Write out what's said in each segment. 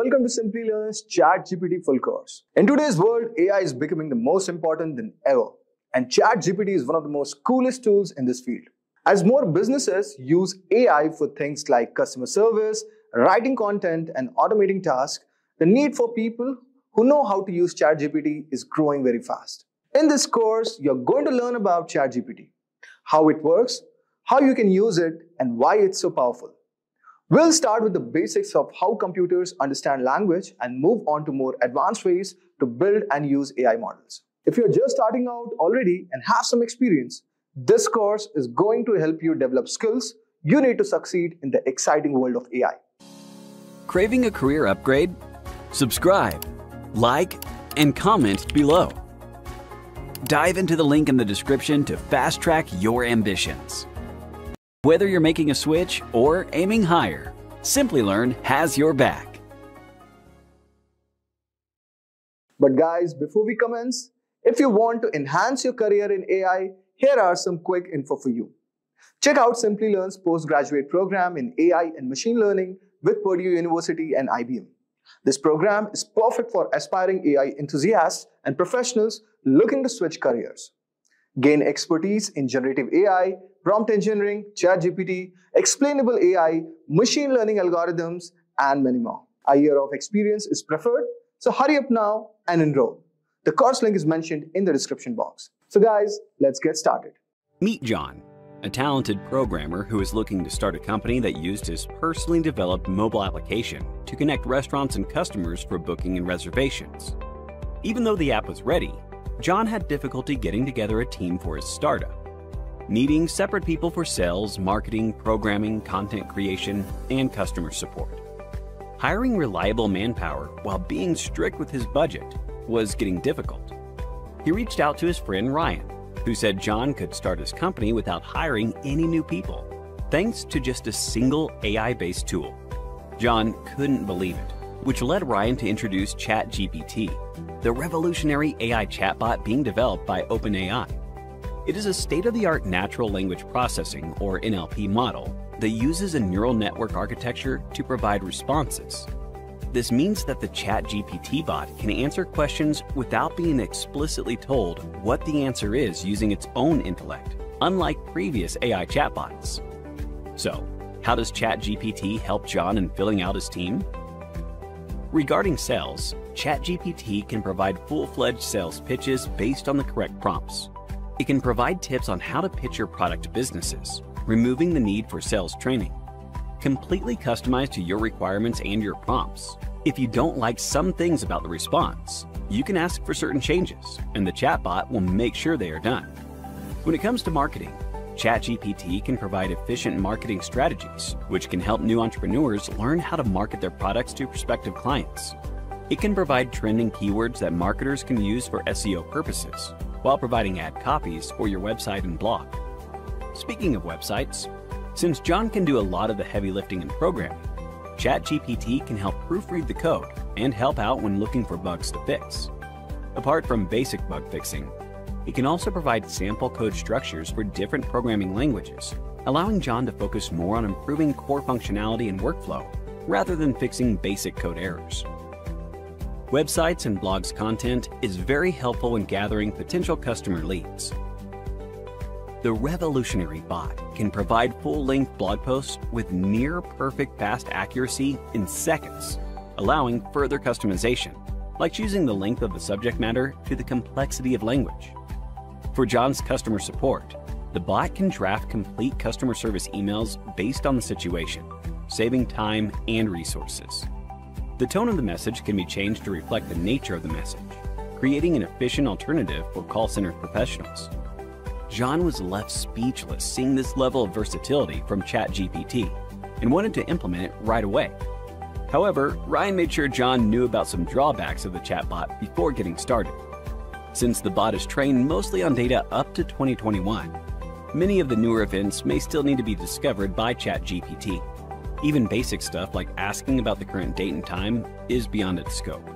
welcome to Simplilearn's ChatGPT full course. In today's world, AI is becoming the most important than ever, and ChatGPT is one of the most coolest tools in this field. As more businesses use AI for things like customer service, writing content, and automating tasks, the need for people who know how to use ChatGPT is growing very fast. In this course, you're going to learn about ChatGPT, how it works, how you can use it, and why it's so powerful. We'll start with the basics of how computers understand language and move on to more advanced ways to build and use AI models. If you're just starting out already and have some experience, this course is going to help you develop skills you need to succeed in the exciting world of AI. Craving a career upgrade? Subscribe, like, and comment below. Dive into the link in the description to fast-track your ambitions. Whether you're making a switch or aiming higher, Simplilearn has your back. But guys, before we commence, if you want to enhance your career in AI, here are some quick info for you. Check out Simplilearn's postgraduate program in AI and machine learning with Purdue University and IBM. This program is perfect for aspiring AI enthusiasts and professionals looking to switch careers. Gain expertise in generative AI, prompt engineering, ChatGPT, explainable AI, machine learning algorithms, and many more. A year of experience is preferred, so hurry up now and enroll. The course link is mentioned in the description box. So guys, let's get started. Meet John, a talented programmer who is looking to start a company that used his personally developed mobile application to connect restaurants and customers for booking and reservations. Even though the app was ready, John had difficulty getting together a team for his startup, needing separate people for sales, marketing, programming, content creation, and customer support. Hiring reliable manpower while being strict with his budget was getting difficult. He reached out to his friend Ryan, who said John could start his company without hiring any new people, thanks to just a single AI-based tool. John couldn't believe it, which led Ryan to introduce ChatGPT, the revolutionary AI chatbot being developed by OpenAI. It is a state-of-the-art natural language processing, or NLP model, that uses a neural network architecture to provide responses. This means that the ChatGPT bot can answer questions without being explicitly told what the answer is using its own intellect, unlike previous AI chatbots. So, how does ChatGPT help John in filling out his team? Regarding sales, ChatGPT can provide full-fledged sales pitches based on the correct prompts. It can provide tips on how to pitch your product to businesses, removing the need for sales training. Completely customized to your requirements and your prompts. If you don't like some things about the response, you can ask for certain changes, and the chatbot will make sure they are done. When it comes to marketing, ChatGPT can provide efficient marketing strategies, which can help new entrepreneurs learn how to market their products to prospective clients. It can provide trending keywords that marketers can use for SEO purposes, while providing ad copies for your website and blog. Speaking of websites, since John can do a lot of the heavy lifting and programming, ChatGPT can help proofread the code and help out when looking for bugs to fix. Apart from basic bug fixing, it can also provide sample code structures for different programming languages, allowing John to focus more on improving core functionality and workflow, rather than fixing basic code errors. Websites and blogs content is very helpful in gathering potential customer leads. The revolutionary bot can provide full-length blog posts with near-perfect fast accuracy in seconds, allowing further customization, like choosing the length of the subject matter to the complexity of language. For John's customer support, the bot can draft complete customer service emails based on the situation, saving time and resources. The tone of the message can be changed to reflect the nature of the message, creating an efficient alternative for call center professionals. John was left speechless seeing this level of versatility from ChatGPT and wanted to implement it right away. However, Ryan made sure John knew about some drawbacks of the chatbot before getting started. Since the bot is trained mostly on data up to 2021, many of the newer events may still need to be discovered by ChatGPT. Even basic stuff like asking about the current date and time is beyond its scope,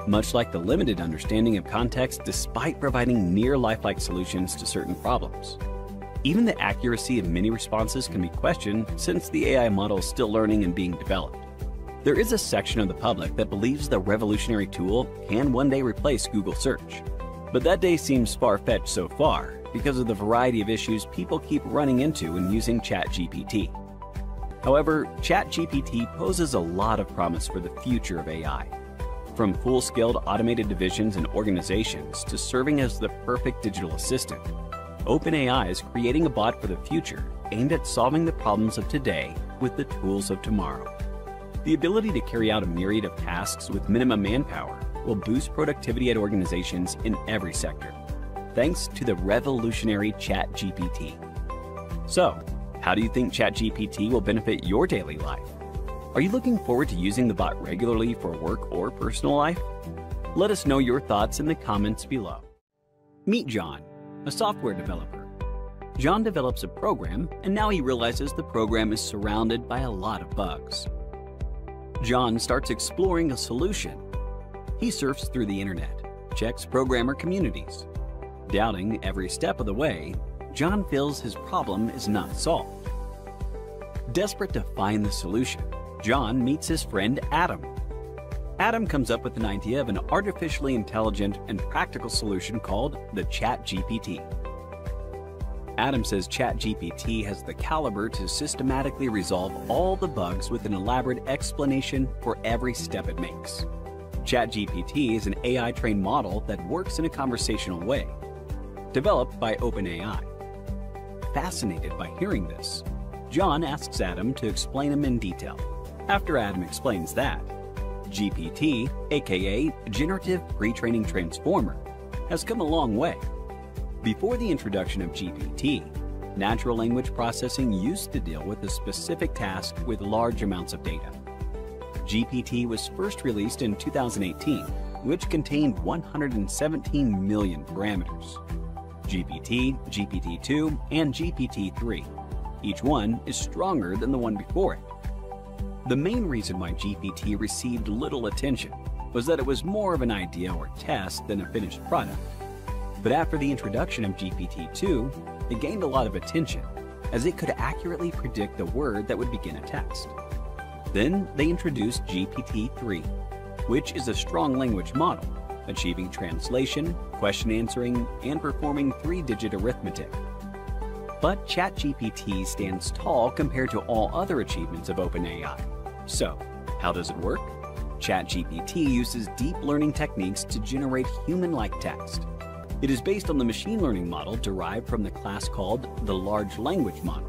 much like the limited understanding of context despite providing near lifelike solutions to certain problems. Even the accuracy of many responses can be questioned since the AI model is still learning and being developed. There is a section of the public that believes the revolutionary tool can one day replace Google search. But that day seems far-fetched so far because of the variety of issues people keep running into when using ChatGPT. However, ChatGPT poses a lot of promise for the future of AI. From full-scaled automated divisions and organizations to serving as the perfect digital assistant, OpenAI is creating a bot for the future aimed at solving the problems of today with the tools of tomorrow. The ability to carry out a myriad of tasks with minimum manpower will boost productivity at organizations in every sector, thanks to the revolutionary ChatGPT. So, how do you think ChatGPT will benefit your daily life? Are you looking forward to using the bot regularly for work or personal life? Let us know your thoughts in the comments below. Meet John, a software developer. John develops a program, and now he realizes the program is surrounded by a lot of bugs. John starts exploring a solution. He surfs through the internet, checks programmer communities. Doubting every step of the way, John feels his problem is not solved. Desperate to find the solution, John meets his friend Adam. Adam comes up with an idea of an artificially intelligent and practical solution called the ChatGPT. Adam says ChatGPT has the caliber to systematically resolve all the bugs with an elaborate explanation for every step it makes. ChatGPT is an AI-trained model that works in a conversational way, developed by OpenAI. Fascinated by hearing this, John asks Adam to explain him in detail. After Adam explains that, GPT, aka Generative Pre-training Transformer, has come a long way. Before the introduction of GPT, natural language processing used to deal with a specific task with large amounts of data. GPT was first released in 2018, which contained 117 million parameters. GPT, GPT-2, and GPT-3. Each one is stronger than the one before it. The main reason why GPT received little attention was that it was more of an idea or test than a finished product. But after the introduction of GPT-2, it gained a lot of attention, as it could accurately predict the word that would begin a text. Then they introduced GPT-3, which is a strong language model, achieving translation, question answering, and performing 3-digit arithmetic. But ChatGPT stands tall compared to all other achievements of OpenAI. So, how does it work? ChatGPT uses deep learning techniques to generate human-like text. It is based on the machine learning model derived from the class called the Large Language Model.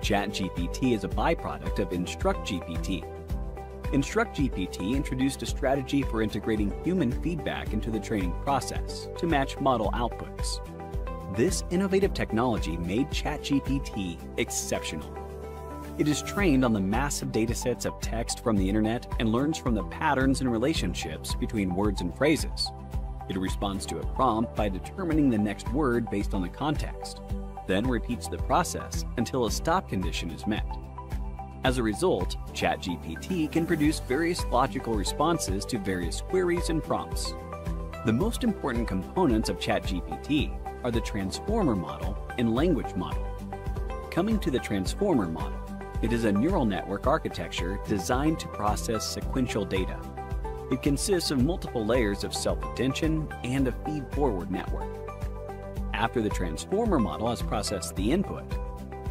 ChatGPT is a byproduct of InstructGPT. InstructGPT introduced a strategy for integrating human feedback into the training process to match model outputs. This innovative technology made ChatGPT exceptional. It is trained on the massive datasets of text from the internet and learns from the patterns and relationships between words and phrases. It responds to a prompt by determining the next word based on the context, then repeats the process until a stop condition is met. As a result, ChatGPT can produce various logical responses to various queries and prompts. The most important components of ChatGPT are the transformer model and language model. Coming to the transformer model, it is a neural network architecture designed to process sequential data. It consists of multiple layers of self-attention and a feed-forward network. After the transformer model has processed the input,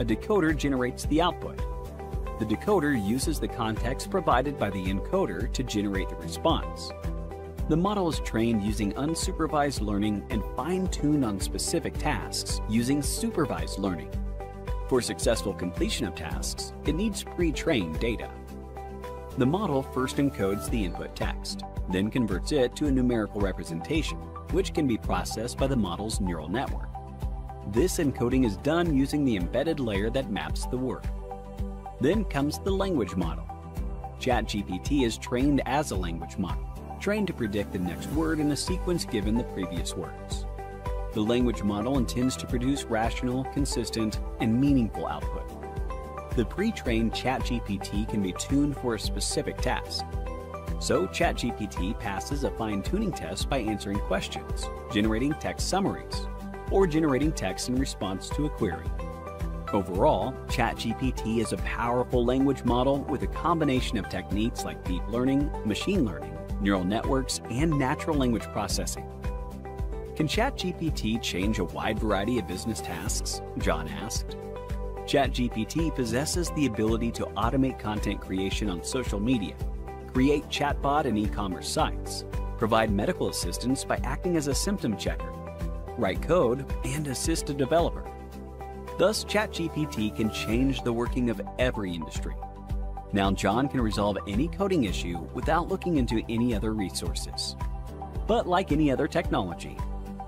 a decoder generates the output. The decoder uses the context provided by the encoder to generate the response. The model is trained using unsupervised learning and fine-tuned on specific tasks using supervised learning. For successful completion of tasks, it needs pre-trained data. The model first encodes the input text, then converts it to a numerical representation, which can be processed by the model's neural network. This encoding is done using the embedded layer that maps the word. Then comes the language model. ChatGPT is trained as a language model, trained to predict the next word in a sequence given the previous words. The language model intends to produce rational, consistent, and meaningful output. The pre-trained ChatGPT can be tuned for a specific task. So ChatGPT passes a fine-tuning test by answering questions, generating text summaries, or generating text in response to a query. Overall, ChatGPT is a powerful language model with a combination of techniques like deep learning, machine learning, neural networks, and natural language processing. Can ChatGPT change a wide variety of business tasks? John asked. ChatGPT possesses the ability to automate content creation on social media, create chatbot and e-commerce sites, provide medical assistance by acting as a symptom checker, write code, and assist a developer. Thus, ChatGPT can change the working of every industry. Now, John can resolve any coding issue without looking into any other resources. But like any other technology,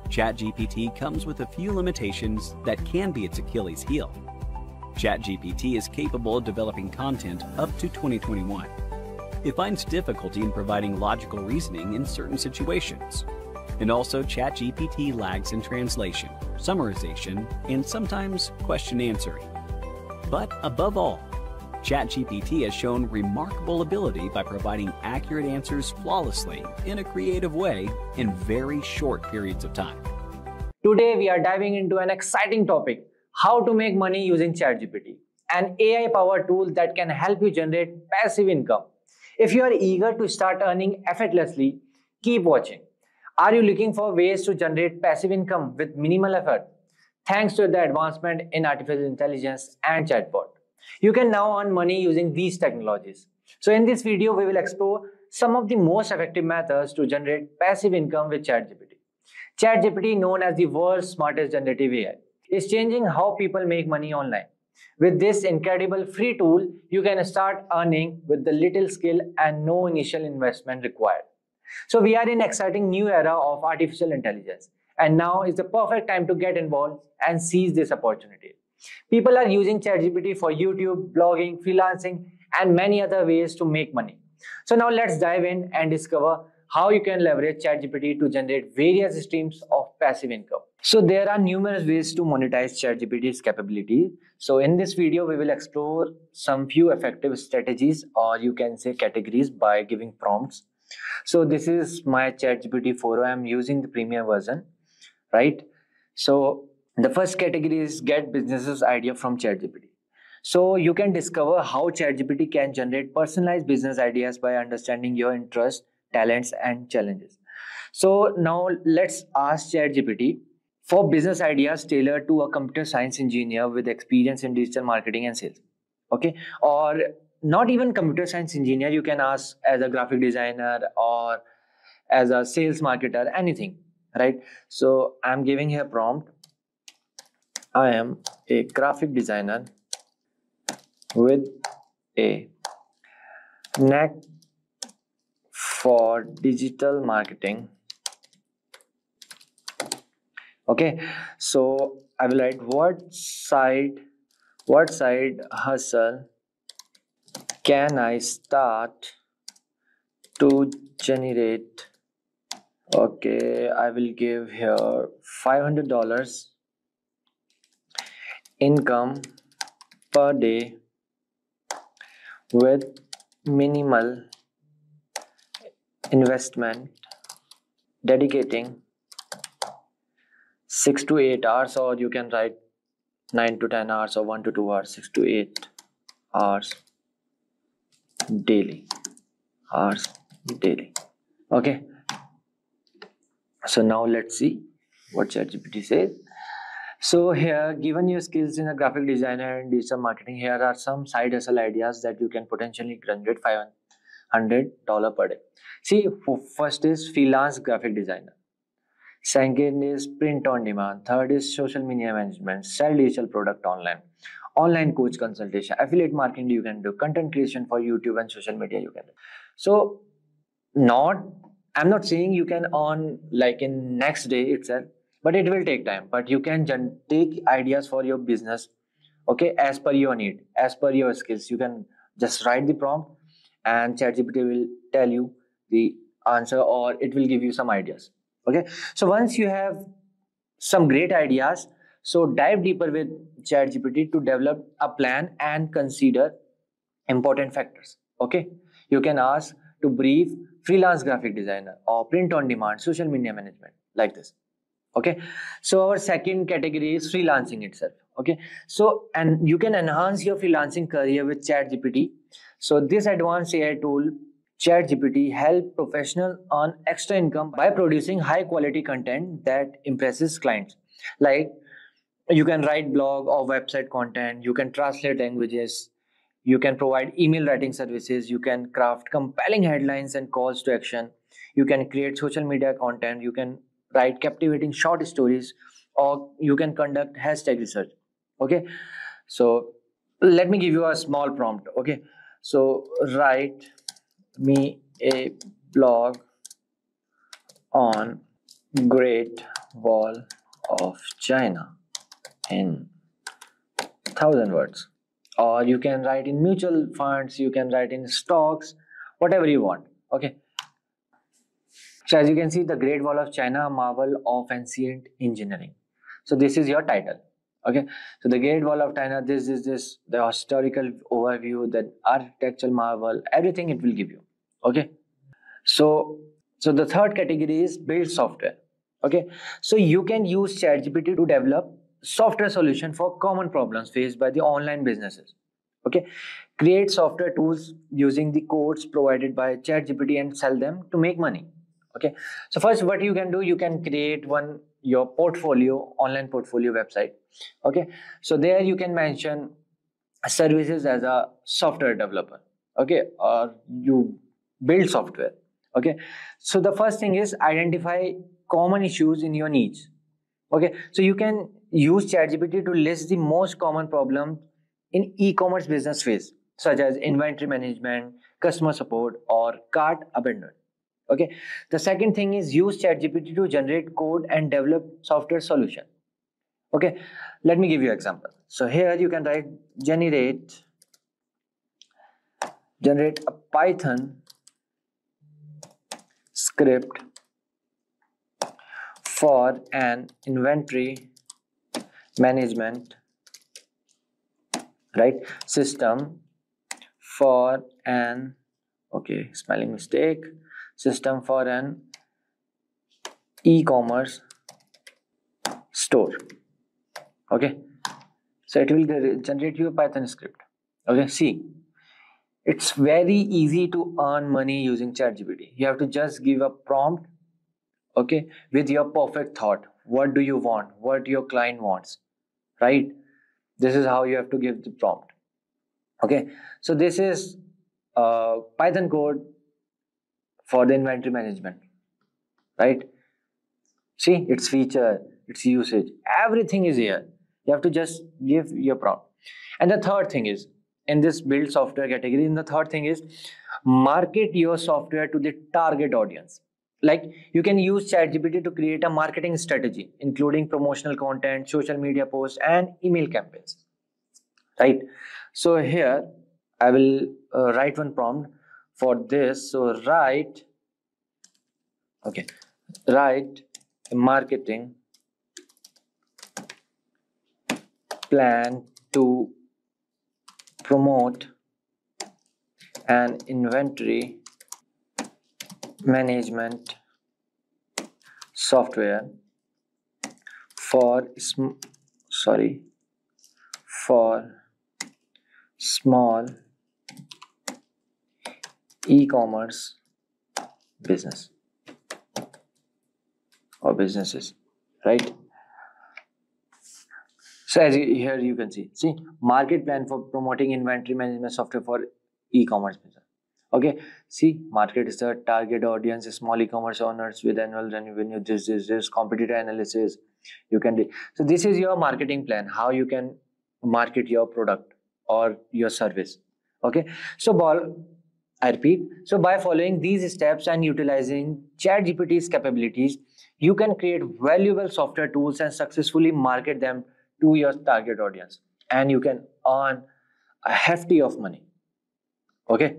ChatGPT comes with a few limitations that can be its Achilles heel. ChatGPT is capable of developing content up to 2021. It finds difficulty in providing logical reasoning in certain situations. And also, ChatGPT lags in translation, summarization, and sometimes question answering. But above all, ChatGPT has shown remarkable ability by providing accurate answers flawlessly in a creative way in very short periods of time. Today we are diving into an exciting topic: how to make money using ChatGPT, an AI-powered tool that can help you generate passive income. If you are eager to start earning effortlessly, keep watching. Are you looking for ways to generate passive income with minimal effort? Thanks to the advancement in artificial intelligence and chatbot, you can now earn money using these technologies. So in this video, we will explore some of the most effective methods to generate passive income with ChatGPT. ChatGPT, known as the world's smartest generative AI, is changing how people make money online. With this incredible free tool, you can start earning with the little skill and no initial investment required. So we are in an exciting new era of artificial intelligence, and now is the perfect time to get involved and seize this opportunity. People are using ChatGPT for YouTube, blogging, freelancing, and many other ways to make money. So now let's dive in and discover how you can leverage ChatGPT to generate various streams of passive income. So there are numerous ways to monetize ChatGPT's capability. So in this video, we will explore some few effective strategies, or you can say categories, by giving prompts. So this is my ChatGPT 4. I'm using the premium version, right? So the first category is get businesses idea from ChatGPT. So you can discover how ChatGPT can generate personalized business ideas by understanding your interests, talents, and challenges. So now let's ask ChatGPT for business ideas tailored to a computer science engineer with experience in digital marketing and sales. Okay, or not even computer science engineer, you can ask as a graphic designer or as a sales marketer, anything, right? So I'm giving here prompt: I am a graphic designer with a knack for digital marketing. Okay, so I will write what side hustle can I start to generate? Okay, I will give here $500 income per day with minimal investment, dedicating 6 to 8 hours, or you can write 9 to 10 hours or 1 to 2 hours, 6 to 8 hours daily. Okay, so now let's see what ChatGPT says. So here, given your skills in a graphic designer and digital marketing, here are some side hustle ideas that you can potentially generate $500 per day. See, first is freelance graphic designer. Second is print on demand. Third is social media management, sell digital product online coach consultation, affiliate marketing you can do, content creation for YouTube and social media you can do. So I'm not saying you can earn like in next day itself, but it will take time. But you can take ideas for your business, okay, as per your need, as per your skills. You can just write the prompt and ChatGPT will tell you the answer, or it will give you some ideas. Okay, so once you have some great ideas, so dive deeper with ChatGPT to develop a plan and consider important factors. Okay, you can ask to brief freelance graphic designer or print on demand, social media management, like this. Okay, so our second category is freelancing itself. Okay, so and you can enhance your freelancing career with ChatGPT. So this advanced AI tool ChatGPT help professionals earn extra income by producing high quality content that impresses clients. Like you can write blog or website content, you can translate languages, you can provide email writing services, you can craft compelling headlines and calls to action, you can create social media content, you can write captivating short stories, or you can conduct hashtag research. Okay, so let me give you a small prompt. Okay, so write me a blog on Great Wall of China in 1,000 words. Or you can write in mutual funds, you can write in stocks, whatever you want. Okay, so as you can see, the Great Wall of China, a marvel of ancient engineering. So this is your title. Okay, so the Great Wall of China, this is the historical overview, the architectural marvel, everything it will give you. Okay, so the third category is build software. Okay, so you can use ChatGPT to develop software solution for common problems faced by the online businesses. Okay, create software tools using the codes provided by ChatGPT and sell them to make money. Okay, so first what you can do, you can create your portfolio, online portfolio website. Okay, so there you can mention services as a software developer. Okay, or you build software. Okay, so the first thing is identify common issues in your niche. Okay, so you can use ChatGPT to list the most common problems in e-commerce business phase, such as inventory management, customer support, or cart abandonment. Okay, the second thing is use ChatGPT to generate code and develop software solution. Okay, let me give you an example. So here you can write generate a Python script for an inventory management, right, system for an, okay, spelling mistake, system for an e-commerce store. Okay, so it will generate you a Python script. Okay, see, it's very easy to earn money using ChatGPT. You have to just give a prompt, okay, with your perfect thought. What do you want? What your client wants, right? This is how you have to give the prompt. Okay, so this is Python code for the inventory management, right? See, its feature, its usage, everything is here. You have to just give your prompt. And the third thing is, in this build software category, and the third thing is market your software to the target audience. Like you can use ChatGPT to create a marketing strategy, including promotional content, social media posts, and email campaigns, right? So here I will write one prompt for this. So write a marketing plan to promote an inventory management software for small e-commerce business or businesses, right? So as here you can see market plan for promoting inventory management software for e-commerce business. Okay, see, market is the target audience, small e-commerce owners with annual revenue, this competitor analysis you can do. So this is your marketing plan, how you can market your product or your service. Okay, so I repeat, so by following these steps and utilizing ChatGPT's capabilities, you can create valuable software tools and successfully market them to your target audience, and you can earn a hefty of money. Okay,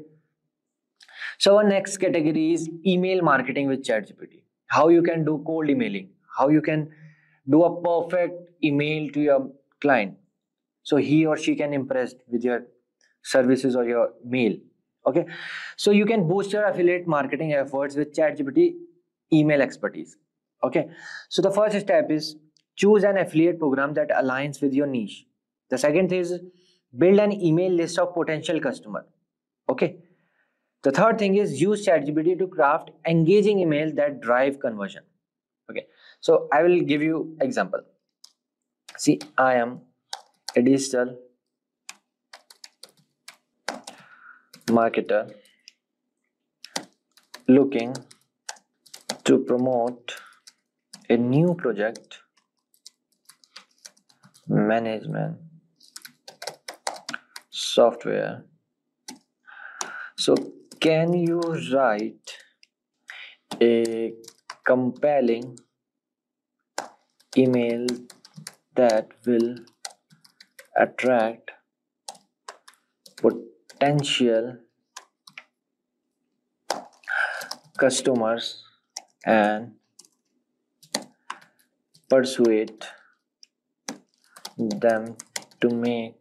so our next category is email marketing with ChatGPT. How you can do cold emailing, how you can do a perfect email to your client, so he or she can impress with your services or your mail. Okay, so you can boost your affiliate marketing efforts with ChatGPT email expertise. Okay, so the first step is choose an affiliate program that aligns with your niche. The second thing is build an email list of potential customer. Okay. The third thing is use ChatGPT to craft engaging email that drive conversion. Okay. So I will give you example. See, I am a digital marketer looking to promote a new project management software. So can you write a compelling email that will attract potential customers and persuade them to make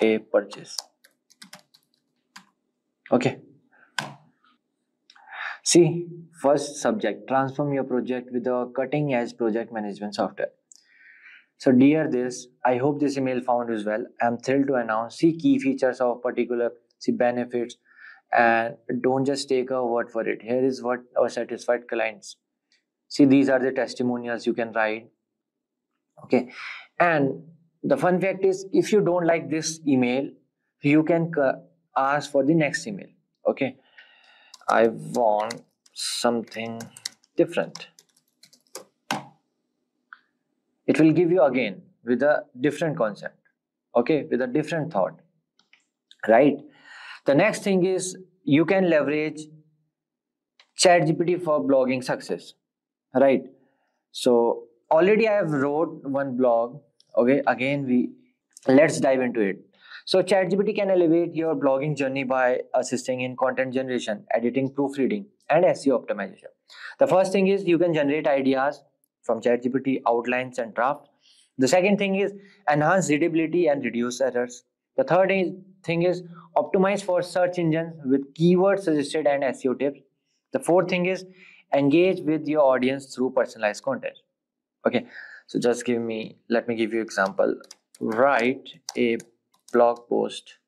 a purchase? Okay. See, first subject, transform your project with a cutting edge project management software. So dear this, I hope this email found you well. I'm thrilled to announce see key features of particular, see benefits, and don't just take our word for it. Here is what our satisfied clients. See, these are the testimonials you can write. Okay. And the fun fact is, if you don't like this email, you can ask for the next email. Okay. I want something different. It will give you again with a different concept. Okay. With a different thought. Right. The next thing is you can leverage ChatGPT for blogging success. Right. So already I have wrote one blog. Okay, again let's dive into it. So ChatGPT can elevate your blogging journey by assisting in content generation, editing, proofreading, and SEO optimization. The first thing is you can generate ideas from ChatGPT, outlines and drafts. The second thing is enhance readability and reduce errors. The third thing is optimize for search engines with keyword suggested and SEO tips. The fourth thing is engage with your audience through personalized content. Okay, so let me give you example. Write a blog post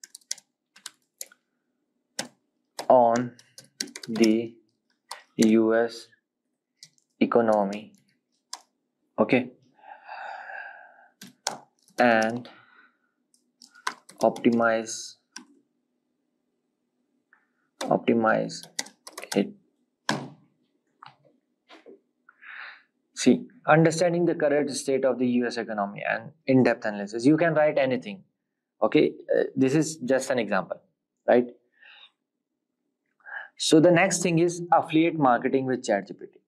on the US economy. Okay, and optimize it. See, understanding the current state of the US economy and in-depth analysis. You can write anything. Okay, this is just an example, right? So the next thing is affiliate marketing with ChatGPT.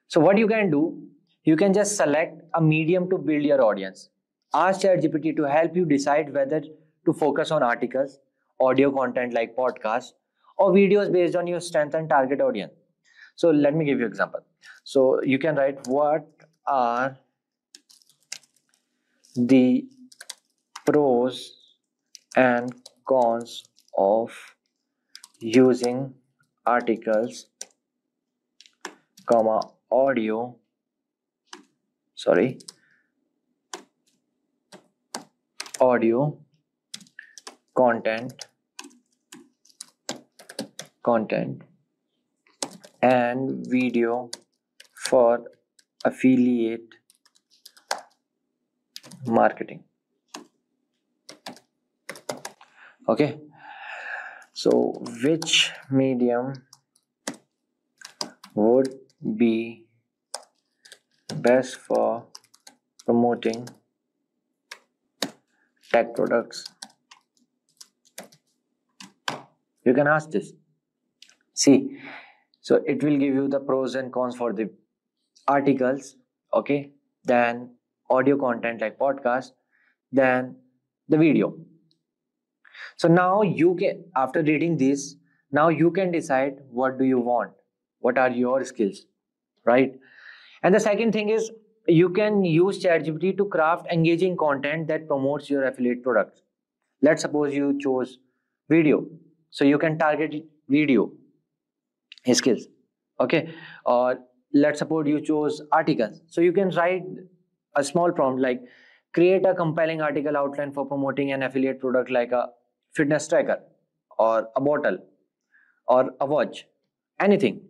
So what you can do, you can just select a medium to build your audience. Ask ChatGPT to help you decide whether to focus on articles, audio content like podcasts, or videos based on your strength and target audience. So let me give you an example. So you can write, what are the pros and cons of using articles, audio content and video for affiliate marketing. Okay, so which medium would be best for promoting tech products? You can ask this. See, so it will give you the pros and cons for the articles, okay, then audio content like podcast, then the video. So now you can, after reading this, now you can decide what do you want, what are your skills, right? And the second thing is you can use ChatGPT to craft engaging content that promotes your affiliate products. Let's suppose you chose video, so you can target video skills, okay? Or let's suppose you chose articles, so you can write a small prompt like create a compelling article outline for promoting an affiliate product like a fitness tracker or a bottle or a watch, anything.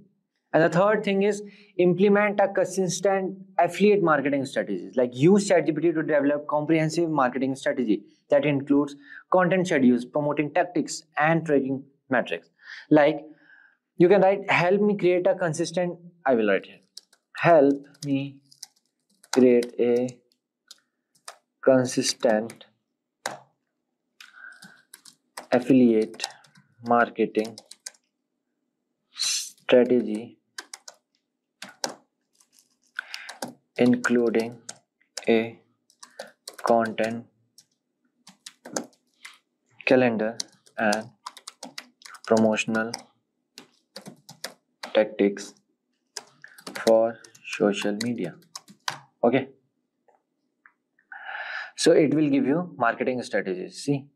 And the third thing is implement a consistent affiliate marketing strategies. Like use ChatGPT to develop comprehensive marketing strategy that includes content schedules, promoting tactics, and tracking metrics. Like you can write, help me create a consistent, I will write here, help me create a consistent affiliate marketing strategy, including a content calendar and promotional tactics for social media. Okay, so it will give you marketing strategies. See,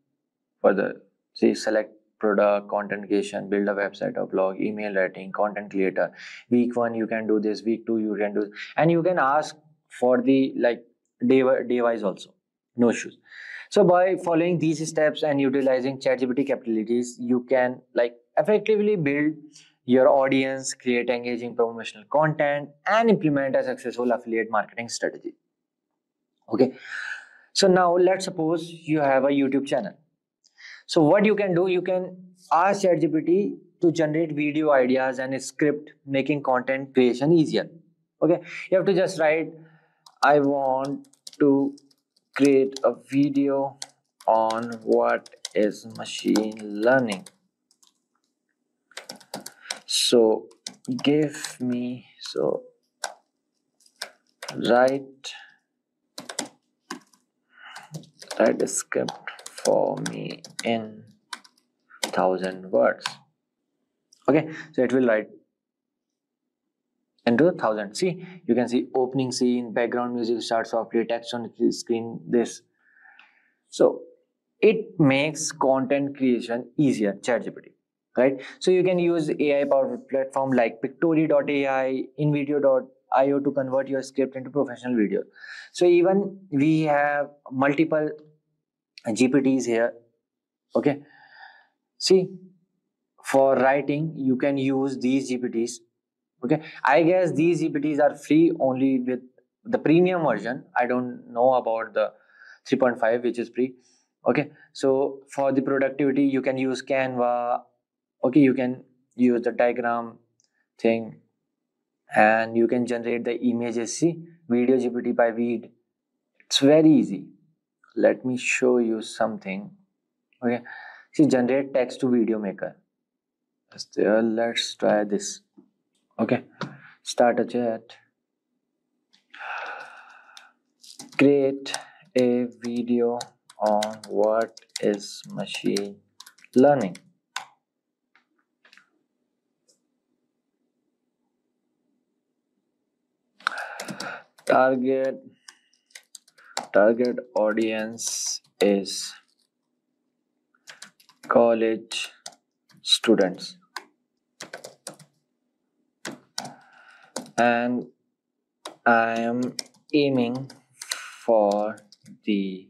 select product, content creation, build a website or blog, email writing, content creator. Week 1 you can do this, week 2 you can do this. And you can ask for the day wise also, no issues. So by following these steps and utilizing ChatGPT capabilities, you can effectively build your audience, create engaging promotional content, and implement a successful affiliate marketing strategy. Okay, so now let's suppose you have a YouTube channel. So what you can do, you can ask ChatGPT to generate video ideas and script, making content creation easier. Okay, you have to just write, I want to create a video on what is machine learning. So give me, so write a script for me in 1,000 words. Okay, so it will write into 1,000. See, you can see opening scene, background music starts softly, text on the screen, this. So it makes content creation easier, ChatGPT, right? So you can use AI powered platform like Pictory.ai, InVideo.io to convert your script into professional video. So even we have multiple GPTs here. Okay, see, for writing you can use these GPTs. Okay, I guess these GPTs are free only with the premium version. I don't know about the 3.5 which is free. Okay, so for the productivity you can use Canva. Okay, you can use the diagram thing, and you can generate the images. See, video GPT by Veed. It's very easy. Let me show you something. Okay, see, generate text to video maker. Let's try this. Okay, start a chat. Create a video on what is machine learning. Target audience is college students, and I am aiming for the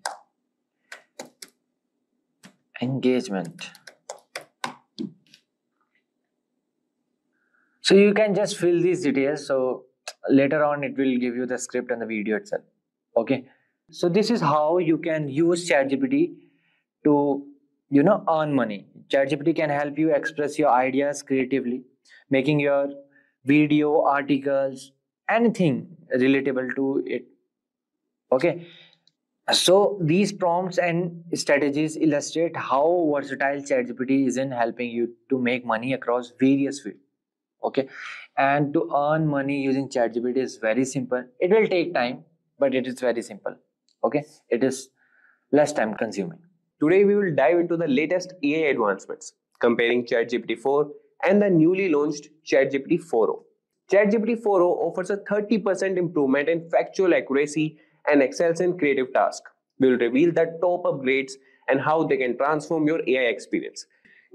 engagement. So you can just fill these details, so later on it will give you the script and the video itself. Okay, so this is how you can use ChatGPT to earn money. ChatGPT can help you express your ideas creatively, making your video, articles, anything relatable to it. Okay, so these prompts and strategies illustrate how versatile ChatGPT is in helping you to make money across various fields. Okay, and to earn money using ChatGPT is very simple. It will take time, but it is very simple. Okay, it is less time consuming. Today we will dive into the latest AI advancements, comparing ChatGPT 4 and the newly launched ChatGPT 4o. ChatGPT 4o offers a 30% improvement in factual accuracy and excels in creative tasks. We will reveal the top upgrades and how they can transform your AI experience.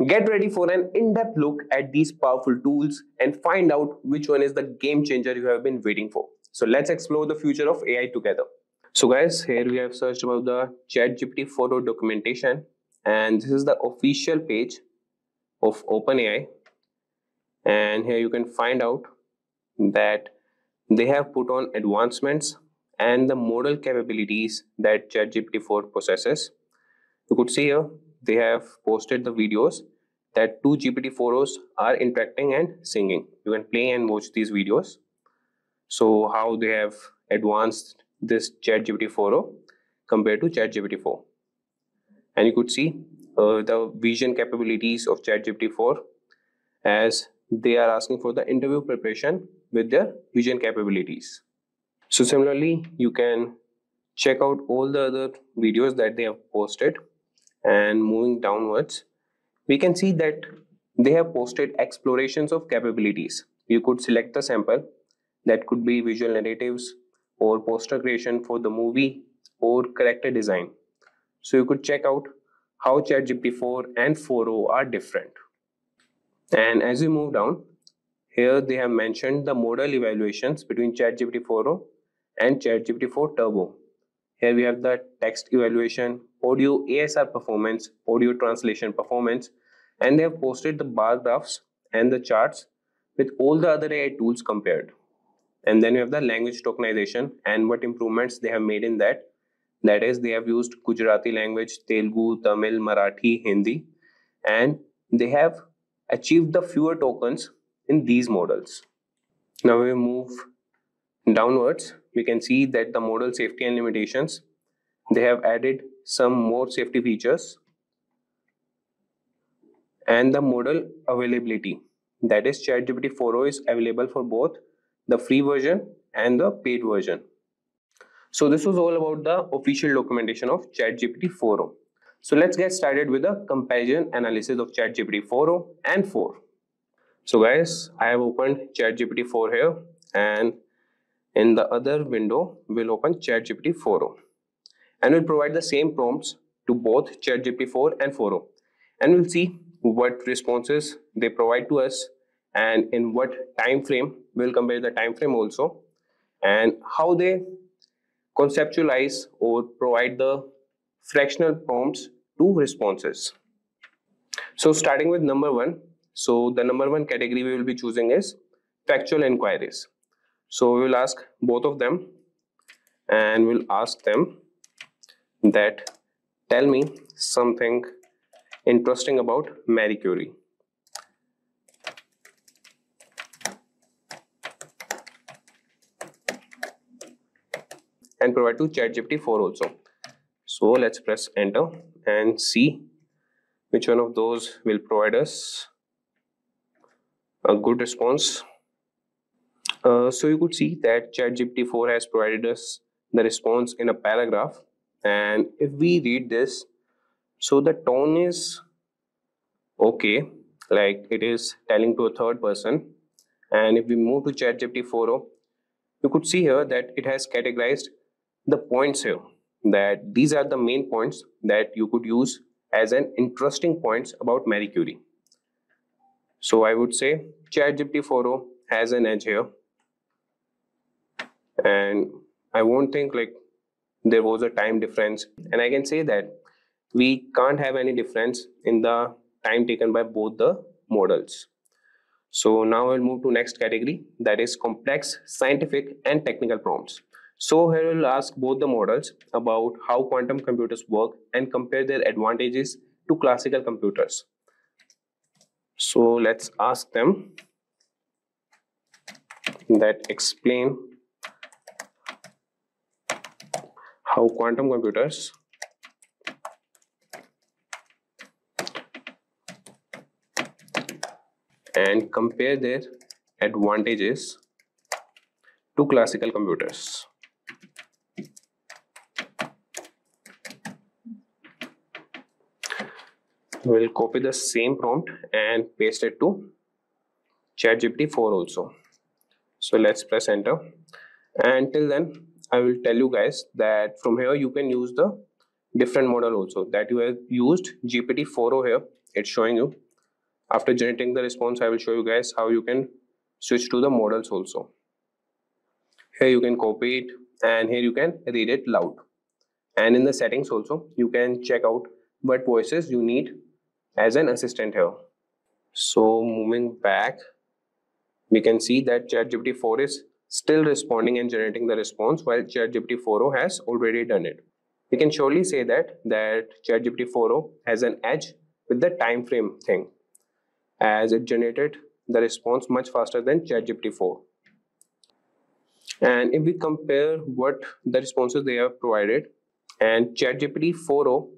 Get ready for an in-depth look at these powerful tools and find out which one is the game changer you have been waiting for. So let's explore the future of AI together. So guys, here we have searched about the ChatGPT 4.0 documentation, and this is the official page of OpenAI. And here you can find out that they have put on advancements and the model capabilities that ChatGPT 4 possesses. You could see here they have posted the videos that two GPT-4os are interacting and singing. You can play and watch these videos. So how they have advanced this ChatGPT 4o compared to ChatGPT 4. And you could see the vision capabilities of ChatGPT 4 as they are asking for the interview preparation with their vision capabilities. So similarly, you can check out all the other videos that they have posted, and moving downwards, we can see that they have posted explorations of capabilities. You could select the sample that could be visual narratives or poster creation for the movie or character design. So you could check out how ChatGPT 4 and 4o are different. And as we move down, here they have mentioned the model evaluations between ChatGPT 4o and ChatGPT 4 Turbo. Here we have the text evaluation, audio ASR performance, audio translation performance, and they have posted the bar graphs and the charts with all the other AI tools compared. And then we have the language tokenization and what improvements they have made in that. That is, they have used Gujarati language, Telugu, Tamil, Marathi, Hindi, and they have achieved the fewer tokens in these models. Now we move downwards. We can see that the model safety and limitations, they have added some more safety features, and the model availability, that is ChatGPT 4o is available for both the free version and the paid version. So this was all about the official documentation of ChatGPT 4o. So let's get started with the comparison analysis of ChatGPT 4o and 4. So guys, I have opened ChatGPT 4 here, and in the other window we'll open ChatGPT 4o, and we'll provide the same prompts to both ChatGPT 4 and 4o, and we'll see what responses they provide to us and in what time frame. We'll compare the time frame also, and how they conceptualize or provide the fractional prompts to responses. So starting with number one, so the number one category we will be choosing is factual inquiries. So we will ask both of them, and we'll ask them that tell me something interesting about Marie Curie. And provide to ChatGPT 4 also. So let's press enter and see which one of those will provide us a good response. So you could see that ChatGPT 4 has provided us the response in a paragraph, and if we read this, so the tone is okay, like it is telling to a third person. And if we move to ChatGPT 4o, you could see here that it has categorized the points here, that these are the main points that you could use as an interesting points about Marie Curie. So I would say ChatGPT 4o has an edge here, and I won't think like there was a time difference, and I can say that we can't have any difference in the time taken by both the models. So now I'll move to next category, that is complex scientific and technical prompts. So here we'll ask both the models about how quantum computers work and compare their advantages to classical computers. So let's ask them that explain how quantum computers and compare their advantages to classical computers. We'll copy the same prompt and paste it to ChatGPT 4 also. So let's press enter, and till then I will tell you guys that from here you can use the different model also, that you have used GPT 4o here. It's showing you. After generating the response, I will show you guys how you can switch to the models also. Here you can copy it and here you can read it loud. And in the settings also, you can check out what voices you need as an assistant here. So moving back, we can see that ChatGPT 4 is still responding and generating the response while ChatGPT 4o has already done it. We can surely say that ChatGPT 4o has an edge with the time frame thing, as it generated the response much faster than ChatGPT 4. And if we compare what the responses they have provided, and ChatGPT 4o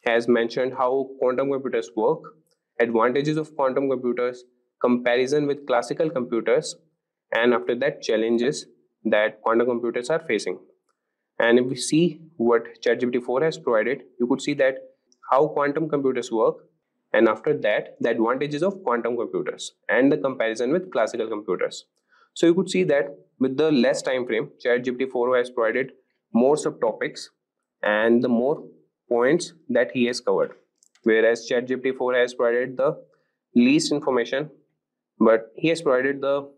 has mentioned how quantum computers work, advantages of quantum computers, comparison with classical computers, and after that challenges that quantum computers are facing. And if we see what ChatGPT 4 has provided, you could see that how quantum computers work, and after that the advantages of quantum computers and the comparison with classical computers. So you could see that with the less time frame, ChatGPT 4 has provided more subtopics and the more points that he has covered, whereas ChatGPT 4 has provided the least information, but he has provided the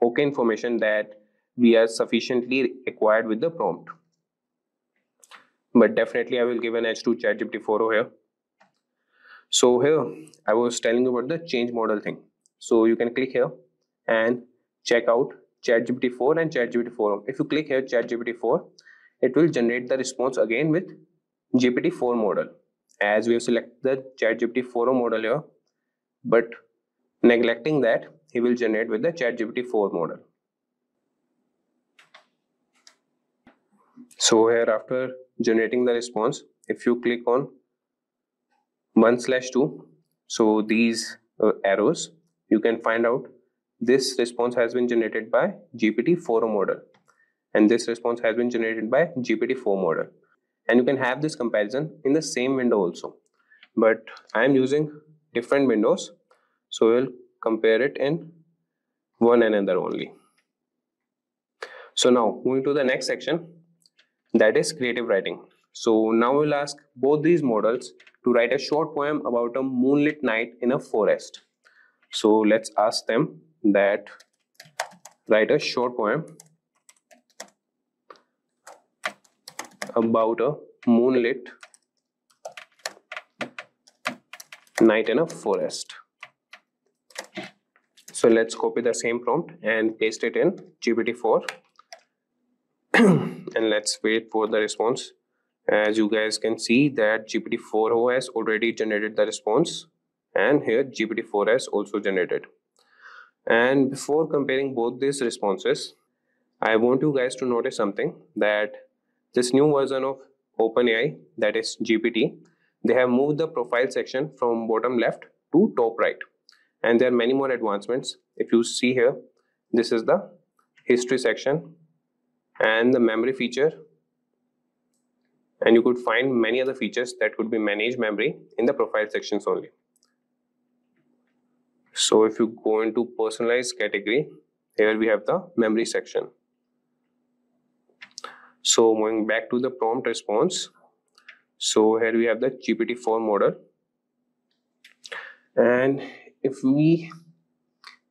okay information that we are sufficiently acquired with the prompt. But definitely I will give an edge to ChatGPT 4 here. So here I was telling you about the change model thing. So you can click here and check out ChatGPT 4 and ChatGPT 4. If you click here ChatGPT 4, it will generate the response again with GPT 4 model, as we have selected the ChatGPT 4 model here, but neglecting that, he will generate with the ChatGPT 4 model. So here after generating the response, if you click on 1/2, so these arrows, you can find out this response has been generated by GPT 4 model, and this response has been generated by GPT 4 model. And you can have this comparison in the same window also, but I am using different windows, so we'll compare it in one another only. So now moving to the next section, that is creative writing. So now we'll ask both these models to write a short poem about a moonlit night in a forest. So let's ask them that write a short poem about a moonlit night in a forest. So let's copy the same prompt and paste it in GPT 4 and let's wait for the response. As you guys can see that GPT 4o has already generated the response, and here GPT 4 has also generated. And before comparing both these responses, I want you guys to notice something, that this new version of OpenAI, that is GPT, they have moved the profile section from bottom left to top right, and there are many more advancements. If you see here, this is the history section and the memory feature, and you could find many other features that could be managed memory in the profile sections only. So if you go into personalized category, here we have the memory section. So moving back to the prompt response, so here we have the GPT 4 model, and if we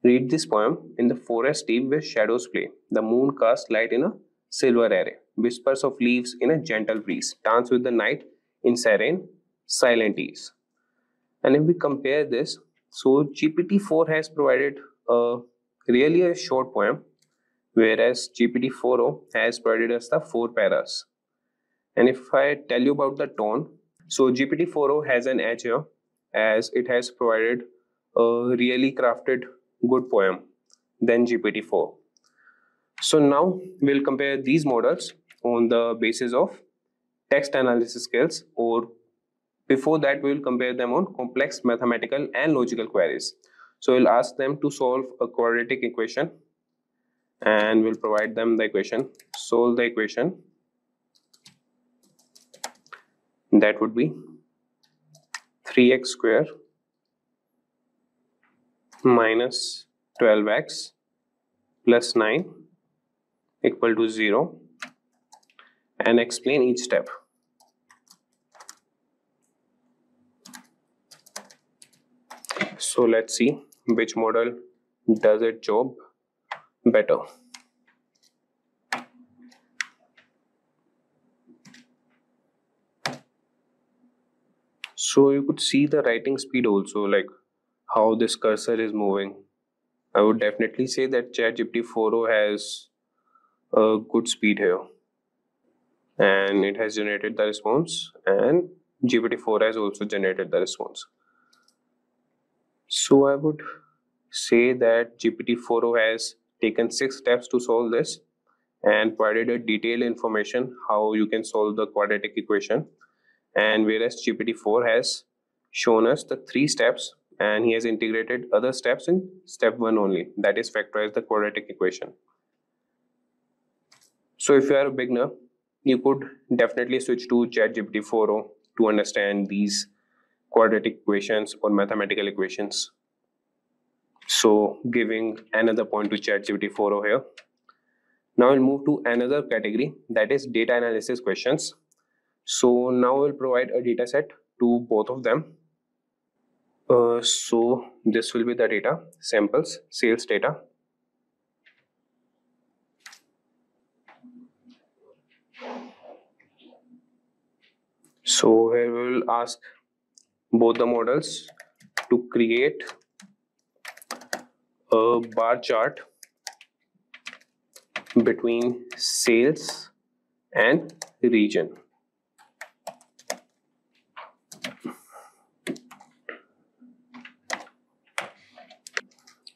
read this poem, in the forest deep where shadows play, the moon casts light in a silver array, whispers of leaves in a gentle breeze, dance with the night in serene silent ease. And if we compare this, so GPT 4 has provided really a short poem, whereas GPT 4o has provided us the 4 paras. And if I tell you about the tone, so GPT 4o has an edge here, as it has provided a really crafted good poem than GPT 4. So now we'll compare these models on the basis of text analysis skills, or before that we will compare them on complex mathematical and logical queries. So we'll ask them to solve a quadratic equation, and we'll provide them the equation. Solve the equation. That would be 3x square minus 12x plus 9 equal to 0, and explain each step. So let's see which model does its job better. So you could see the writing speed also, like how this cursor is moving. I would definitely say that ChatGPT 4o has a good speed here, and it has generated the response, and GPT-4 has also generated the response. So I would say that GPT-4o has taken 6 steps to solve this and provided a detailed information how you can solve the quadratic equation, and whereas GPT-4 has shown us the 3 steps and he has integrated other steps in step 1 only, that is factorize the quadratic equation. So if you are a beginner, you could definitely switch to ChatGPT 4o to understand these quadratic equations or mathematical equations. So giving another point to ChatGPT 4o here. Now we'll move to another category, that is data analysis questions. So now we'll provide a data set to both of them. So this will be the data, samples, sales data. So here we will ask both the models to create a bar chart between sales and region.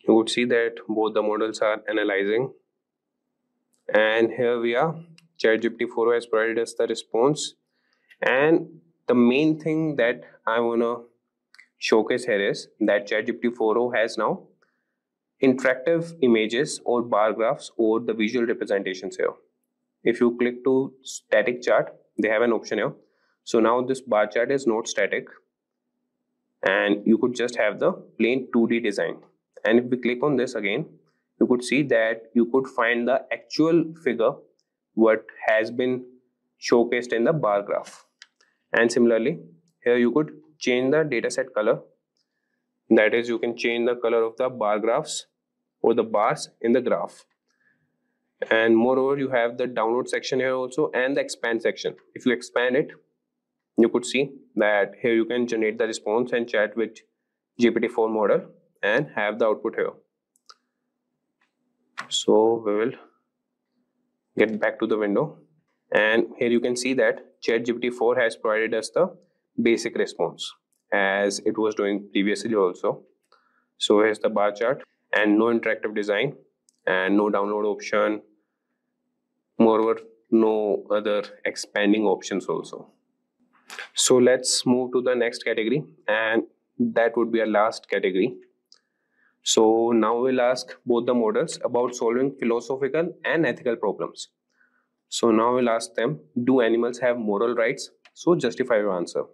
You would see that both the models are analyzing, and here we are. ChatGPT 4o has provided us the response, and the main thing that I want to showcase here is that ChatGPT 4o has now interactive images or bar graphs or the visual representations here. If you click to static chart, they have an option here. So now this bar chart is not static, and you could just have the plain 2D design. And if we click on this again, you could see that you could find the actual figure what has been showcased in the bar graph. And similarly, here you could change the dataset color. That is, you can change the color of the bar graphs or the bars in the graph. And moreover, you have the download section here also and the expand section. If you expand it, you could see that here you can generate the response and chat with GPT-4 model and have the output here. So we will get back to the window, and here you can see that ChatGPT-4 has provided us the basic response as it was doing previously also. So here's the bar chart and no interactive design and no download option. Moreover, no other expanding options also. So let's move to the next category, and that would be our last category. So now we'll ask both the models about solving philosophical and ethical problems. So now we'll ask them, do animals have moral rights? So justify your answer.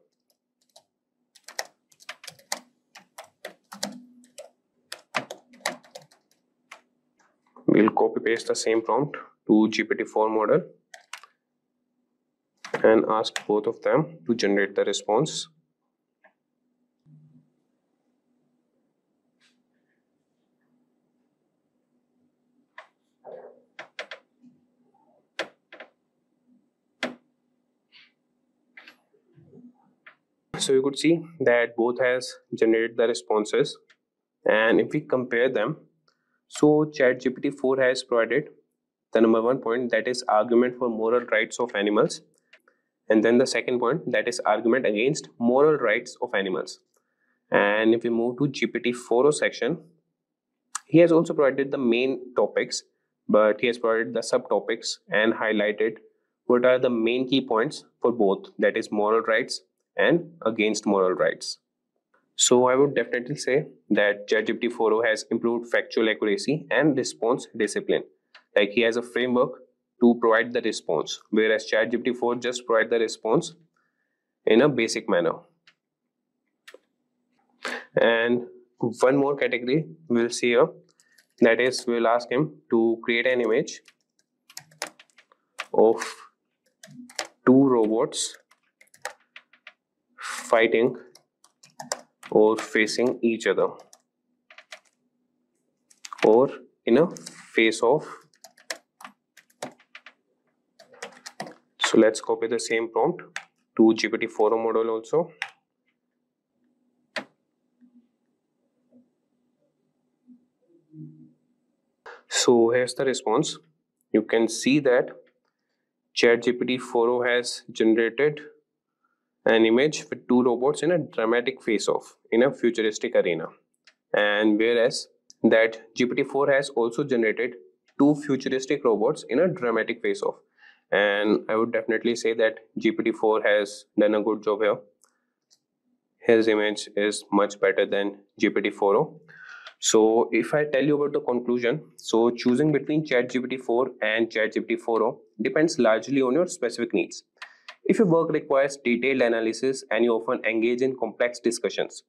We'll copy paste the same prompt to GPT-4 model and ask both of them to generate the response. So you could see that both has generated the responses, and if we compare them, so ChatGPT 4 has provided the number 1 point, that is argument for moral rights of animals, and then the second point, that is argument against moral rights of animals. And if we move to GPT 4o section, he has also provided the main topics, but he has provided the subtopics and highlighted what are the main key points for both, that is moral rights and against moral rights. So I would definitely say that ChatGPT 4o has improved factual accuracy and response discipline. Like, he has a framework to provide the response, whereas ChatGPT 4 just provide the response in a basic manner. And one more category we'll see here, that is, we'll ask him to create an image of 2 robots fighting or facing each other or in a face off. So let's copy the same prompt to GPT-4o model also So here's the response. You can see that ChatGPT 4o has generated an image with two robots in a dramatic face-off in a futuristic arena. And whereas that GPT-4 has also generated two futuristic robots in a dramatic face-off. And I would definitely say that GPT-4 has done a good job here. His image is much better than GPT-4o. So if I tell you about the conclusion, so choosing between ChatGPT 4 and ChatGPT 4o depends largely on your specific needs. If your work requires detailed analysis and you often engage in complex discussions,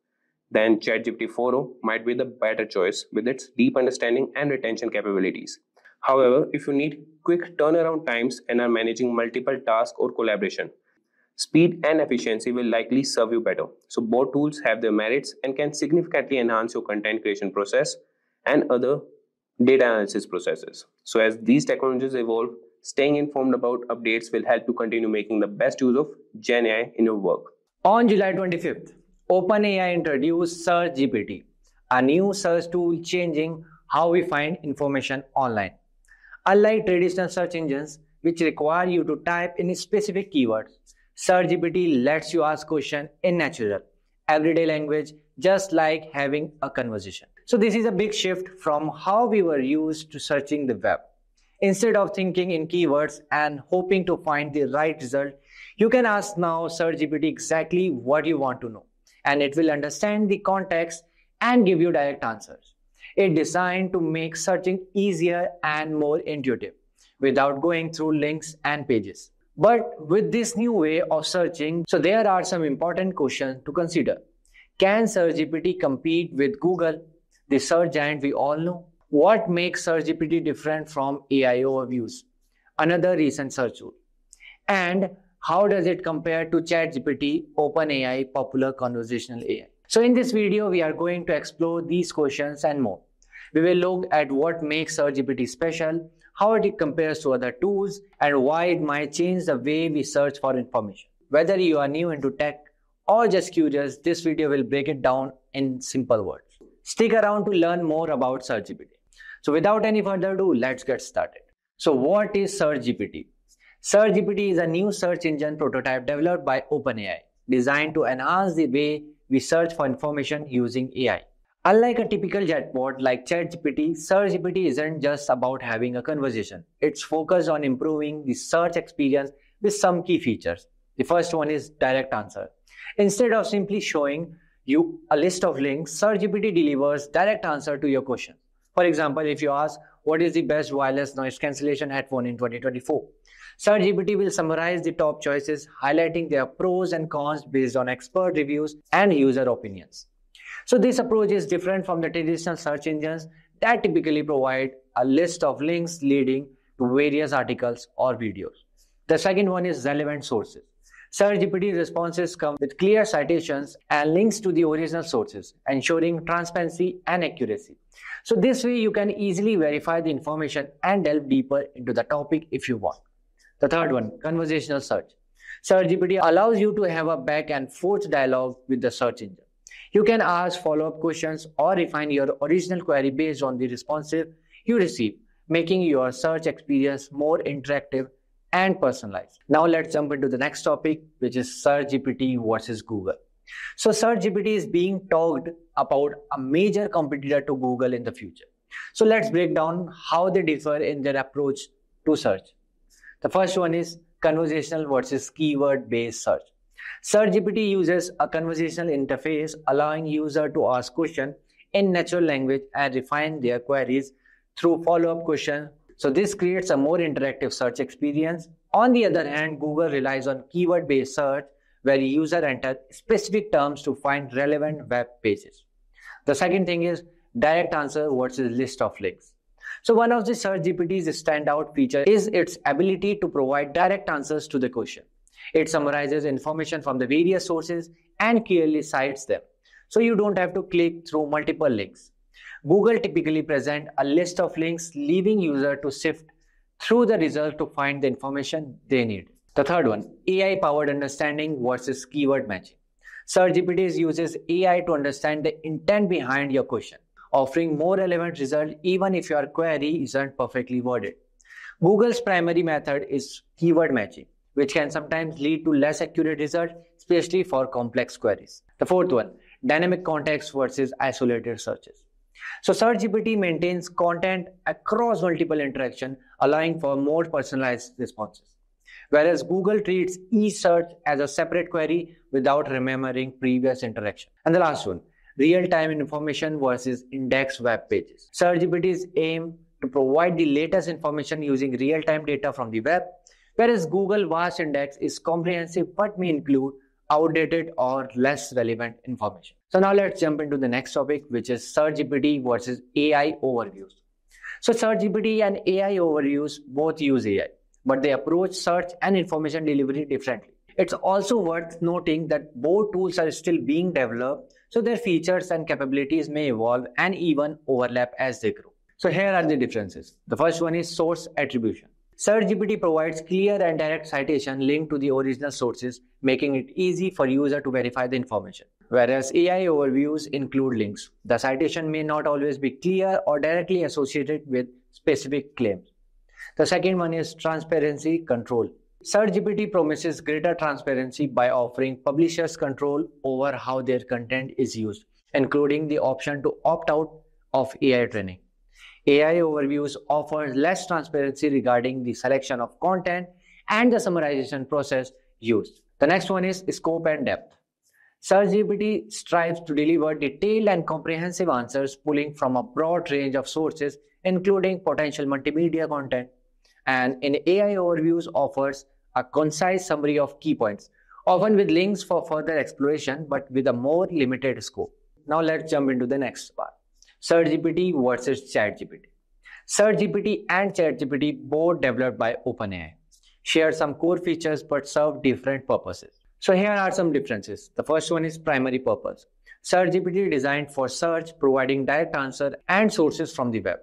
then ChatGPT 4o might be the better choice with its deep understanding and retention capabilities. However, if you need quick turnaround times and are managing multiple tasks or collaboration, speed and efficiency will likely serve you better. So both tools have their merits and can significantly enhance your content creation process and other data analysis processes. So as these technologies evolve, staying informed about updates will help you continue making the best use of Gen AI in your work. On July 25th, OpenAI introduced SearchGPT, a new search tool changing how we find information online. Unlike traditional search engines, which require you to type in specific keywords, SearchGPT lets you ask questions in natural, everyday language, just like having a conversation. So this is a big shift from how we were used to searching the web. Instead of thinking in keywords and hoping to find the right result, you can ask now SearchGPT exactly what you want to know, and it will understand the context and give you direct answers. It's designed to make searching easier and more intuitive without going through links and pages. But with this new way of searching, so there are some important questions to consider. Can SearchGPT compete with Google, the search giant we all know? What makes SearchGPT different from AI overviews, another recent search tool? And how does it compare to ChatGPT, OpenAI, popular conversational AI? So in this video, we are going to explore these questions and more. We will look at what makes SearchGPT special, how it compares to other tools, and why it might change the way we search for information. Whether you are new into tech or just curious, this video will break it down in simple words. Stick around to learn more about SearchGPT. So without any further ado, let's get started. So what is SearchGPT? SearchGPT is a new search engine prototype developed by OpenAI, designed to enhance the way we search for information using AI. Unlike a typical chatbot like ChatGPT, SearchGPT isn't just about having a conversation. It's focused on improving the search experience with some key features. The first one is direct answer. Instead of simply showing you a list of links, SearchGPT delivers direct answer to your question. For example, if you ask, what is the best wireless noise cancellation headphone in 2024? SearchGPT will summarize the top choices, highlighting their pros and cons based on expert reviews and user opinions. So this approach is different from the traditional search engines that typically provide a list of links leading to various articles or videos. The second one is relevant sources. SearchGPT responses come with clear citations and links to the original sources, ensuring transparency and accuracy. So this way you can easily verify the information and delve deeper into the topic if you want. The third one, conversational search. SearchGPT allows you to have a back and forth dialogue with the search engine. You can ask follow-up questions or refine your original query based on the responses you receive, making your search experience more interactive and personalized. Now let's jump into the next topic, which is SearchGPT versus Google. So SearchGPT is being talked about a major competitor to Google in the future. So let's break down how they differ in their approach to search. The first one is conversational versus keyword-based search. SearchGPT uses a conversational interface, allowing users to ask questions in natural language and refine their queries through follow-up questions. So this creates a more interactive search experience. On the other hand, Google relies on keyword-based search, where users enter specific terms to find relevant web pages. The second thing is direct answer versus list of links. So one of the SearchGPT's standout features is its ability to provide direct answers to the question. It summarizes information from the various sources and clearly cites them, so you don't have to click through multiple links. Google typically presents a list of links, leaving users to sift through the results to find the information they need. The third one, AI-powered understanding versus keyword matching. SearchGPT uses AI to understand the intent behind your question. offering more relevant results even if your query isn't perfectly worded. Google's primary method is keyword matching, which can sometimes lead to less accurate results, especially for complex queries. The fourth one, dynamic context versus isolated searches. So SearchGPT maintains content across multiple interactions, allowing for more personalized responses. Whereas Google treats each search as a separate query without remembering previous interaction. And the last one, real-time information versus indexed web pages. SearchGPT's aim to provide the latest information using real-time data from the web, whereas Google Vast Index is comprehensive but may include outdated or less relevant information. So now let's jump into the next topic, which is SearchGPT versus AI overviews. So SearchGPT and AI overviews both use AI, but they approach search and information delivery differently. It's also worth noting that both tools are still being developed, so their features and capabilities may evolve and even overlap as they grow. So here are the differences. The first one is source attribution. SearchGPT provides clear and direct citation linked to the original sources, making it easy for user to verify the information. Whereas AI overviews include links. The citation may not always be clear or directly associated with specific claims. The second one is transparency control. SearchGPT promises greater transparency by offering publishers control over how their content is used, including the option to opt out of AI training. AI overviews offer less transparency regarding the selection of content and the summarization process used. The next one is scope and depth. SearchGPT strives to deliver detailed and comprehensive answers pulling from a broad range of sources, including potential multimedia content. And in AI overviews offers a concise summary of key points, often with links for further exploration, but with a more limited scope. Now let's jump into the next part. SearchGPT versus ChatGPT. SearchGPT and ChatGPT, both developed by OpenAI, share some core features but serve different purposes. So here are some differences. The first one is primary purpose. SearchGPT designed for search, providing direct answer and sources from the web,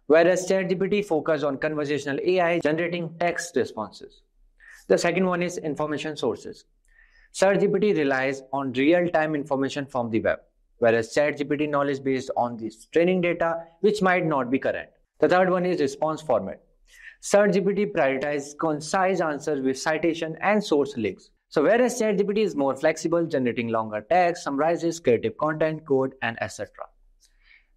whereas ChatGPT focused on conversational AI, generating text responses. The second one is information sources. SearchGPT relies on real-time information from the web, whereas ChatGPT knowledge based on this training data, which might not be current. The third one is response format. SearchGPT prioritizes concise answers with citation and source links. So whereas ChatGPT is more flexible, generating longer text, summarizes creative content, code, and etc.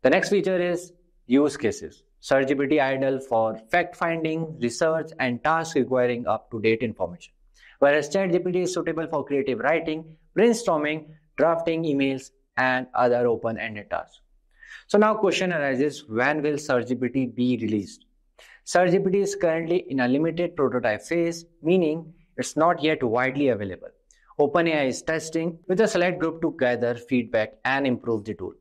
The next feature is use cases. SearchGPT idle for fact-finding, research, and tasks requiring up-to-date information, whereas ChatGPT is suitable for creative writing, brainstorming, drafting emails, and other open-ended tasks. So now question arises, when will SearchGPT be released? SearchGPT is currently in a limited prototype phase, meaning it's not yet widely available. OpenAI is testing with a select group to gather feedback and improve the tool.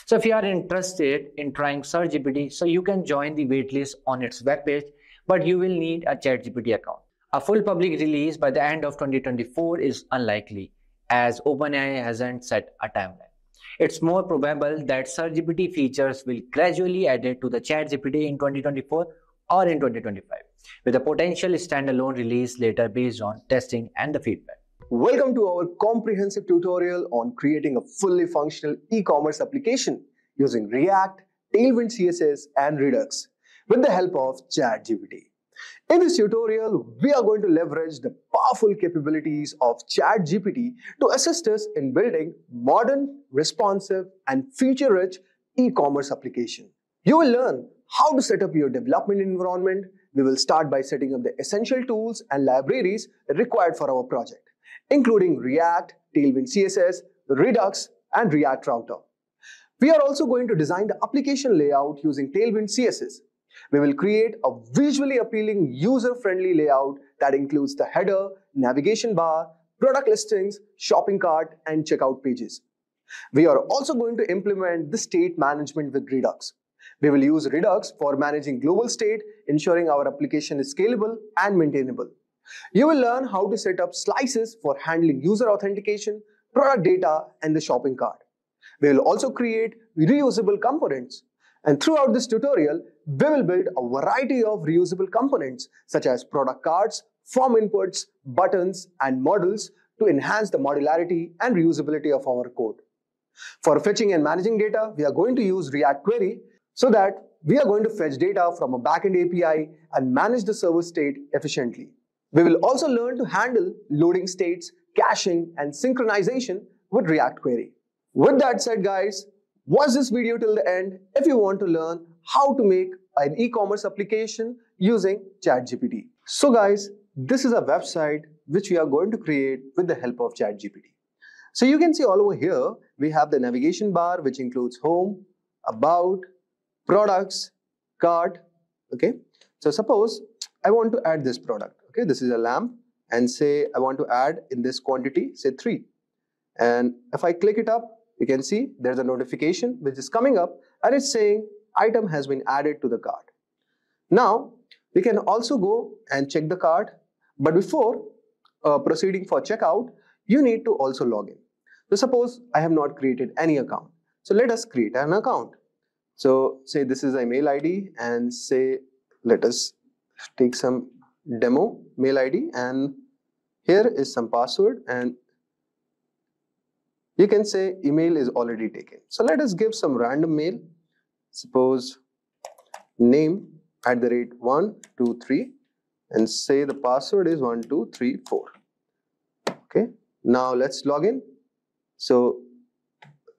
So if you are interested in trying SearchGPT, so you can join the waitlist on its webpage, but you will need a ChatGPT account. A full public release by the end of 2024 is unlikely, as OpenAI hasn't set a timeline. It's more probable that SearchGPT features will gradually added to the ChatGPT in 2024 or in 2025, with a potential standalone release later based on testing and the feedback. Welcome to our comprehensive tutorial on creating a fully functional e-commerce application using React, Tailwind CSS, and Redux with the help of ChatGPT. In this tutorial, we are going to leverage the powerful capabilities of ChatGPT to assist us in building modern, responsive, and feature-rich e-commerce application. You will learn how to set up your development environment. We will start by setting up the essential tools and libraries required for our project, including React, Tailwind CSS, Redux, and React Router. We are also going to design the application layout using Tailwind CSS. We will create a visually appealing, user-friendly layout that includes the header, navigation bar, product listings, shopping cart, and checkout pages. We are also going to implement the state management with Redux. We will use Redux for managing global state, ensuring our application is scalable and maintainable. You will learn how to set up slices for handling user authentication, product data, and the shopping cart. We will also create reusable components. And throughout this tutorial, we will build a variety of reusable components such as product cards, form inputs, buttons, and models to enhance the modularity and reusability of our code. For fetching and managing data, we are going to use React Query so that we are going to fetch data from a backend API and manage the server state efficiently. We will also learn to handle loading states, caching, and synchronization with React Query. With that said, guys, watch this video till the end if you want to learn how to make an e-commerce application using ChatGPT. So guys, this is a website which we are going to create with the help of ChatGPT. So you can see all over here, we have the navigation bar which includes home, about, products, cart. Okay. So suppose I want to add this product. Okay. This is a lamp and say I want to add in this quantity, say 3. And if I click it up, you can see there's a notification which is coming up and it's saying item has been added to the cart. Now we can also go and check the cart, but before proceeding for checkout, you need to also log in. So suppose I have not created any account. So let us create an account. So say this is a mail ID and say let us take some demo mail ID and here is some password and you can say email is already taken. So let us give some random mail. Suppose name @123 and say the password is 1234. Okay. Now let's log in. So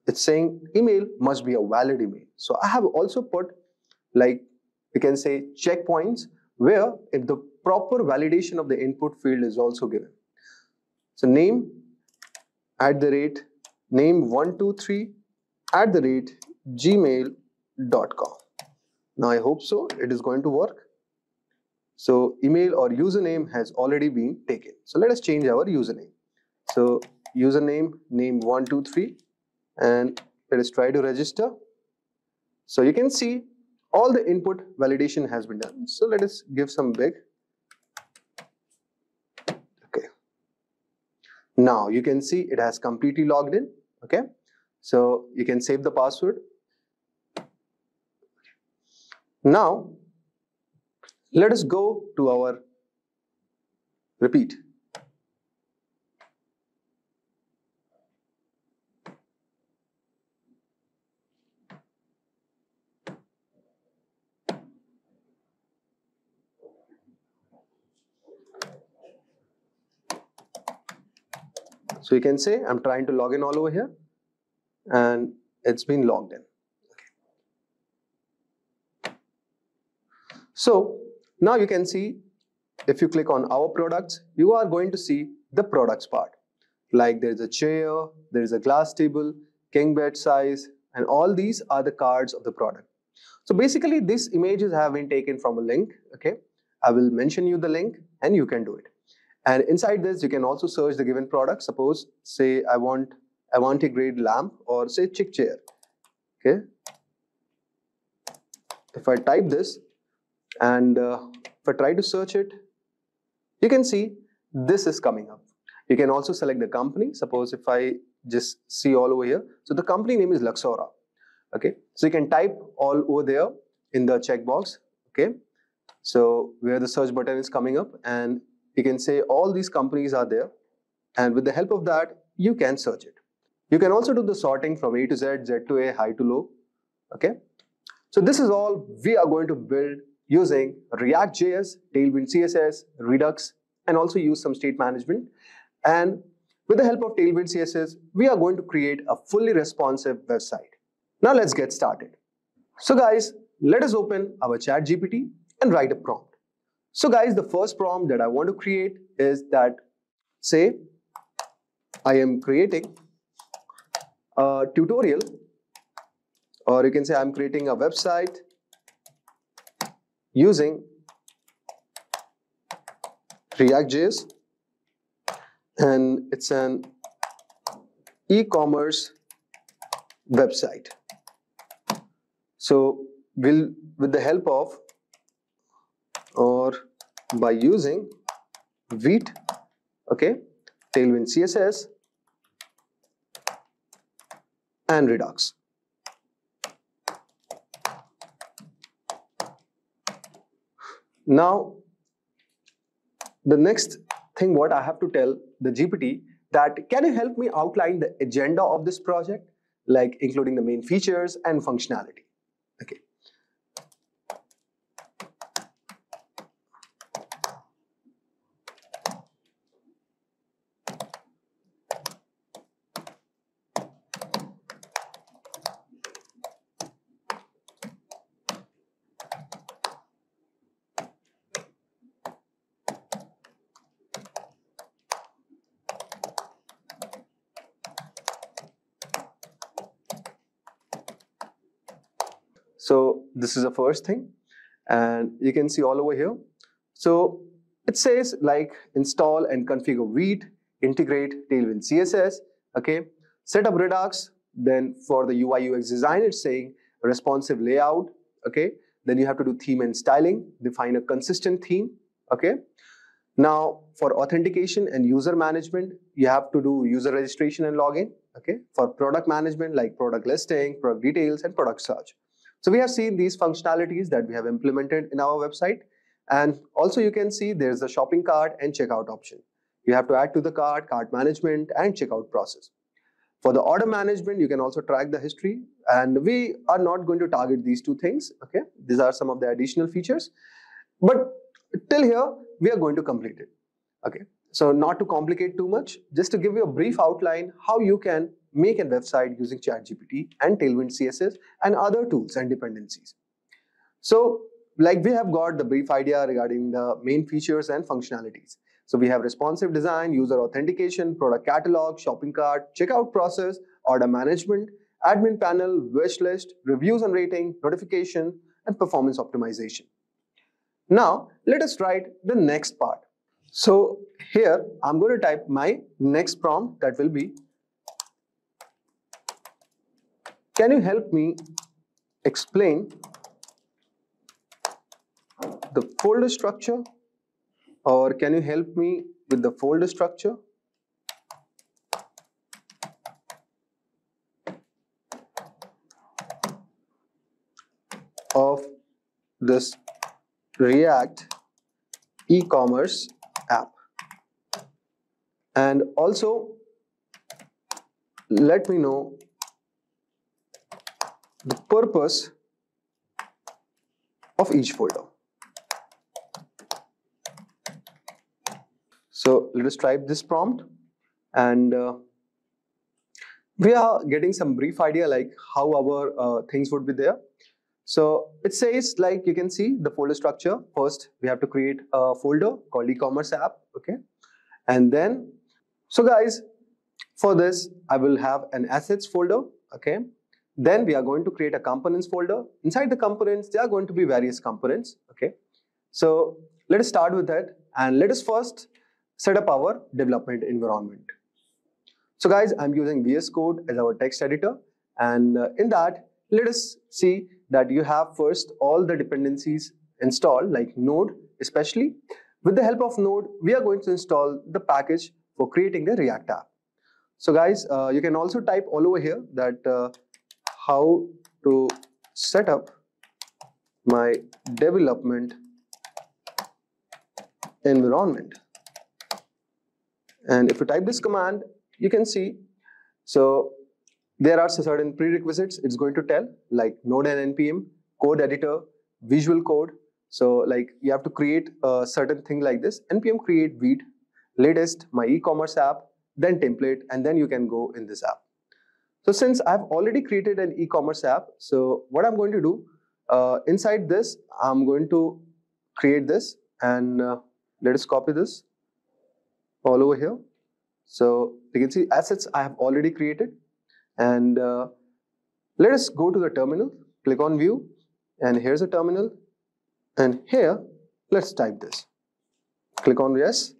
it's saying email must be a valid email. So I have also put like you can say checkpoints where if the proper validation of the input field is also given. So name @name123@gmail.com. Now I hope so it is going to work. So email or username has already been taken. So let us change our username. So username name123 and let us try to register. So you can see all the input validation has been done. So let us give some big. Okay. Now you can see it has completely logged in. Okay. So you can save the password. Now let us go to our repeat. So you can say I'm trying to log in all over here and it's been logged in. Okay. So now you can see if you click on our products, you are going to see the products part. Like there's a chair, there is a glass table, king bed size, and all these are the cards of the product. So basically these images have been taken from a link. Okay. I will mention you the link and you can do it. And inside this, you can also search the given product. Suppose, say, I want a grade lamp or say chick chair. Okay. If I type this and if I try to search it, you can see this is coming up. You can also select the company. Suppose if I just see all over here. So the company name is Luxora. Okay. So you can type all over there in the checkbox. Okay. So where the search button is coming up and you can say all these companies are there and with the help of that, you can search it. You can also do the sorting from A to Z, Z to A, high to low. Okay. So this is all we are going to build using React.js, Tailwind CSS, Redux, and also use some state management. And with the help of Tailwind CSS, we are going to create a fully responsive website. Now let's get started. So guys, let us open our ChatGPT and write a prompt. So guys, the first prompt that I want to create is that, say, I am creating a tutorial, or you can say I'm creating a website using React.js, and it's an e-commerce website. So with the help of or by using Vite, okay, Tailwind CSS and Redux. Now, the next thing what I have to tell the GPT that can you help me outline the agenda of this project? like including the main features and functionality. Okay. So this is the first thing, and you can see all over here. So it says like install and configure Vite, integrate Tailwind CSS, okay, set up Redux. Then for the UI UX design, it's saying responsive layout, okay. Then you have to do theme and styling, define a consistent theme, okay. Now for authentication and user management, you have to do user registration and login, okay. For product management, like product listing, product details, and product search. So we have seen these functionalities that we have implemented in our website. And also you can see there's a shopping cart and checkout option. You have to add to the cart, cart management, and checkout process. For the order management, you can also track the history. And we are not going to target these two things, okay? These are some of the additional features. But till here, we are going to complete it, okay? So not to complicate too much, just to give you a brief outline how you can make a website using ChatGPT and Tailwind CSS and other tools and dependencies. So like we have got the brief idea regarding the main features and functionalities. So we have responsive design, user authentication, product catalog, shopping cart, checkout process, order management, admin panel, wish list, reviews and rating, notification, and performance optimization. Now let us write the next part. So here I'm going to type my next prompt, that will be, can you help me explain the folder structure, or can you help me with the folder structure of this React e-commerce app? And also let me know the purpose of each folder. So let us type this prompt, and we are getting some brief idea like how our things would be there. So it says, like you can see the folder structure. First, we have to create a folder called e-commerce app, okay? And then, so guys, for this, I will have an assets folder, okay? Then we are going to create a components folder. Inside the components, there are going to be various components, okay? So let us start with that, and let us first set up our development environment. So guys, I'm using VS Code as our text editor, and in that, let us see that you have first all the dependencies installed, like Node especially. With the help of Node, we are going to install the package for creating a React app. So guys, you can also type all over here that how to set up my development environment. And if you type this command, you can see, so there are certain prerequisites it's going to tell, like Node and NPM, code editor, visual code. So like you have to create a certain thing like this, NPM create Vite, latest, my e-commerce app, then template, and then you can go in this app. So since I've already created an e-commerce app, so what I'm going to do, inside this, I'm going to create this, and let us copy this all over here. So you can see assets I have already created, and let us go to the terminal, click on view, and here's a terminal, and here let's type this, click on yes.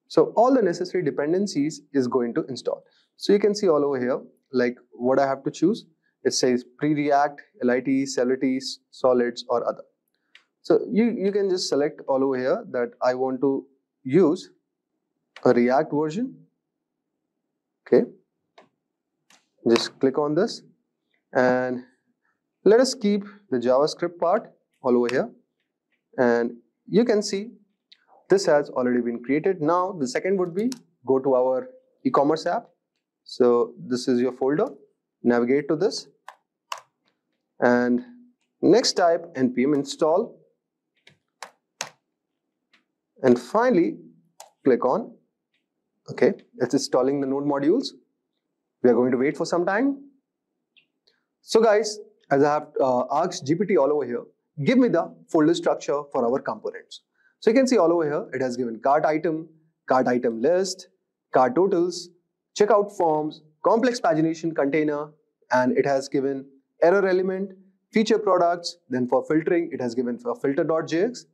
So all the necessary dependencies is going to install. So you can see all over here like what I have to choose. It says pre-React, LIT, Celebrity, Solids, or other. So you can just select all over here that I want to use a React version. Okay, just click on this, and let us keep the JavaScript part all over here, and you can see this has already been created. Now the second would be go to our e-commerce app. So this is your folder. Navigate to this. And next type npm install. And finally, click on OK. It's installing the node modules. We are going to wait for some time. So guys, as I have asked GPT all over here, give me the folder structure for our components. So you can see all over here, it has given cart item list, cart totals, checkout forms, complex pagination container, and it has given error element, feature products. Then for filtering, it has given for filter.js,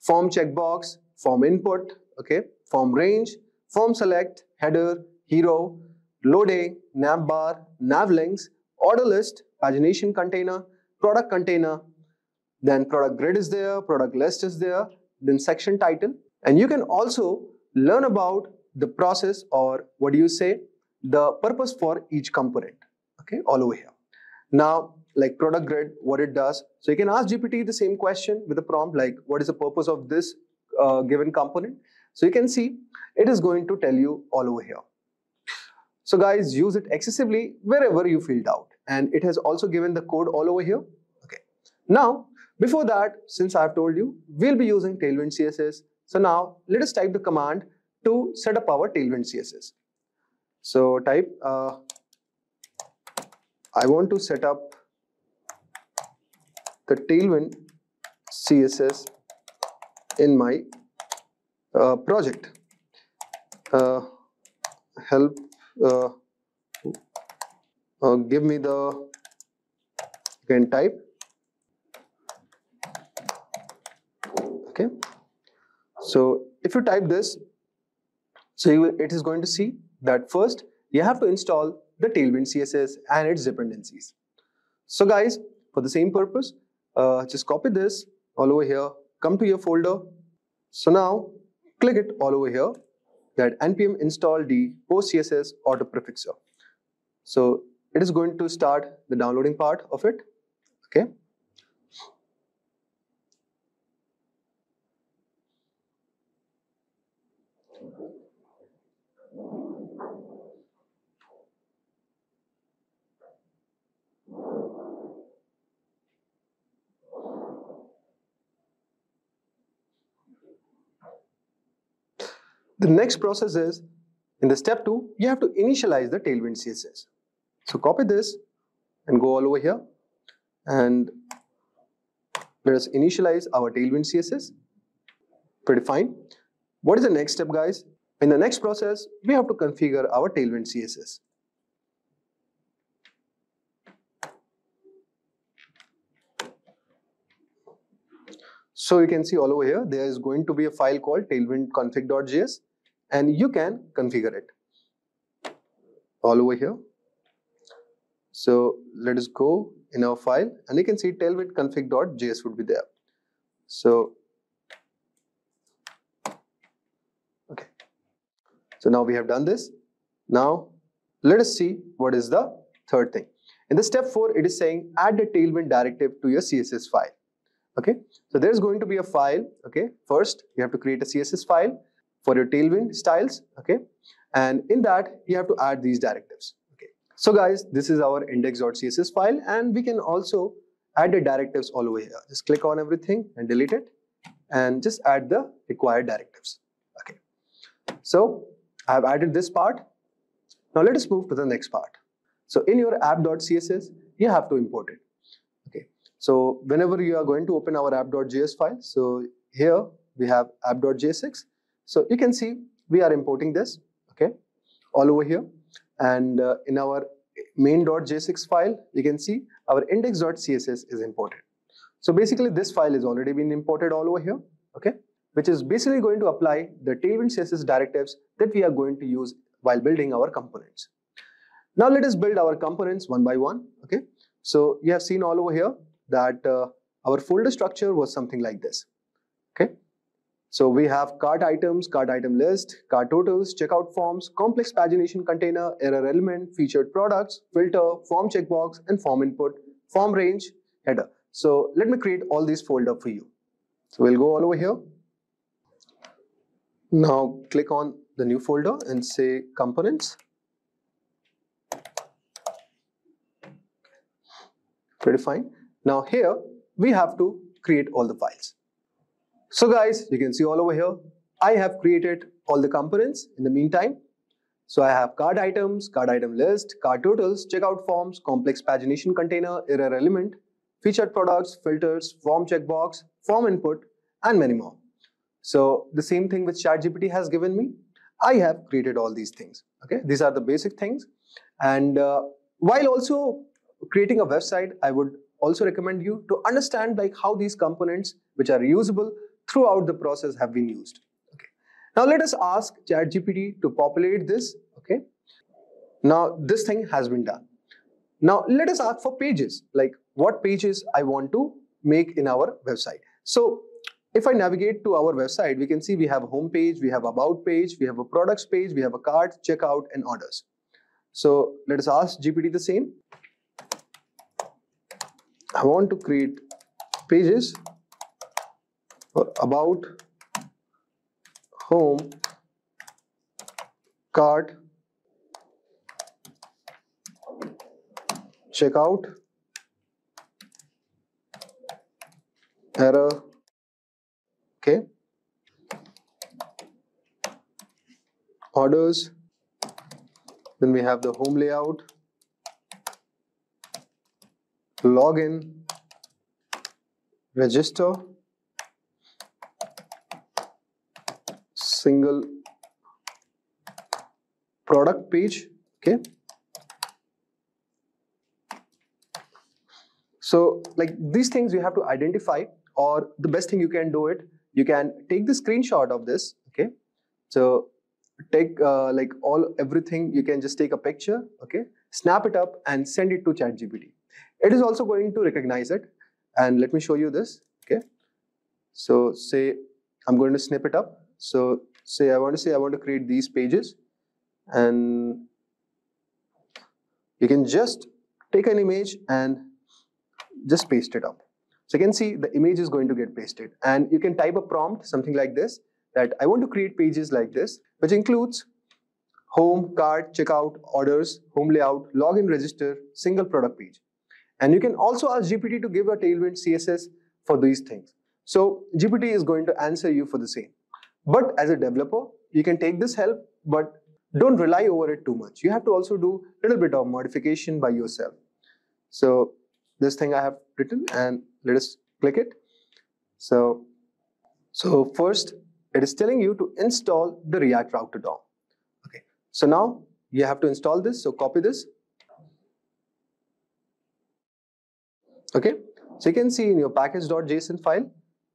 form checkbox, form input, okay, form range, form select, header, hero, loading, navbar, navlinks, order list, pagination container, product container, then product grid is there, product list is there, then section title. And you can also learn about the process, or what do you say, the purpose for each component, okay, all over here. Now, like product grid, what it does. So you can ask GPT the same question with a prompt like, what is the purpose of this given component? So you can see it is going to tell you all over here. So guys, use it excessively wherever you feel doubt. And it has also given the code all over here. Okay. Now, before that, since I have told you, we'll be using Tailwind CSS. So now let us type the command to set up our Tailwind CSS. So type, I want to set up the Tailwind CSS in my project. Help, give me the, you can type. Okay. So if you type this, so it is going to see that first you have to install the Tailwind CSS and its dependencies. So guys, for the same purpose, just copy this all over here, come to your folder. So now click it all over here, that npm install the post CSS auto prefixer. So it is going to start the downloading part of it. Okay. The next process is, in the step 2, you have to initialize the Tailwind CSS. So copy this and go all over here and let us initialize our Tailwind CSS. Pretty fine. What is the next step, guys? In the next process, we have to configure our Tailwind CSS. So you can see all over here, there is going to be a file called tailwindconfig.js and you can configure it all over here. So let us go in our file and you can see tailwindconfig.js would be there. So, okay. So now we have done this. Now let us see what is the third thing. In the step 4, it is saying add the Tailwind directive to your CSS file. Okay, so there's going to be a file. Okay, first you have to create a CSS file for your Tailwind styles. Okay, and in that you have to add these directives. Okay, so guys, this is our index.css file, and we can also add the directives all over here. Just click on everything and delete it, and just add the required directives. Okay, so I have added this part. Now let us move to the next part. So in your app.css, you have to import it. Okay. So whenever you are going to open our app.js file, so here we have app.jsx. So you can see we are importing this, okay, all over here. And in our main.jsx file, you can see our index.css is imported. So basically this file is already been imported all over here, okay, which is basically going to apply the Tailwind CSS directives that we are going to use while building our components. Now let us build our components one by one, okay. So you have seen all over here that our folder structure was something like this, okay. So we have cart items, cart item list, cart totals, checkout forms, complex pagination container, error element, featured products, filter, form checkbox, and form input, form range, header. So let me create all these folder for you. So we'll go all over here. Now click on the new folder and say components. Pretty fine. Now here we have to create all the files. So guys, you can see all over here, I have created all the components in the meantime. So I have cart items, cart item list, cart totals, checkout forms, complex pagination container, error element, featured products, filters, form checkbox, form input, and many more. So the same thing which ChatGPT has given me, I have created all these things. Okay, these are the basic things. And while also creating a website, I would also recommend you to understand like how these components which are reusable throughout the process have been used. Okay. Now let us ask ChatGPT to populate this. Okay. Now this thing has been done. Now let us ask for pages, like what pages I want to make in our website. So if I navigate to our website, we can see we have a home page, we have about page, we have a products page, we have a cart, checkout, and orders. So let us ask GPT the same. I want to create pages for about, home, cart, checkout, error, okay, orders, then we have the home layout, login, register, single product page, okay. So like these things you have to identify, or the best thing you can do it, you can take the screenshot of this, okay. So take like everything, you can just take a picture, okay, snap it up and send it to ChatGPT. It is also going to recognize it, and let me show you this, okay. So say I'm going to snip it up. So say I want to create these pages, and you can just take an image and just paste it up. So you can see the image is going to get pasted, and you can type a prompt, something like this, that I want to create pages like this, which includes home, cart, checkout, orders, home layout, login, register, single product page. And you can also ask GPT to give a Tailwind CSS for these things. So GPT is going to answer you for the same. But as a developer, you can take this help, but don't rely over it too much. You have to also do a little bit of modification by yourself. So this thing I have written, and let us click it. So first it is telling you to install the React Router DOM. Okay. So now you have to install this. So copy this. Okay. So you can see in your package.json file.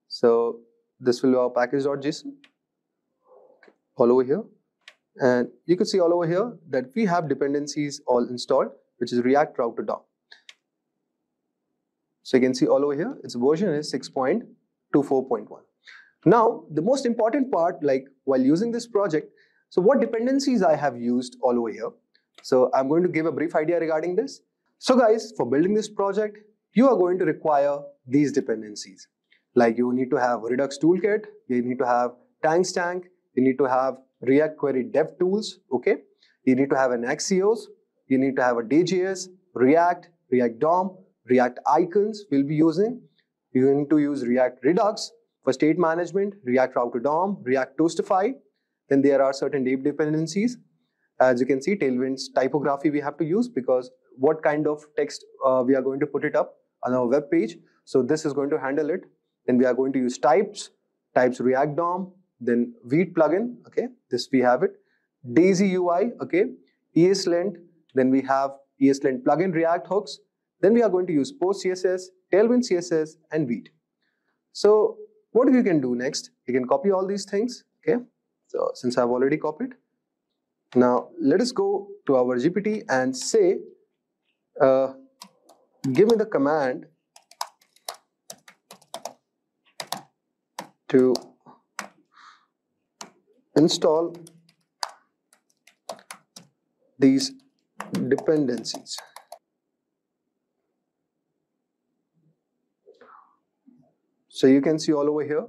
So this will be our package.json all over here. And you can see all over here that we have dependencies all installed, which is React Router DOM. So you can see all over here, its version is 6.24.1. Now, the most important part, like while using this project, so what dependencies I have used all over here. So I'm going to give a brief idea regarding this. So guys, for building this project, you are going to require these dependencies. Like you need to have Redux toolkit, you need to have Tank, you need to have React Query Dev Tools, okay? You need to have an Axios, you need to have a DJS, React DOM, React icons we'll be using. You need to use React Redux for state management, React Router DOM, React Toastify. Then there are certain deep dependencies. As you can see, Tailwind's typography we have to use, because what kind of text we are going to put it up on our web page. So this is going to handle it. Then we are going to use types React DOM, then Vite plugin, okay, this we have it. Daisy UI, okay, ESLint, then we have ESLint plugin React hooks. Then we are going to use Post CSS, Tailwind CSS, and Vite. So what you can do next? You can copy all these things, okay? So since I've already copied, now let us go to our GPT and say, give me the command to install these dependencies. So you can see all over here,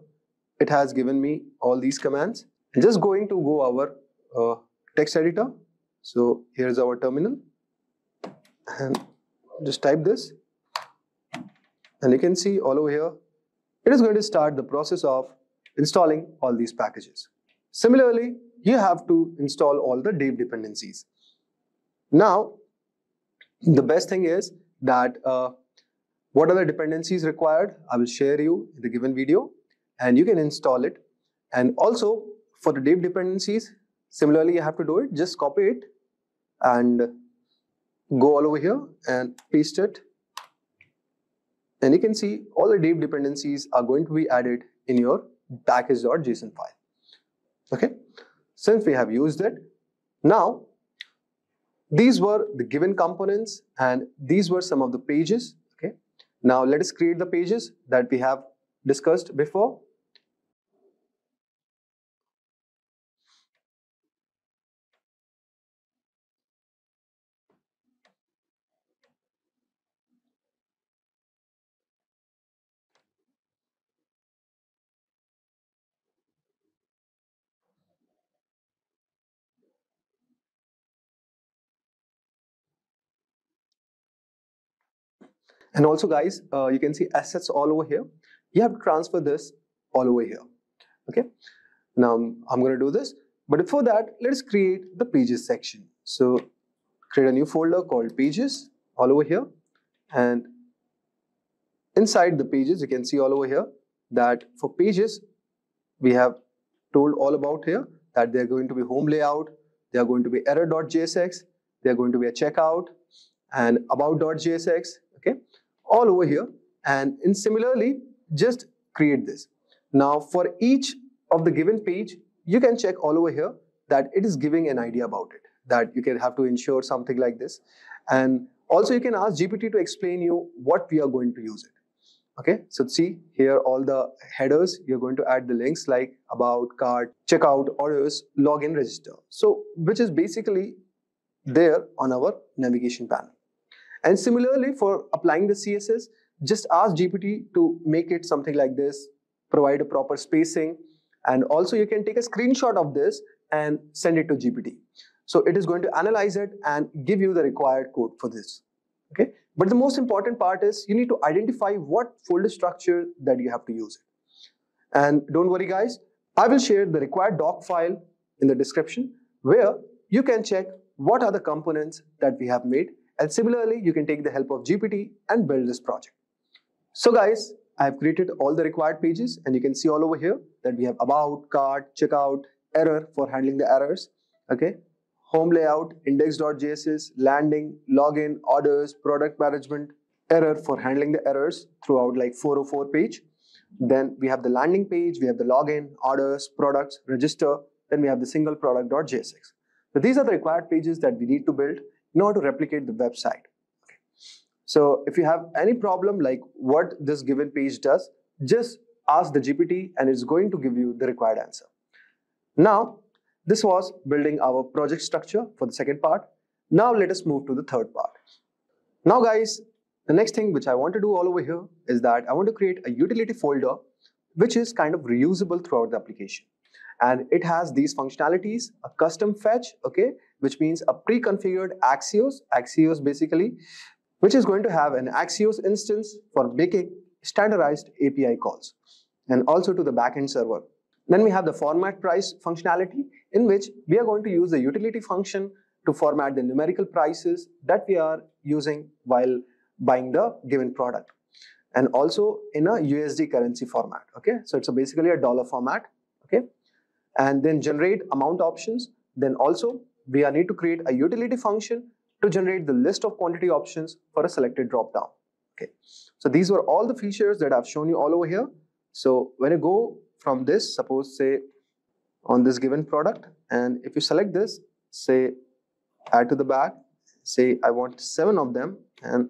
it has given me all these commands. I'm just going to go our text editor. So here's our terminal, and just type this. And you can see all over here, it is going to start the process of installing all these packages. Similarly, you have to install all the dev dependencies. Now, the best thing is that what are the dependencies required? I will share you in the given video and you can install it. And also for the dev dependencies, similarly, you have to do it. Just copy it and go all over here and paste it. And you can see all the dev dependencies are going to be added in your package.json file. Okay, since we have used it, now these were the given components and these were some of the pages. Okay, now let us create the pages that we have discussed before. And also guys, you can see assets all over here. You have to transfer this all over here. Okay, now I'm going to do this, but before that, let's create the pages section. So create a new folder called pages all over here, and inside the pages you can see all over here that for pages we have told all about here that they are going to be home layout, they are going to be error.jsx, they are going to be a checkout and about.jsx. Okay, all over here. And in similarly, just create this. Now for each of the given page, you can check all over here that it is giving an idea about it, that you can have to ensure something like this. And also you can ask GPT to explain you what we are going to use it. Okay, so see here all the headers, you're going to add the links like about, cart, checkout, orders, login, register. So which is basically there on our navigation panel. And similarly for applying the CSS, just ask GPT to make it something like this, provide a proper spacing, and also you can take a screenshot of this and send it to GPT. So it is going to analyze it and give you the required code for this. Okay, but the most important part is you need to identify what folder structure that you have to use it. And don't worry guys, I will share the required doc file in the description where you can check what are the components that we have made. And similarly, you can take the help of GPT and build this project. So guys, I have created all the required pages and you can see all over here that we have about, cart, checkout, error for handling the errors. Okay, home layout, index.js, landing, login, orders, product management, error for handling the errors throughout like 404 page. Then we have the landing page, we have the login, orders, products, register, then we have the single product.jsx. So these are the required pages that we need to build in order to replicate the website. Okay. So if you have any problem like what this given page does, just ask the GPT and it's going to give you the required answer. Now, this was building our project structure for the second part. Now let us move to the third part. Now guys, the next thing which I want to do all over here is that I want to create a utility folder which is kind of reusable throughout the application. And it has these functionalities, a custom fetch, okay, which means a pre-configured Axios basically, which is going to have an Axios instance for making standardized API calls and also to the backend server. Then we have the format price functionality in which we are going to use the utility function to format the numerical prices that we are using while buying the given product, and also in a USD currency format. Okay, so it's basically a dollar format. Okay, and then generate amount options. Then also we need to create a utility function to generate the list of quantity options for a selected dropdown. Okay, so these were all the features that I've shown you all over here. So when you go from this, suppose say on this given product, and if you select this, say add to the bag, say I want 7 of them, and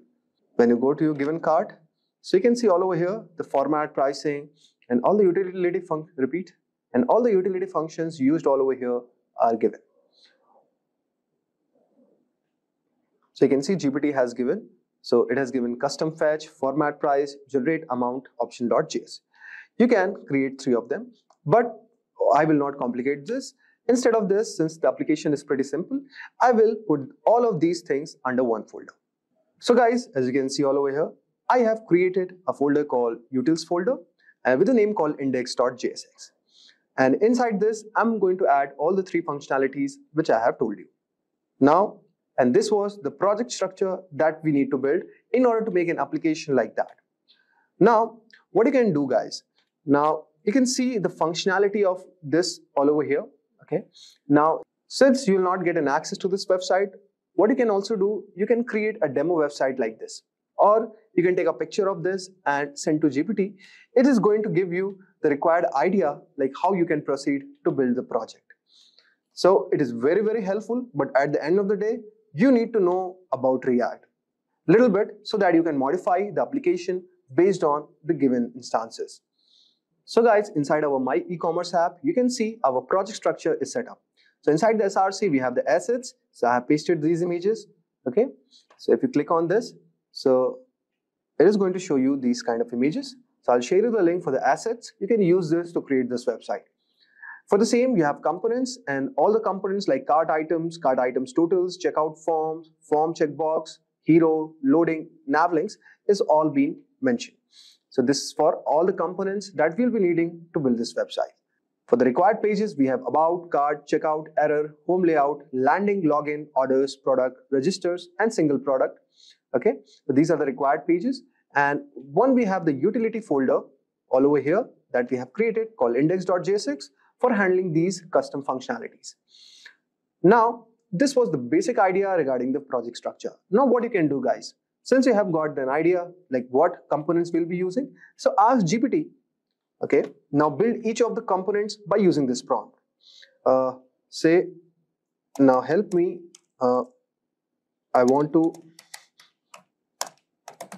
when you go to your given cart, so you can see all over here the format, pricing, and all the utility and all the utility functions used all over here are given. So you can see GPT has given, so it has given custom fetch, format price, generate amount, option.js. You can create 3 of them, but I will not complicate this. Instead of this, since the application is pretty simple, I will put all of these things under one folder. So guys, as you can see all over here, I have created a folder called utils folder with a name called index.jsx. And inside this, I'm going to add all the three functionalities which I have told you. Now, and this was the project structure that we need to build in order to make an application like that. Now, what you can do, guys, now you can see the functionality of this all over here. Okay. Now, since you will not get an access to this website, what you can also do, you can create a demo website like this, or you can take a picture of this and send to GPT. It is going to give you the required idea like how you can proceed to build the project. So it is very, very helpful, but at the end of the day, you need to know about React a little bit so that you can modify the application based on the given instances. So guys, inside our My E-commerce app, you can see our project structure is set up. So inside the SRC, we have the assets. So I have pasted these images. Okay. So if you click on this, so it is going to show you these kind of images. So I'll share you the link for the assets. You can use this to create this website. For the same, you have components, and all the components like cart items totals, checkout forms, form checkbox, hero, loading, nav links is all being mentioned. So this is for all the components that we'll be needing to build this website. For the required pages, we have about, cart, checkout, error, home layout, landing, login, orders, product, registers, and single product. Okay, so these are the required pages. And one, we have the utility folder all over here that we have created called index.jsx for handling these custom functionalities. Now, this was the basic idea regarding the project structure. Now, what you can do, guys, since you have got an idea like what components we'll be using, so ask GPT, okay, now build each of the components by using this prompt. Say, now help me, I want to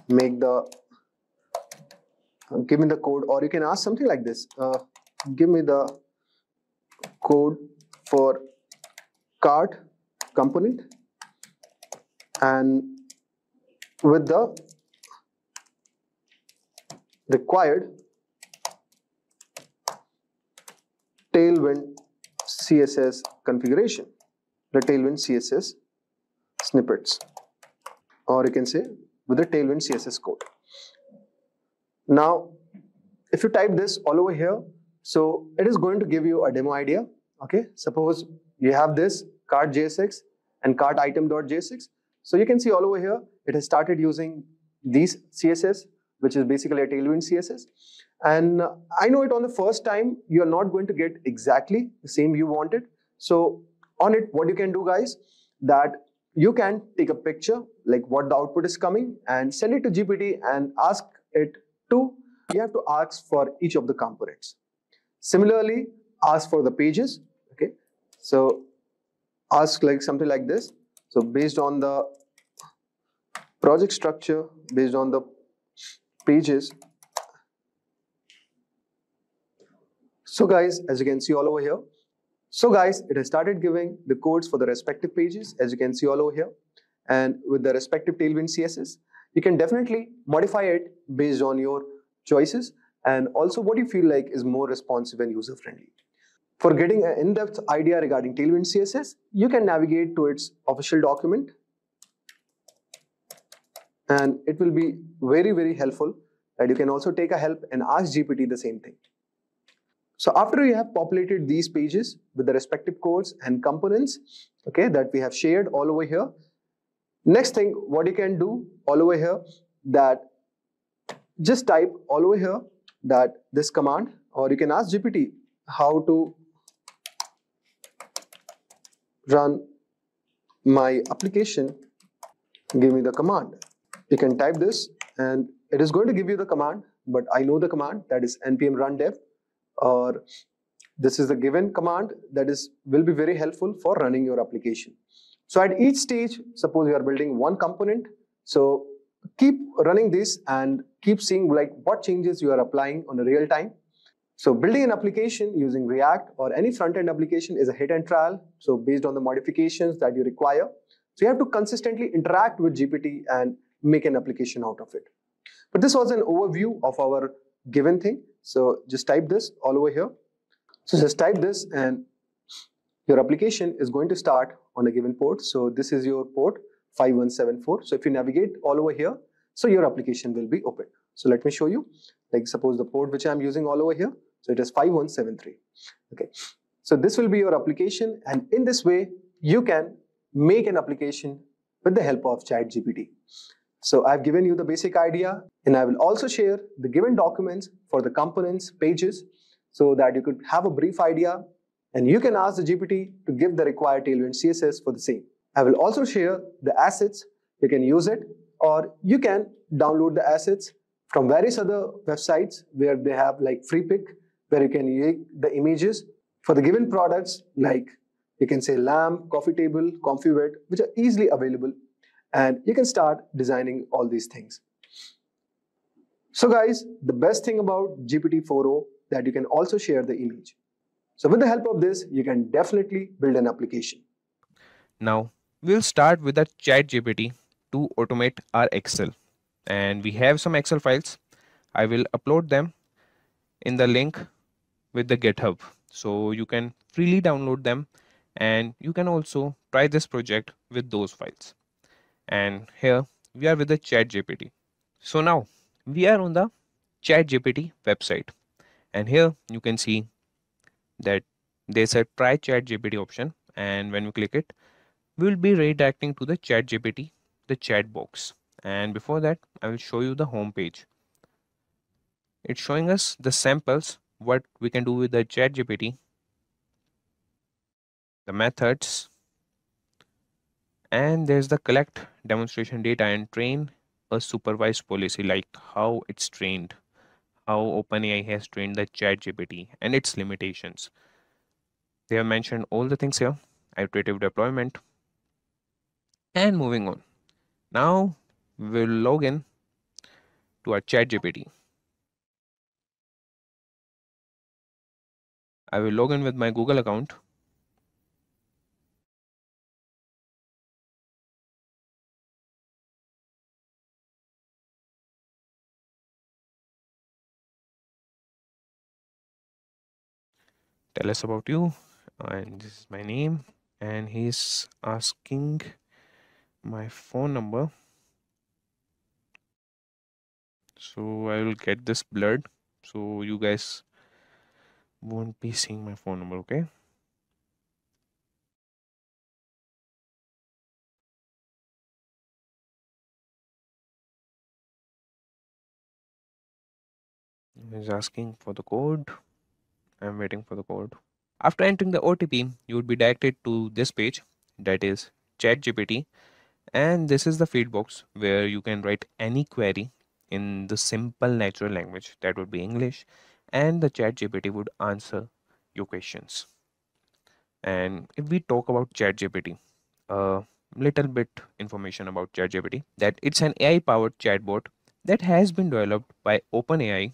make the, give me the code, or you can ask something like this, give me the code for cart component and with the required Tailwind CSS configuration, the Tailwind CSS snippets, or you can say with the Tailwind CSS code. Now, if you type this all over here, so it is going to give you a demo idea. Okay, suppose you have this cart JSX and cart item.jsx. So you can see all over here, it has started using these CSS, which is basically a Tailwind CSS. And I know it on the first time, you are not going to get exactly the same you wanted. So on it, what you can do, guys, that you can take a picture like what the output is coming and send it to GPT and ask it to, you have to ask for each of the components. Similarly, ask for the pages. Okay, so ask like something like this. So based on the project structure, based on the pages. So guys, as you can see all over here. So guys, it has started giving the codes for the respective pages, as you can see all over here. And with the respective Tailwind CSS, you can definitely modify it based on your choices and also what you feel like is more responsive and user-friendly. For getting an in-depth idea regarding Tailwind CSS, you can navigate to its official document. And it will be very, very helpful that you can also take a help and ask GPT the same thing. So after you have populated these pages with the respective codes and components, okay, that we have shared all over here, next thing, what you can do all over here, that just type all over here that this command, or you can ask GPT how to run my application, give me the command. You can type this and it is going to give you the command, but I know the command, that is npm run dev, or this is the given command that will be very helpful for running your application. So at each stage, suppose you are building one component, so keep running this and keep seeing like what changes you are applying on a real time. So building an application using React or any front-end application is a hit and trial. So based on the modifications that you require, so you have to consistently interact with GPT and make an application out of it. But this was an overview of our given thing. So just type this all over here. So just type this and your application is going to start on a given port. So this is your port 5174. So if you navigate all over here, So your application will be open. So let me show you. Like suppose the port which I'm using all over here. So it is 5173. Okay. So this will be your application, and in this way you can make an application with the help of ChatGPT. So I've given you the basic idea, and I will also share the given documents for the components pages so that you could have a brief idea, and you can ask the GPT to give the required tailwind CSS for the same. I will also share the assets. You can use it, or you can download the assets from various other websites where they have like free pick, where you can make the images for the given products, like you can say lamp, coffee table, comfy bed, which are easily available, and you can start designing all these things. So guys, the best thing about GPT-4o that you can also share the image. So with the help of this, you can definitely build an application. Now we'll start with the ChatGPT to automate our Excel, and we have some Excel files. I will upload them in the link with the GitHub, so you can freely download them, and you can also try this project with those files. And here we are with the ChatGPT. So now we are on the ChatGPT website, and here you can see that there's a try ChatGPT option, and when we click it, we will be redirecting to the ChatGPT, the chat box. And before that, I will show you the home page. It's showing us the samples, what we can do with the ChatGPT, the methods, and there's the collect demonstration data and train a supervised policy, like how it's trained, how OpenAI has trained the ChatGPT and its limitations. They have mentioned all the things here, iterative deployment, and moving on. Now we'll log in to our ChatGPT. I will log in with my Google account. Tell us about you, and this is my name, and he's asking my phone number. So I will get this blurred so you guys won't be seeing my phone number, okay? He's asking for the code. I'm waiting for the code. After entering the OTP, you would be directed to this page, that is ChatGPT, and this is the feed box where you can write any query in the simple natural language, that would be English, and the ChatGPT would answer your questions. And if we talk about ChatGPT, a little bit information about ChatGPT, that it's an AI powered chatbot that has been developed by OpenAI,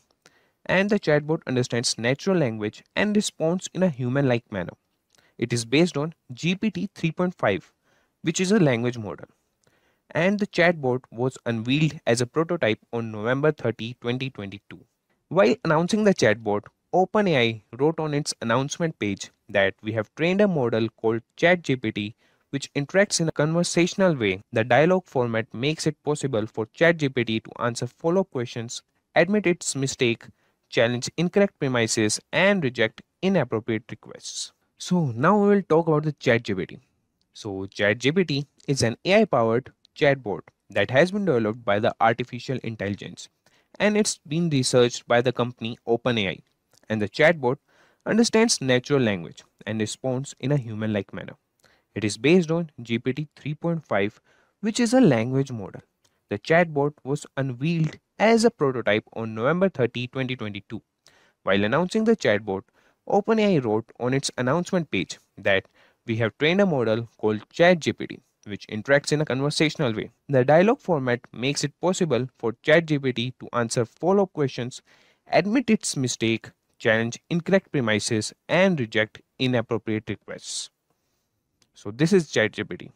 and the chatbot understands natural language and responds in a human like manner. It is based on GPT 3.5, which is a language model. And the chatbot was unveiled as a prototype on November 30, 2022. While announcing the chatbot, OpenAI wrote on its announcement page that we have trained a model called ChatGPT which interacts in a conversational way. The dialogue format makes it possible for ChatGPT to answer follow-up questions, admit its mistake, challenge incorrect premises, and reject inappropriate requests. So now we will talk about the ChatGPT. So ChatGPT is an AI-powered chatbot that has been developed by the artificial intelligence, and it's been researched by the company OpenAI. And the chatbot understands natural language and responds in a human-like manner. It is based on GPT 3.5, which is a language model. The chatbot was unveiled as a prototype on November 30, 2022. While announcing the chatbot, OpenAI wrote on its announcement page that we have trained a model called ChatGPT, which interacts in a conversational way. The dialogue format makes it possible for ChatGPT to answer follow-up questions, admit its mistake, challenge incorrect premises, and reject inappropriate requests. So this is ChatGPT,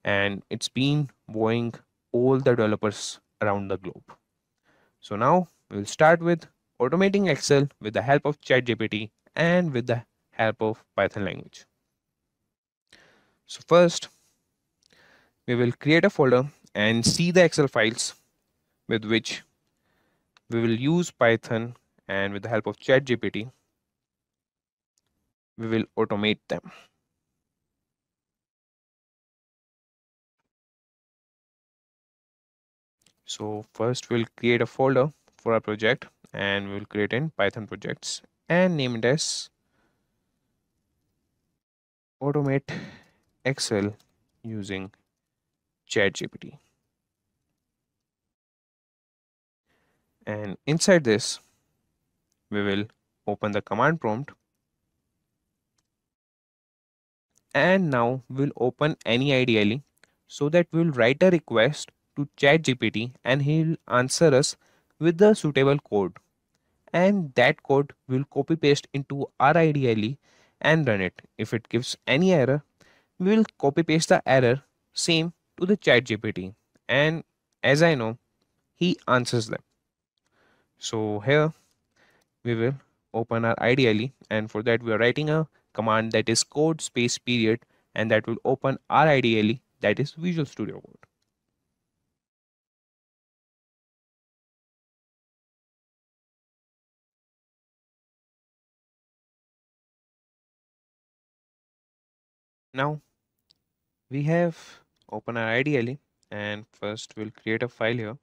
and it's been wowing all the developers around the globe. So now we'll start with automating Excel with the help of ChatGPT and with the help of Python language. So first, we will create a folder and see the Excel files with which we will use Python, and with the help of ChatGPT, we will automate them. So first we'll create a folder for our project, and we'll create in Python projects and name it as automate Excel using ChatGPT. And inside this, we will open the command prompt, and now we'll open any ideally, so that we'll write a request to ChatGPT and he'll answer us with the suitable code, and that code will copy paste into our IDLE and run it. If it gives any error, we will copy paste the error same to the ChatGPT, and as I know, he answers them. So here we will open our IDLE, and for that we are writing a command that is code space period, and that will open our IDLE, that is Visual Studio Code. Now we have open our IDLE, and first we'll create a file here,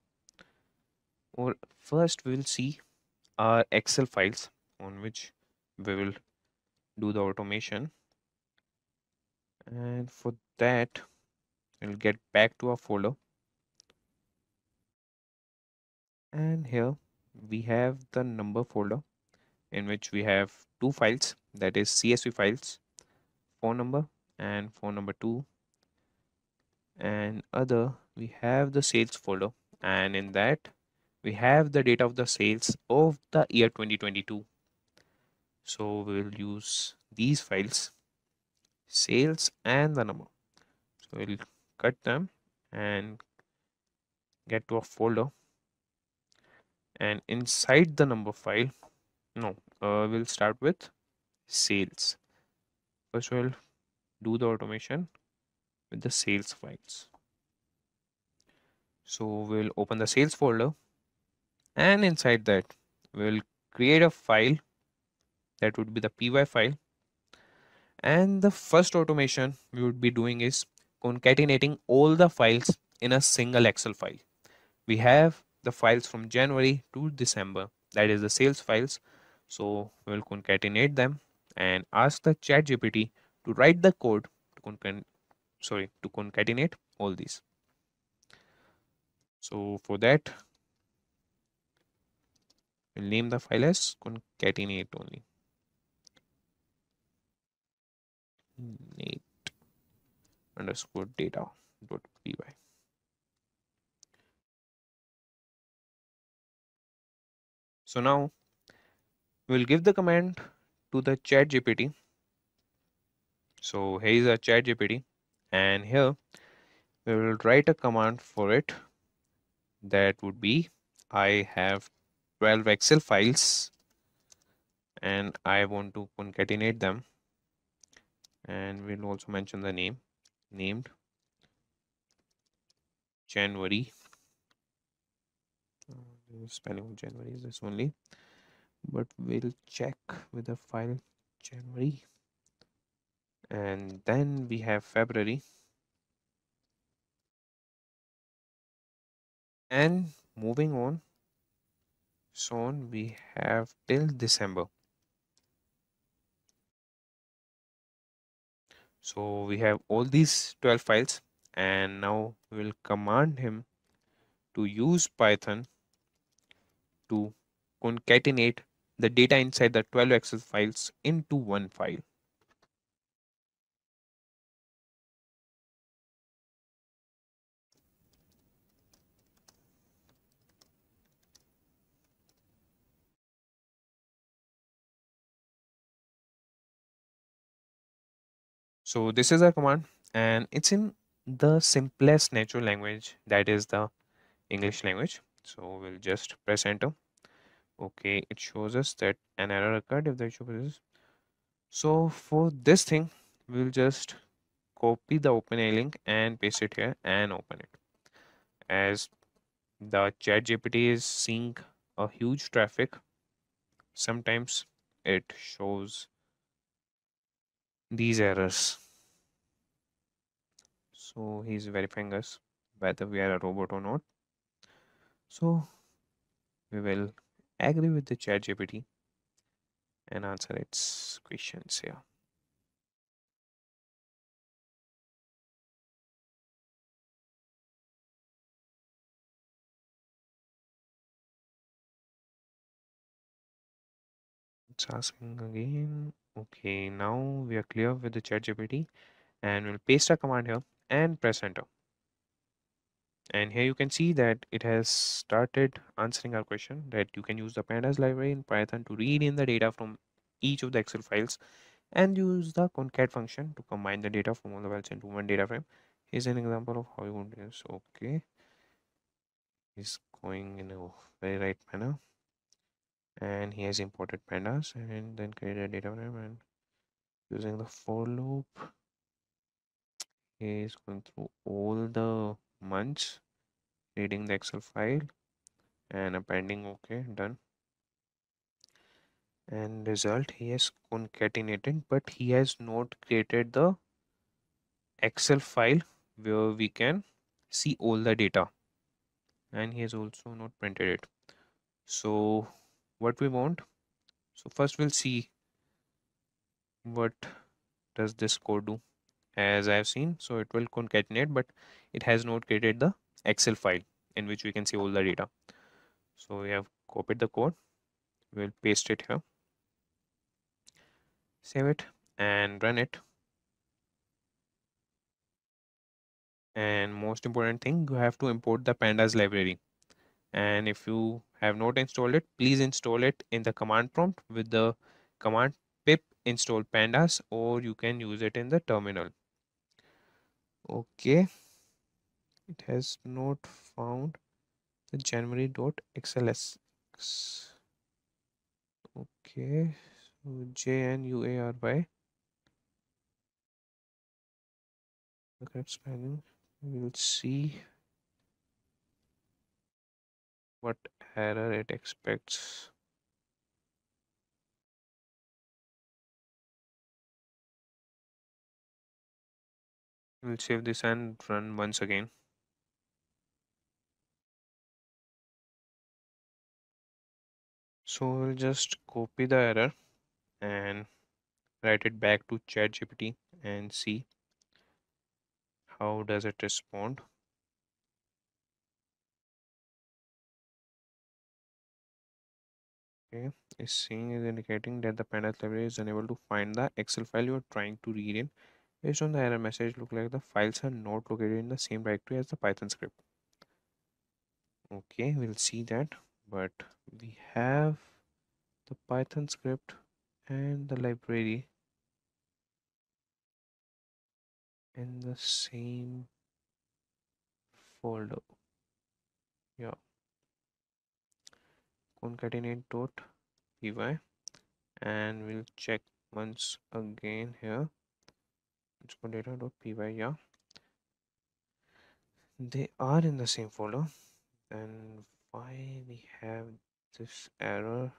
or first we'll see our Excel files on which we will do the automation, and for that we'll get back to our folder, and here we have the number folder in which we have two files, that is CSV files, phone number and phone number 2, and other we have the sales folder, and in that we have the data of the sales of the year 2022. So we will use these files, sales and the number. So we'll cut them and get to a folder, and inside the number file, we'll start with sales. First we'll do the automation with the sales files. So we'll open the sales folder, and inside that we'll create a file that would be the py file, and the first automation we would be doing is concatenating all the files in a single Excel file. We have the files from January to December, that is the sales files, so we'll concatenate them and ask the ChatGPT to write the code to concatenate all these. So for that we'll name the file as concatenate only. Nate underscore data dot py. So now we'll give the command to the ChatGPT. So here is our ChatGPT, and here we will write a command for it that would be I have 12 Excel files and I want to concatenate them, and we'll also mention the name named January. The spelling of January is this only, but we'll check with the file January, and then we have February, and moving on, so on we have till December. So we have all these 12 files, and now we will command him to use Python to concatenate the data inside the 12 Excel files into one file. So this is a command, and it's in the simplest natural language, that is the English language. So we'll just press enter. Okay, it shows us that an error occurred if the issue is. So for this thing, we'll just copy the OpenAI link and paste it here and open it. As the ChatGPT is seeing a huge traffic. Sometimes it shows these errors. So he's verifying us whether we are a robot or not. So we will agree with the ChatGPT and answer its questions here. It's asking again. Okay, now we are clear with the ChatGPT and we'll paste our command here and press enter. And here you can see that it has started answering our question that you can use the pandas library in Python to read in the data from each of the Excel files and use the concat function to combine the data from all the files into one data frame. Here's an example of how you would do this. Okay, he's going in a very right manner and he has imported pandas and then created a data frame, and using the for loop he is going through all the months, reading the Excel file and appending. Okay, done. And result, he has concatenated, but he has not created the Excel file where we can see all the data, and he has also not printed it. So what we want, so first we'll see what does this code do. As I have seen, so it will concatenate, but it has not created the Excel file in which we can see all the data. So we have copied the code, we'll paste it here, save it and run it. And most important thing, you have to import the pandas library, and if you have not installed it, please install it in the command prompt with the command pip install pandas, or you can use it in the terminal. Okay, it has not found the january.xls. Okay, so JNUARY, the correct spelling. We'll see what error it expects. We'll save this and run once again. So we'll just copy the error and write it back to ChatGPT and see how does it respond. Okay, is seeing is indicating that the pandas library is unable to find the Excel file you are trying to read in. Based on the error message, look like the files are not located in the same directory as the Python script. Okay, we'll see that, but we have the Python script and the library in the same folder. Yeah, concatenate.py, and we'll check once again here. It's data.py. Yeah, they are in the same folder. Then why we have this error?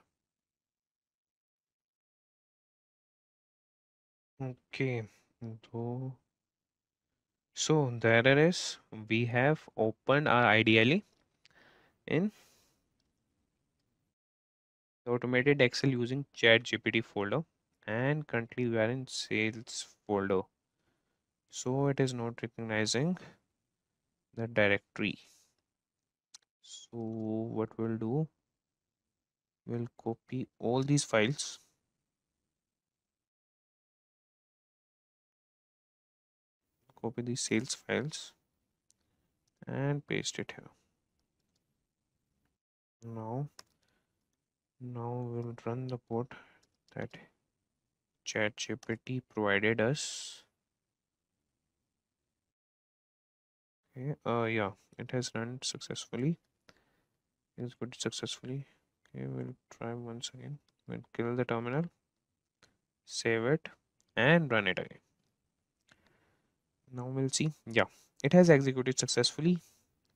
Okay, though, so the error is we have opened our ideally in the automated Excel using ChatGPT folder, and currently we are in sales folder, so it is not recognizing the directory. So what we'll do, we'll copy all these files, copy these sales files and paste it here. Now we'll run the code that ChatGPT provided us. Okay, yeah, it has run successfully. It's good successfully. Okay, we'll try once again. We'll kill the terminal, save it, and run it again. Now we'll see. Yeah, it has executed successfully.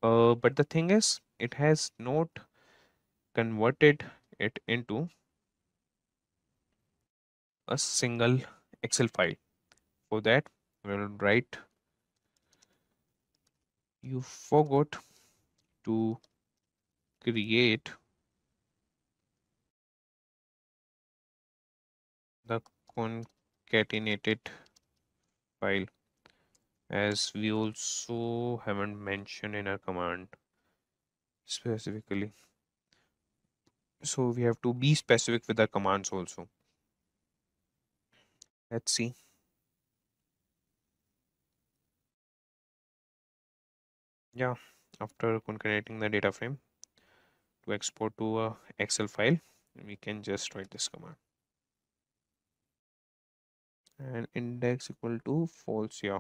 But the thing is, it has not converted it into a single Excel file. For that, we'll write you forgot to create the concatenated file, as we also haven't mentioned in our command specifically. So we have to be specific with our commands also. Let's see. Yeah, after concatenating the data frame to export to a Excel file, we can just write this command. And index equal to false, yeah.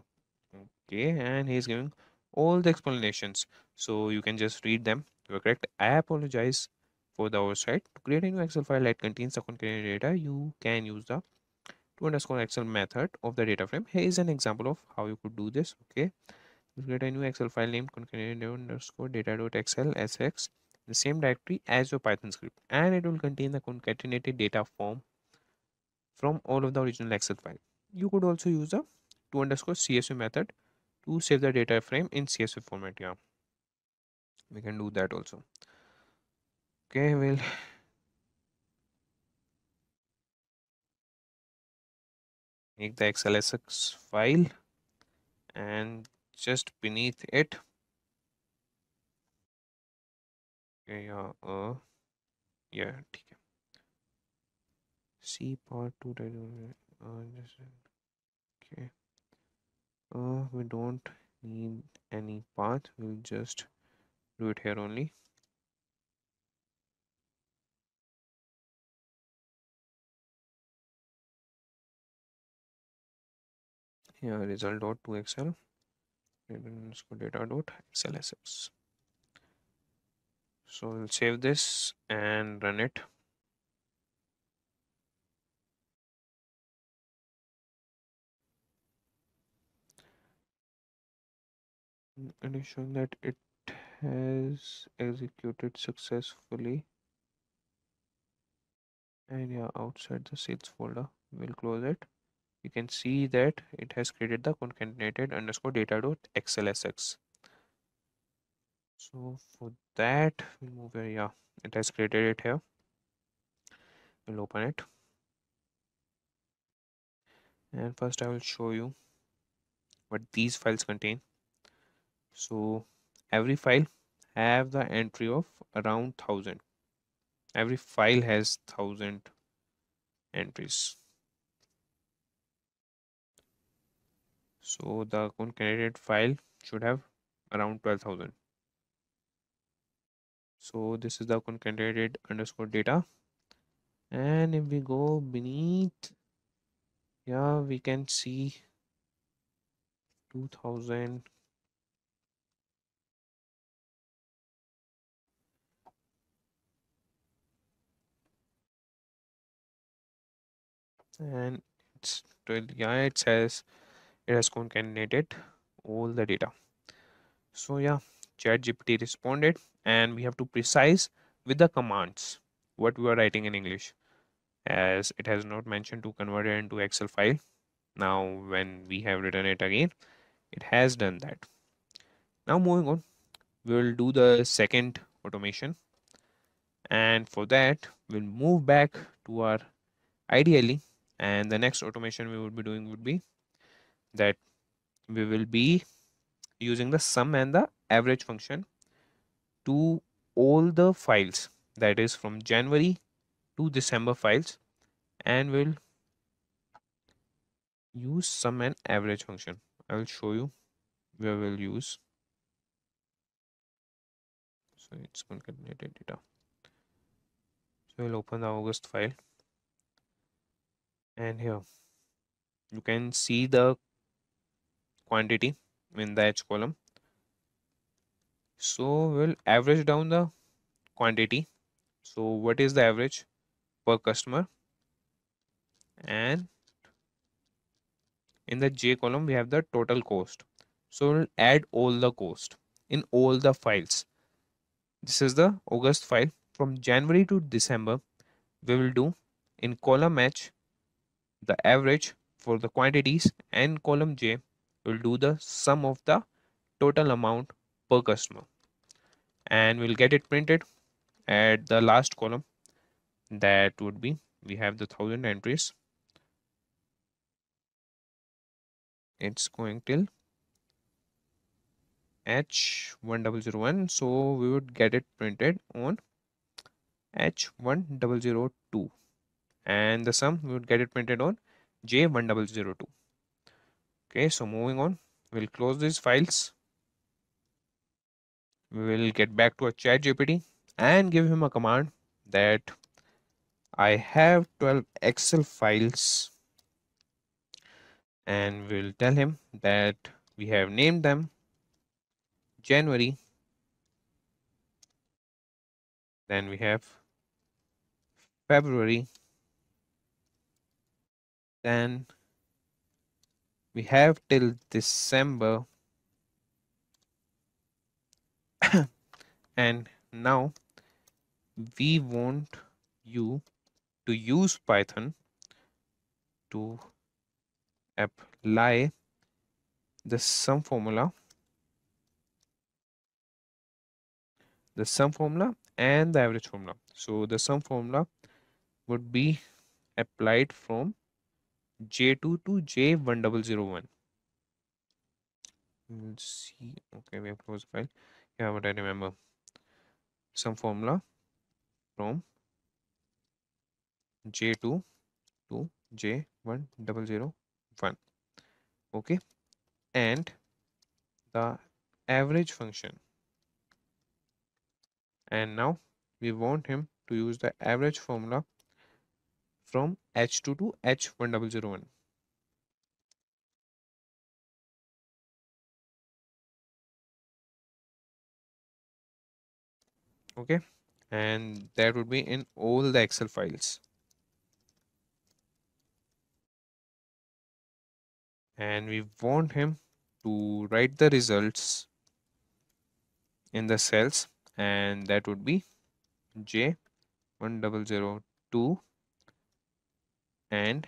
Okay, and he's giving all the explanations, so you can just read them. You're correct. I apologize for the oversight. To create a new Excel file that contains the concatenated data, you can use the to underscore Excel method of the data frame. Here is an example of how you could do this. Okay, you create a new Excel file named concatenated underscore data.excel sx, the same directory as your Python script, and it will contain the concatenated data from all of the original Excel file. You could also use the to underscore CSV method to save the data frame in CSV format. Yeah, we can do that also. Okay, we'll make the XLSX file, and just beneath it, okay, yeah, ठीक है. C part 2 okay. We don't need any path, we'll just do it here only. Here result dot to Excel data dot XLSX. So we'll save this and run it. And it's showing that it has executed successfully. And yeah, outside the sales folder, we'll close it. You can see that it has created the concatenated underscore data dot xlsx. So for that, we'll move here. Yeah, it has created it here. We'll open it. And first I will show you what these files contain. So every file have the entry of around 1000. Every file has 1000 entries. So the concatenated file should have around 12,000. So this is the concatenated underscore data. And if we go beneath, yeah, we can see 2000. And it's yeah, it says it has concatenated all the data. So yeah, ChatGPT responded, and we have to precise with the commands what we are writing in English, as it has not mentioned to convert it into Excel file. Now when we have written it again, it has done that. Now moving on, we will do the second automation, and for that we'll move back to our ideally, and the next automation we would be doing would be that we will be using the sum and the average function to all the files, that is from January to December files, and we'll use sum and average function. I will show you where we'll use. So it's concatenated data. So we'll open the August file, and here you can see the quantity in the H column. So we'll average down the quantity. So what is the average per customer? And in the J column we have the total cost. So we'll add all the cost. in all the files. This is the August file. From January to December, we will do in column H the average for the quantities, and column J will do the sum of the total amount per customer, and we'll get it printed at the last column. That would be, we have the 1000 entries. It's going till H1001, so we would get it printed on H1002, and the sum we would get it printed on J1002. Okay, so moving on, we'll close these files. We will get back to a ChatGPT and give him a command that I have 12 Excel files, and we'll tell him that we have named them January, then we have February, then we have till December, and now we want you to use Python to apply the sum formula, and the average formula. So the sum formula would be applied from J2 to J1001. Let's see. Okay, we have closed the file. Yeah, but I remember sum formula from J2 to J1001. Okay, and the average function. And now we want him to use the average formula from H2 to H1001. Okay, and that would be in all the Excel files. And we want him to write the results in the cells, and that would be J1002 and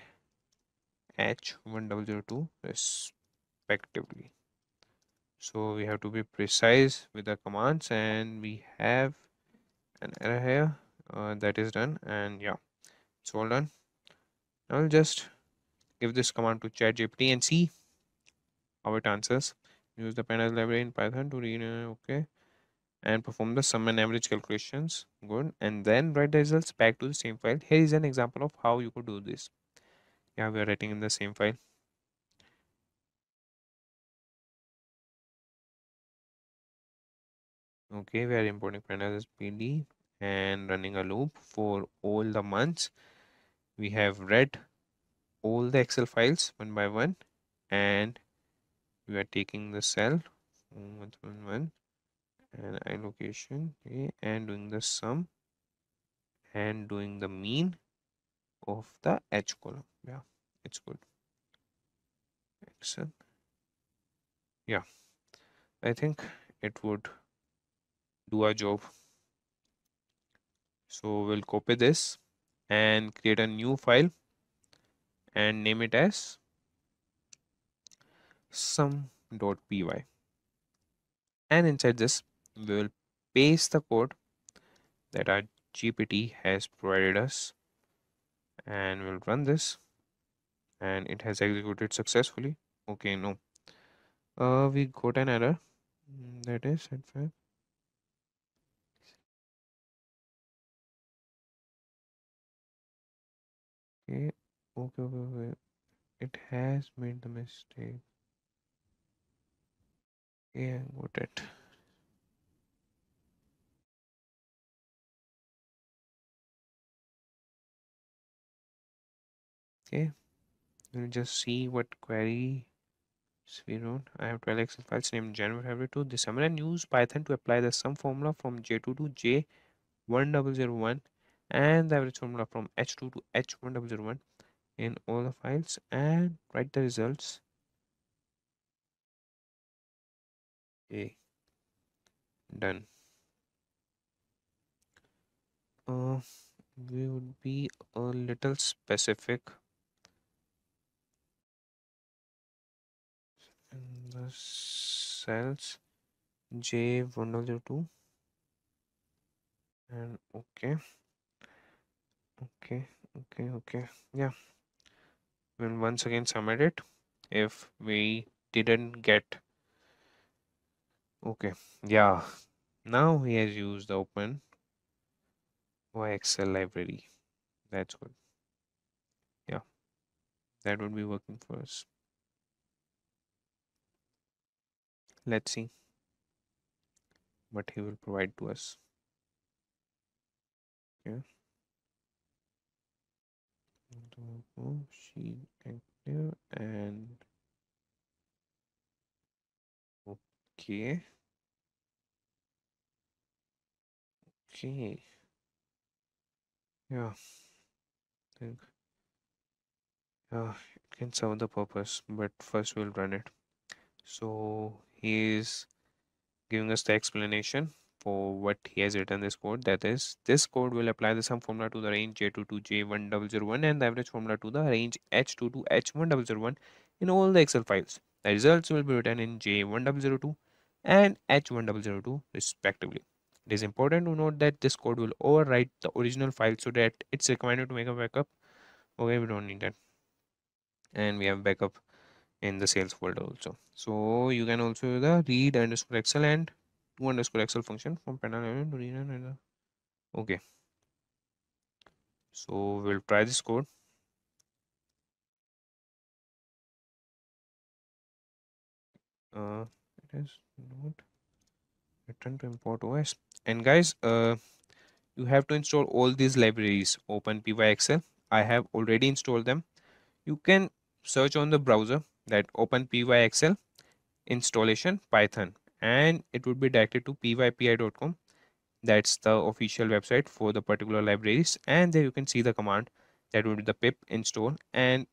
H1002 respectively. So we have to be precise with the commands, and we have an error here. That is done, and yeah, it's all done. I'll just give this command to ChatGPT and see how it answers. Use the pandas library in Python to read, okay, and perform the sum and average calculations. Good, and then write the results back to the same file. Here is an example of how you could do this. Yeah, we are writing in the same file. Okay, we are importing pandas as PD and running a loop for all the months. We have read all the Excel files one by one, and we are taking the cell 111 and allocation, okay, and doing the sum and doing the mean of the H column. Yeah, it's good. Excel. Yeah, I think it would do a job. So we'll copy this and create a new file and name it as sum.py. And inside this, we will paste the code that our GPT has provided us, and we'll run this, and it has executed successfully. Okay, no, we got an error. That is at 5. Okay, okay, it has made the mistake. Yeah, got it. Okay, we'll just see what query we wrote. I have 12 Excel files named January, February to December, and use Python to apply the sum formula from J2 to J1001 and the average formula from H2 to H1001 in all the files, and write the results. Okay. Done. We would be a little specific in the cells J102 and okay, okay. Yeah, we'll once again submit it if we didn't get okay. Yeah, now he has used the open Excel library. That's good. Yeah, that would be working for us. Let's see what he will provide to us. Yeah. Sheet active and okay. Okay. Yeah. Think it can serve the purpose, but first we'll run it. So he is giving us the explanation for what he has written this code. That is, this code will apply the sum formula to the range J2 to J1001 and the average formula to the range H2 to H1001 in all the Excel files. The results will be written in J1002 and H1002 respectively. It is important to note that this code will overwrite the original file so that it's recommended to make a backup. Okay, we don't need that. And we have backup in the sales folder also. So you can also use the read underscore excel and to underscore excel function from panel element to read and okay. So we'll try this code. It is not return to import OS. And guys, you have to install all these libraries. Open PyXL. I have already installed them. You can search on the browser that open PyXL installation Python, and it would be directed to pypi.com. That's the official website for the particular libraries, and there you can see the command that would be the pip install and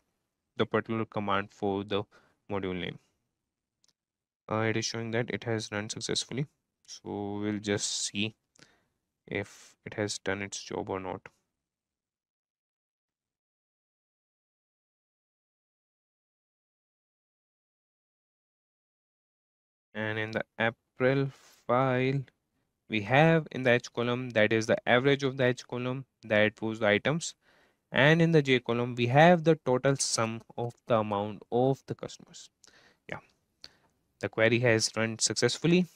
the particular command for the module name. It is showing that it has run successfully, so we'll just see if it has done its job or not. And in the April file, we have in the H column, that is the average of the H column, that was the items, and in the J column we have the total sum of the amount of the customers. Yeah, the query has run successfully.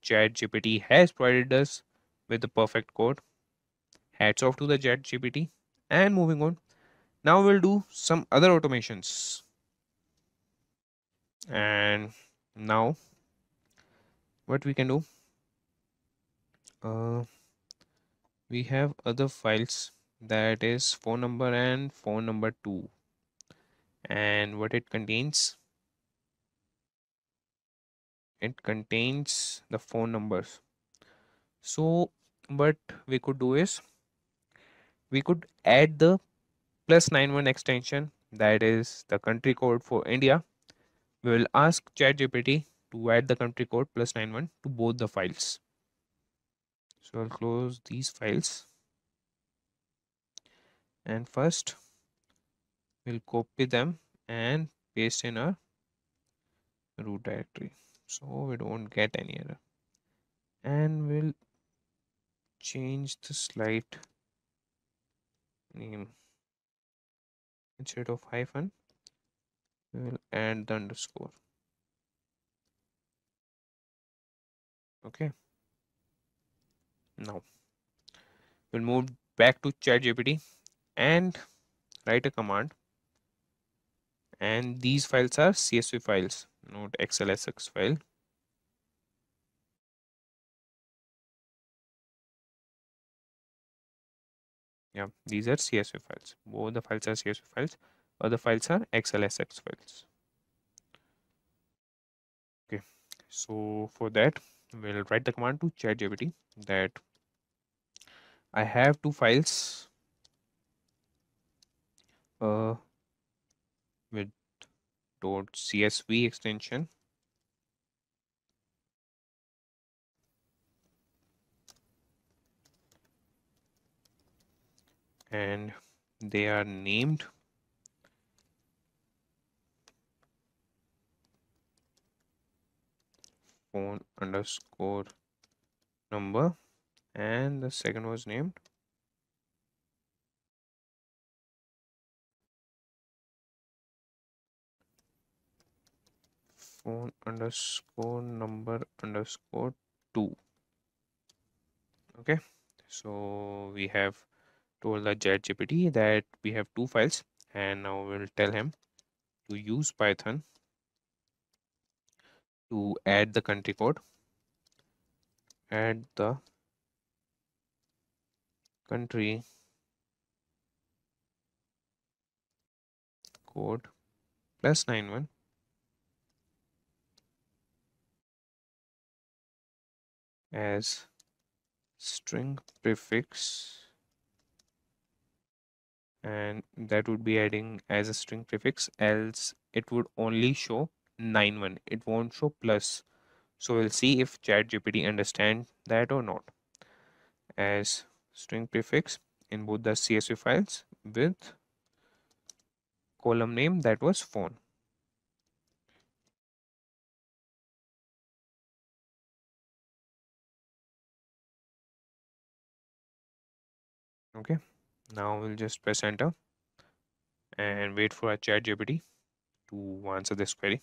ChatGPT has provided us with the perfect code. Hats off to the ChatGPT. And moving on, now we'll do some other automations. And now what we can do, uh, we have other files, that is phone number and phone number 2, and what it contains the phone numbers. So what we could do is we could add the +91 extension, that is the country code for India. We will ask ChatGPT to add the country code +91 to both the files. So I'll close these files, and first we'll copy them and paste in our root directory so we don't get any error, and we'll change the slide name. Instead of hyphen, we will add the underscore. Okay, now we'll move back to ChatGPT and write a command, and these files are CSV files, not XLSX file. Yeah, these are CSV files. Both the files are CSV files, other files are XLSX files. Okay, so for that, we'll write the command to ChatGPT that I have two files with .csv extension, and they are named phone underscore number, and the second was named phone underscore number underscore 2. Okay, so we have told the ChatGPT that we have two files, and now we'll tell him to use Python to add the country code, add the country code plus 91 as string prefix, and that would be adding as a string prefix, else it would only show 91, it won't show plus. So we'll see if ChatGPT understand that or not. As string prefix in both the CSV files with column name that was phone. Okay, now we'll just press enter and wait for our ChatGPT to answer this query,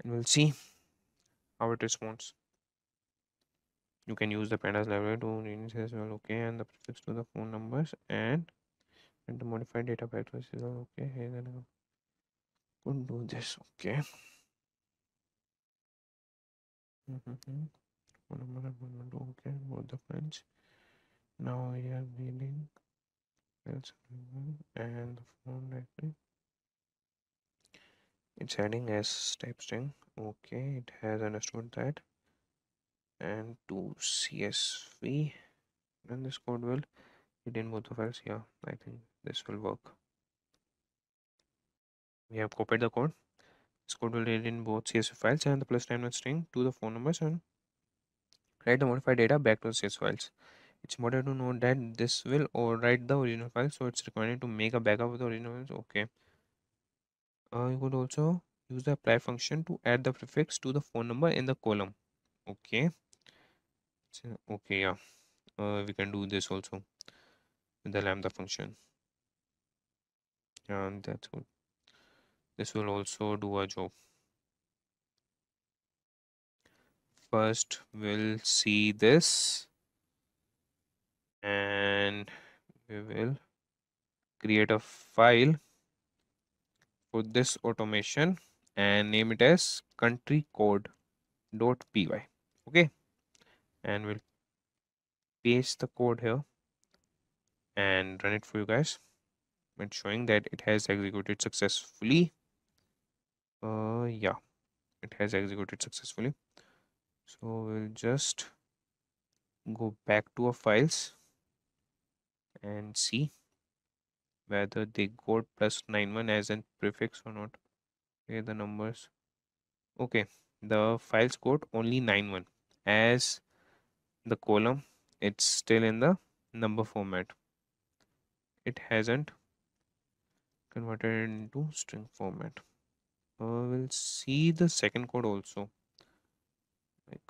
and we'll see how it responds. You can use the pandas library to read as well. Okay, and the prefix to the phone numbers and the modified data package is all okay. Hey, then I could do this. Okay. Phone number and phone number. Okay, both the files. Now we are reading files and the phone directory. It's adding as type string. Okay, it has understood that. And to CSV, and this code will fit in both the files. Yeah, I think this will work. We have copied the code. This code will read in both CSV files and the plus +91 string to the phone numbers and write the modified data back to the CSV files. It's important to note that this will overwrite the original file, so it's recommended to make a backup of the original files. Okay. You could also use the apply function to add the prefix to the phone number in the column. Okay. So, okay, yeah. We can do this also with the lambda function. And that's good. This will also do a job. First, we'll see this and we will create a file for this automation and name it as countrycode.py. Okay, and we'll paste the code here and run it for you guys. It's showing that it has executed successfully. Yeah, it has executed successfully. So we'll just go back to our files and see whether they got +91 as a prefix or not. Okay, the numbers. Okay, the files got only 91 as the column. It's still in the number format. It hasn't converted into string format. We'll see the second code also. Like,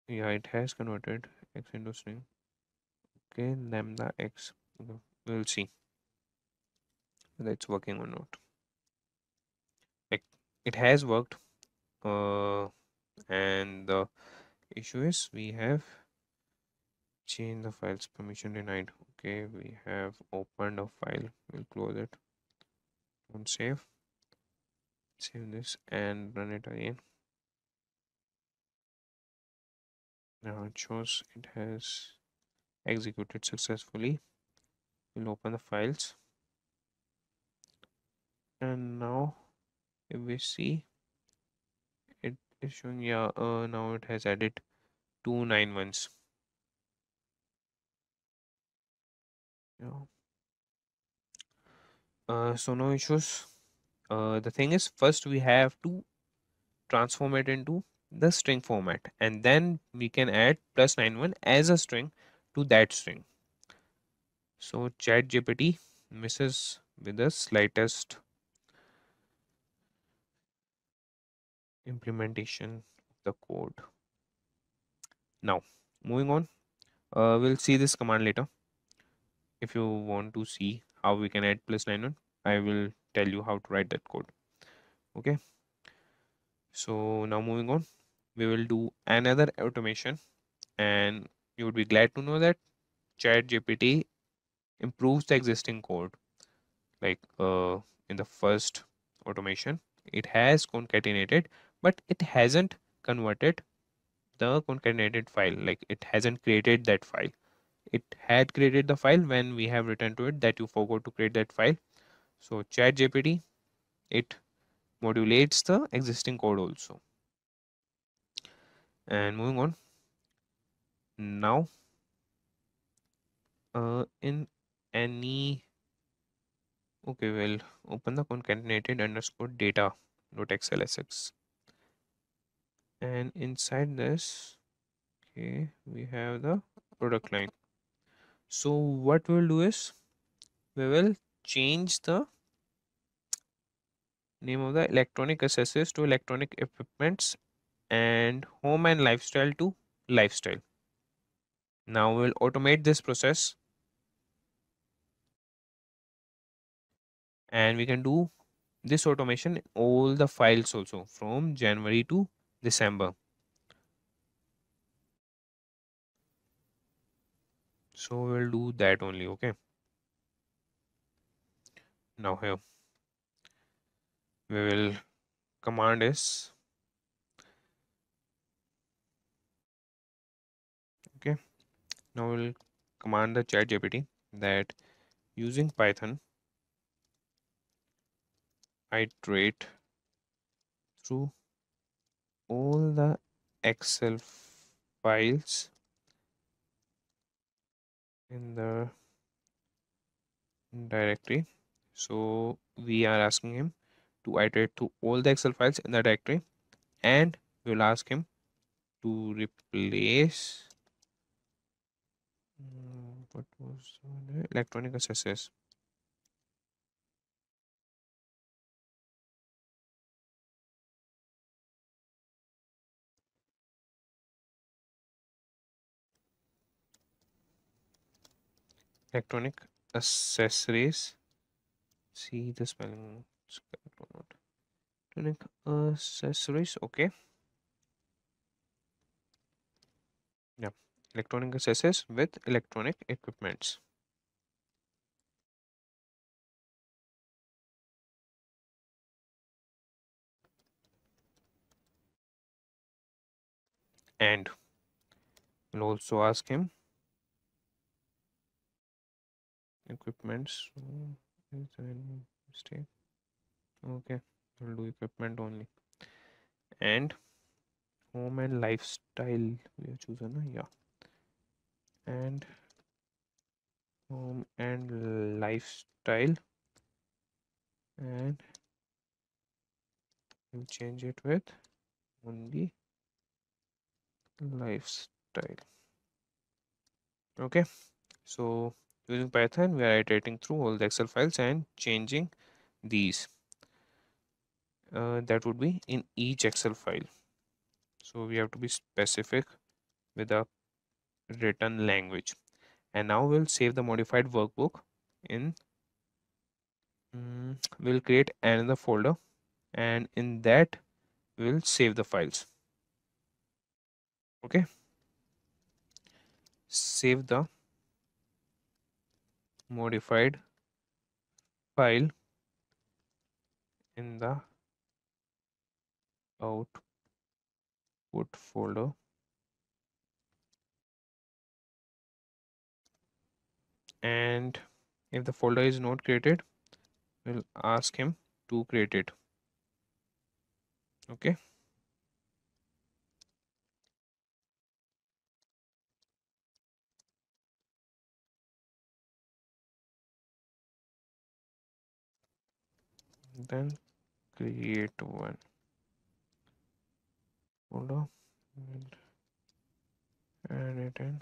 yeah, it has converted x into string. Okay, lambda x. Okay, we'll see whether it's working or not. Like, it has worked. And the issue is we have changed the files permission denied. Okay, we have opened a file. We'll close it. Don't save. Save this and run it again. Now it shows it has executed successfully. We'll open the files, and now if we see, it is showing, yeah, now it has added 291s. Yeah. So no issues. The thing is, first we have to transform it into the string format, and then we can add +91 as a string to that string. So ChatGPT misses with the slightest implementation of the code. Now, moving on, we'll see this command later. If you want to see how we can add +91, I will tell you how to write that code. Okay. So now moving on, we will do another automation, and you would be glad to know that ChatGPT improves the existing code. Like in the first automation, it has concatenated, but it hasn't converted the concatenated file. Like it hasn't created that file. It had created the file when we have written to it that you forgot to create that file. So ChatGPT, it modulates the existing code also. And moving on, now in any, okay, well, open the concatenated underscore data dot xlsx, and inside this, okay, we have the product line. So what we'll do is we will change the name of the electronic accessories to electronic equipments and home and lifestyle to lifestyle. Now we'll automate this process, and we can do this automation in all the files also from January to December. So we'll do that only. Okay. Now here we will command is, okay. Now we'll command the ChatGPT that using Python iterate through all the Excel files in the directory. So we are asking him to iterate through all the Excel files in the directory, and we'll ask him to replace what was the electronic accessories. Electronic accessories. See the spelling. Electronic accessories. Okay. Yeah. Electronic accessories with electronic equipments. And we'll also ask him equipments. Is there any mistake? Okay. We'll do equipment only. And home and lifestyle. We have chosen, yeah. And home and lifestyle, and we'll change it with only lifestyle. Okay, so using Python we are iterating through all the Excel files and changing these. That would be in each Excel file, so we have to be specific with a written language. And now we'll save the modified workbook in we'll create another folder, and in that we'll save the files. Okay, save the modified file in the output folder, and if the folder is not created, we'll ask him to create it. Okay, then create one folder and add it in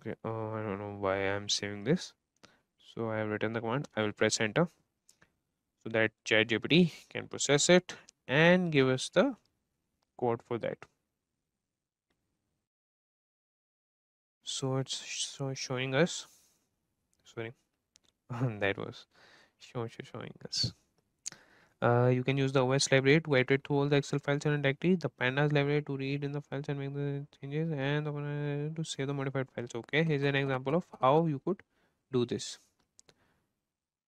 Okay, I don't know why I'm saving this. So I have written the command. I will press enter so that ChatGPT can process it and give us the code for that. So it's showing us. Sorry, that was showing us. You can use the OS library to iterate through all the Excel files and directory, the pandas library to read in the files and make the changes, and to save the modified files. Okay, here's an example of how you could do this.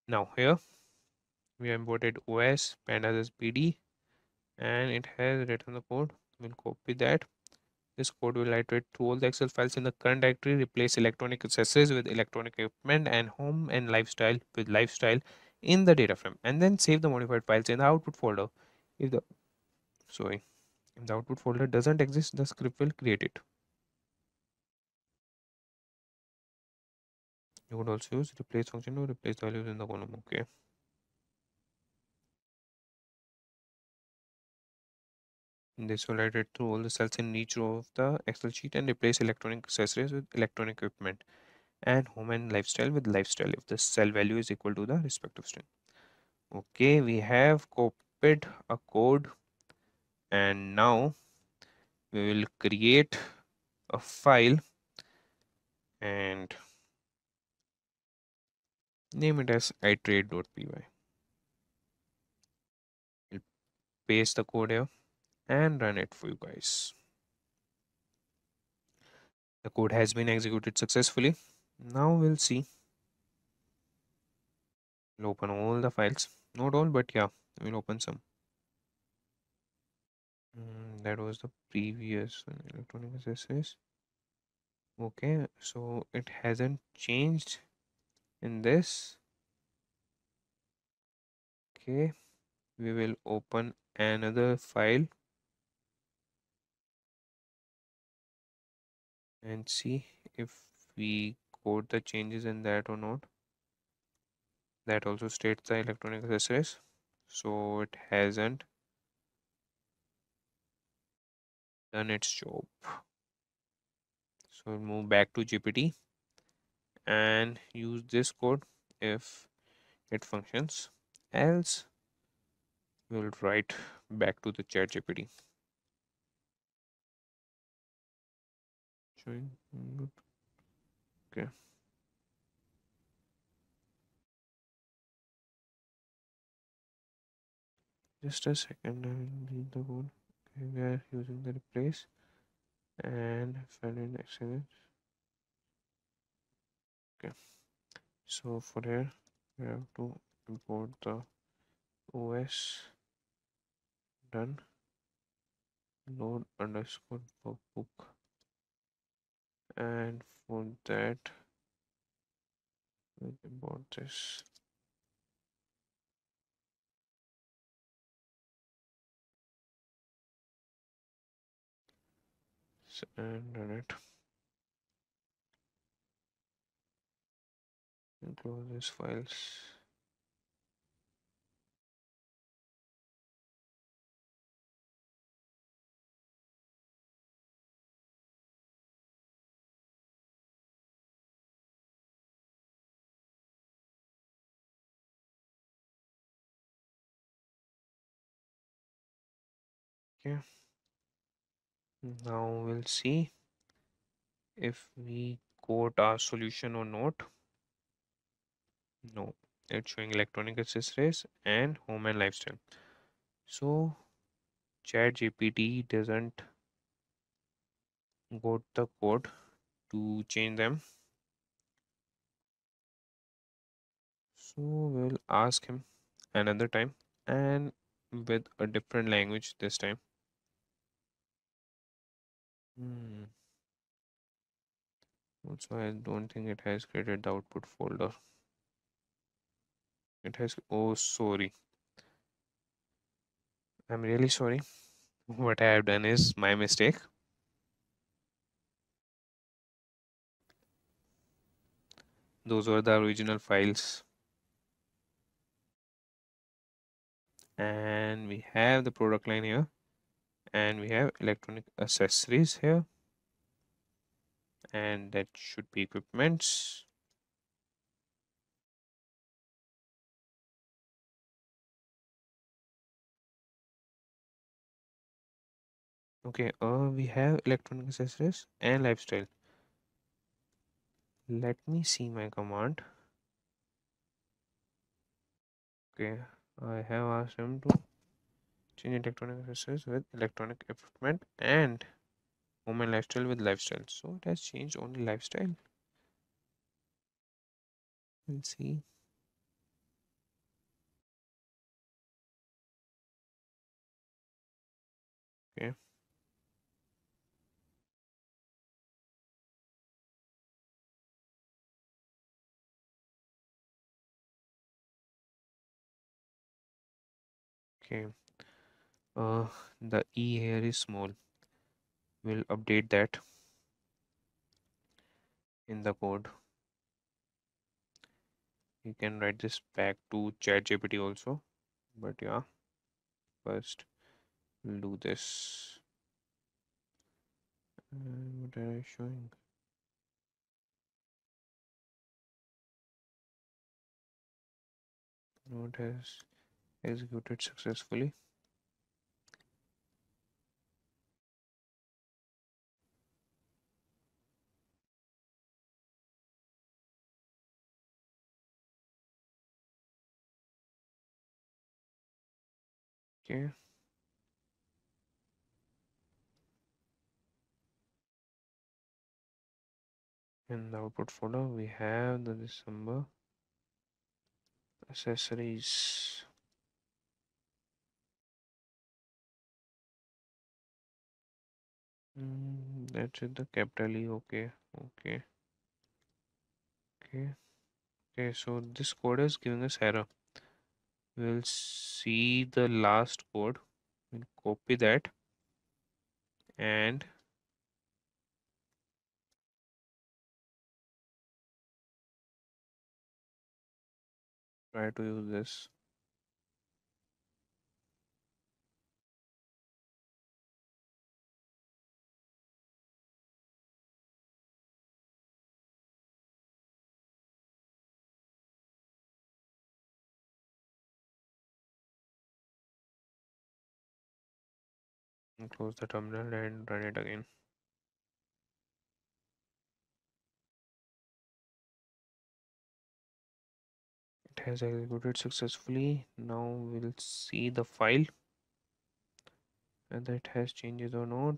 Now here we have imported OS pandas as PD, and it has written the code. We'll copy that. This code will iterate through all the Excel files in the current directory, replace electronic accessories with electronic equipment, and home and lifestyle with lifestyle in the data frame, and then save the modified files in the output folder. If the sorry, if the output folder doesn't exist, the script will create it. You would also use replace function to replace the values in the column. Okay. This will iterate through all the cells in each row of the Excel sheet and replace electronic accessories with electronic equipment, and home and lifestyle with lifestyle if the cell value is equal to the respective string. Okay, we have copied a code, and now we will create a file and name it as iterate.py. We'll paste the code here and run it for you guys. The code has been executed successfully. Now we'll see. We'll open all the files. Not all, but yeah, we'll open some. That was the previous one, electronic accessories. Okay, so it hasn't changed in this. Okay, we will open another file and see if we code the changes in that or not. That also states the electronic accessories, so it hasn't done its job. So we'll move back to GPT and use this code if it functions, else we'll write back to the chat GPT. Showing good. Okay. Just a second, I will read the code. Okay, we are using the replace and find in Excel. Okay, so for here we have to import the OS done load underscore book, and for that we'll import this. And run it and close these files. Okay, now we'll see if we quote our solution or not. No, it's showing electronic accessories and home and lifestyle. So ChatGPT doesn't got the code to change them. So we'll ask him another time and with a different language this time. Also, I don't think it has created the output folder. It has, oh, sorry. I'm really sorry. What I have done is my mistake. Those were the original files. And we have the product line here. And we have electronic accessories here. and that should be equipments. Okay, we have electronic accessories and lifestyle. Let me see my command. Okay, I have asked him to change electronic accessories with electronic equipment and home and lifestyle with lifestyle. So it has changed only lifestyle. We'll see. Okay. Okay. Uh, the E here is small. We'll update that in the code. You can write this back to ChatGPT also. But yeah, first we'll do this. And what are I showing? Node has executed successfully. Okay. In the output folder, we have the December accessories. That's it, the capital E. Okay. Okay. Okay. Okay. So this code is giving us error. We'll see the last code. We'll copy that and try to use this. And close the terminal and run it again. It has executed successfully. Now we'll see the file whether it has changes or not.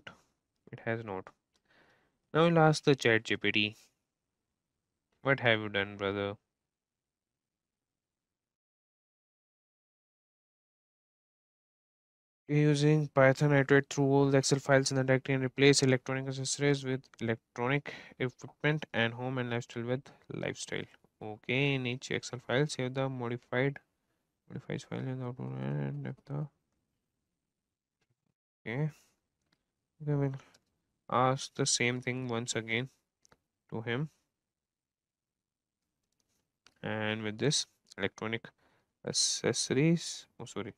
It has not. Now we'll ask the chat GPT. What have you done, brother? Using Python, iterate through all the Excel files in the directory and replace electronic accessories with electronic equipment and home and lifestyle with lifestyle. Okay, in each Excel file, save the modifies file in the output and if the okay. Okay, we'll ask the same thing once again to him. And with this electronic accessories, oh sorry,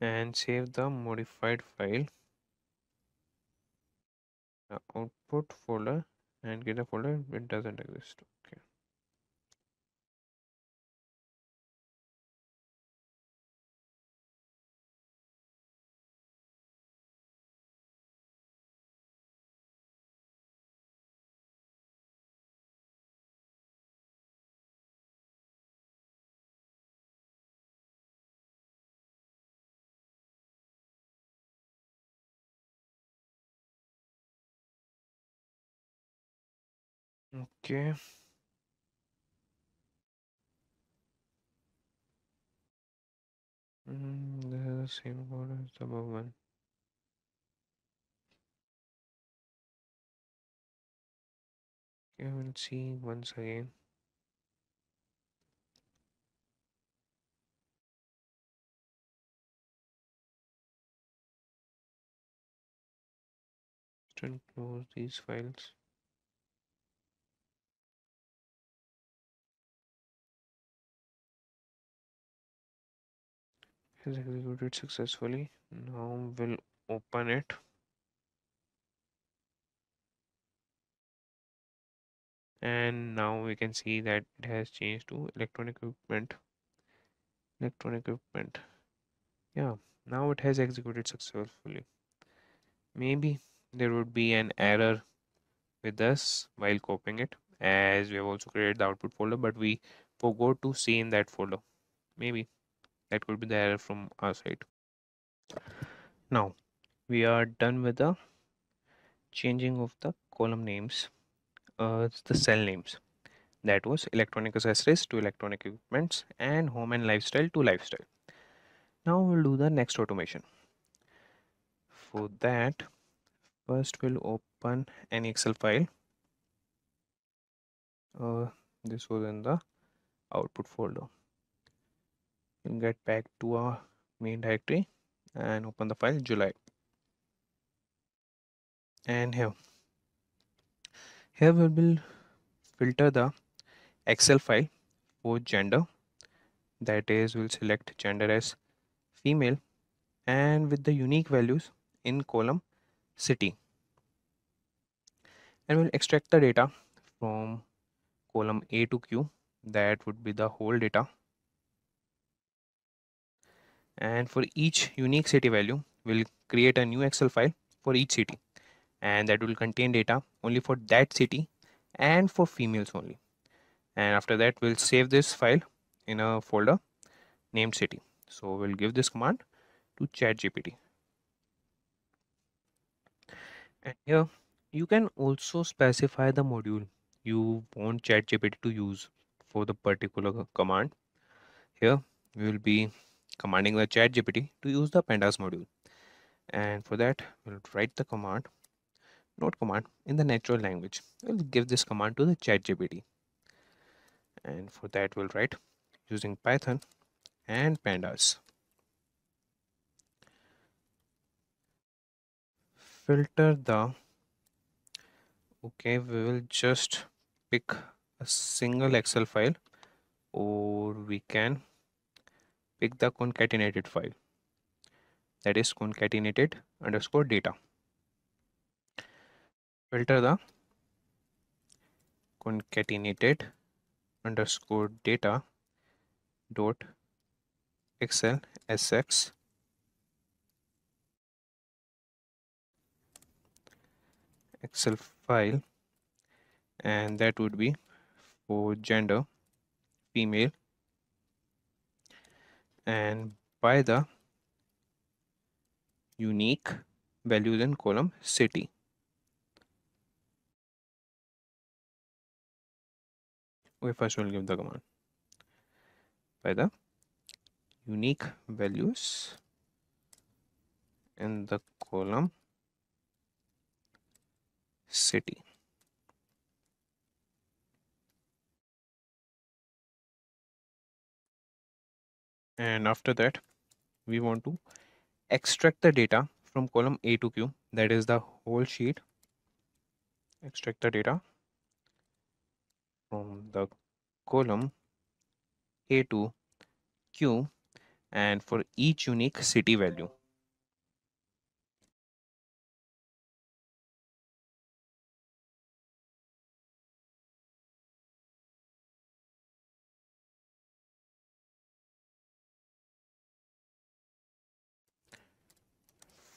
and save the modified file, the output folder, and get a folder it doesn't exist. Okay. Okay. This is the same code as the above one. Okay, we'll see once again. Still close these files. has executed successfully. Now we'll open it. And now we can see that it has changed to electronic equipment. Electronic equipment. Yeah, now it has executed successfully. Maybe there would be an error with us while copying it, as we have also created the output folder, but we forgot to see in that folder. Maybe that could be the error from our side. Now we are done with the changing of the column names, the cell names. That was electronic accessories to electronic equipments and home and lifestyle to lifestyle. Now we'll do the next automation. For that, first we'll open an Excel file. This was in the output folder. We'll get back to our main directory and open the file July. And here we will filter the Excel file for gender. That is, we'll select gender as female and with the unique values in column city. And we'll extract the data from column A to Q. That would be the whole data. And for each unique city value, we'll create a new Excel file for each city, and that will contain data only for that city and for females only. And after that, we'll save this file in a folder named city. So we'll give this command to ChatGPT. And here you can also specify the module you want ChatGPT to use for the particular command. Here we will be commanding the ChatGPT to use the pandas module. And for that, we'll write the command, not command, in the natural language. We'll give this command to the ChatGPT. And for that, we'll write using Python and pandas. Filter the, okay, we will just pick a single Excel file, or we can pick the concatenated file, that is concatenated underscore data. Filter the concatenated underscore data dot excel sx Excel file, and that would be for gender female, and by the unique values in column city. We first will give the command by the unique values in the column city. And after that, we want to extract the data from column A to Q, that is the whole sheet. Extract the data from the column A to Q, and for each unique city value.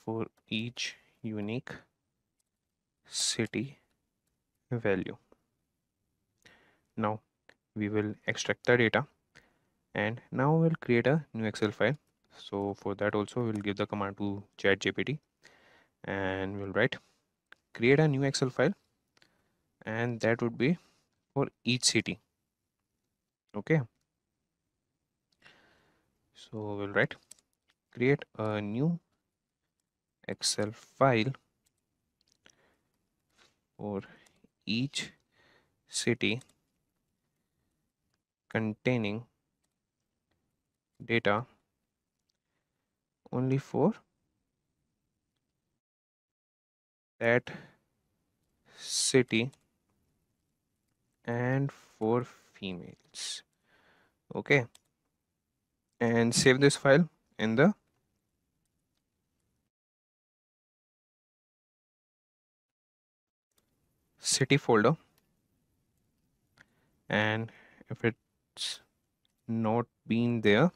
For each unique city value. Now we will extract the data, and now we'll create a new Excel file. So for that also we'll give the command to ChatGPT, and we'll write create a new Excel file, and that would be for each city. Okay, so we'll write create a new Excel file for each city containing data only for that city and for females. Okay, and save this file in the city folder, and if it's not been there,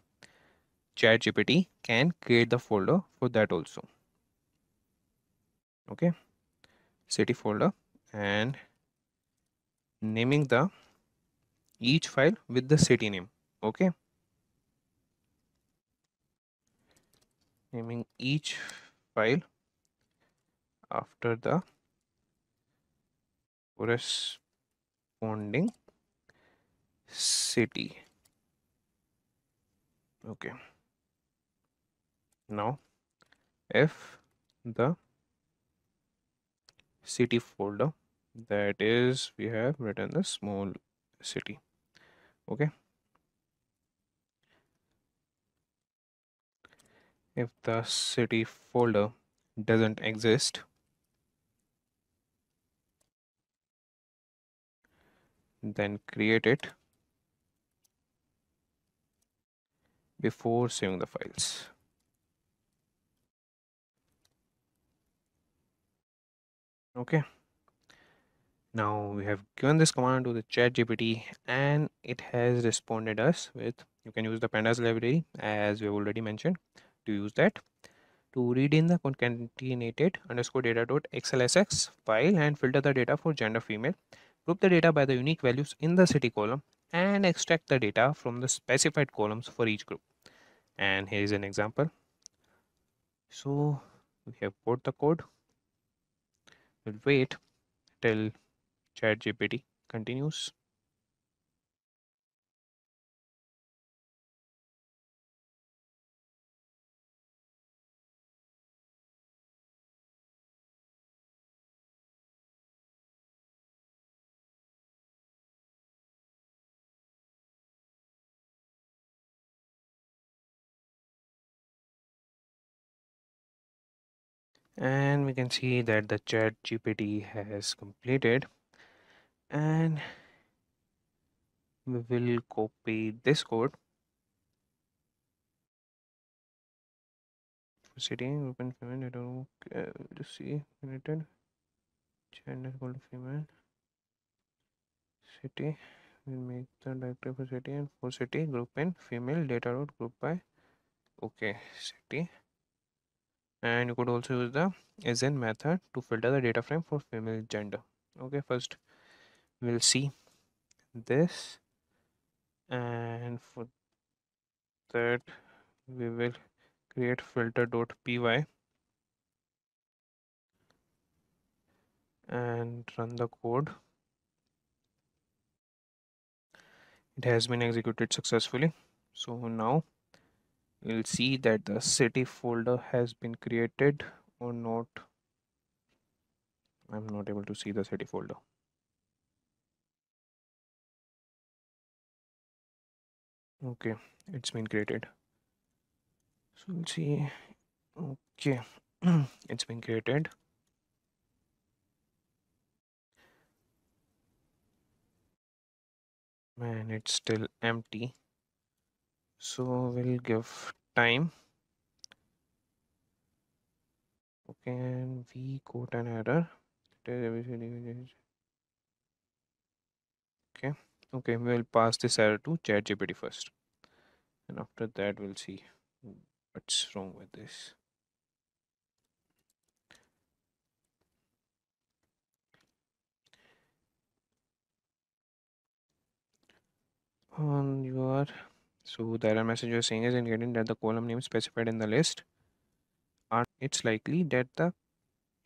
ChatGPT can create the folder for that also. Okay, city folder, and naming the each file with the city name. Okay, naming each file after the corresponding city. Okay, now if the city folder, that is, we have written the small city. Okay, if the city folder doesn't exist, then create it before saving the files. Okay, now we have given this command to the ChatGPT and it has responded us with, you can use the pandas library as we have already mentioned to use that to read in the concatenated underscore data dot xlsx file and filter the data for gender female, group the data by the unique values in the city column, and extract the data from the specified columns for each group. And here is an example. So we have put the code. We'll wait till ChatGPT continues. And we can see that the ChatGPT has completed, and we will copy this code for setting open female. I don't just see related gender equal to female city. We'll make the directory for city, and for city group in female data dot group by okay city. And you could also use the asn method to filter the data frame for female gender. Okay, first we'll see this, and for that we will create filter.py and run the code. It has been executed successfully. So now we'll see that the city folder has been created or not. I'm not able to see the city folder. Okay, it's been created. So we'll see. Okay, it's been created. And it's still empty. So we'll give time. Okay, and we got an error. Okay, okay, we'll pass this error to ChatGPT first, and after that we'll see what's wrong with this. On your so the error message you're saying is indicating that the column name specified in the list are, it's likely that the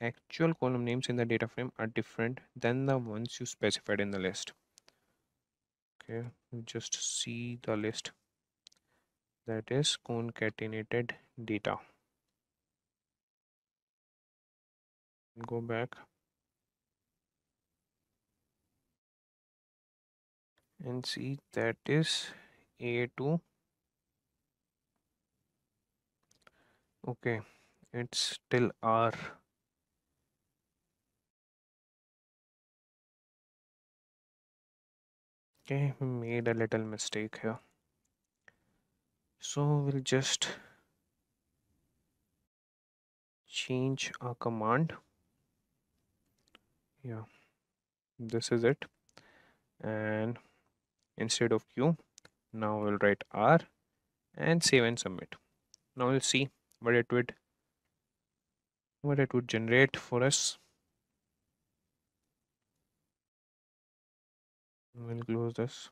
actual column names in the data frame are different than the ones you specified in the list. Okay, we just see the list, that is concatenated data. Go back and see that is A2. Okay, it's still R. Okay, we made a little mistake here. So we'll just change a command. Yeah, this is it. And instead of Q, now we'll write R and save and submit. Now we'll see what it would generate for us. We'll close this.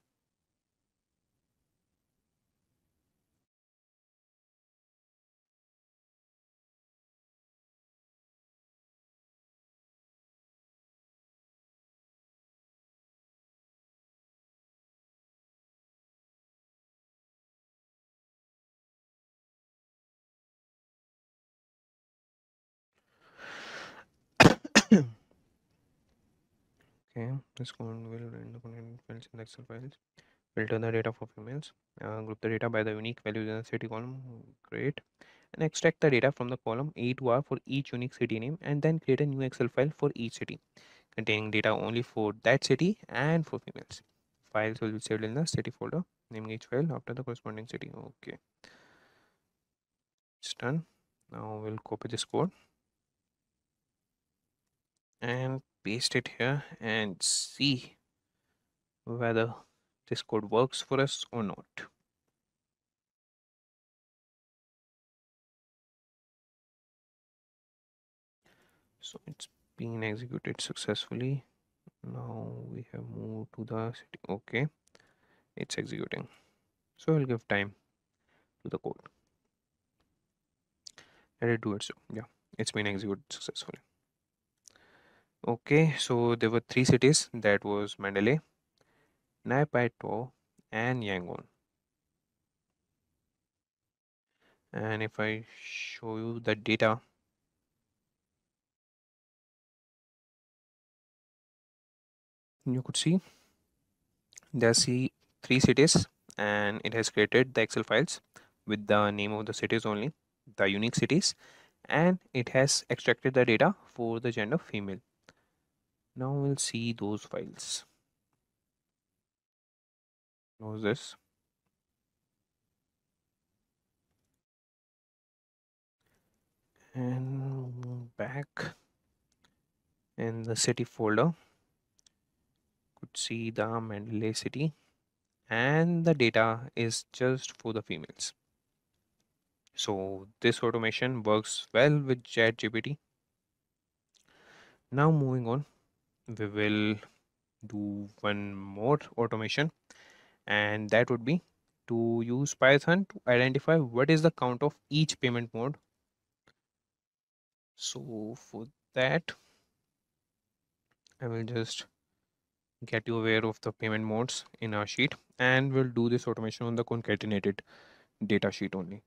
Okay, this command will render the content fields in the Excel files. Filter the data for females. Group the data by the unique values in the city column. Great. And extract the data from the column A to R for each unique city name, and then create a new Excel file for each city containing data only for that city and for females. Files will be saved in the city folder, naming each file after the corresponding city. Okay, it's done. Now we'll copy this code and paste it here and see whether this code works for us or not. So it's been executed successfully. Now we have moved to the city. Okay, it's executing. So I'll give time to the code. Let it do it. So yeah, it's been executed successfully. Okay, so there were three cities. That was Mandalay, Naypyidaw, and Yangon. And if I show you the data, you could see there's three cities, and it has created the Excel files with the name of the cities only, the unique cities, and it has extracted the data for the gender female. Now we'll see those files. Close this. And back in the city folder, could see the Mandalay city, and the data is just for the females. So this automation works well with ChatGPT. Now moving on, we will do one more automation, and that would be to use Python to identify what is the count of each payment mode. So for that, I will just get you aware of the payment modes in our sheet, and we'll do this automation on the concatenated data sheet only.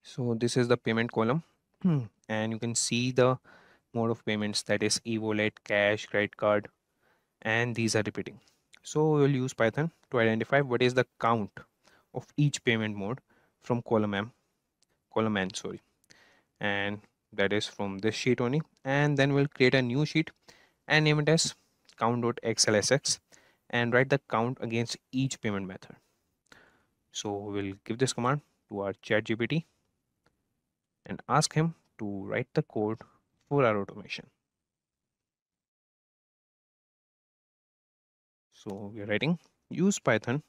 So this is the payment column, and you can see the mode of payments, that is e-wallet, cash, credit card, and these are repeating. So we'll use Python to identify what is the count of each payment mode from column N, sorry, and that is from this sheet only. And then we'll create a new sheet and name it as count.xlsx and write the count against each payment method. So we'll give this command to our ChatGPT and ask him to write the code for our automation. So we're writing use Python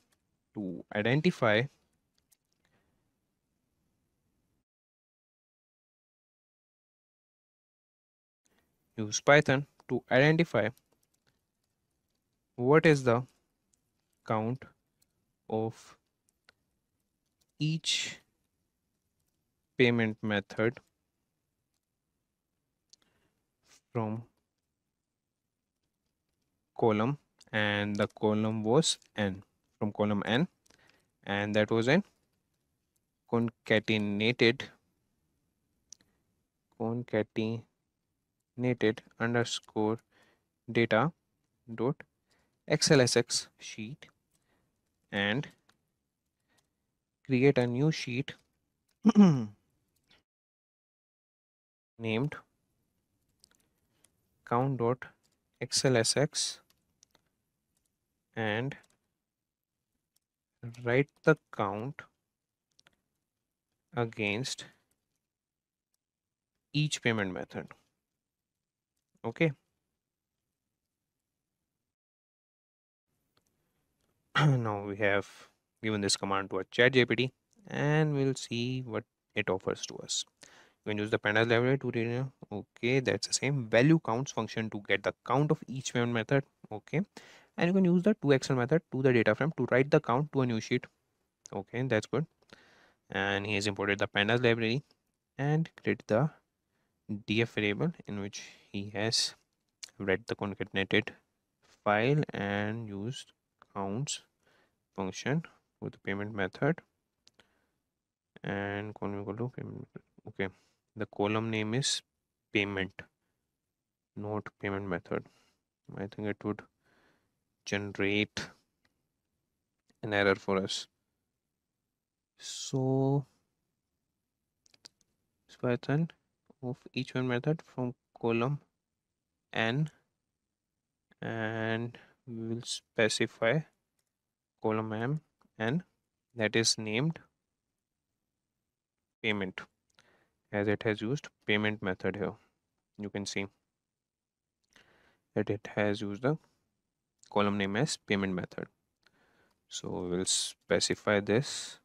to identify what is the count of each payment method from column, and the column was n, from column n, and that was an concatenated underscore data dot xlsx sheet, and create a new sheet named count.xlsx and write the count against each payment method. Okay. Now we have given this command to our ChatGPT, and we'll see what it offers to us. You can use the pandas library to read. Okay, that's the same. Value counts function to get the count of each payment method. Okay, and you can use the toXL method to the data frame to write the count to a new sheet. Okay, that's good. And he has imported the pandas library and created the df variable in which he has read the concatenated file and used counts function with the payment method and column equal to payment method. Okay, the column name is payment, not payment method. I think it would generate an error for us. So Python of each one method from column n, and we will specify column m n that is named payment, as it has used payment method here. You can see that it has used the column name as payment method. So we'll specify this.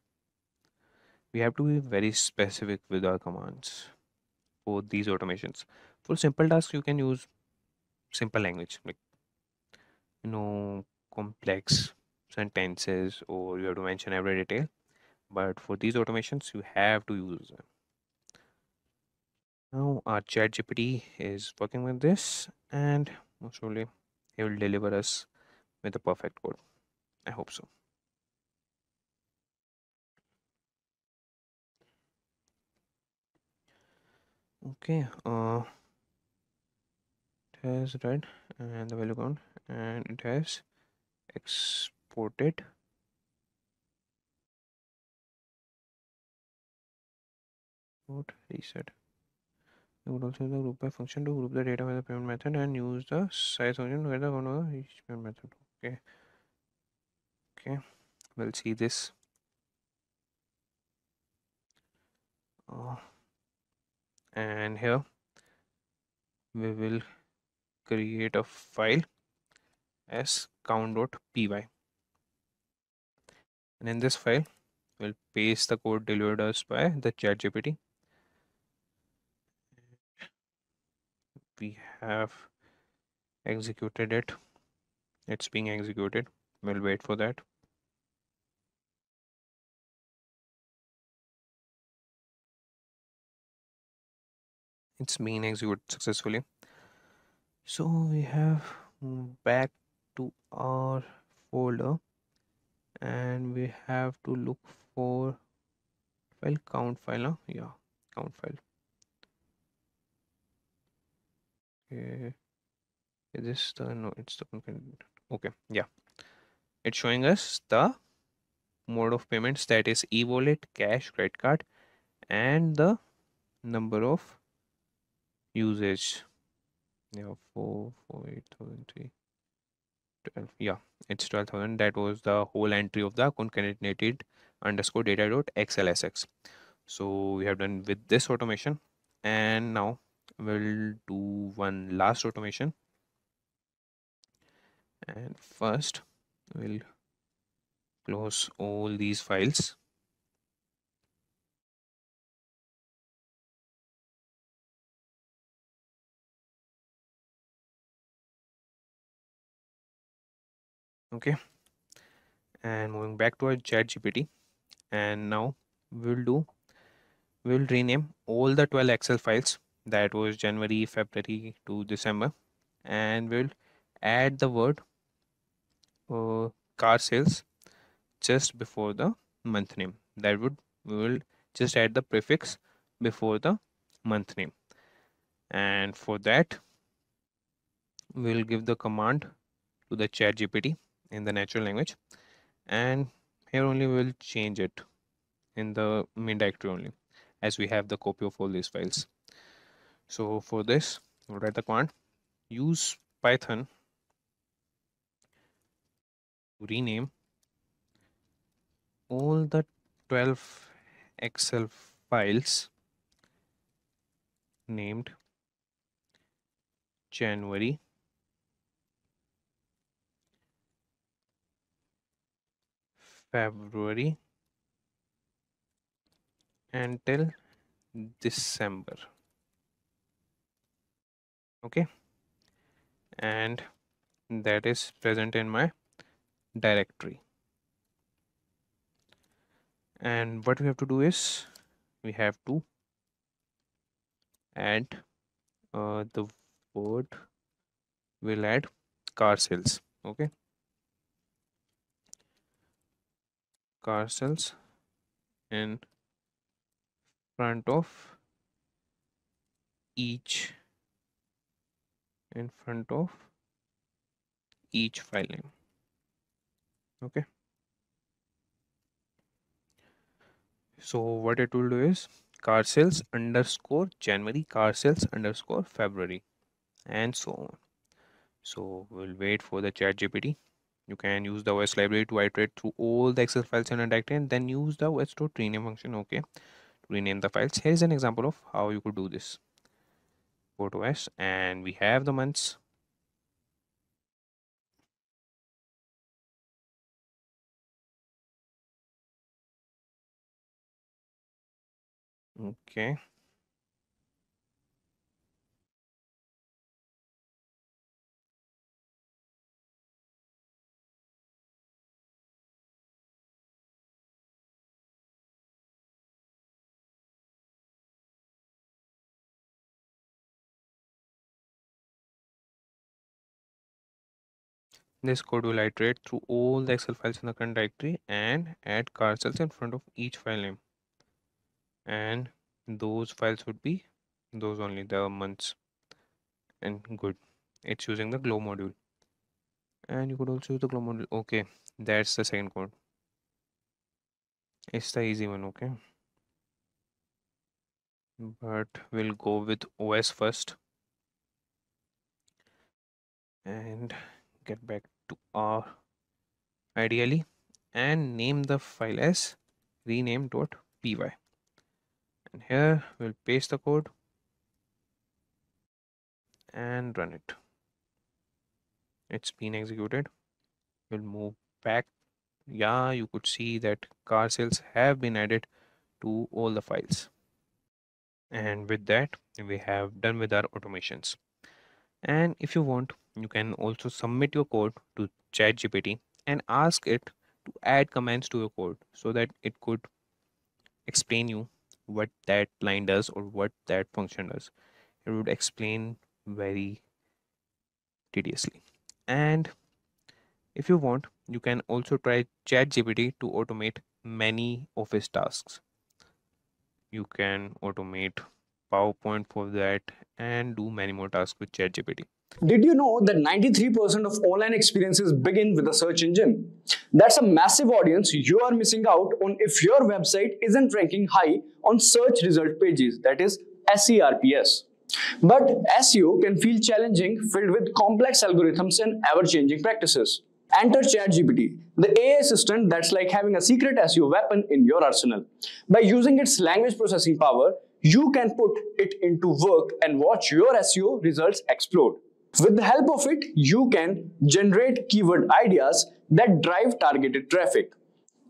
We have to be very specific with our commands for these automations. For simple tasks, you can use simple language, like complex sentences, or you have to mention every detail. But for these automations, you have to use them. Now our ChatGPT is working with this, and most probably he will deliver us with a perfect code. I hope so. Okay, it has read and the value count, and it has exported reset. You would also use the group by function to group the data by the payment method and use the size function to get the count of each payment method. Okay, we'll see this. And here we will create a file as count.py, and in this file we'll paste the code delivered us by the ChatGPT. We have executed it. It's being executed. We'll wait for that. It's been executed successfully. So we have moved back to our folder, and we have to look for file count file. Yeah, count file. Okay, is this the no? It's the okay. Yeah, it's showing us the mode of payments, that is e-wallet, cash, credit card, and the number of usage. Yeah, 448,003. 12. Yeah, it's 12,000. That was the whole entry of the concatenated underscore data dot xlsx. So we have done with this automation, and now we'll do one last automation. And first we'll close all these files. Okay, and moving back to our ChatGPT, and now we'll rename all the 12 Excel files, that was January, February to December, and we'll add the word car sales just before the month name. We will just add the prefix before the month name, and for that we'll give the command to the ChatGPT in the natural language, and here only we'll change it in the main directory only, as we have the copy of all these files. So for this, we'll write the command use Python to rename all the 12 Excel files named January, February until December. Okay, and that is present in my directory. And what we have to do is we have to add the word, we'll add car sales. Okay, car sales in front of each, in front of each file name. Okay, so what it will do is car sales underscore January, car sales underscore February, and so on. So we'll wait for the ChatGPT. You can use the OS library to iterate through all the Excel files in a directory and then use the os.rename function, okay, to rename the files. Here is an example of how you could do this. Go to OS and we have the months. Okay. This code will iterate through all the Excel files in the current directory and add car cells in front of each file name. And those files would be those only, the months. And good. It's using the glow module. And you could also use the glow module. Okay, that's the second code. It's the easy one, okay? But we'll go with OS first and get back to our ideally and name the file as rename.py. And here we'll paste the code and run it. It's been executed. We'll move back. Yeah, you could see that car sales have been added to all the files. And with that, we have done with our automations. And if you want, you can also submit your code to ChatGPT and ask it to add comments to your code so that it could explain you what that line does or what that function does. It would explain very tediously. And if you want, you can also try ChatGPT to automate many office tasks. You can automate PowerPoint for that and do many more tasks with ChatGPT. Did you know that 93% of online experiences begin with a search engine? That's a massive audience you are missing out on if your website isn't ranking high on search result pages, that is SERPs. But SEO can feel challenging, filled with complex algorithms and ever-changing practices. Enter ChatGPT, the AI assistant that's like having a secret SEO weapon in your arsenal. By using its language processing power, you can put it into work and watch your SEO results explode. With the help of it, you can generate keyword ideas that drive targeted traffic.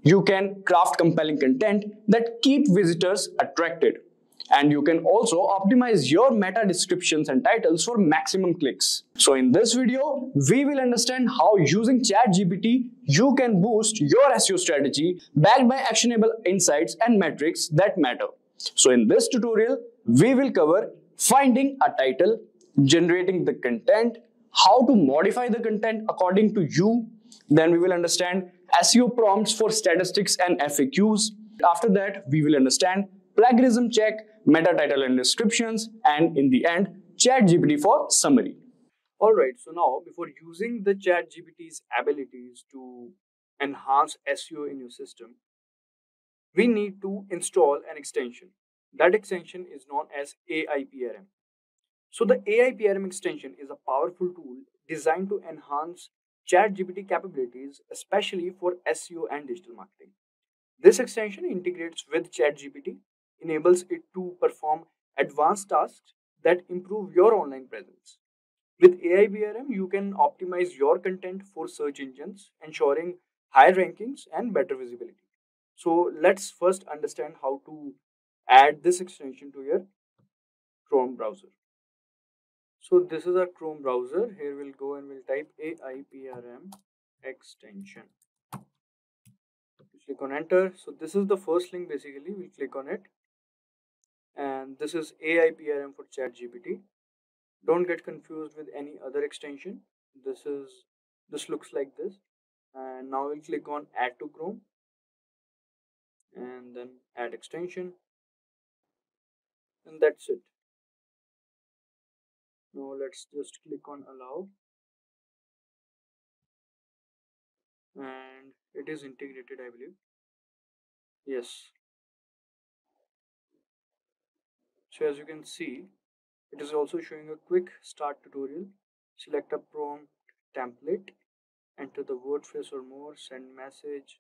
You can craft compelling content that keep visitors attracted. And you can also optimize your meta descriptions and titles for maximum clicks. So in this video, we will understand how using ChatGPT, you can boost your SEO strategy backed by actionable insights and metrics that matter. So in this tutorial, we will cover finding a title, generating the content, how to modify the content according to you. Then we will understand SEO prompts for statistics and FAQs. After that, we will understand plagiarism check, meta title and descriptions, and in the end, ChatGPT for summary. Alright, so now before using the ChatGPT's abilities to enhance SEO in your system, we need to install an extension. That extension is known as AIPRM. So the AIPRM extension is a powerful tool designed to enhance ChatGPT capabilities, especially for SEO and digital marketing. This extension integrates with ChatGPT, enables it to perform advanced tasks that improve your online presence. With AI BRM, you can optimize your content for search engines, ensuring higher rankings and better visibility. So let's first understand how to add this extension to your Chrome browser. So this is our Chrome browser. Here we'll go and we'll type AIPRM extension. Click on enter. So this is the first link basically. We'll click on it. And this is AIPRM for ChatGPT. Don't get confused with any other extension. This looks like this. And now we'll click on add to Chrome and then add extension. And that's it. Now let's just click on allow. And it is integrated, I believe. Yes. So as you can see, it is also showing a quick start tutorial. Select a prompt template, enter the word phrase or more, send message.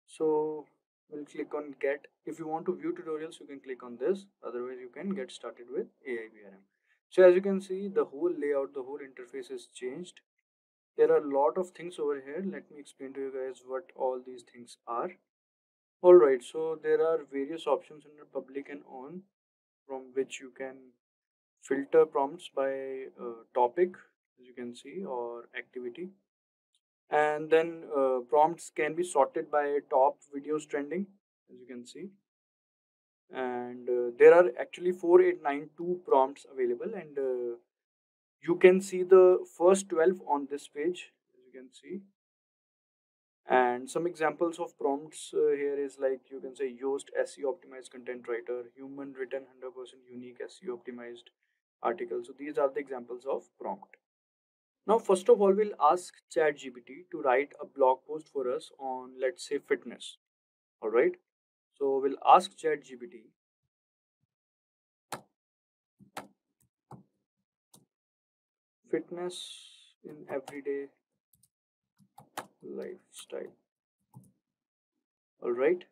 So we'll click on get. If you want to view tutorials, you can click on this. Otherwise, you can get started with AIBRM. So as you can see, the whole layout, the whole interface is changed. There are a lot of things over here. Let me explain to you guys what all these things are. Alright, so there are various options under public and on, from which you can filter prompts by topic, as you can see, or activity. And then prompts can be sorted by top videos trending, as you can see. And there are actually 4892 prompts available, and you can see the first 12 on this page, as you can see. And some examples of prompts here is like, you can say Yoast SEO optimized content writer, human written 100% unique SEO optimized article. So these are the examples of prompt. Now, first of all, we'll ask ChatGPT to write a blog post for us on, let's say, fitness. All right. So we'll ask ChatGPT fitness in everyday lifestyle. All right.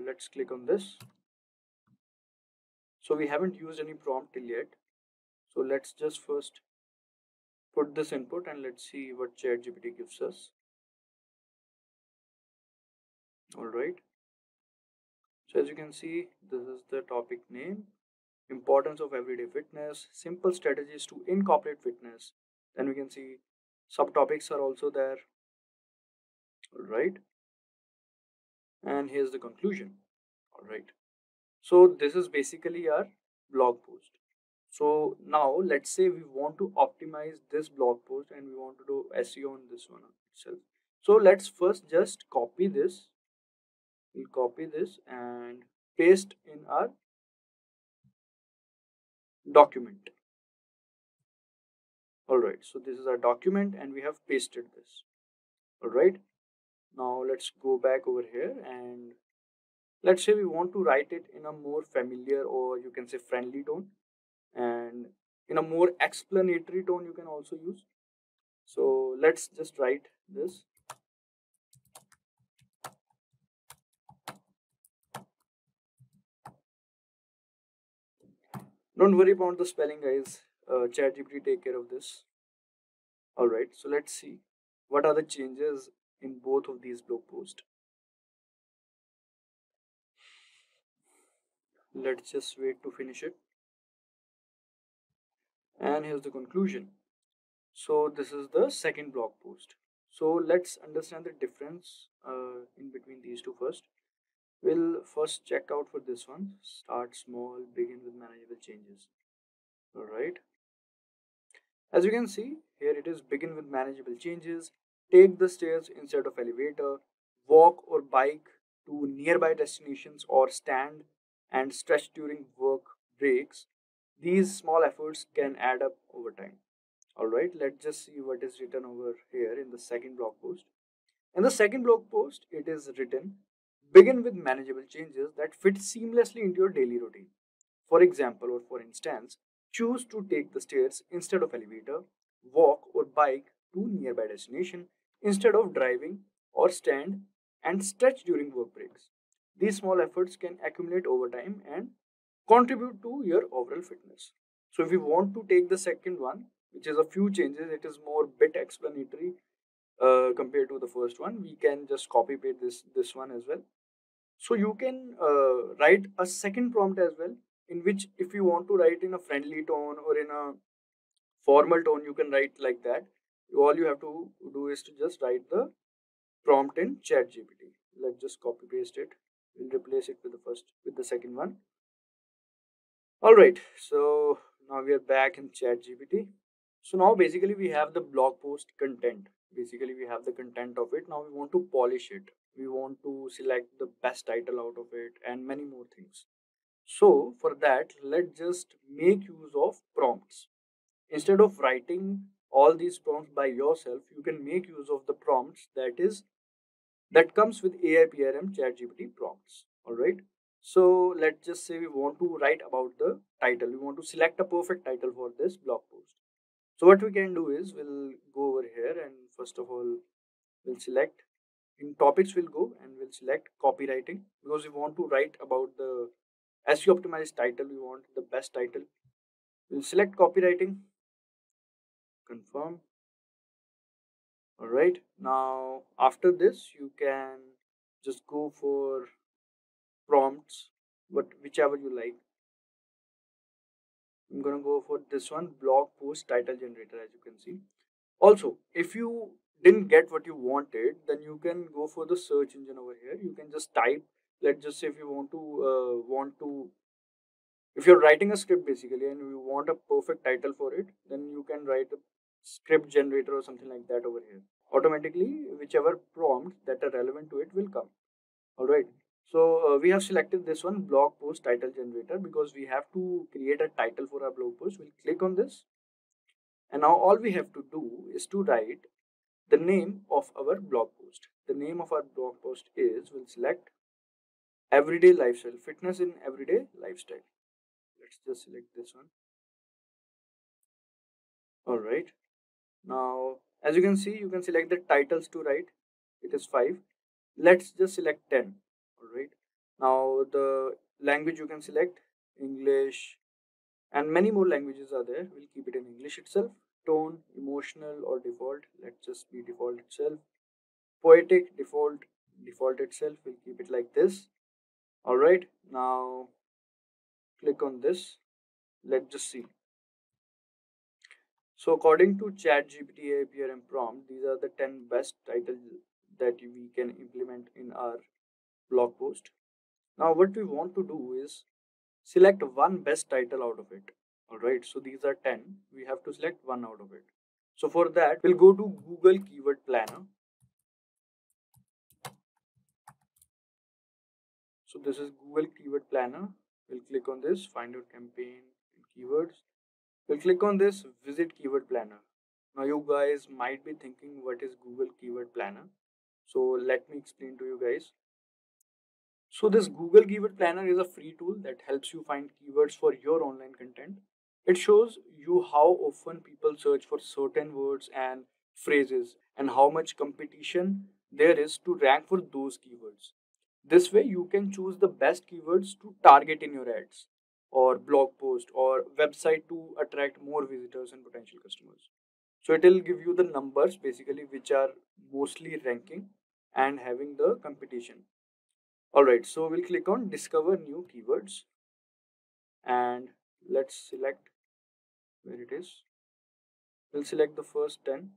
Let's click on this. So we haven't used any prompt till yet. So let's just first put this input and let's see what ChatGPT gives us. All right. So as you can see, this is the topic name, importance of everyday fitness, simple strategies to incorporate fitness. Then we can see subtopics are also there. All right. And here's the conclusion. All right. So this is basically our blog post. So now let's say we want to optimize this blog post and we want to do SEO on this one itself. So let's first just copy this. We'll copy this and paste in our document. Alright, so this is our document and we have pasted this. Alright, now let's go back over here and let's say we want to write it in a more familiar, or you can say friendly tone, and in a more explanatory tone you can also use. So let's just write this. Don't worry about the spelling, guys. ChatGPT take care of this. Alright, so let's see what are the changes in both of these blog posts. Let's just wait to finish it. And here's the conclusion. So this is the second blog post. So let's understand the difference in between these two first. We'll first check out for this one. Start small, begin with manageable changes. Alright. As you can see, here it is begin with manageable changes. Take the stairs instead of elevator. Walk or bike to nearby destinations, or stand and stretch during work breaks. These small efforts can add up over time. Alright, let's just see what is written over here in the second blog post. In the second blog post, it is written, begin with manageable changes that fit seamlessly into your daily routine. For example, or for instance, choose to take the stairs instead of elevator, walk or bike to nearby destination instead of driving, or stand and stretch during work breaks. These small efforts can accumulate over time and contribute to your overall fitness. So if we want to take the second one, which is a few changes, it is more bit explanatory compared to the first one. We can just copy paste this one as well. So you can write a second prompt as well, in which if you want to write in a friendly tone or in a formal tone, you can write like that. All you have to do is to just write the prompt in ChatGPT. Let's just copy paste it. We'll replace it with the second one. All right, so now we are back in ChatGPT. So now basically we have the blog post content. Basically we have the content of it. Now we want to polish it. We want to select the best title out of it and many more things. So for that, let's just make use of prompts. Instead of writing all these prompts by yourself, you can make use of the prompts that comes with AI PRM ChatGPT prompts. All right. So let's just say we want to write about the title. We want to select a perfect title for this blog post. So what we can do is we'll go over here and first of all we'll select in topics we'll go and we'll select copywriting because we want to write about the SEO optimized title. We want the best title. We'll select copywriting, confirm. All right. Now after this you can just go for prompts, whichever you like. I'm gonna go for this one, blog post title generator, as you can see. Also, if you didn't get what you wanted, then you can go for the search engine over here. You can just type. Let's just say if you if you're writing a script basically and you want a perfect title for it, then you can write a script generator or something like that over here. Automatically, whichever prompt that are relevant to it will come. All right. So we have selected this one, blog post title generator, because we have to create a title for our blog post. We'll click on this. And now all we have to do is to write the name of our blog post. The name of our blog post is, we'll select everyday lifestyle, fitness in everyday lifestyle. Let's just select this one. All right. Now, as you can see, you can select the titles to write. It is 5. Let's just select 10. All right. Now, the language you can select English and many more languages are there. We'll keep it in English itself. Tone, emotional or default. Let's just be default itself. Poetic, default itself. We'll keep it like this. All right. Now, click on this. Let's just see. So according to ChatGPT APR and prompt, these are the 10 best titles that we can implement in our blog post. Now what we want to do is select one best title out of it. Alright, so these are 10. We have to select one out of it. So for that, we'll go to Google Keyword Planner. So this is Google Keyword Planner. We'll click on this, find your campaign and keywords. We'll click on this, visit Keyword Planner. Now you guys might be thinking, what is Google Keyword Planner? So let me explain to you guys. So this Google Keyword Planner is a free tool that helps you find keywords for your online content. It shows you how often people search for certain words and phrases and how much competition there is to rank for those keywords. This way you can choose the best keywords to target in your ads or blog post or website to attract more visitors and potential customers. So it will give you the numbers basically which are mostly ranking and having the competition. Alright, so we'll click on discover new keywords and let's select where it is. We'll select the first 10.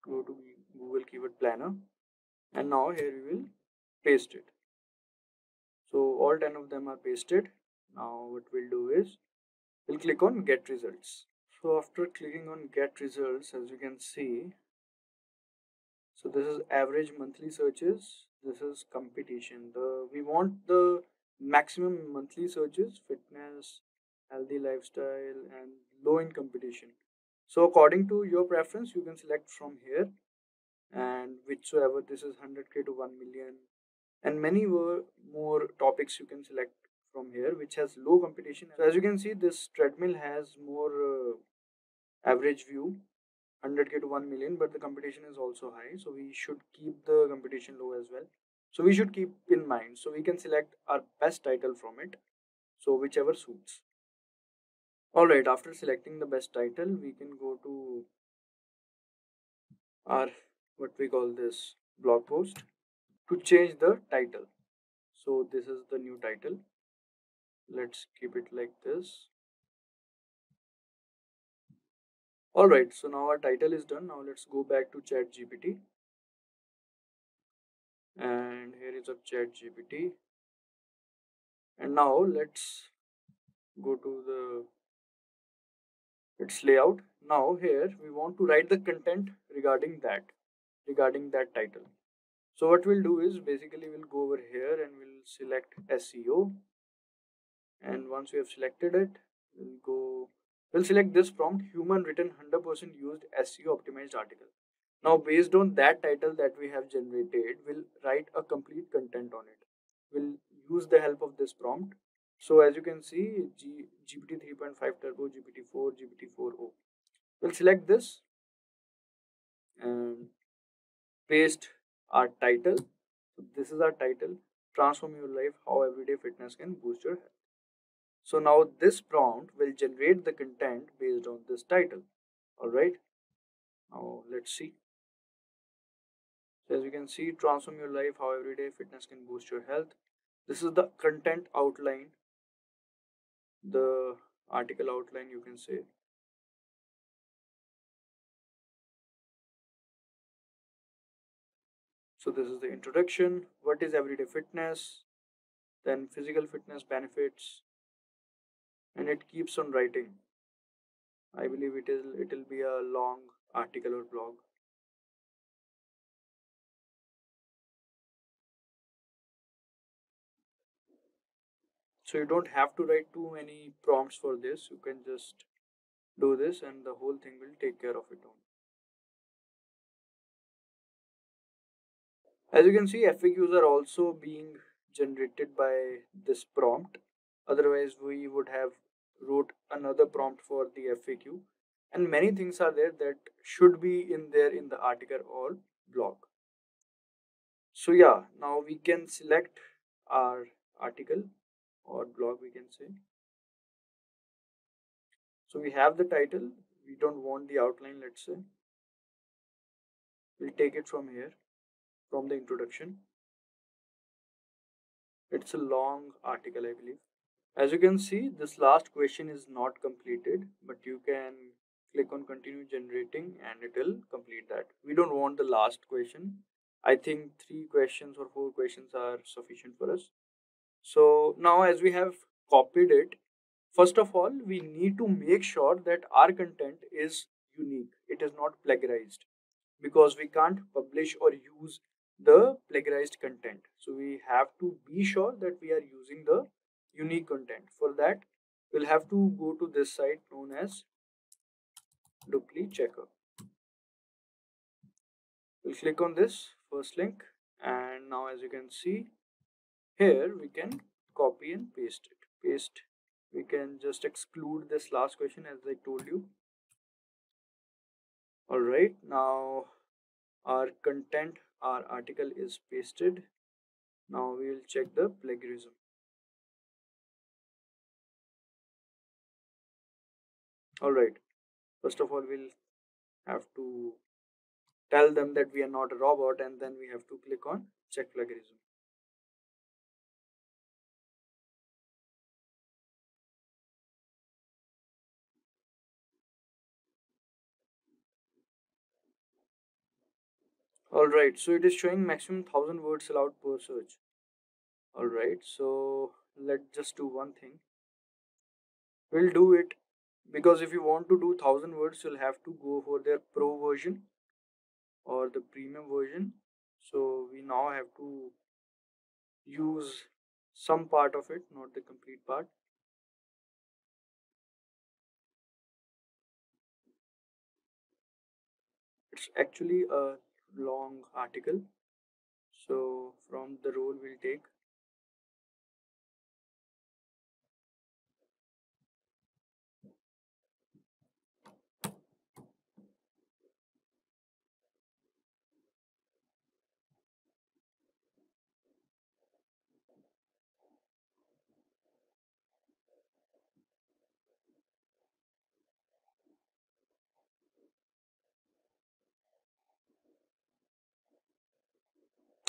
Go to Google Keyword Planner and now here we will paste it. So all 10 of them are pasted. Now what we'll do is we'll click on get results. So after clicking on get results, as you can see, so this is average monthly searches. This is competition. We want the maximum monthly searches, fitness, healthy lifestyle, and low in competition. So according to your preference, you can select from here, and whichsoever, this is 100k to 1 million, and many more topics you can select from here, which has low competition. So as you can see, this treadmill has more average view, 100k to 1 million, but the competition is also high, so we should keep the competition low as well. So we should keep in mind. So we can select our best title from it. So whichever suits. Alright, after selecting the best title, we can go to our what we call this blog post to change the title. So this is the new title. Let's keep it like this. Alright, so now our title is done. Now let's go back to ChatGPT. And here is a ChatGPT. And now let's go to its layout. Now here we want to write the content regarding that title. So what we'll do is basically we'll go over here and we'll select SEO. And once we have selected it, we'll select this prompt, human written 100% used SEO optimized article. Now based on that title that we have generated, we'll write a complete content on it. We'll use the help of this prompt. So as you can see, GPT 3.5 Turbo, GPT-4, GPT-4o. We'll select this and paste our title. So this is our title, transform your life, how everyday fitness can boost your health. So now this prompt will generate the content based on this title. Alright, now let's see. So as you can see, transform your life, how everyday fitness can boost your health. This is the content outline, the article outline you can say. So this is the introduction, what is everyday fitness, then physical fitness benefits, and it keeps on writing. I believe it'll be a long article or blog. So you don't have to write too many prompts for this. You can just do this and the whole thing will take care of it on. As you can see, FAQs are also being generated by this prompt. Otherwise, we would have wrote another prompt for the FAQ. And many things are there that should be in there in the article or blog. So yeah, now we can select our article or blog, we can say. So we have the title. We don't want the outline, let's say. We'll take it from here, from the introduction. It's a long article, I believe. As you can see, this last question is not completed, but you can click on continue generating and it will complete that. We don't want the last question. I think 3 questions or 4 questions are sufficient for us. So now as we have copied it, first of all, we need to make sure that our content is unique. It is not plagiarized because we can't publish or use the plagiarized content. So we have to be sure that we are using the unique content. For that, we'll have to go to this site known as Dupli Checker. We'll click on this first link, and now as you can see here, we can copy and paste it. We can just exclude this last question as I told you. Alright, now our content, our article is pasted. Now we will check the plagiarism. Alright, first of all, we'll have to tell them that we are not a robot, and then we have to click on check plagiarism. Alright, so it is showing maximum 1000 words allowed per search. Alright, so let's just do one thing. We'll do it because if you want to do 1000 words, you'll have to go for their pro version or the premium version. So we now have to use some part of it, not the complete part. It's actually a long article. So from the role we'll take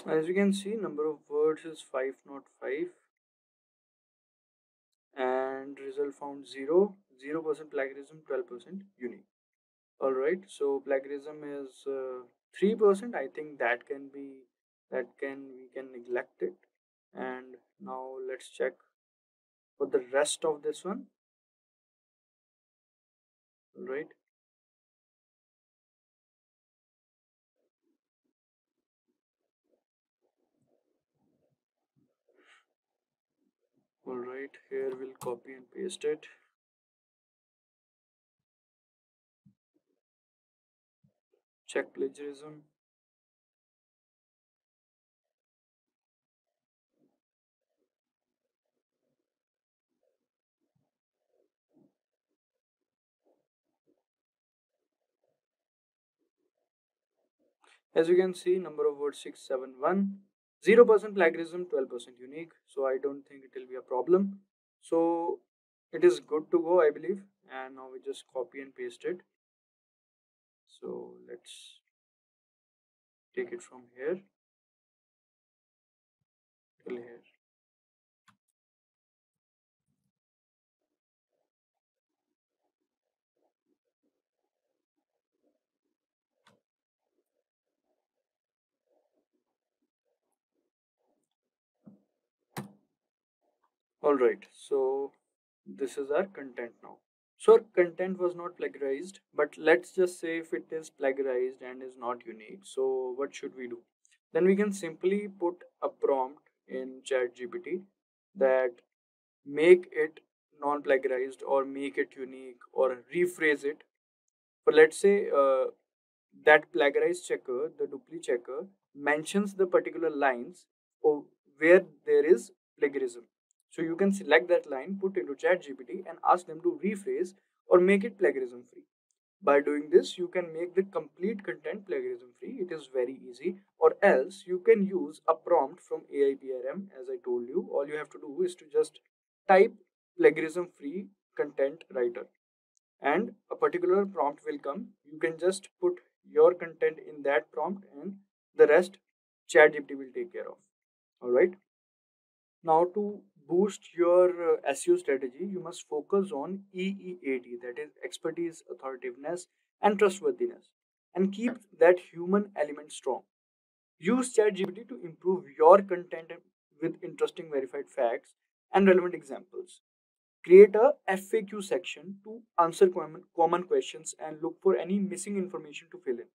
As you can see, number of words is 505 and result found 0, 0% plagiarism, 12% unique. Alright, so plagiarism is 3%. I think that can be, we can neglect it. And now let's check for the rest of this one. Alright. Alright, here we'll copy and paste it. Check plagiarism. As you can see, number of words 671, 0% plagiarism, 12% unique. So I don't think it will be a problem. So it is good to go, I believe. And now we just copy and paste it. So let's take it from here till here. Alright, so this is our content now. So our content was not plagiarized, but let's just say if it is plagiarized and is not unique. So what should we do? Then we can simply put a prompt in ChatGPT that make it non-plagiarized or make it unique or rephrase it. But let's say that plagiarized checker, the duplicate checker, mentions the particular lines where there is plagiarism. So you can select that line, put into ChatGPT, and ask them to rephrase or make it plagiarism free. By doing this, you can make the complete content plagiarism free. It is very easy. Or else, you can use a prompt from AIPRM. As I told you, all you have to do is to just type plagiarism free content writer and a particular prompt will come. You can just put your content in that prompt and the rest ChatGPT will take care of. All right. Now to boost your SEO strategy, you must focus on EEAT, that is expertise, authoritativeness, and trustworthiness, and keep that human element strong. Use ChatGPT to improve your content with interesting verified facts and relevant examples. Create a FAQ section to answer common questions and look for any missing information to fill in.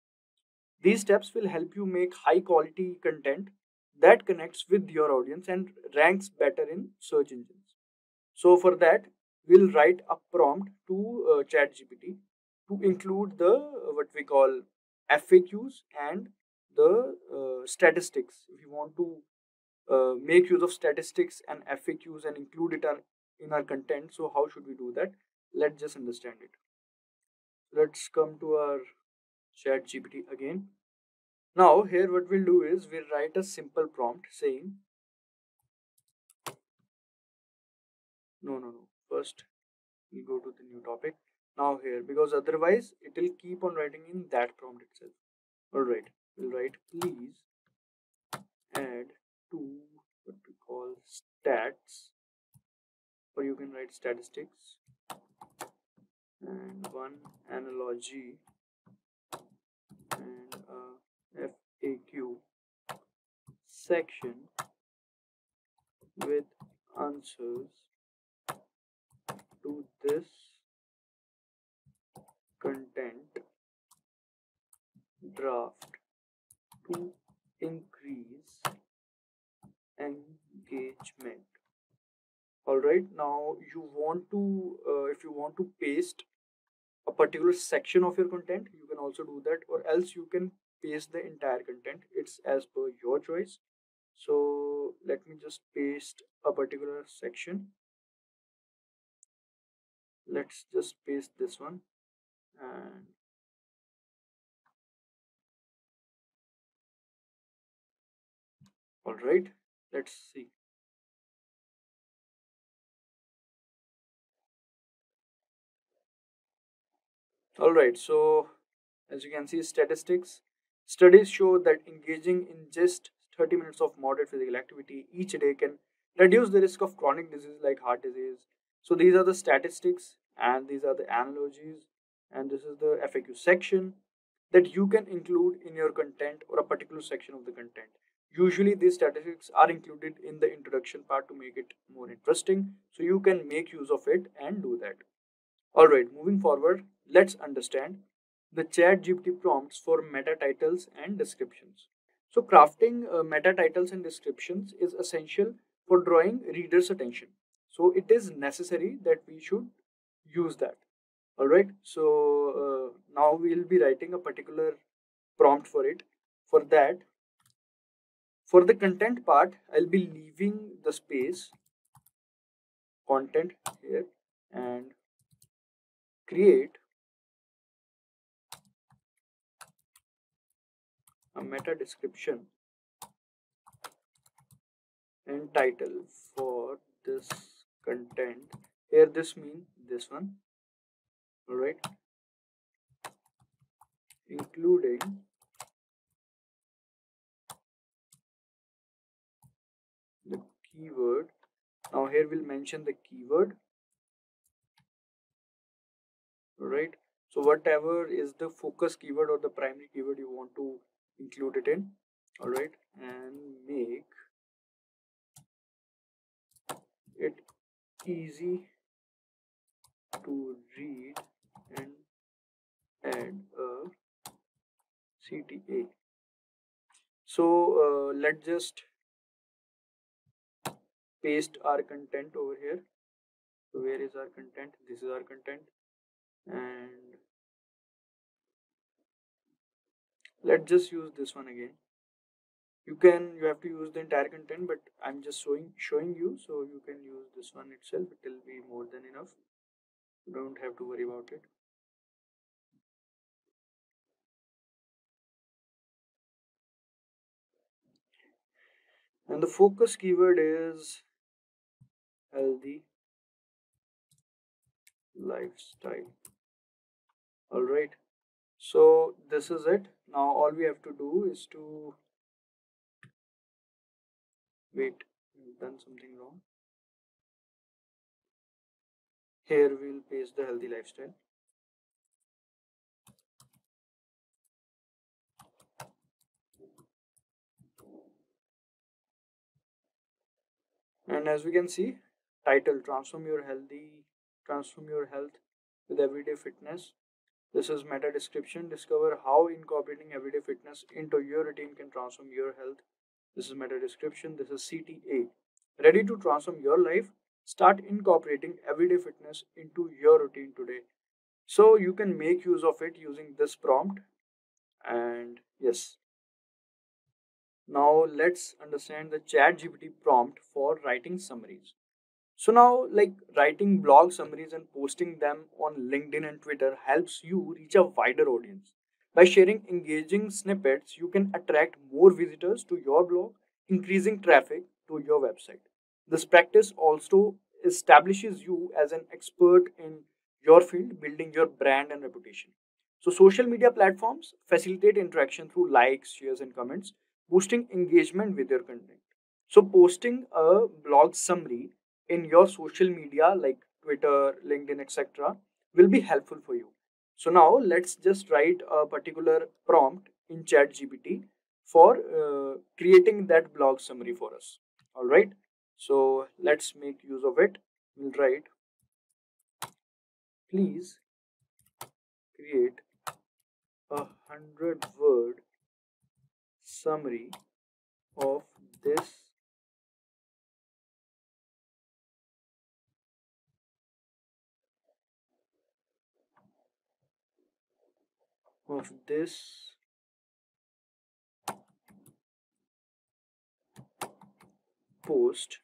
These steps will help you make high quality content that connects with your audience and ranks better in search engines. So, for that, we'll write a prompt to ChatGPT to include the what we call FAQs and the statistics. If you want to make use of statistics and FAQs and include it in our content. So how should we do that? Let's just understand it. Let's come to our chat GPT again. Now here what we'll do is we'll write a simple prompt saying no. First we'll go to the new topic. Now here, because otherwise it will keep on writing in that prompt itself. Alright, we'll write please add to what we call stats, or you can write statistics, and one analogy and a FAQ section with answers to this content draft to increase engagement. Alright, now you want to if you want to paste a particular section of your content, you can also do that, or else you can paste the entire content. It's as per your choice. So let me just paste a particular section. Let's just paste this one, and all right, let's see. All right, so as you can see, statistics studies show that engaging in just 30 minutes of moderate physical activity each day can reduce the risk of chronic disease like heart disease. So these are the statistics and these are the analogies, and this is the FAQ section that you can include in your content or a particular section of the content. Usually these statistics are included in the introduction part to make it more interesting, so you can make use of it and do that. Alright, moving forward, let's understand the ChatGPT prompts for meta titles and descriptions. So crafting meta titles and descriptions is essential for drawing readers' attention. So it is necessary that we should use that. Alright, so now we'll be writing a particular prompt for it. For that, for the content part, I'll be leaving the space content here and create a meta description and title for this content. Here this means this one. Alright, including the keyword. Now here we'll mention the keyword. Alright, so whatever is the focus keyword or the primary keyword you want to include it in. Alright, and make it easy to read and add a CTA. So let's just paste our content over here. So where is our content? This is our content, and let's just use this one again. You have to use the entire content, but I'm just showing you, so you can use this one itself. It will be more than enough. You don't have to worry about it. And the focus keyword is healthy lifestyle. Alright, so this is it. Now all we have to do is to wait, we've done something wrong. Here we'll paste the healthy lifestyle. And as we can see, title, transform your health with everyday fitness. This is meta description. Discover how incorporating everyday fitness into your routine can transform your health. This is meta description. This is CTA. Ready to transform your life? Start incorporating everyday fitness into your routine today. So you can make use of it using this prompt. And yes, now let's understand the ChatGPT prompt for writing summaries. So now, like, writing blog summaries and posting them on LinkedIn and Twitter helps you reach a wider audience. By sharing engaging snippets, you can attract more visitors to your blog, increasing traffic to your website. This practice also establishes you as an expert in your field, building your brand and reputation. So social media platforms facilitate interaction through likes, shares, and comments, boosting engagement with your content. So posting a blog summary in your social media like Twitter, LinkedIn, etc., will be helpful for you. So now let's just write a particular prompt in ChatGPT for creating that blog summary for us. All right. So let's make use of it. We'll write, please create 100-word summary of this of this post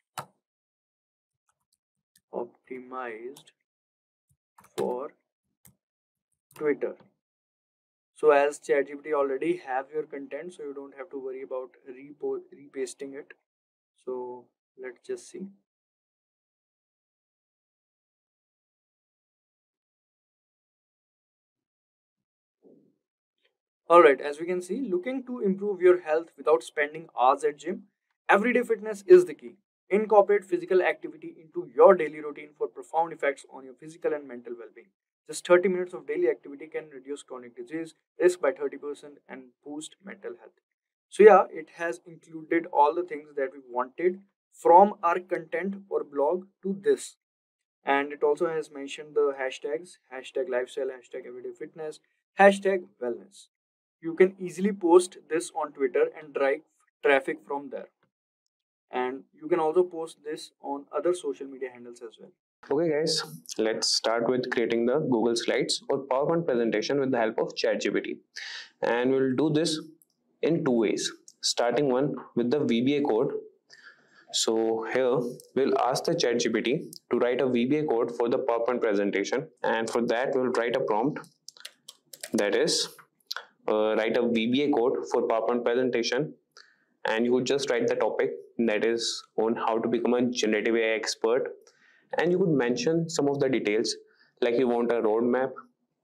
optimized for Twitter. So as ChatGPT already have your content, so you don't have to worry about repasting it. So let's just see. Alright, as we can see, looking to improve your health without spending hours at gym, everyday fitness is the key. Incorporate physical activity into your daily routine for profound effects on your physical and mental well-being. Just 30 minutes of daily activity can reduce chronic disease risk by 30% and boost mental health. So yeah, it has included all the things that we wanted from our content or blog to this. And it also has mentioned the hashtags, hashtag lifestyle, hashtag everyday fitness, hashtag wellness. You can easily post this on Twitter and drive traffic from there. And you can also post this on other social media handles as well. Okay guys, let's start with creating the Google Slides or PowerPoint presentation with the help of ChatGPT. And we'll do this in two ways. Starting one with the VBA code. So here we'll ask the ChatGPT to write a VBA code for the PowerPoint presentation, and for that we'll write a prompt that is write a VBA code for PowerPoint presentation, and you could just write the topic that is on how to become a generative AI expert, and you could mention some of the details like you want a roadmap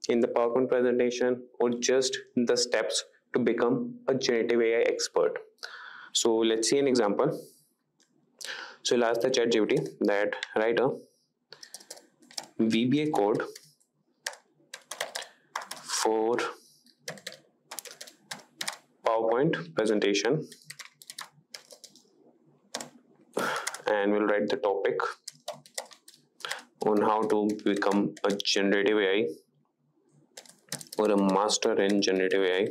in the PowerPoint presentation or just the steps to become a generative AI expert. So let's see an example. So I'll ask the ChatGPT that write a VBA code for PowerPoint presentation, and we'll write the topic on how to become a generative AI or a master in generative AI.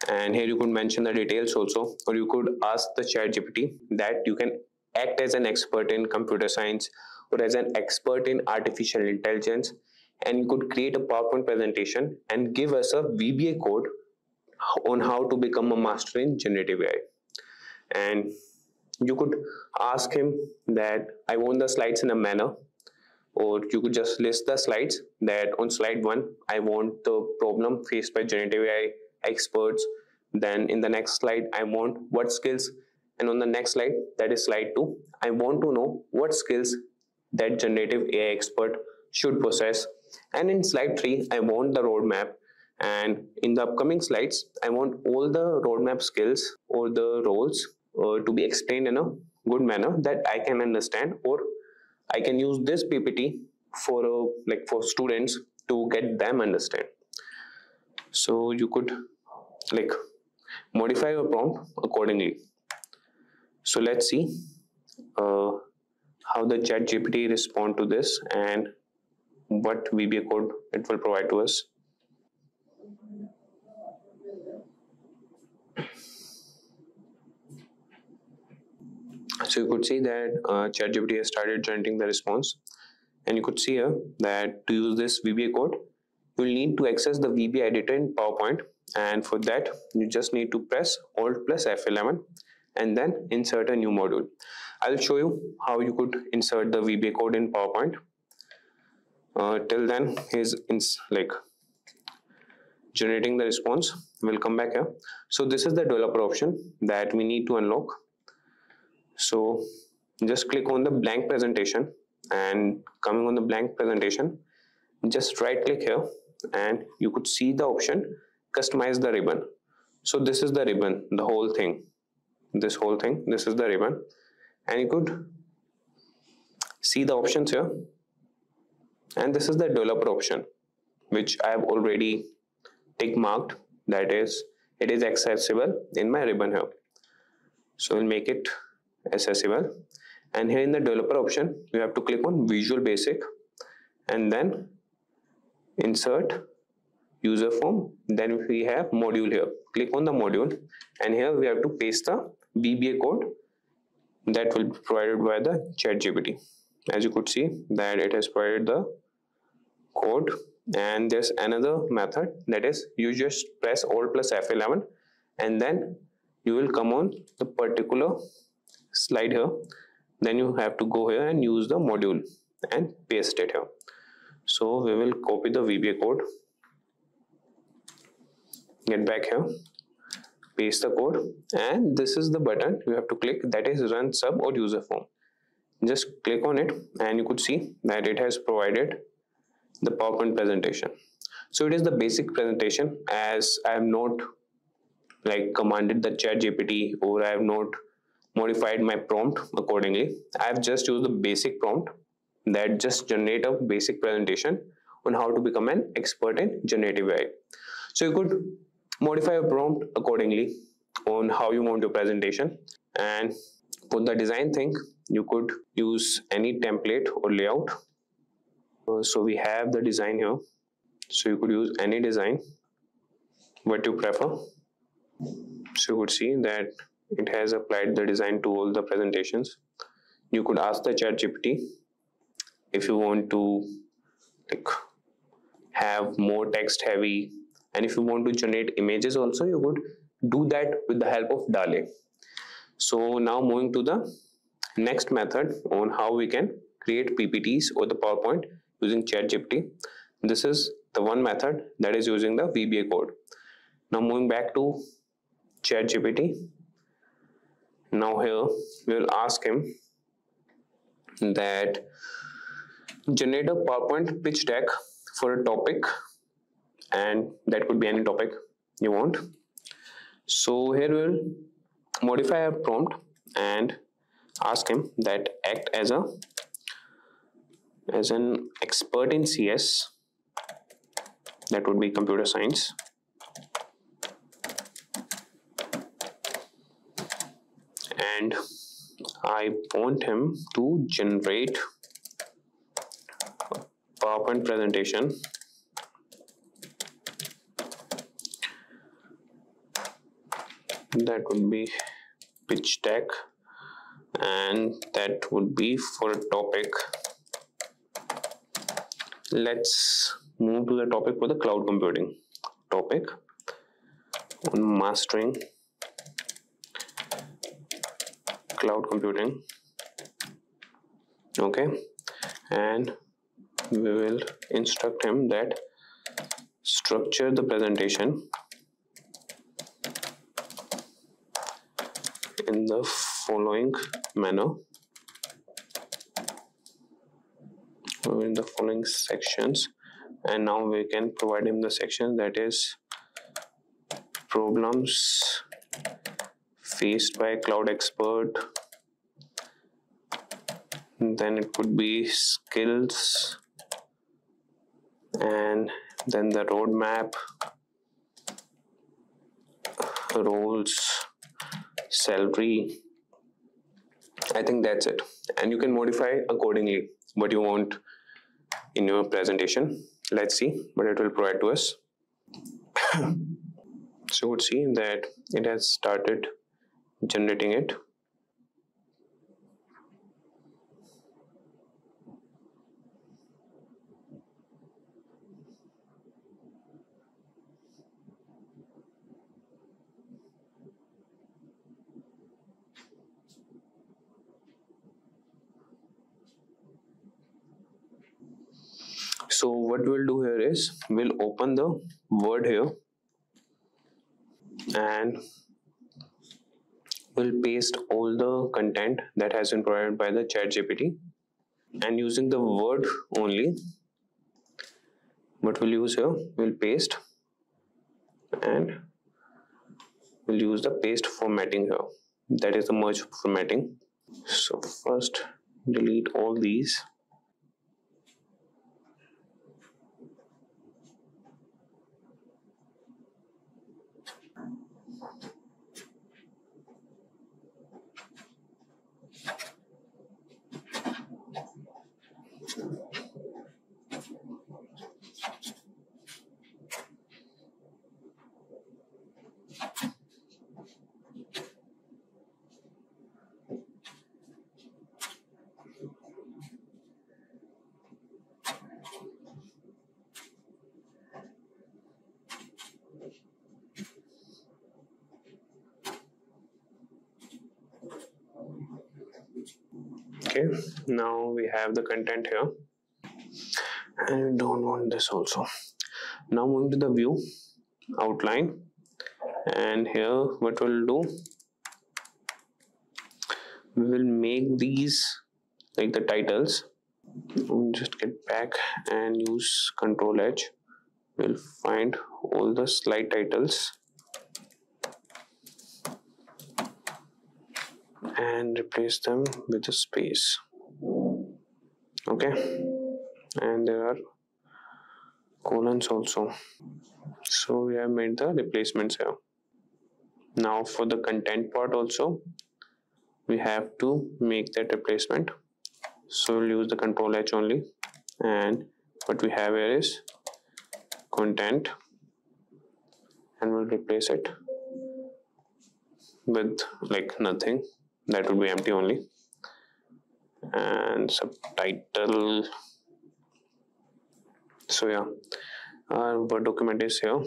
And here you could mention the details also, or you could ask the ChatGPT that you can act as an expert in computer science or as an expert in artificial intelligence, and you could create a PowerPoint presentation and give us a VBA code on how to become a master in generative AI. And you could ask him that I want the slides in a manner, or you could just list the slides that on slide 1 I want the problem faced by generative AI experts, then in the next slide I want what skills, and on the next slide, that is slide 2, I want to know what skills that generative AI expert should possess, and in slide 3 I want the roadmap, and in the upcoming slides I want all the roadmap skills or the roles to be explained in a good manner that I can understand, or I can use this PPT for for students to get them understand. So you could modify your prompt accordingly. So let's see how the ChatGPT respond to this and what VBA code it will provide to us. So you could see that ChatGPT has started generating the response, and you could see here that to use this VBA code, you will need to access the VBA editor in PowerPoint, and for that you just need to press Alt plus F11 and then insert a new module. I'll show you how you could insert the VBA code in PowerPoint. Till then, he's generating the response. We'll come back here. So this is the developer option that we need to unlock. So just click on the blank presentation, and coming on the blank presentation, just right click here and you could see the option customize the ribbon. So this is the ribbon, the whole thing, this is the ribbon, and you could see the options here, and this is the developer option which I have already tick marked, that is it is accessible in my ribbon here. So we'll make it accessible, and here in the developer option you have to click on Visual Basic and then insert user form, then we have module here, click on the module, and here we have to paste the VBA code that will be provided by the ChatGPT. As you could see that it has provided the code, and there's another method, that is you just press Alt plus F11 and then you will come on the particular slide here, then you have to go here and use the module and paste it here. So we will copy the VBA code, get back here, paste the code, and this is the button you have to click, that is run sub or user form. Just click on it and you could see that it has provided the PowerPoint presentation. So it is the basic presentation, as I have not like commanded the ChatGPT, or I have not modified my prompt accordingly. I have just used the basic prompt that just generate a basic presentation on how to become an expert in generative AI. So you could modify your prompt accordingly on how you want your presentation. And for the design thing, you could use any template or layout. So we have the design here. So you could use any design, what you prefer. So you could see that it has applied the design to all the presentations. You could ask the ChatGPT if you want to like have more text heavy, and if you want to generate images also, you could do that with the help of DALL-E. So now moving to the next method on how we can create PPTs or the PowerPoint using ChatGPT. This is the one method that is using the VBA code. Now moving back to ChatGPT. Now here we will ask him that generate a PowerPoint pitch deck for a topic, and that could be any topic you want. So here we will modify our prompt and ask him that act as an expert in CS, that would be computer science, and I want him to generate a PowerPoint presentation that would be pitch deck, and that would be for a topic. Let's move to the topic for the cloud computing topic on mastering cloud computing. Okay, and we will instruct him that structure the presentation in the following manner, or in the following sections. And now we can provide him the section, that is problems faced by a cloud expert. Then it could be skills, and then the roadmap, roles, salary. I think that's it, and you can modify accordingly what you want in your presentation. Let's see what it will provide to us. So you would see that it has started generating it. So what we'll do here is we'll open the Word here, and we'll paste all the content that has been provided by the ChatGPT, and using the Word only, what we'll use here, we'll paste, and we'll use the paste formatting here, that is the merge formatting. So first delete all these. Okay, now we have the content here, and we don't want this also. Now moving to the view outline, and here what we'll do, we will make these like the titles. We'll just get back and use Control H. we'll find all the slide titles and replace them with a space. Okay, and there are colons also, so we have made the replacements here. Now for the content part also we have to make that replacement, so we'll use the Control H only, and what we have here is content, and we'll replace it with like nothing, that would be empty only, and subtitle. So yeah, our Word document is here.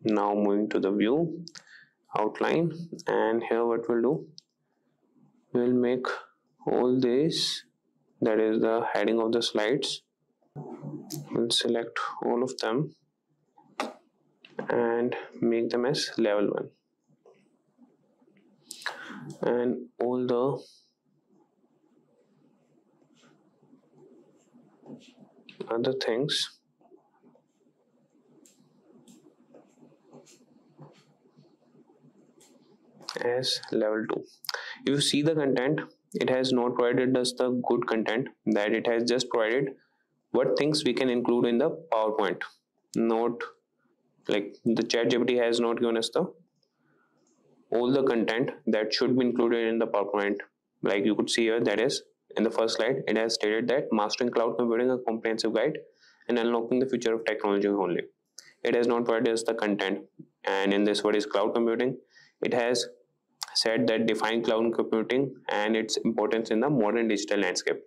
Now moving to the view, outline, and here what we'll do, we'll make all this, that is the heading of the slides, we'll select all of them and make them as level 1, and all the other things as level 2. If you see the content, it has not provided us the good content, that it has just provided what things we can include in the PowerPoint, not like the ChatGPT has not given us the all the content that should be included in the PowerPoint. Like you could see here, that is in the first slide, it has stated that mastering cloud computing, a comprehensive guide, and unlocking the future of technology only. It has not provided us the content. And in this, what is cloud computing, it has said that define cloud computing and its importance in the modern digital landscape.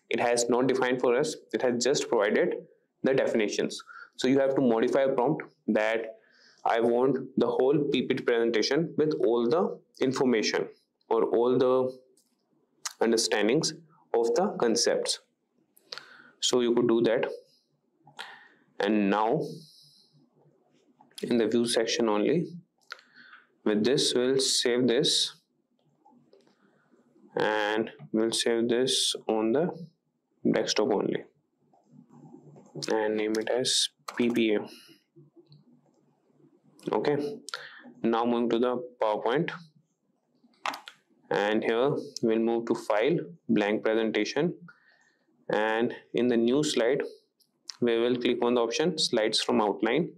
It has not defined for us, it has just provided the definitions. So you have to modify a prompt that I want the whole PPT presentation with all the information or all the understandings of the concepts. So you could do that. And now in the view section only, with this we'll save this, and we'll save this on the desktop only and name it as PPA. Okay, now moving to the PowerPoint, and here we'll move to file, blank presentation, and in the new slide we will click on the option slides from outline.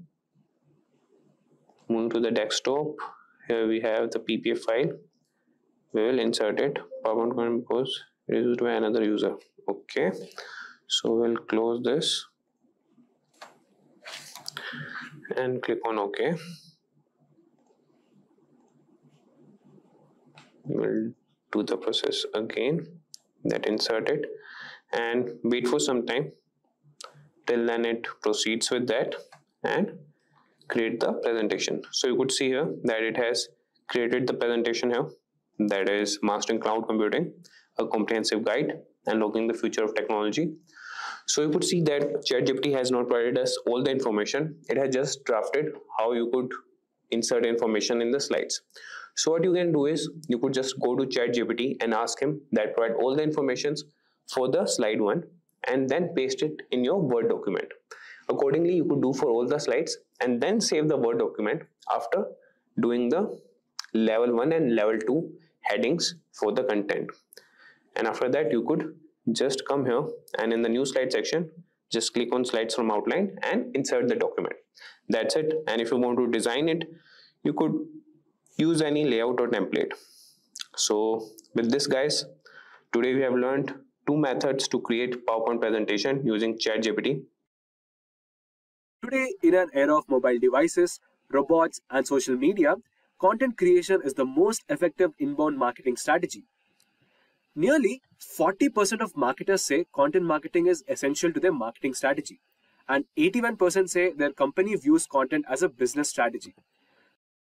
Move to the desktop, here we have the PPA file, we will insert it, PowerPoint because it is used by another user. Okay, so we'll close this and click on OK. We'll do the process again, that insert it, and wait for some time till then it proceeds with that and create the presentation. So you could see here that it has created the presentation here, that is mastering cloud computing, a comprehensive guide, unlocking the future of technology. So you could see that ChatGPT has not provided us all the information, it has just drafted how you could insert information in the slides. So what you can do is you could just go to ChatGPT and ask him that provide all the informations for the slide 1 and then paste it in your Word document. Accordingly, you could do for all the slides and then save the Word document after doing the level 1 and level 2 headings for the content. And after that, you could just come here and in the new slide section, just click on slides from outline and insert the document. That's it. And if you want to design it, you could use any layout or template. So with this, guys, today we have learned 2 methods to create PowerPoint presentation using ChatGPT. Today, in an era of mobile devices, robots, and social media, content creation is the most effective inbound marketing strategy. Nearly 40% of marketers say content marketing is essential to their marketing strategy, and 81% say their company views content as a business strategy.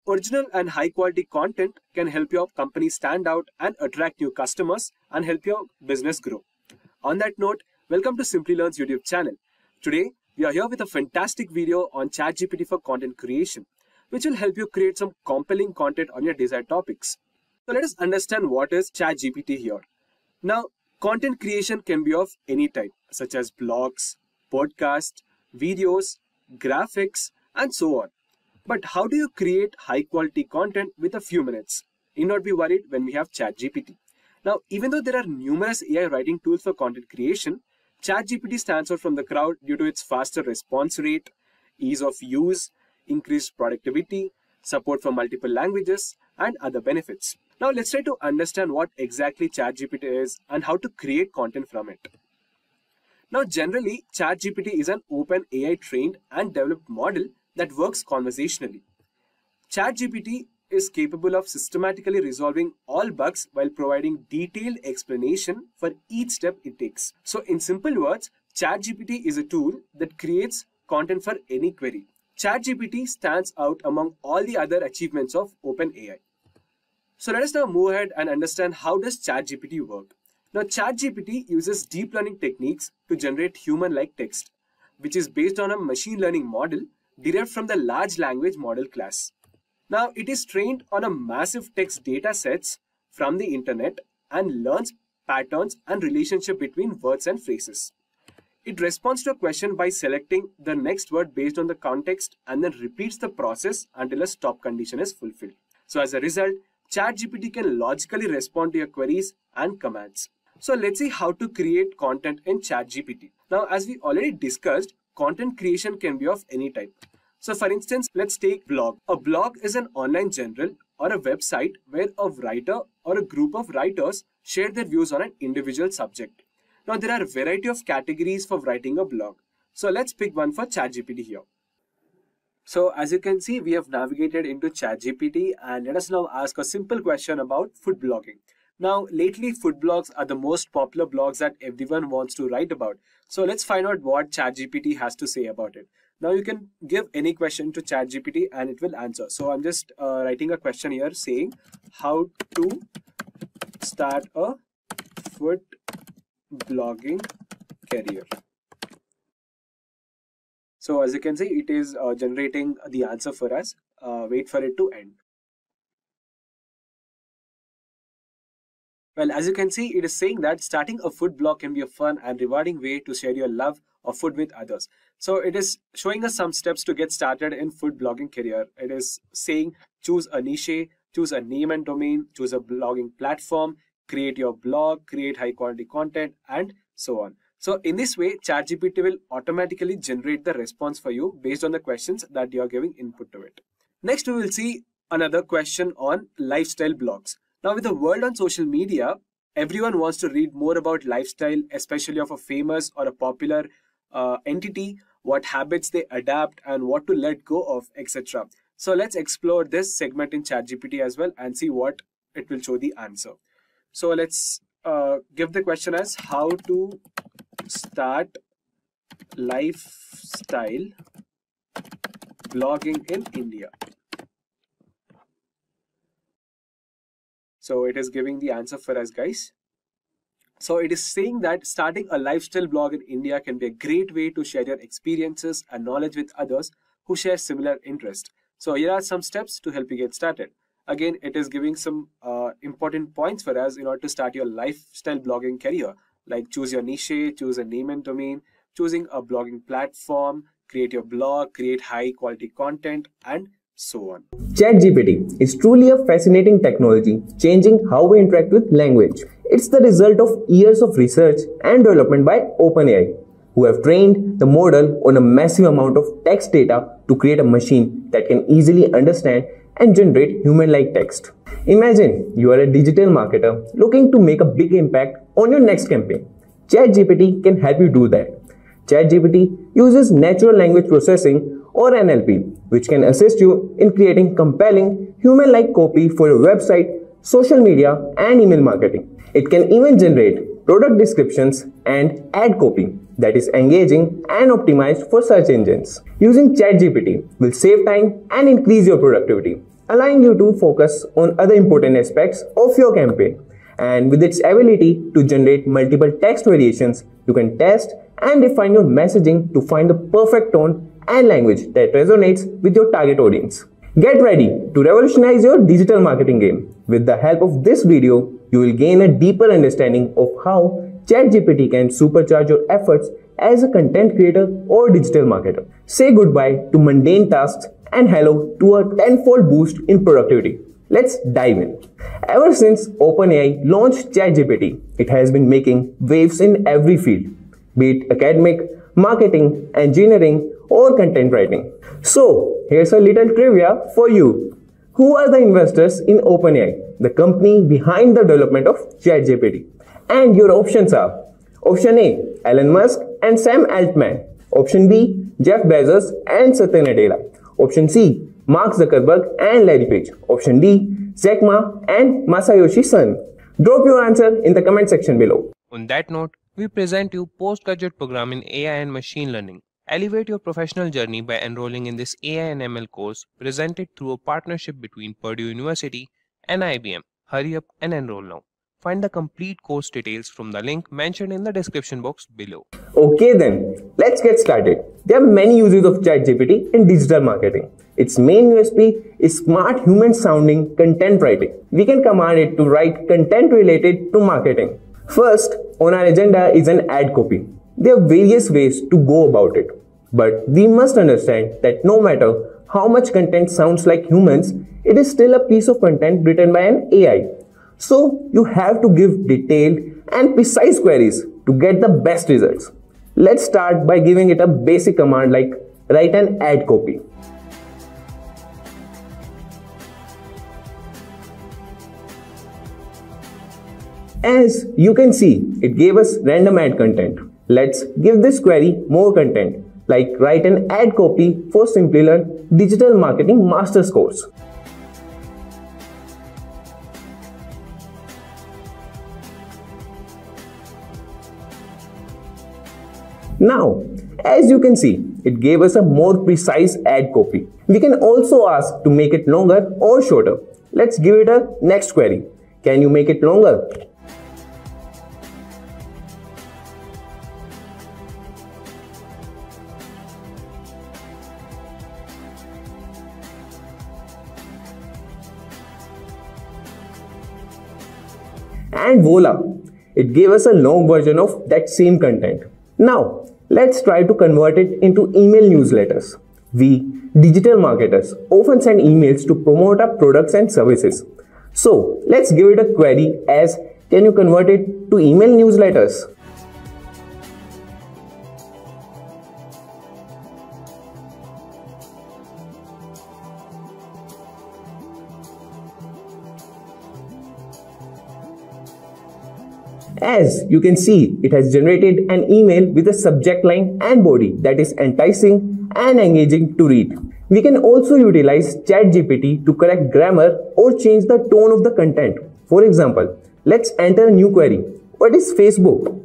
Original and high-quality content can help your company stand out and attract new customers and help your business grow. On that note, welcome to Simplilearn's YouTube channel. Today, we are here with a fantastic video on ChatGPT for content creation, which will help you create some compelling content on your desired topics. So let us understand what is ChatGPT here. Now, content creation can be of any type, such as blogs, podcasts, videos, graphics, and so on. But how do you create high quality content with a few minutes? Need not be worried when we have ChatGPT. Now, even though there are numerous AI writing tools for content creation, ChatGPT stands out from the crowd due to its faster response rate, ease of use, increased productivity, support for multiple languages, and other benefits. Now, let's try to understand what exactly ChatGPT is and how to create content from it. Now, generally, ChatGPT is an open AI trained and developed model that works conversationally. ChatGPT is capable of systematically resolving all bugs while providing detailed explanation for each step it takes. So in simple words, ChatGPT is a tool that creates content for any query. ChatGPT stands out among all the other achievements of OpenAI. So let us now move ahead and understand how does ChatGPT work. Now ChatGPT uses deep learning techniques to generate human-like text, which is based on a machine learning model derived from the large language model class. Now, it is trained on a massive text data sets from the internet and learns patterns and relationship between words and phrases. It responds to a question by selecting the next word based on the context and then repeats the process until a stop condition is fulfilled. So as a result, ChatGPT can logically respond to your queries and commands. So let's see how to create content in ChatGPT. Now, as we already discussed, content creation can be of any type. So for instance, let's take blog. A blog is an online journal or a website where a writer or a group of writers share their views on an individual subject. Now there are a variety of categories for writing a blog. So let's pick one for ChatGPT here. So as you can see, we have navigated into ChatGPT and let us now ask a simple question about food blogging. Now lately food blogs are the most popular blogs that everyone wants to write about. So let's find out what ChatGPT has to say about it. Now you can give any question to ChatGPT and it will answer. So I'm just writing a question here saying how to start a food blogging career. So as you can see, it is generating the answer for us. Wait for it to end. Well, as you can see, it is saying that starting a food blog can be a fun and rewarding way to share your love of food with others. So it is showing us some steps to get started in food blogging career. It is saying choose a niche, choose a name and domain, choose a blogging platform, create your blog, create high quality content, and so on. So in this way, ChatGPT will automatically generate the response for you based on the questions that you are giving input to it. Next, we will see another question on lifestyle blogs. Now, with the world on social media, everyone wants to read more about lifestyle, especially of a famous or a popular entity, what habits they adapt and what to let go of, etc. So let's explore this segment in ChatGPT as well and see what it will show the answer. So let's give the question as how to start lifestyle blogging in India. So it is giving the answer for us, guys. So it is saying that starting a lifestyle blog in India can be a great way to share your experiences and knowledge with others who share similar interests. So here are some steps to help you get started. Again, it is giving some important points for us in order to start your lifestyle blogging career, like choose your niche, choose a name and domain, choosing a blogging platform, create your blog, create high quality content, and so on. ChatGPT is truly a fascinating technology, changing how we interact with language. It's the result of years of research and development by OpenAI, who have trained the model on a massive amount of text data to create a machine that can easily understand and generate human-like text. Imagine you are a digital marketer looking to make a big impact on your next campaign. ChatGPT can help you do that. ChatGPT uses natural language processing or NLP, which can assist you in creating compelling human-like copy for your website, social media, and email marketing. It can even generate product descriptions and ad copy that is engaging and optimized for search engines. Using ChatGPT will save time and increase your productivity, allowing you to focus on other important aspects of your campaign. And with its ability to generate multiple text variations, you can test and refine your messaging to find the perfect tone and language that resonates with your target audience. Get ready to revolutionize your digital marketing game. With the help of this video, you will gain a deeper understanding of how ChatGPT can supercharge your efforts as a content creator or digital marketer. Say goodbye to mundane tasks and hello to a tenfold boost in productivity. Let's dive in. Ever since OpenAI launched ChatGPT, it has been making waves in every field, be it academic, marketing, engineering, or content writing. So, here's a little trivia for you. Who are the investors in OpenAI, the company behind the development of ChatGPT? And your options are: Option A, Elon Musk and Sam Altman. Option B, Jeff Bezos and Satya Nadella. Option C, Mark Zuckerberg and Larry Page. Option D, Jack Ma and Masayoshi Son. Drop your answer in the comment section below. On that note, we present you postgraduate program in AI and machine learning. Elevate your professional journey by enrolling in this AI and ML course presented through a partnership between Purdue University and IBM. Hurry up and enroll now. Find the complete course details from the link mentioned in the description box below. Okay then, let's get started. There are many uses of ChatGPT in digital marketing. Its main USP is smart human sounding content writing. We can command it to write content related to marketing. First on our agenda is an ad copy. There are various ways to go about it. But we must understand that no matter how much content sounds like humans, it is still a piece of content written by an AI. So you have to give detailed and precise queries to get the best results. Let's start by giving it a basic command like write an ad copy. As you can see, it gave us random ad content. Let's give this query more content, like write an ad copy for Simplilearn Digital Marketing Masters course. Now, as you can see, it gave us a more precise ad copy. We can also ask to make it longer or shorter. Let's give it a next query. Can you make it longer? And voila! It gave us a long version of that same content. Now, let's try to convert it into email newsletters. We, digital marketers, often send emails to promote our products and services. So, let's give it a query as, can you convert it to email newsletters? As you can see, it has generated an email with a subject line and body that is enticing and engaging to read. We can also utilize ChatGPT to correct grammar or change the tone of the content. For example, let's enter a new query. What is Facebook?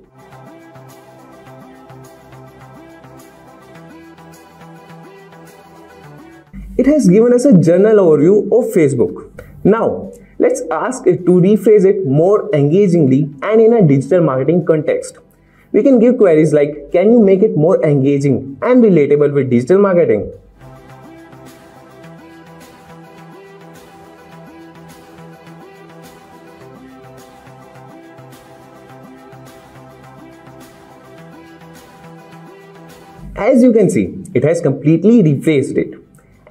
It has given us a general overview of Facebook. Now, let's ask it to rephrase it more engagingly and in a digital marketing context. We can give queries like, can you make it more engaging and relatable with digital marketing? As you can see, it has completely rephrased it,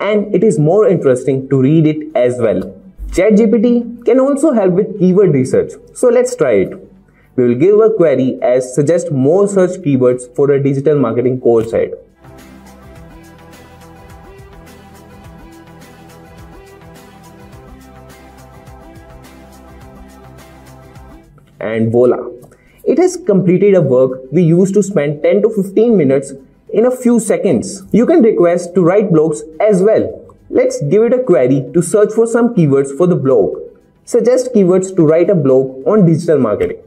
and it is more interesting to read it as well. ChatGPT can also help with keyword research, so let's try it. We will give a query as suggest more search keywords for a digital marketing course ad. And voila! It has completed a work we used to spend 10 to 15 minutes in a few seconds. You can request to write blogs as well. Let's give it a query to search for some keywords for the blog. Suggest keywords to write a blog on digital marketing.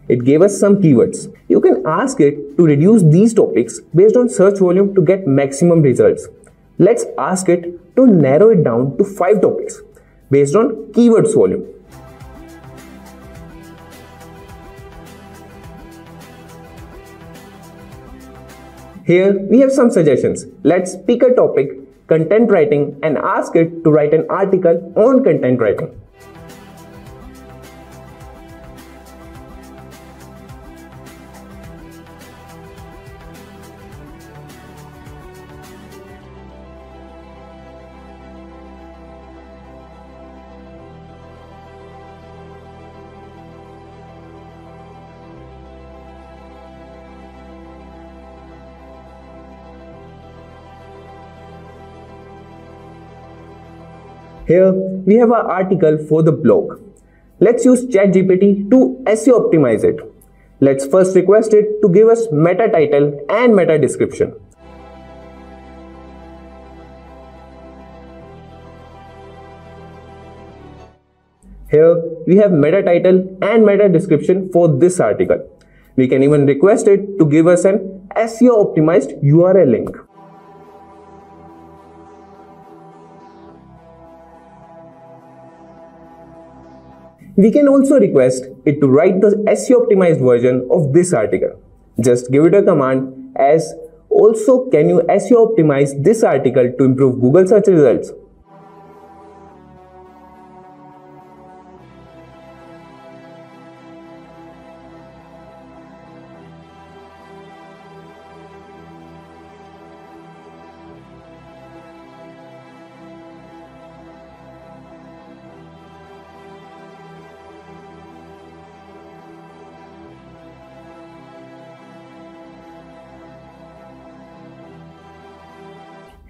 It gave us some keywords. You can ask it to reduce these topics based on search volume to get maximum results. Let's ask it to narrow it down to 5 topics based on keywords volume. Here we have some suggestions. Let's pick a topic, content writing, and ask it to write an article on content writing. Here we have our article for the blog. Let's use ChatGPT to SEO optimize it. Let's first request it to give us meta title and meta description. Here we have meta title and meta description for this article. We can even request it to give us an SEO optimized URL link. We can also request it to write the SEO optimized version of this article. Just give it a command as also can you SEO optimize this article to improve Google search results.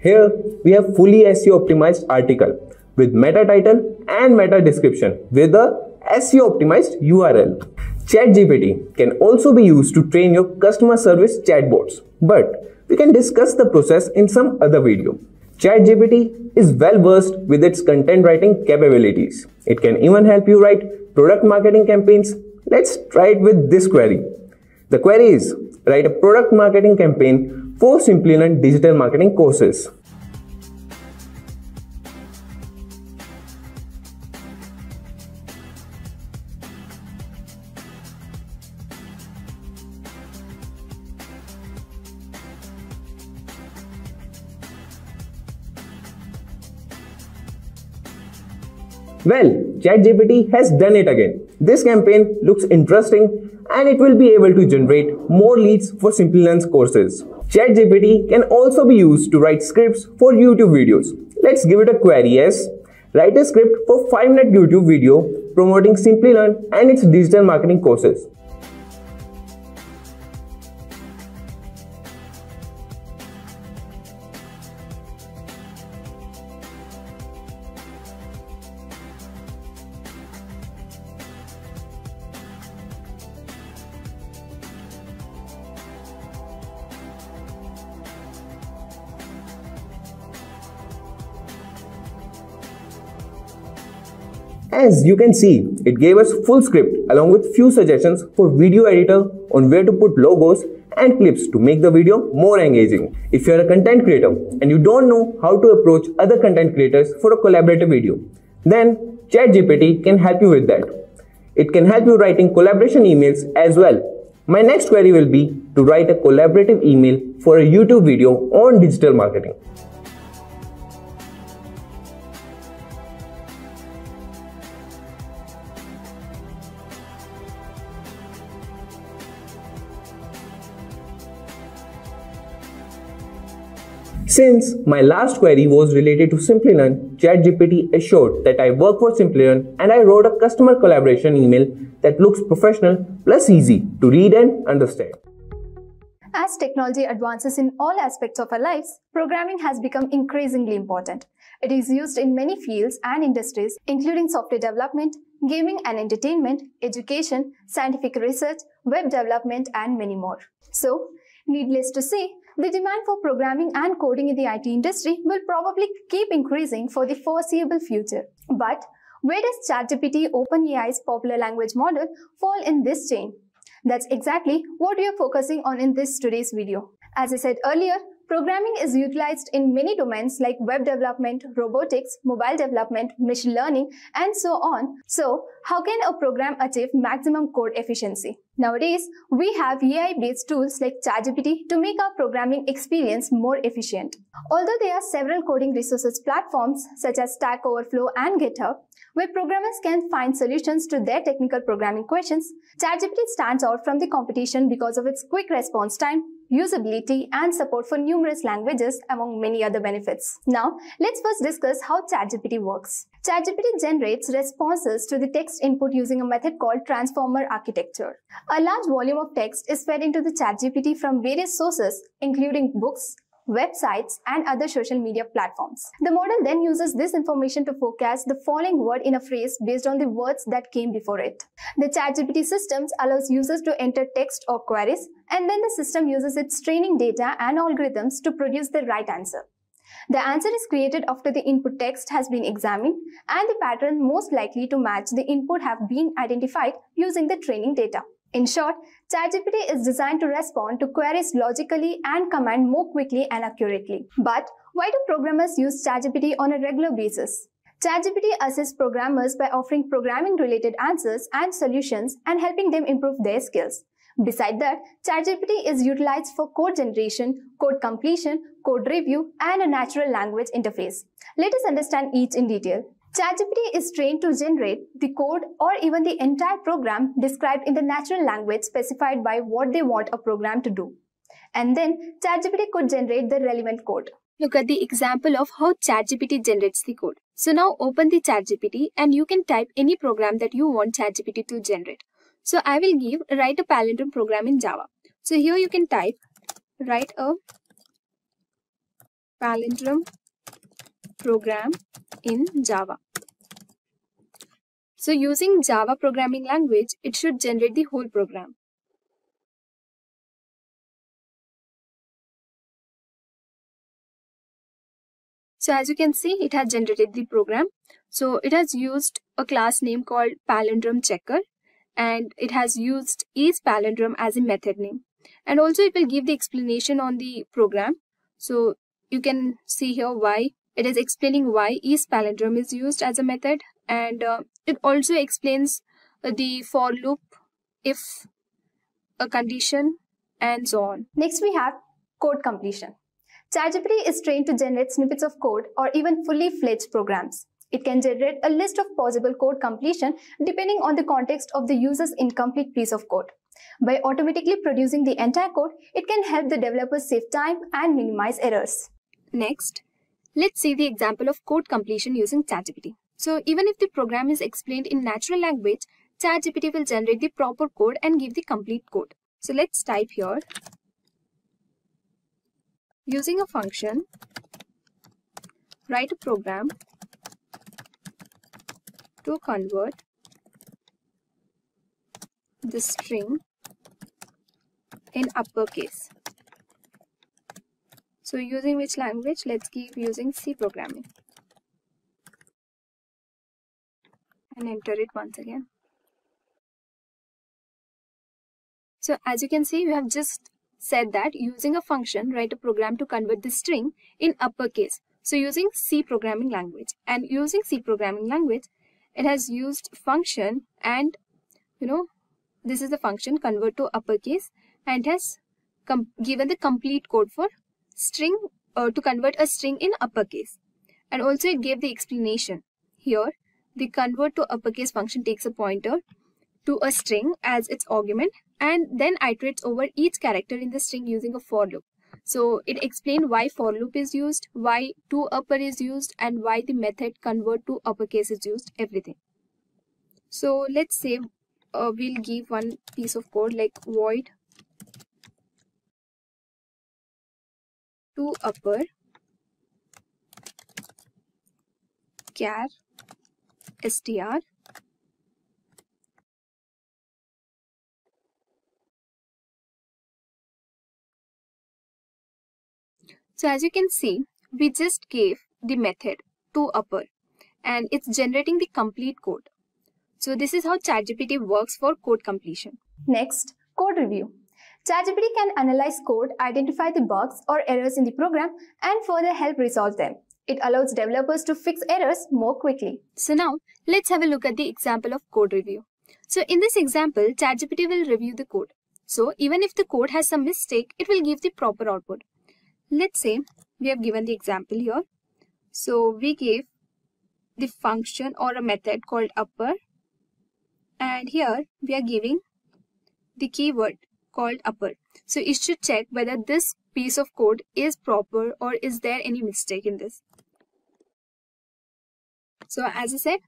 Here we have fully SEO optimized article with meta title and meta description with a SEO optimized URL. ChatGPT can also be used to train your customer service chatbots, but we can discuss the process in some other video. ChatGPT is well versed with its content writing capabilities. It can even help you write product marketing campaigns. Let's try it with this query. The query is write a product marketing campaign for Simplilearn digital marketing courses. Well, ChatGPT has done it again. This campaign looks interesting and it will be able to generate more leads for Simplilearn's courses. ChatGPT can also be used to write scripts for YouTube videos. Let's give it a query as write a script for 5-minute YouTube video promoting Simplilearn and its digital marketing courses. As you can see, it gave us full script along with few suggestions for video editor on where to put logos and clips to make the video more engaging. If you are a content creator and you don't know how to approach other content creators for a collaborative video, then ChatGPT can help you with that. It can help you writing collaboration emails as well. My next query will be to write a collaborative email for a YouTube video on digital marketing. Since my last query was related to Simplilearn, ChatGPT assured that I work for Simplilearn and I wrote a customer collaboration email that looks professional plus easy to read and understand. As technology advances in all aspects of our lives, programming has become increasingly important. It is used in many fields and industries, including software development, gaming and entertainment, education, scientific research, web development, and many more. So, needless to say, the demand for programming and coding in the IT industry will probably keep increasing for the foreseeable future. But where does ChatGPT, OpenAI's popular language model, fall in this chain? That's exactly what we are focusing on in this today's video. As I said earlier, programming is utilized in many domains like web development, robotics, mobile development, machine learning, and so on. So, how can a program achieve maximum code efficiency? Nowadays, we have AI-based tools like ChatGPT to make our programming experience more efficient. Although there are several coding resources platforms such as Stack Overflow and GitHub, where programmers can find solutions to their technical programming questions, ChatGPT stands out from the competition because of its quick response time, usability, and support for numerous languages, among many other benefits. Now, let's first discuss how ChatGPT works. ChatGPT generates responses to the text input using a method called transformer architecture. A large volume of text is fed into the ChatGPT from various sources, including books, websites, and other social media platforms. The model then uses this information to forecast the following word in a phrase based on the words that came before it. The ChatGPT system allows users to enter text or queries, and then the system uses its training data and algorithms to produce the right answer. The answer is created after the input text has been examined, and the pattern most likely to match the input have been identified using the training data. In short, ChatGPT is designed to respond to queries logically and command more quickly and accurately. But why do programmers use ChatGPT on a regular basis? ChatGPT assists programmers by offering programming-related answers and solutions and helping them improve their skills. Besides that, ChatGPT is utilized for code generation, code completion, code review, and a natural language interface. Let us understand each in detail. ChatGPT is trained to generate the code or even the entire program described in the natural language specified by what they want a program to do. And then ChatGPT could generate the relevant code. Look at the example of how ChatGPT generates the code. So now open the ChatGPT and you can type any program that you want ChatGPT to generate. So I will write a palindrome program in Java. So here you can type write a palindrome program in Java. So using Java programming language, it should generate the whole program. So as you can see, it has generated the program. So it has used a class name called palindrome checker, and it has used isPalindrome as a method name. And also it will give the explanation on the program. So you can see here why it is explaining why isPalindrome is used as a method, and it also explains the for loop, if a condition, and so on. Next we have code completion. ChatGPT is trained to generate snippets of code or even fully fledged programs. It can generate a list of possible code completion depending on the context of the user's incomplete piece of code. By automatically producing the entire code, it can help the developers save time and minimize errors. Next, let's see the example of code completion using ChatGPT. So even if the program is explained in natural language, ChatGPT will generate the proper code and give the complete code. So let's type here, using a function, write a program to convert the string in uppercase. So using which language? Let's keep using C programming. And enter it once again. So as you can see, we have just said that using a function, write a program to convert the string in uppercase. So using C programming language, and using C programming language, it has used function, and this is the function convert to uppercase, and it has given the complete code for string to convert a string in uppercase. And also it gave the explanation. Here the convert to uppercase function takes a pointer to a string as its argument and then iterates over each character in the string using a for loop. So it explained why for loop is used, why to upper is used, and why the method convert to uppercase is used, everything. So let's say we'll give one piece of code like void to upper char str So as you can see, we just gave the method to upper and it's generating the complete code. So this is how ChatGPT works for code completion. Next, code review. ChatGPT can analyze code, identify the bugs or errors in the program, and further help resolve them. It allows developers to fix errors more quickly. So now, let's have a look at the example of code review. So in this example, ChatGPT will review the code. So even if the code has some mistake, it will give the proper output. Let's say we have given the example here. So we gave the function or a method called upper, and here we are giving the keyword called upper. So it should check whether this piece of code is proper or is there any mistake in this. So as I said,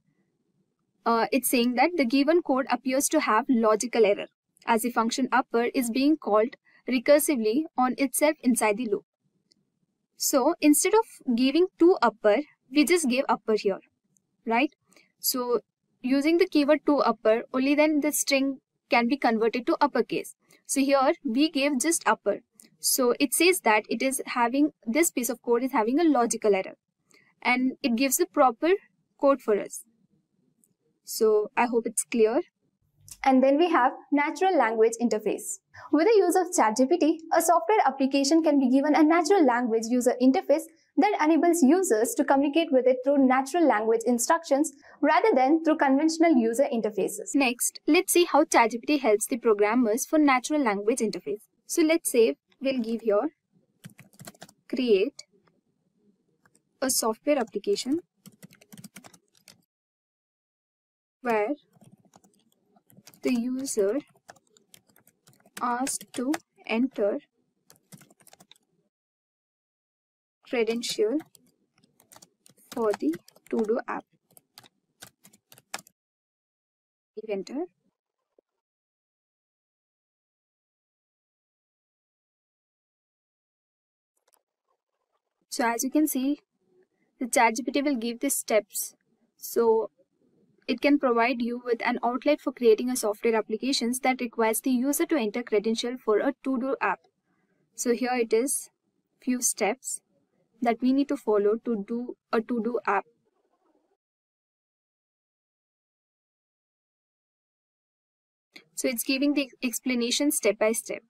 it's saying that the given code appears to have logical error as the function upper is being called recursively on itself inside the loop. So instead of giving to upper, we just gave upper here, right? So using the keyword to upper, only then the string can be converted to uppercase. So here we gave just upper. So it says that it is having, this piece of code is having a logical error, and it gives the proper code for us. So I hope it's clear. And then we have natural language interface. With the use of ChatGPT, a software application can be given a natural language user interface that enables users to communicate with it through natural language instructions rather than through conventional user interfaces. Next, let's see how ChatGPT helps the programmers for natural language interface. So let's say we'll give here create a software application where the user asked to enter credential for the to-do app. Enter. So as you can see, the ChatGPT will give the steps. So it can provide you with an outlet for creating a software applications that requires the user to enter credential for a to-do app. So here it is few steps that we need to follow to do a to-do app. So it's giving the explanation step by step.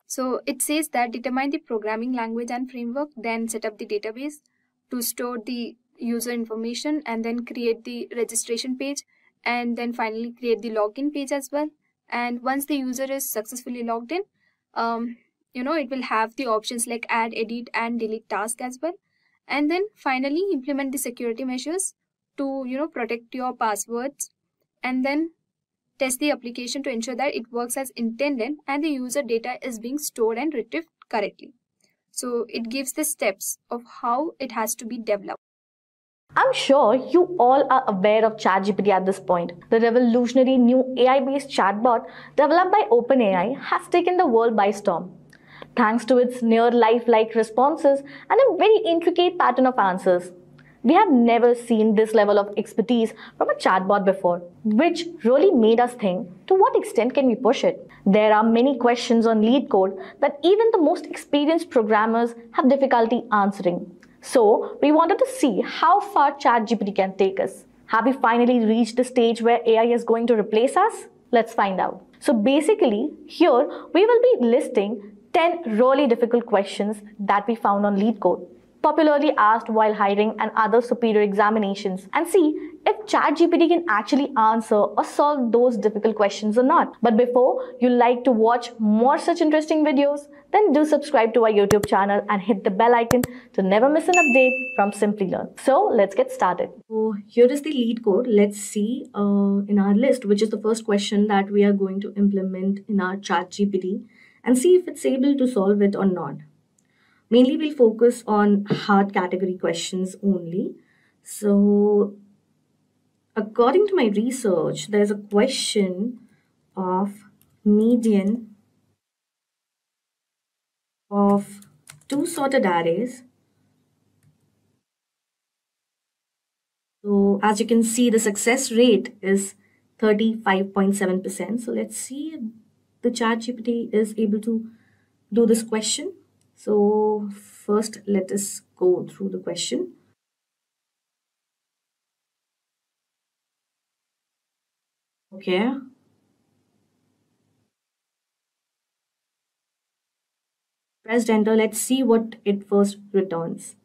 So it says that determine the programming language and framework, then set up the database to store the user information, and then create the registration page, and then finally create the login page as well. And once the user is successfully logged in, it will have the options like add, edit and delete task as well. And then finally implement the security measures to protect your passwords, and then test the application to ensure that it works as intended and the user data is being stored and retrieved correctly. So it gives the steps of how it has to be developed. I'm sure you all are aware of ChatGPT at this point. The revolutionary new AI-based chatbot developed by OpenAI has taken the world by storm. Thanks to its near lifelike responses and a very intricate pattern of answers, we have never seen this level of expertise from a chatbot before, which really made us think, to what extent can we push it? There are many questions on lead code that even the most experienced programmers have difficulty answering. So we wanted to see how far ChatGPT can take us. Have we finally reached the stage where AI is going to replace us? Let's find out. So basically, here we will be listing 10 really difficult questions that we found on lead code, popularly asked while hiring and other superior examinations, and see if ChatGPT can actually answer or solve those difficult questions or not. But before you like to watch more such interesting videos, then do subscribe to our YouTube channel and hit the bell icon to never miss an update from Simplilearn. So let's get started. So here is the lead code. Let's see in our list which is the first question that we are going to implement in our ChatGPT and see if it's able to solve it or not. Mainly we'll focus on hard category questions only. So according to my research, there's a question of median of two sorted arrays. So as you can see, the success rate is 35.7%. So let's see the ChatGPT is able to do this question. So first, let us go through the question. Okay. Press enter. Let's see what it first returns.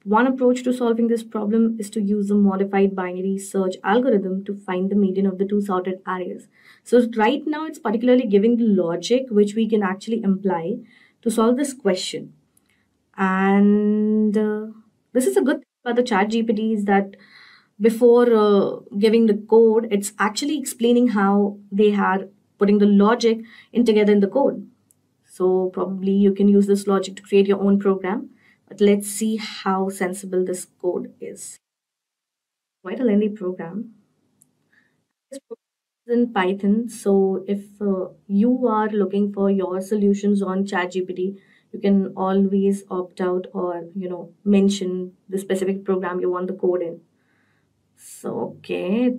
One approach to solving this problem is to use a modified binary search algorithm to find the median of the two sorted arrays. So right now it's particularly giving the logic which we can actually imply to solve this question. And this is a good thing about the chat GPT is that before giving the code, it's actually explaining how they are putting the logic in together in the code. So probably you can use this logic to create your own program. But let's see how sensible this code is. Quite a lengthy program. This program is in Python. So if you are looking for your solutions on ChatGPT, you can always opt out or mention the specific program you want the code in. So okay,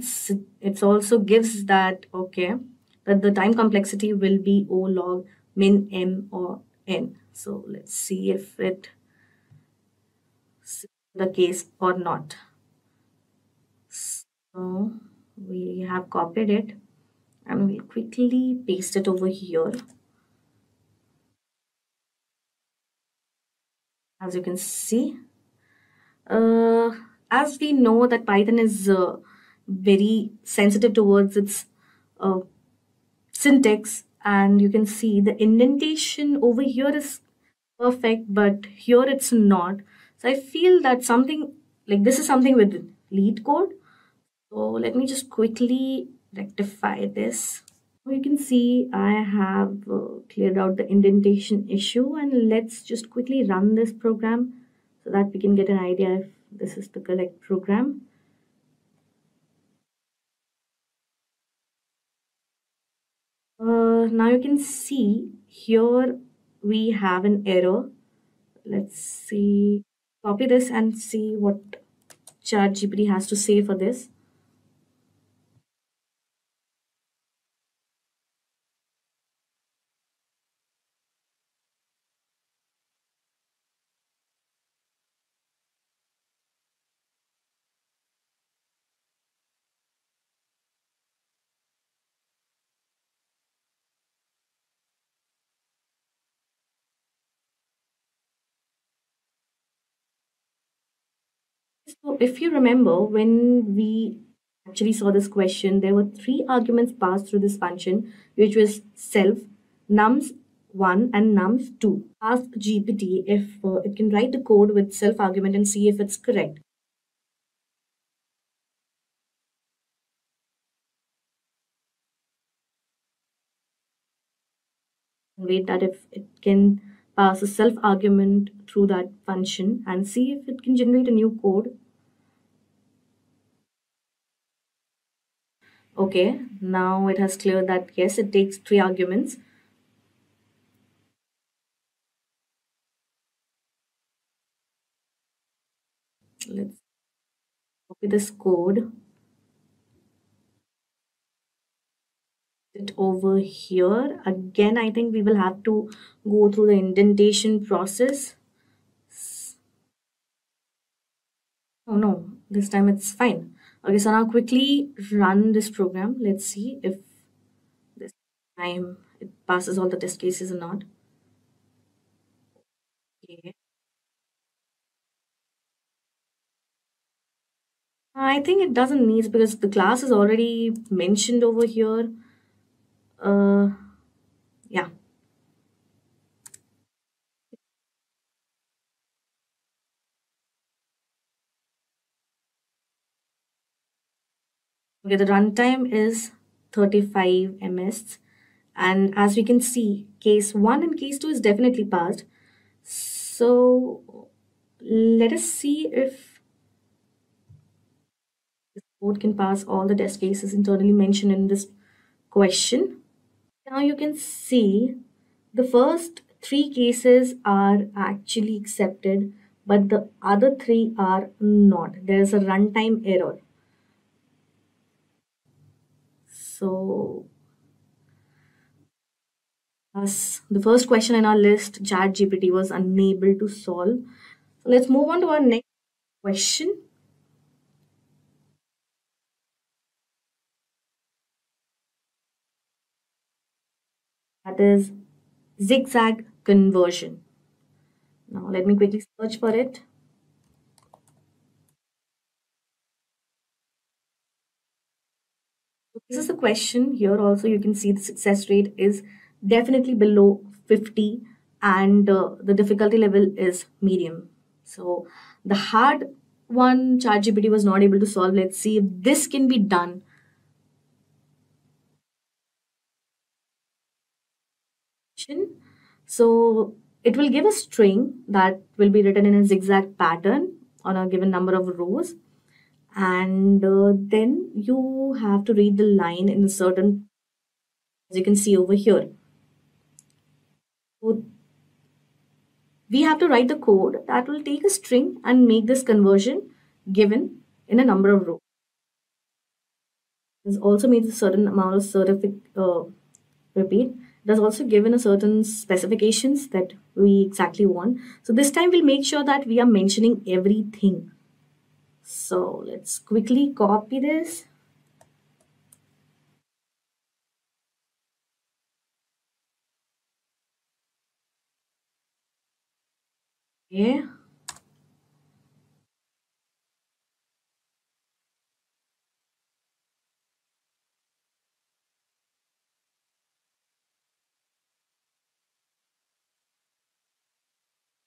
it's also gives that that the time complexity will be O log min m or n. So let's see if it the case or not. So we have copied it and we'll quickly paste it over here. As you can see, as we know that Python is very sensitive towards its syntax, and you can see the indentation over here is perfect, but here it's not. So I feel that something like this is something with lead code. So let me just quickly rectify this. You can see I have cleared out the indentation issue, and let's just quickly run this program so that we can get an idea if this is the correct program. Now you can see here we have an error. Let's see, copy this and see what ChatGPT has to say for this. So if you remember, when we actually saw this question, there were 3 arguments passed through this function, which was self, nums1 and nums2. Ask GPT if it can write the code with self argument and see if it's correct. Wait that if it can pass a self argument through that function and see if it can generate a new code. Okay, now it has cleared that yes, it takes 3 arguments. Let's copy this code. It over here. Again, I think we will have to go through the indentation process. Oh no, this time it's fine. Okay, so now quickly run this program. Let's see if this time it passes all the test cases or not. Okay. I think it doesn't need because the class is already mentioned over here. Yeah. Okay, the runtime is 35 ms, and as we can see, case 1 and case 2 is definitely passed. So let us see if this code can pass all the test cases internally mentioned in this question. Now you can see the first 3 cases are actually accepted, but the other 3 are not. There is a runtime error. So, as the first question in our list, ChatGPT was unable to solve. So let's move on to our next question. That is zigzag conversion. Now let me quickly search for it. This is the question. Here also you can see the success rate is definitely below 50 and the difficulty level is medium. So the hard one ChatGPT was not able to solve. Let's see if this can be done. So it will give a string that will be written in a zigzag pattern on a given number of rows. And then you have to read the line in a certain, as you can see over here. So we have to write the code that will take a string and make this conversion given in a number of rows. This also means a certain amount of repeat. It has also given a certain specifications that we exactly want. So this time we'll make sure that we are mentioning everything. So let's quickly copy this. Okay.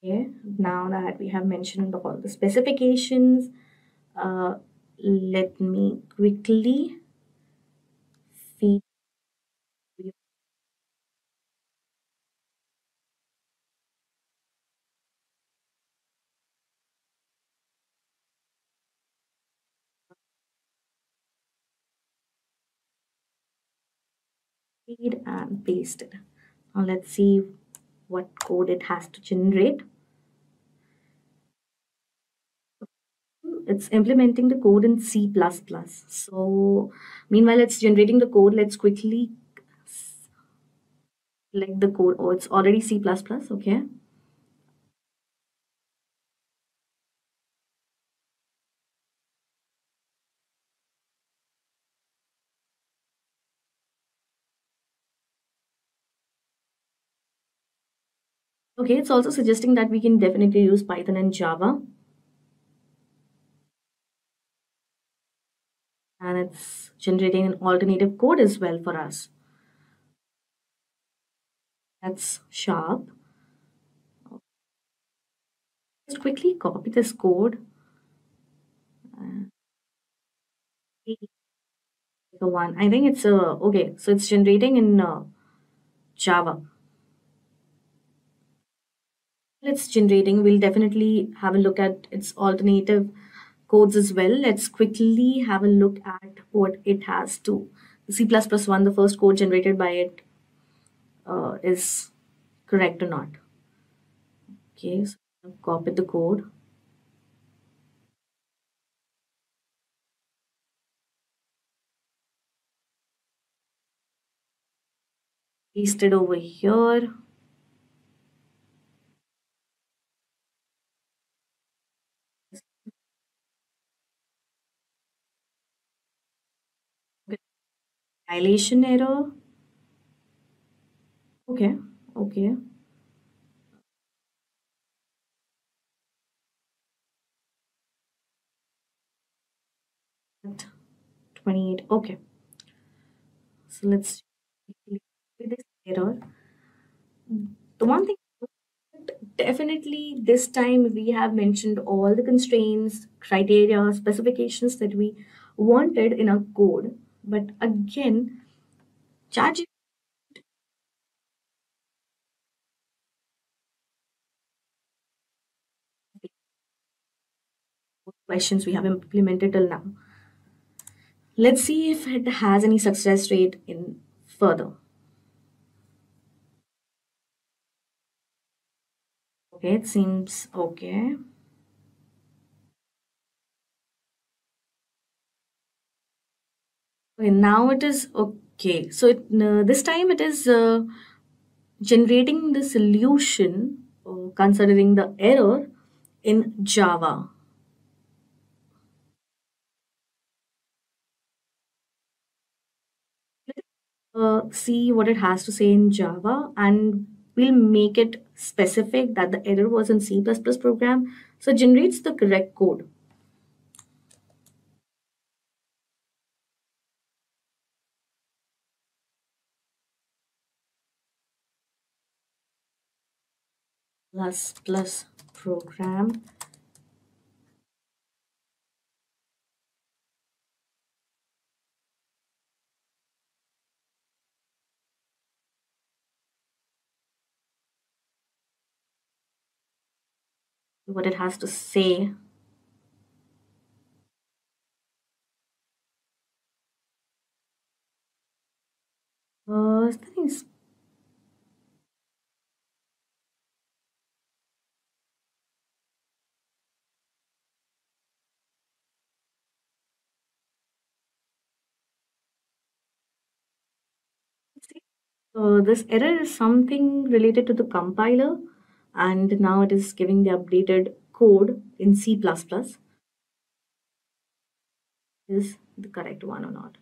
Okay, now that we have mentioned all the specifications, let me quickly feed you. Feed and paste it. Now let's see what code it has to generate. It's implementing the code in C++. So meanwhile it's generating the code, let's quickly select the code. Oh, it's already C++, okay. Okay, it's also suggesting that we can definitely use Python and Java. And it's generating an alternative code as well for us. That's sharp. Just quickly copy this code. The one, I think it's okay. So it's generating in Java. It's generating. We'll definitely have a look at its alternative codes as well. Let's quickly have a look at what it has to. The C++1, the first code generated by it is correct or not. Okay, so copy the code. Paste it over here. Compilation error. Okay, okay. 28. Okay. So let's with this error. The one thing, definitely this time we have mentioned all the constraints, criteria, specifications that we wanted in our code. But again, ChatGPT questions we have implemented till now. Let's see if it has any success rate in further. Okay, it seems okay. Okay, now it is okay. So this time it is generating the solution considering the error in Java. See what it has to say in Java, and we'll make it specific that the error was in C++ program. So it generates the correct code. Plus plus program. What it has to say. I think it's this error is something related to the compiler, and now it is giving the updated code in C++. Is the correct one or not?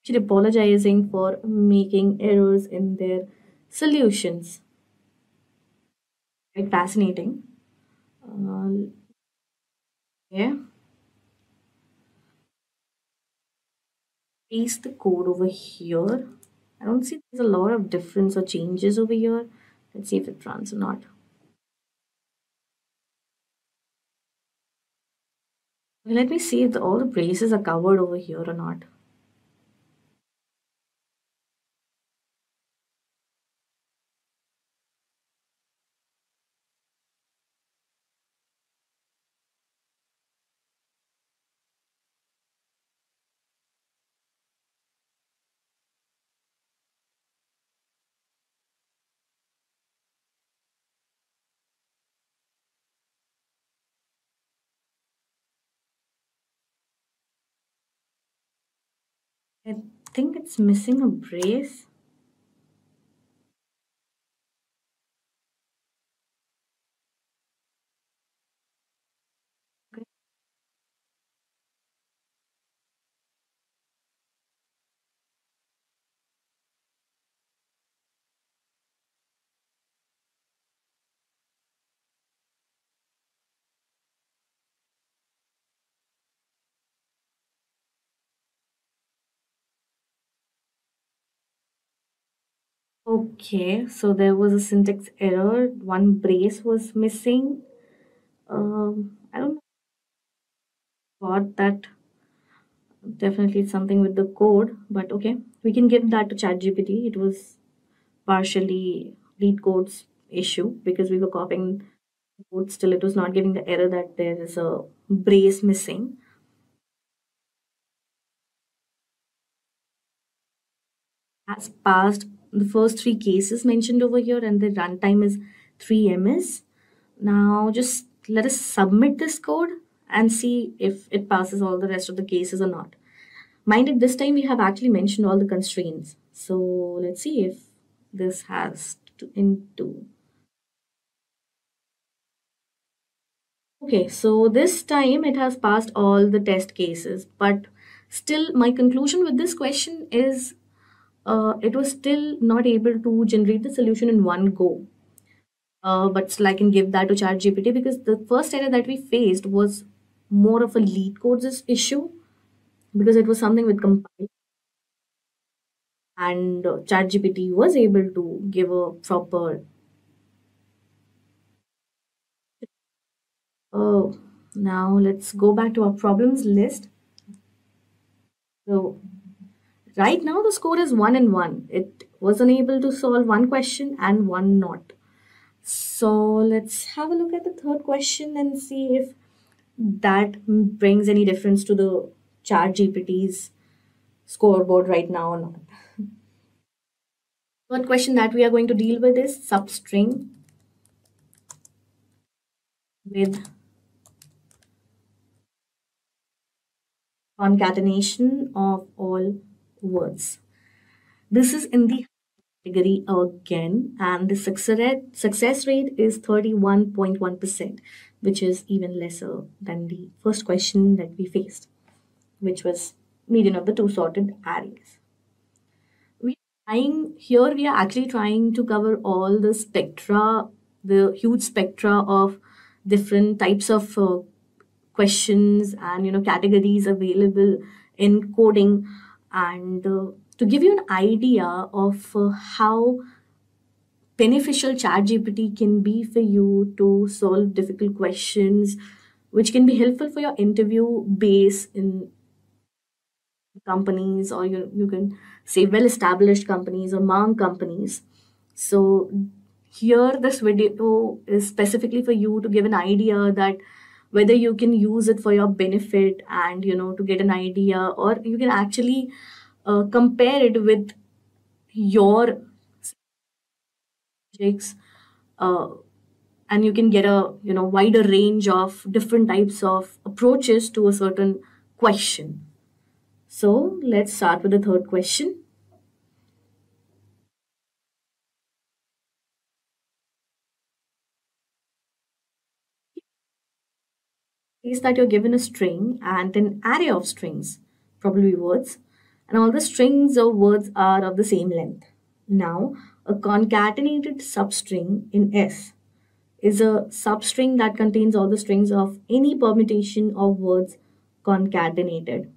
Actually apologizing for making errors in their solutions. Quite fascinating. Yeah. Paste the code over here. I don't see there's a lot of difference or changes over here. Let's see if it runs or not. Let me see if all the braces are covered over here or not. I think it's missing a brace. Okay, so there was a syntax error. One brace was missing. I don't know what that. Definitely something with the code, but okay, we can give that to ChatGPT. It was partially lead code's issue because we were copying code. Still, it was not giving the error that there is a brace missing. Has passed the first three cases mentioned over here, and the runtime is 3 ms. Now, just let us submit this code and see if it passes all the rest of the cases or not. Mind it, this time we have actually mentioned all the constraints. So let's see if this has to into. Okay, so this time it has passed all the test cases, but still my conclusion with this question is it was still not able to generate the solution in one go. But still I can give that to ChatGPT because the first error that we faced was more of a lead codes issue because it was something with compile, and ChatGPT was able to give a proper. Now let's go back to our problems list. So right now the score is 1 and 1. It was unable to solve one question and one not. So let's have a look at the third question and see if that brings any difference to the ChatGPT's scoreboard right now or not. Third question that we are going to deal with is substring with concatenation of all words. This is in the category again, and the success rate is 31.1%, which is even lesser than the first question that we faced, which was median of the two sorted arrays. We are actually trying to cover all the spectra, the huge spectra of different types of questions and categories available in coding, and to give you an idea of how beneficial ChatGPT can be for you to solve difficult questions, which can be helpful for your interview base in companies, or you can say well established companies or mom companies. So here this video is specifically for you to give an idea that whether you can use it for your benefit and to get an idea, or you can actually compare it with your subjects, and you can get a wider range of different types of approaches to a certain question. So let's start with the third question. Is that you're given a string and an array of strings, probably words, and all the strings of words are of the same length. Now, a concatenated substring in S is a substring that contains all the strings of any permutation of words concatenated.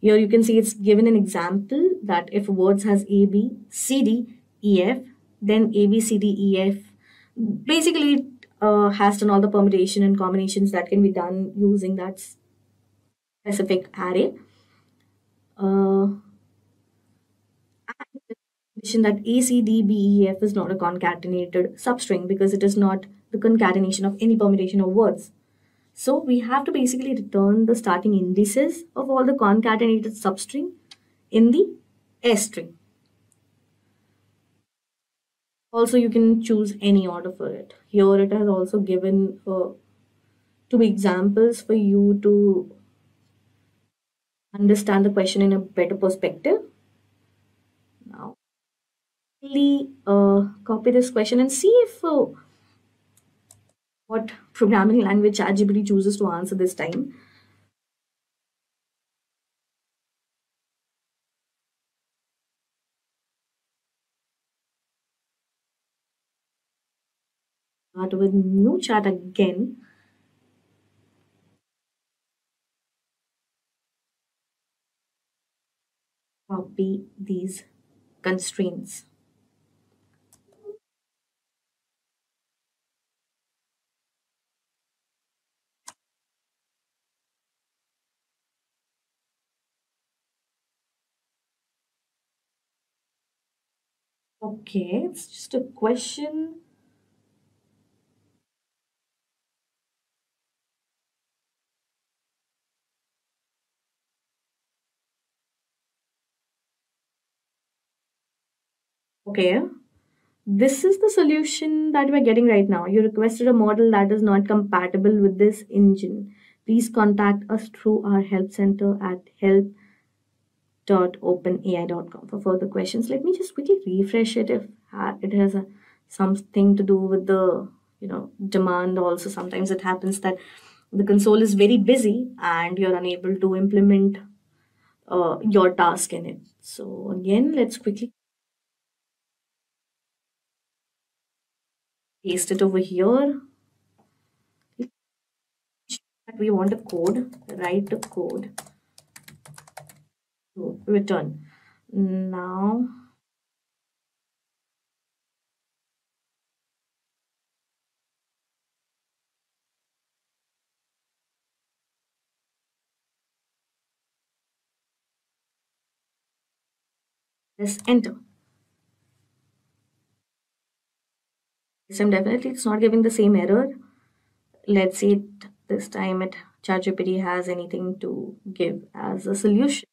Here you can see it's given an example that if words has A, B, C, D, E, F, then A, B, C, D, E, F. Basically, it has done all the permutation and combinations that can be done using that specific array. That A, C, D, B, E, F is not a concatenated substring because it is not the concatenation of any permutation of words. So we have to basically return the starting indices of all the concatenated substring in the S string. Also, you can choose any order for it. Here it has also given two examples for you to understand the question in a better perspective. Now, copy this question and see if what programming language ChatGPT chooses to answer this time. Start with new chat again. Copy these constraints. Okay, it's just a question. Okay, this is the solution that we're getting right now. You requested a model that is not compatible with this engine. Please contact us through our help center at help.openai.com for further questions. Let me just quickly refresh it if it has something to do with the demand. Also, sometimes it happens that the console is very busy and you're unable to implement your task in it. So again, let's quickly paste it over here. We want a code, write the code to return. Now, let's enter. This time definitely it's not giving the same error. Let's see it this time it ChatGPT has anything to give as a solution.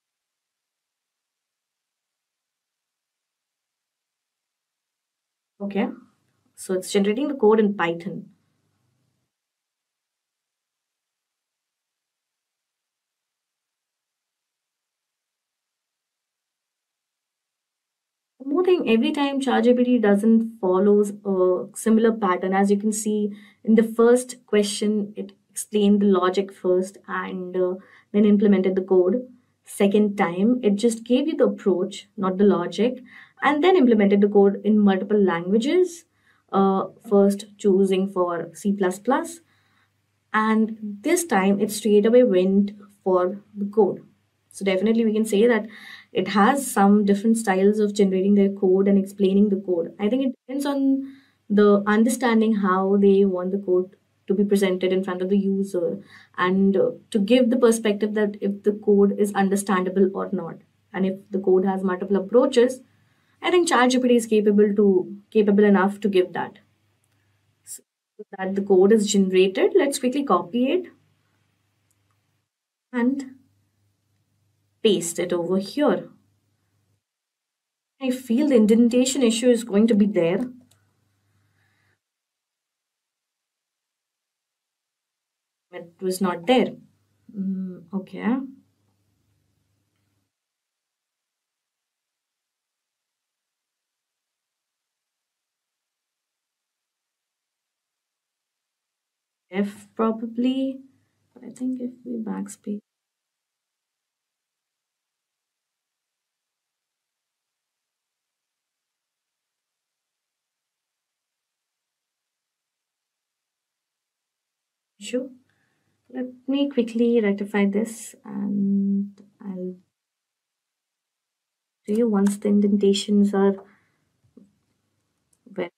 Okay, so it's generating the code in Python. One more thing, every time ChatGPT doesn't follows a similar pattern. As you can see in the first question, it explained the logic first and then implemented the code. Second time, it just gave you the approach, not the logic, and then implemented the code in multiple languages. First choosing for C++, and this time it straight away went for the code. So definitely we can say that it has some different styles of generating their code and explaining the code. I think it depends on the understanding how they want the code to be presented in front of the user, and to give the perspective that if the code is understandable or not, and if the code has multiple approaches, I think ChatGPT is capable enough to give that. So that the code is generated, let's quickly copy it and paste it over here. I feel the indentation issue is going to be there. It was not there. Okay. F probably, but I think if we backspace. Issue. Let me quickly rectify this and I'll show you once the indentations are well.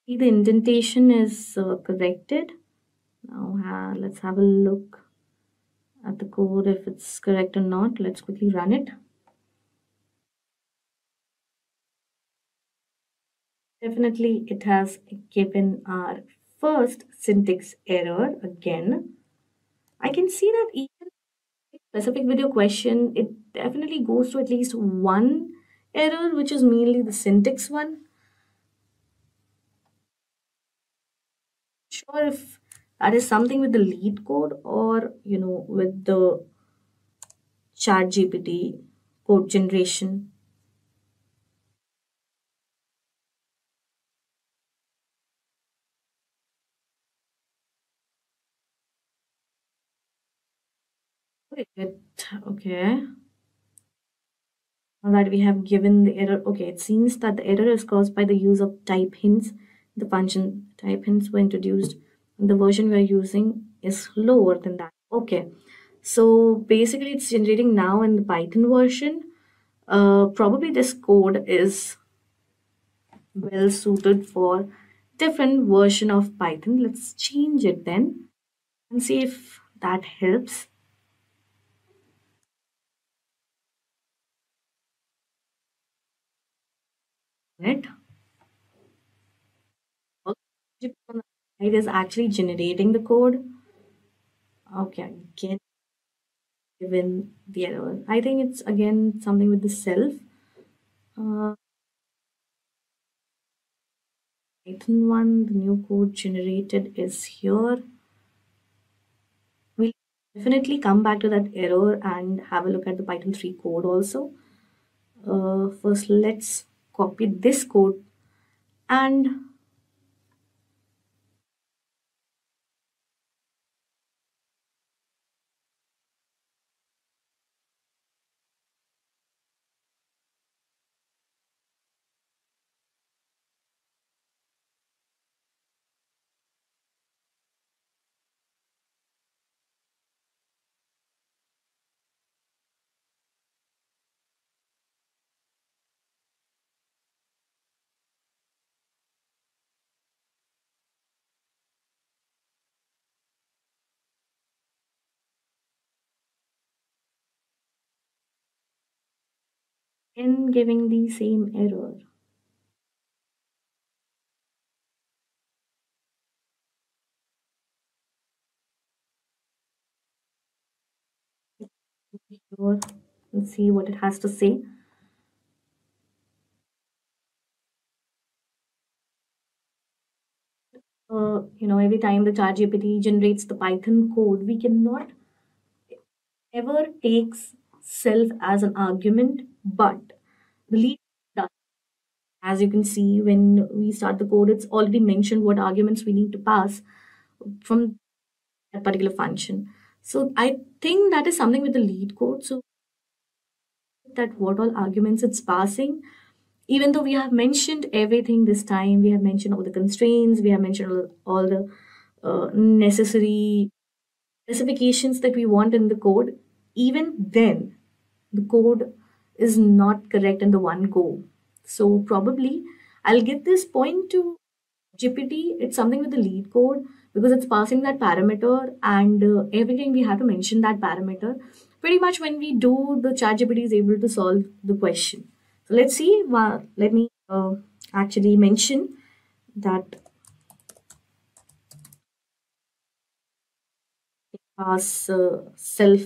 See, the indentation is corrected. Now let's have a look at the code if it's correct or not. Let's quickly run it. Definitely, it has given our first syntax error again. I can see that even specific video question, it definitely goes to at least one error, which is mainly the syntax one. Sure if that is something with the lead code or with the chat GPT code generation. Okay. Now that we have given the error, okay, it seems that the error is caused by the use of type hints. The function type hints were introduced. And the version we are using is lower than that. Okay. So basically it's generating now in the Python version. Probably this code is well suited for different version of Python. Let's change it then and see if that helps. It is actually generating the code. Okay, again given the error. I think it's again something with the self. Python one, the new code generated is here. We'll definitely come back to that error and have a look at the Python 3 code also. First, let's copy this code and in giving the same error. Here and see what it has to say. Every time the ChatGPT generates the Python code, we cannot ever takes self as an argument, but the lead does. As you can see, when we start the code, it's already mentioned what arguments we need to pass from that particular function. So I think that is something with the lead code. So that what all arguments it's passing, even though we have mentioned everything this time, we have mentioned all the constraints, we have mentioned all the necessary specifications that we want in the code, even then the code is not correct in the one go. So probably I'll give this point to GPT. It's something with the lead code because it's passing that parameter, and every time we have to mention that parameter. Pretty much when we do, the ChatGPT is able to solve the question. So let's see. Let me actually mention that pass self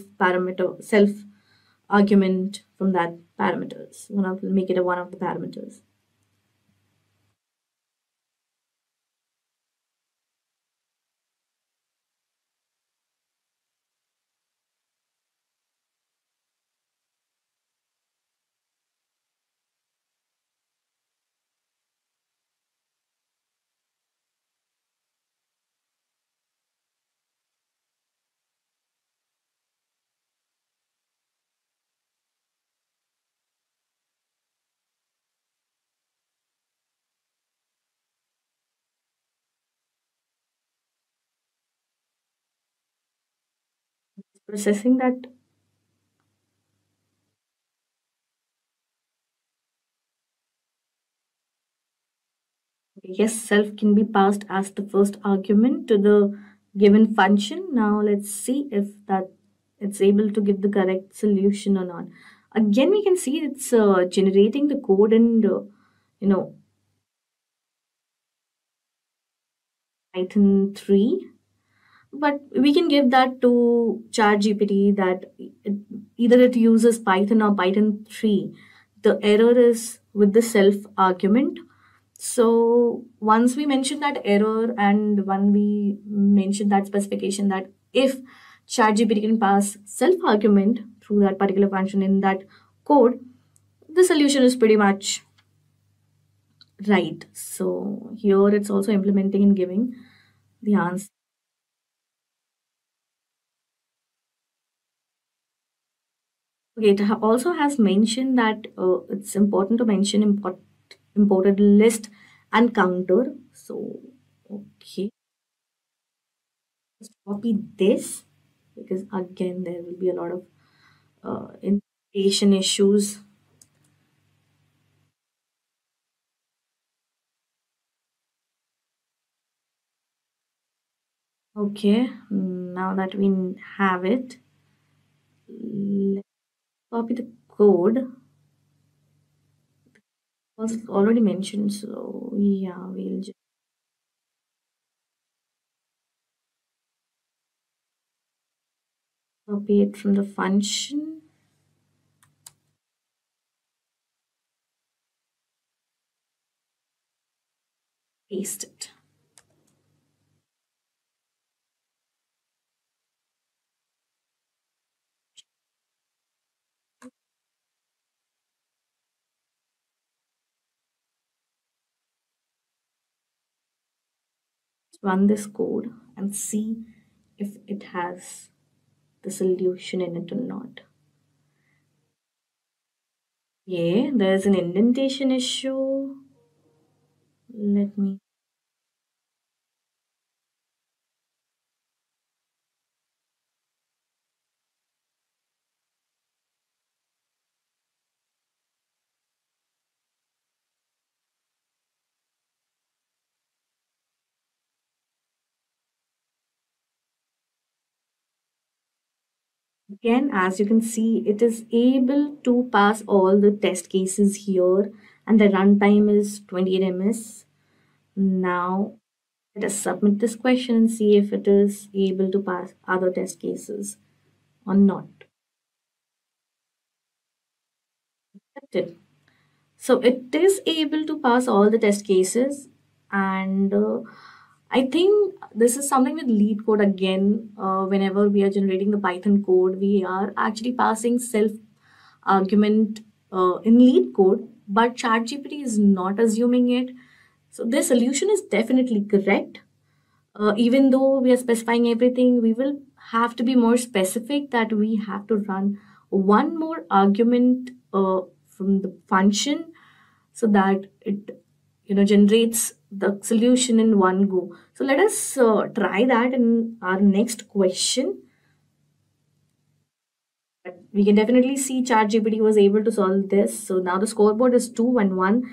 argument from that parameters. Make it one of the parameters. Processing that. Yes, self can be passed as the first argument to the given function. Now let's see if that it's able to give the correct solution or not. Again, we can see it's generating the code and you know Python 3, but we can give that to ChatGPT that either it uses Python or Python 3. The error is with the self argument. So once we mention that error and when we mention that specification that if ChatGPT can pass self argument through that particular function in that code, the solution is pretty much right. So here it's also implementing and giving the answer. Okay, it also has mentioned that it's important to mention imported list and counter. So, okay, just copy this because again there will be a lot of indentation issues. Okay, now that we have it, let's copy the code. Also already mentioned, so yeah, we'll just copy it from the function. Paste it. Run this code and see if it has the solution in it or not. Yeah, there's an indentation issue. Let me. Again, as you can see, it is able to pass all the test cases here, and the runtime is 28 ms. Now, let us submit this question and see if it is able to pass other test cases or not. Accepted. So it is able to pass all the test cases, and I think this is something with lead code again. Whenever we are generating the Python code, we are actually passing self argument in lead code, but ChatGPT is not assuming it. So the solution is definitely correct. Even though we are specifying everything, we will have to be more specific that we have to run one more argument from the function so that it generates the solution in one go. So let us try that in our next question. But we can definitely see ChatGPT was able to solve this. So now the scoreboard is 2 and 1.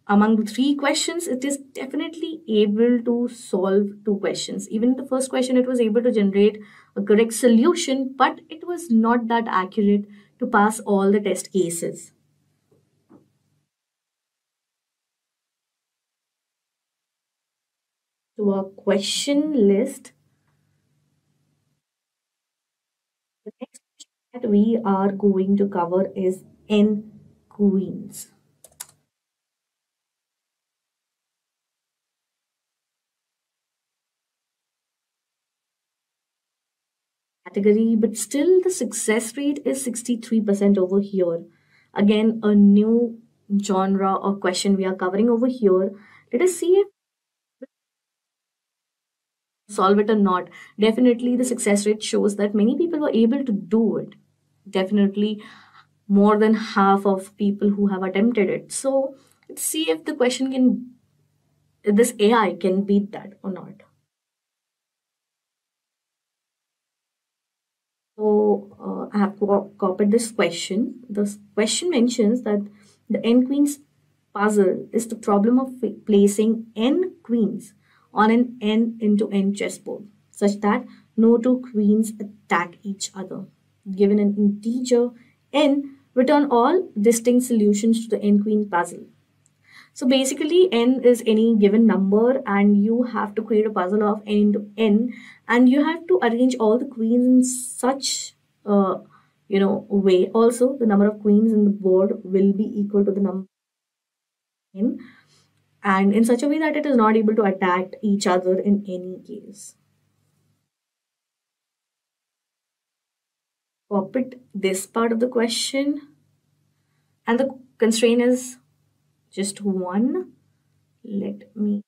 Among the 3 questions, it is definitely able to solve 2 questions. Even the first question, it was able to generate a correct solution, but it was not that accurate to pass all the test cases. To our question list, the next question that we are going to cover is N queens. Category, but still the success rate is 63% over here. Again, a new genre or question we are covering over here. Let us see if solve it or not. Definitely the success rate shows that many people were able to do it. Definitely more than half of people who have attempted it. So let's see if the question can, this AI can beat that or not. So I have copied this question. The question mentions that the n queens puzzle is the problem of placing n queens on an n into n chessboard such that no two queens attack each other. Given an integer n, return all distinct solutions to the n queen puzzle. So basically, n is any given number, and you have to create a puzzle of n into n, and you have to arrange all the queens in such way. Also, the number of queens in the board will be equal to the number n, and in such a way that it is not able to attack each other in any case. Copy this part of the question, and the constraint is just one. Let me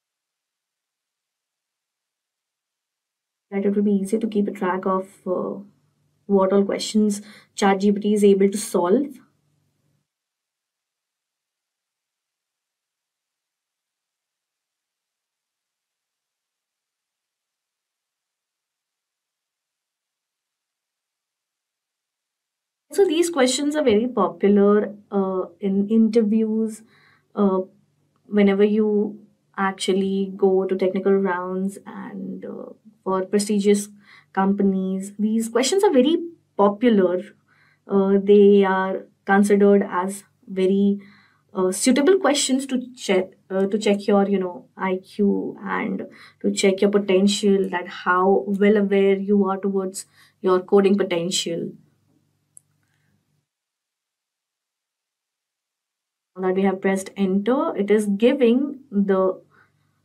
that it will be easier to keep a track of what all questions ChatGPT is able to solve. So these questions are very popular in interviews. Whenever you actually go to technical rounds and for prestigious companies, these questions are very popular. They are considered as very suitable questions to check your IQ and to check your potential, that how well aware you are towards your coding potential. Now that we have pressed enter, it is giving the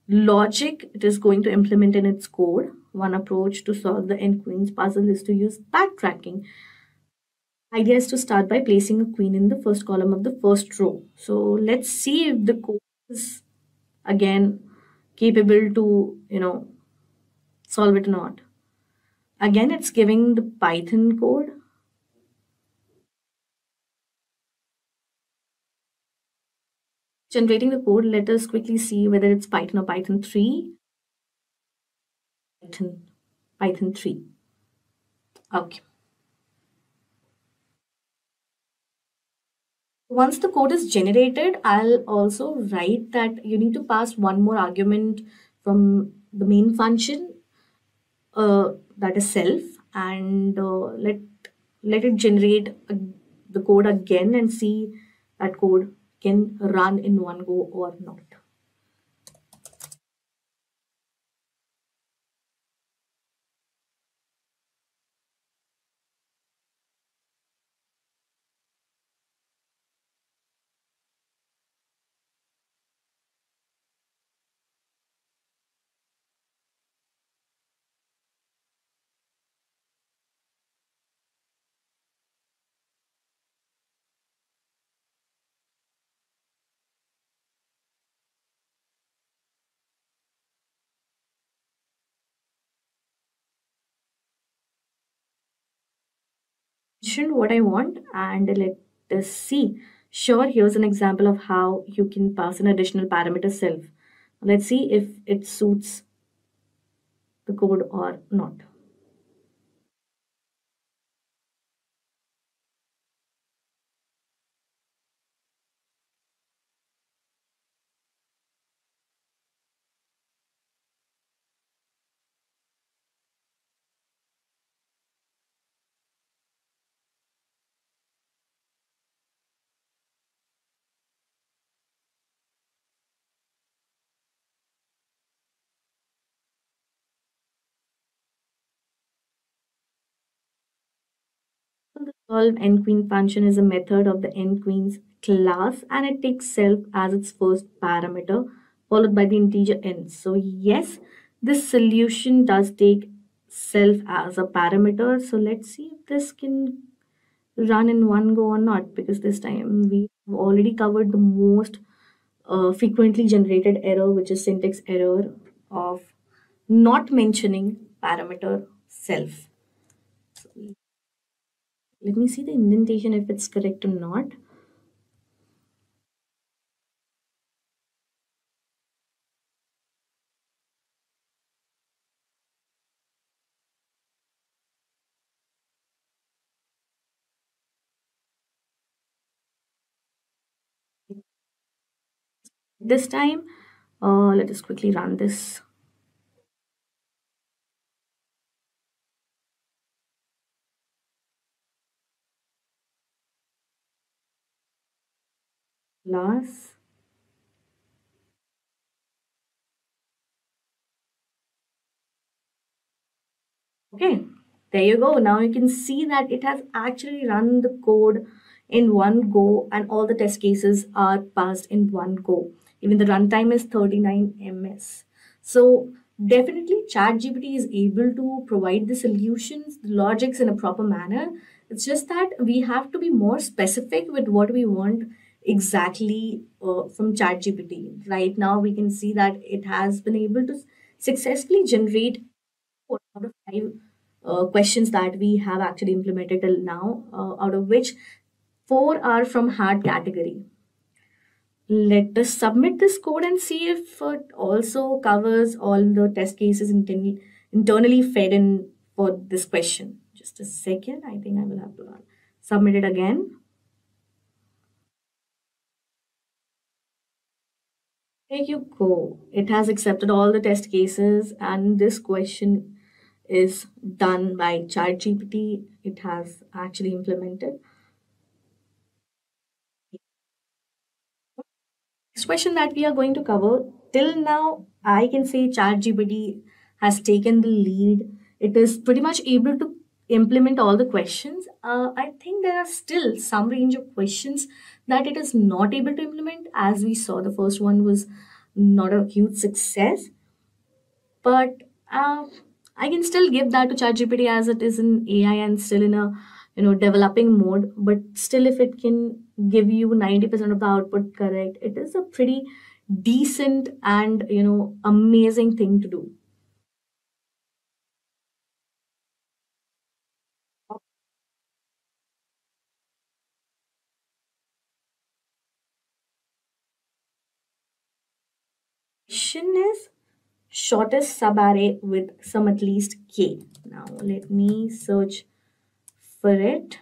logic it is going to implement in its code. One approach to solve the n queens puzzle is to use backtracking. Idea is to start by placing a queen in the first column of the first row. So let's see if the code is again capable to solve it or not. Again, it's giving the Python code. Generating the code, let us quickly see whether it's Python or Python 3. Python 3. Okay. Once the code is generated, I'll also write that you need to pass one more argument from the main function, that is self, and let it generate the code again and see that code can run in one go or not. What I want, and let us see. Sure, here's an example of how you can pass an additional parameter self. Let's see if it suits the code or not. The solve n queen function is a method of the n queens class, and it takes self as its first parameter followed by the integer n. So yes, this solution does take self as a parameter. So let's see if this can run in one go or not, because this time we have already covered the most frequently generated error, which is syntax error of not mentioning parameter self. So let me see the indentation if it's correct or not. This time, let us quickly run this. Okay, there you go. Now you can see that it has actually run the code in one go and all the test cases are passed in one go. Even the runtime is 39 ms. So definitely ChatGPT is able to provide the solutions, the logics in a proper manner. It's just that we have to be more specific with what we want exactly from ChatGPT. Right now we can see that it has been able to successfully generate 4 out of 5 questions that we have actually implemented till now, out of which 4 are from hard category. Let us submit this code and see if it also covers all the test cases internally fed in for this question. Just a second, I think I will have to submit it again. There you go. It has accepted all the test cases, and this question is done by ChatGPT. It has actually implemented. Next question that we are going to cover, till now, I can say ChatGPT has taken the lead. It is pretty much able to implement all the questions. I think there are still some range of questions that it is not able to implement. As we saw, the first one was not a huge success, but I can still give that to ChatGPT as it is in AI and still in a developing mode. But still, if it can give you 90% of the output correct, it is a pretty decent and amazing thing to do. Question is shortest subarray with some at least k. Now let me search for it.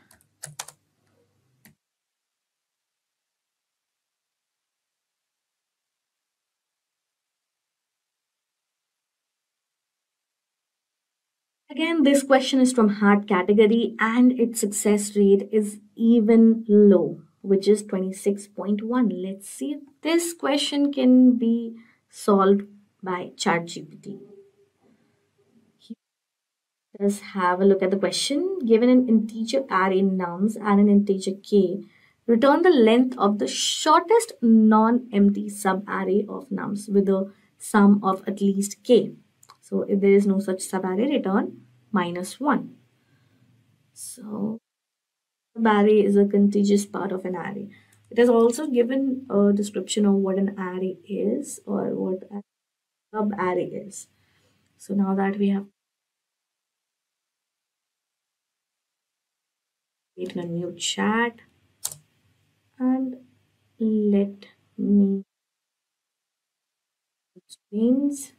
Again, this question is from hard category and its success rate is even low, which is 26.1. Let's see if this question can be solved by ChatGPT. Let's have a look at the question. Given an integer array nums and an integer k, return the length of the shortest non-empty subarray of nums with a sum of at least k. So if there is no such subarray, return -1. So subarray is a contiguous part of an array. It has also given a description of what an array is or what a subarray is. So now that we have created a new chat and let me screens.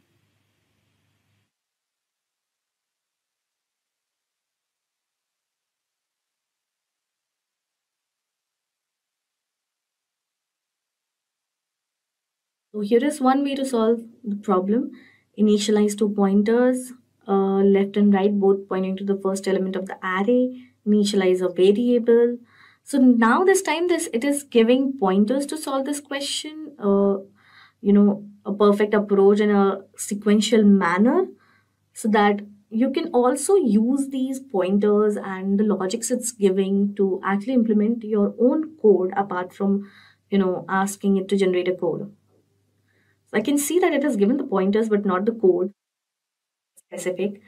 So here is one way to solve the problem. Initialize 2 pointers, left and right, both pointing to the first element of the array. Initialize a variable. So now this time it is giving pointers to solve this question. A perfect approach in a sequential manner, so that you can also use these pointers and the logics it's giving to actually implement your own code apart from asking it to generate a code. So I can see that it has given the pointers but not the code specific.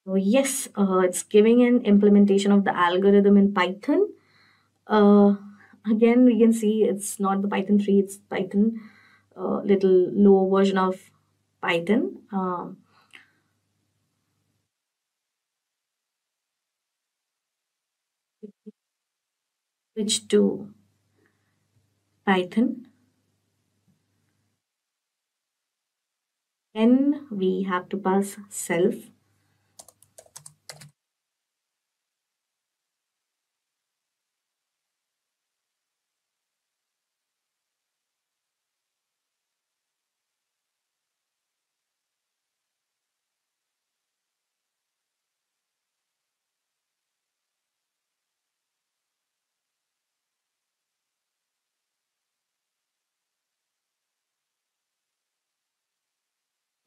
So yes, it's giving an implementation of the algorithm in Python. Uh, Again, we can see it's not the Python 3, it's Python, little lower version of Python. Switch to Python. Then we have to pass self.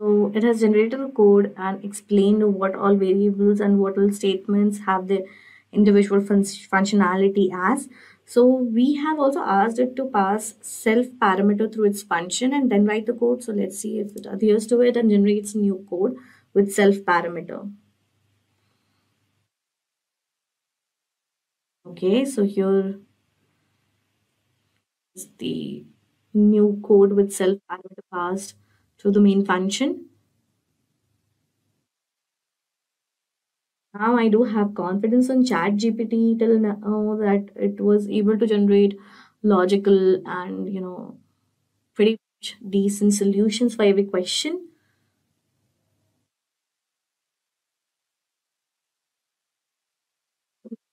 So it has generated a code and explained what all variables and what all statements have the individual functionality as. So we have also asked it to pass self parameter through its function and then write the code. So let's see if it adheres to it and generates new code with self parameter. Okay, so here is the new code with self parameter passed to the main function. Now I do have confidence on ChatGPT till now that it was able to generate logical and pretty much decent solutions for every question.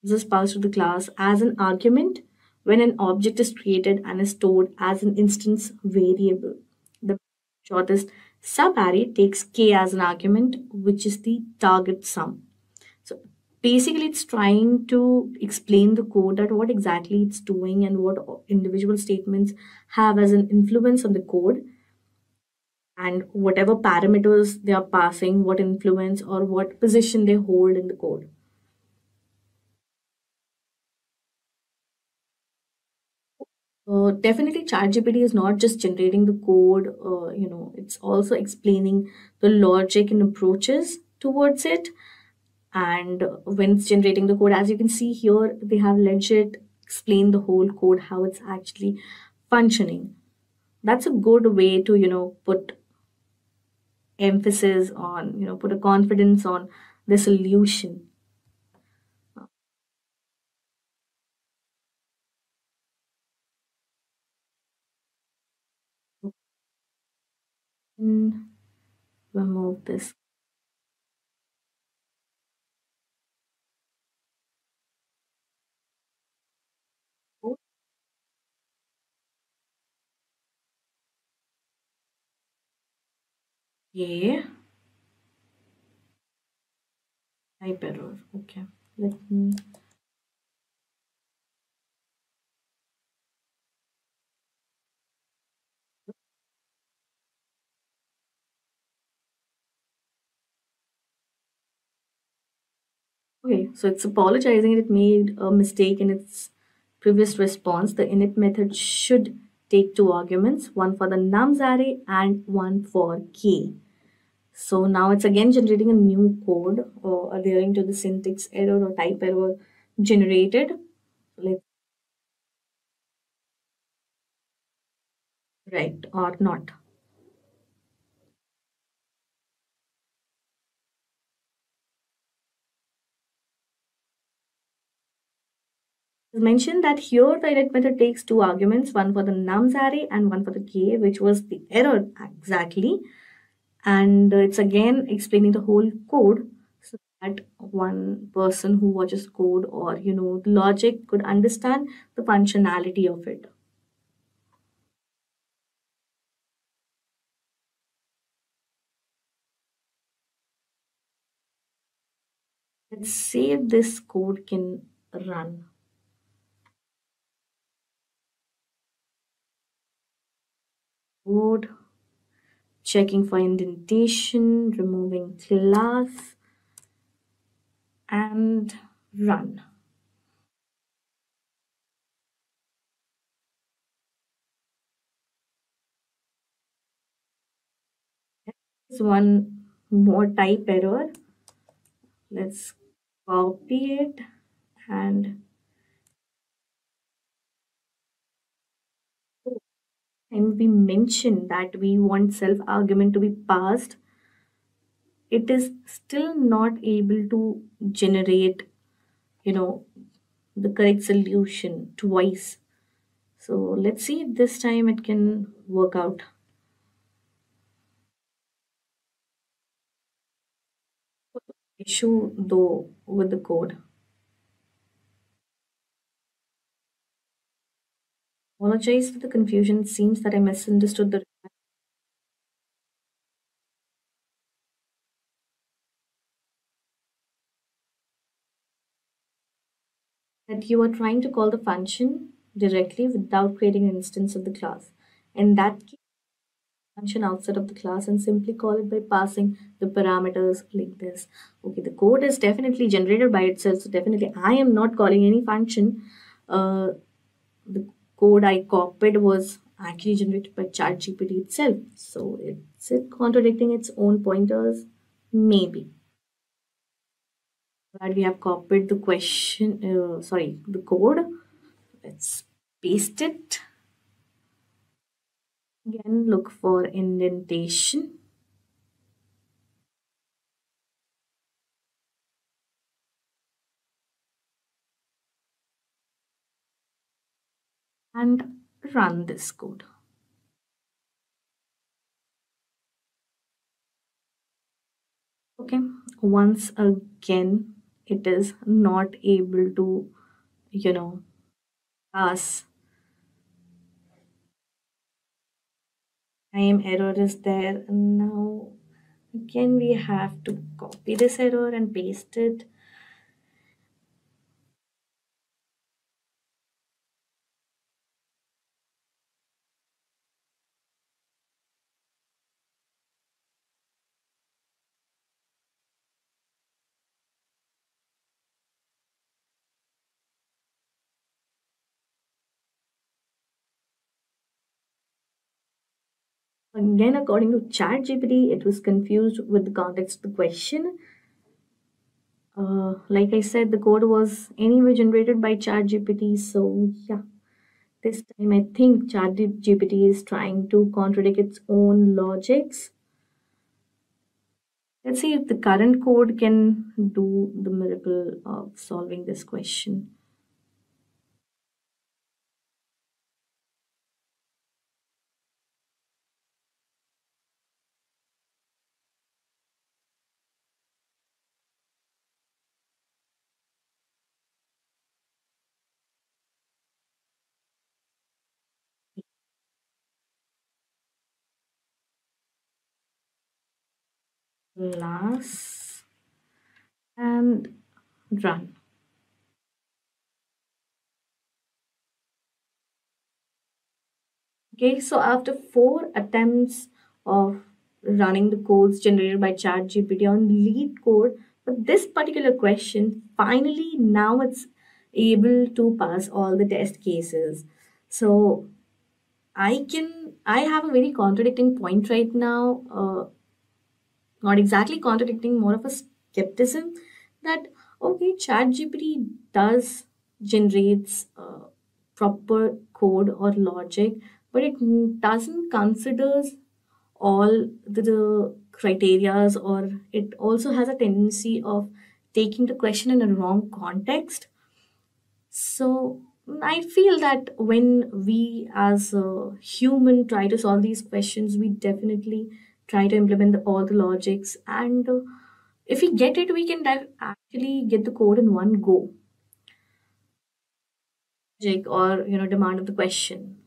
This is passed to the class as an argument when an object is created and is stored as an instance variable. The shortest subarray takes k as an argument, which is the target sum. So basically, it's trying to explain the code that what exactly it's doing and what individual statements have as an influence on the code, and whatever parameters they are passing, what influence or what position they hold in the code. Definitely, ChatGPT is not just generating the code. It's also explaining the logic and approaches towards it. And when it's generating the code, as you can see here, they have legit explained the whole code, how it's actually functioning. That's a good way to put emphasis on, put a confidence on the solution. And remove this. Yeah. Type error. Okay. Let me. Okay, so it's apologizing. It made a mistake in its previous response. The init method should take two arguments, one for the nums array and one for k. So now it's again generating a new code adhering to the syntax error or type error generated. Let's right or not. It's mentioned that here the init method takes two arguments, one for the nums array and one for the k, which was the error exactly. And it's again explaining the whole code so that one person who watches code or the logic could understand the functionality of it. Let's see if this code can run. Code, checking for indentation, removing class, and run. There's one more type error. Let's copy it and we mentioned that we want self argument to be passed, it is still not able to generate you know the correct solution twice. So let's see if this time it can work out. Issue though with the code. Apologize for the confusion. It seems that I misunderstood the that you are trying to call the function directly without creating an instance of the class. In that case, function outside of the class and simply call it by passing the parameters like this. Okay, the code is definitely generated by itself, so definitely I am not calling any function. The code I copied was actually generated by ChatGPT itself, so it's it contradicting its own pointers? Maybe. But we have copied the the code. Let's paste it. Again, look for indentation. And run this code. Okay, once again, it is not able to, pass. Time error is there. Now, again, we have to copy this error and paste it. Again, according to ChatGPT, it was confused with the context of the question. Like I said, the code was anyway generated by ChatGPT. So yeah, this time I think ChatGPT is trying to contradict its own logics. Let's see if the current code can do the miracle of solving this question. Class and run. Okay, so after 4 attempts of running the codes generated by ChatGPT on lead code, but this particular question, finally now it's able to pass all the test cases. So I have a very contradicting point right now. Not exactly contradicting, more of a skepticism that okay, ChatGPT does generates proper code or logic, but it doesn't considers all the criterias, or it also has a tendency of taking the question in a wrong context. So I feel that when we as a human try to solve these questions, we definitely try to implement all the logics, and if we get it, we can actually get the code in one go. Logic or demand of the question,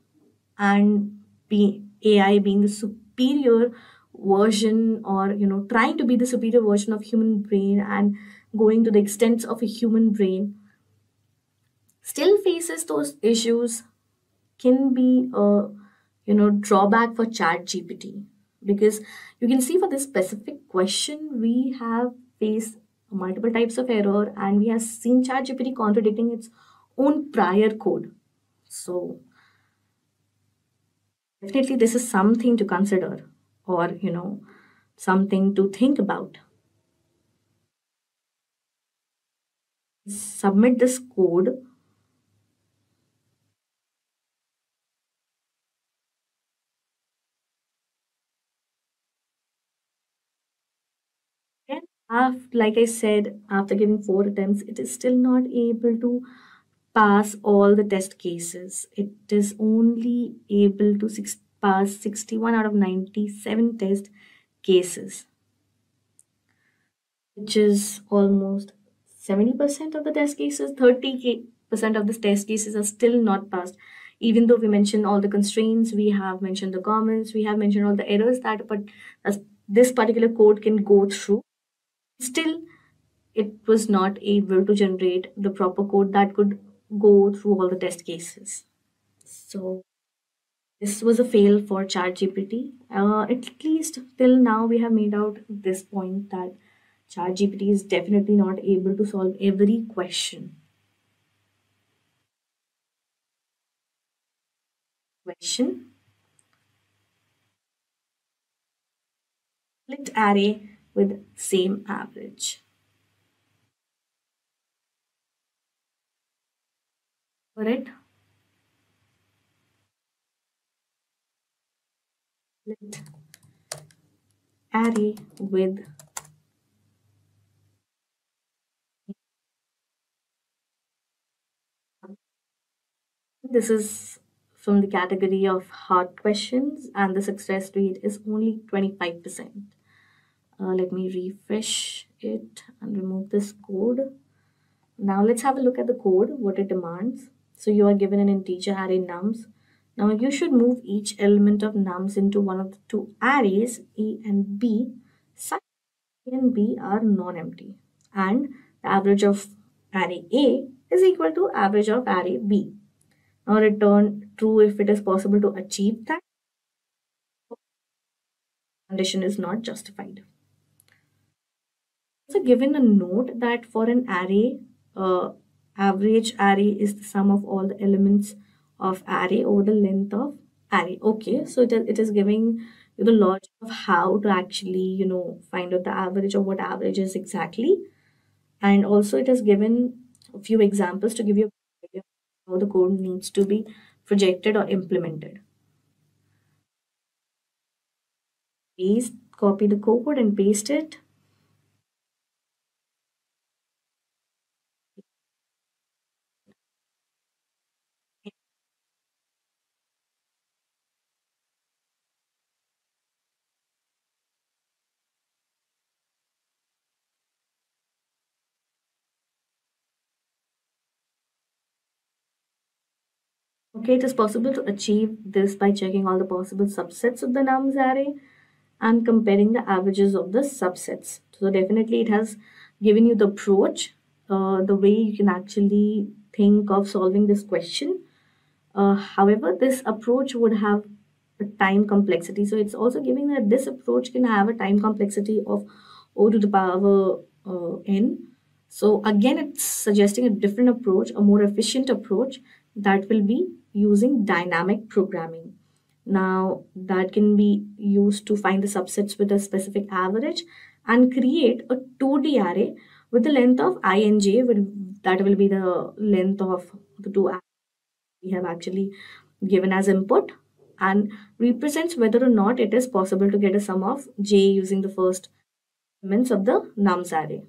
and be AI being the superior version, or trying to be the superior version of human brain and going to the extents of a human brain, still faces those issues, can be a drawback for ChatGPT, because you can see for this specific question we have faced multiple types of error, and we have seen ChatGPT contradicting its own prior code. So definitely this is something to consider, or something to think about. Submit this code. And like I said, after giving 4 attempts, it is still not able to pass all the test cases. It is only able to pass 61 out of 97 test cases, which is almost 70% of the test cases. 30% of the test cases are still not passed. Even though we mentioned all the constraints, we have mentioned the comments, we have mentioned all the errors that but as this particular code can go through, still it was not able to generate the proper code that could go through all the test cases. So This was a fail for ChatGPT. At least till now, we have made out this point that ChatGPT is definitely not able to solve every question. Split array with same average. Correct? Split array with this is from the category of hard questions, and the success rate is only 25%. Let me refresh it and remove this code. Now let's have a look at the code, what it demands. So you are given an integer array nums. Now you should move each element of nums into one of the two arrays, A and B, such that A and B are non-empty. And the average of array A is equal to average of array B. Now return true if it is possible to achieve that. Condition is not justified. So given a note that for an array, average array is the sum of all the elements of array over the length of array. Okay, so it is giving you the logic of how to actually, find out the average of what average is exactly. And also it has given a few examples to give you an idea of how the code needs to be projected or implemented. Copy the code and paste it. Okay, it is possible to achieve this by checking all the possible subsets of the nums array and comparing the averages of the subsets. So definitely it has given you the approach, the way you can actually think of solving this question. However, this approach would have a time complexity. So it's also giving that this approach can have a time complexity of O to the power n. So again, it's suggesting a different approach, a more efficient approach that will be using dynamic programming. Now that can be used to find the subsets with a specific average and create a 2D array with the length of I and j, that will be the length of the two arrays we have actually given as input, and represents whether or not it is possible to get a sum of j using the first elements of the nums array.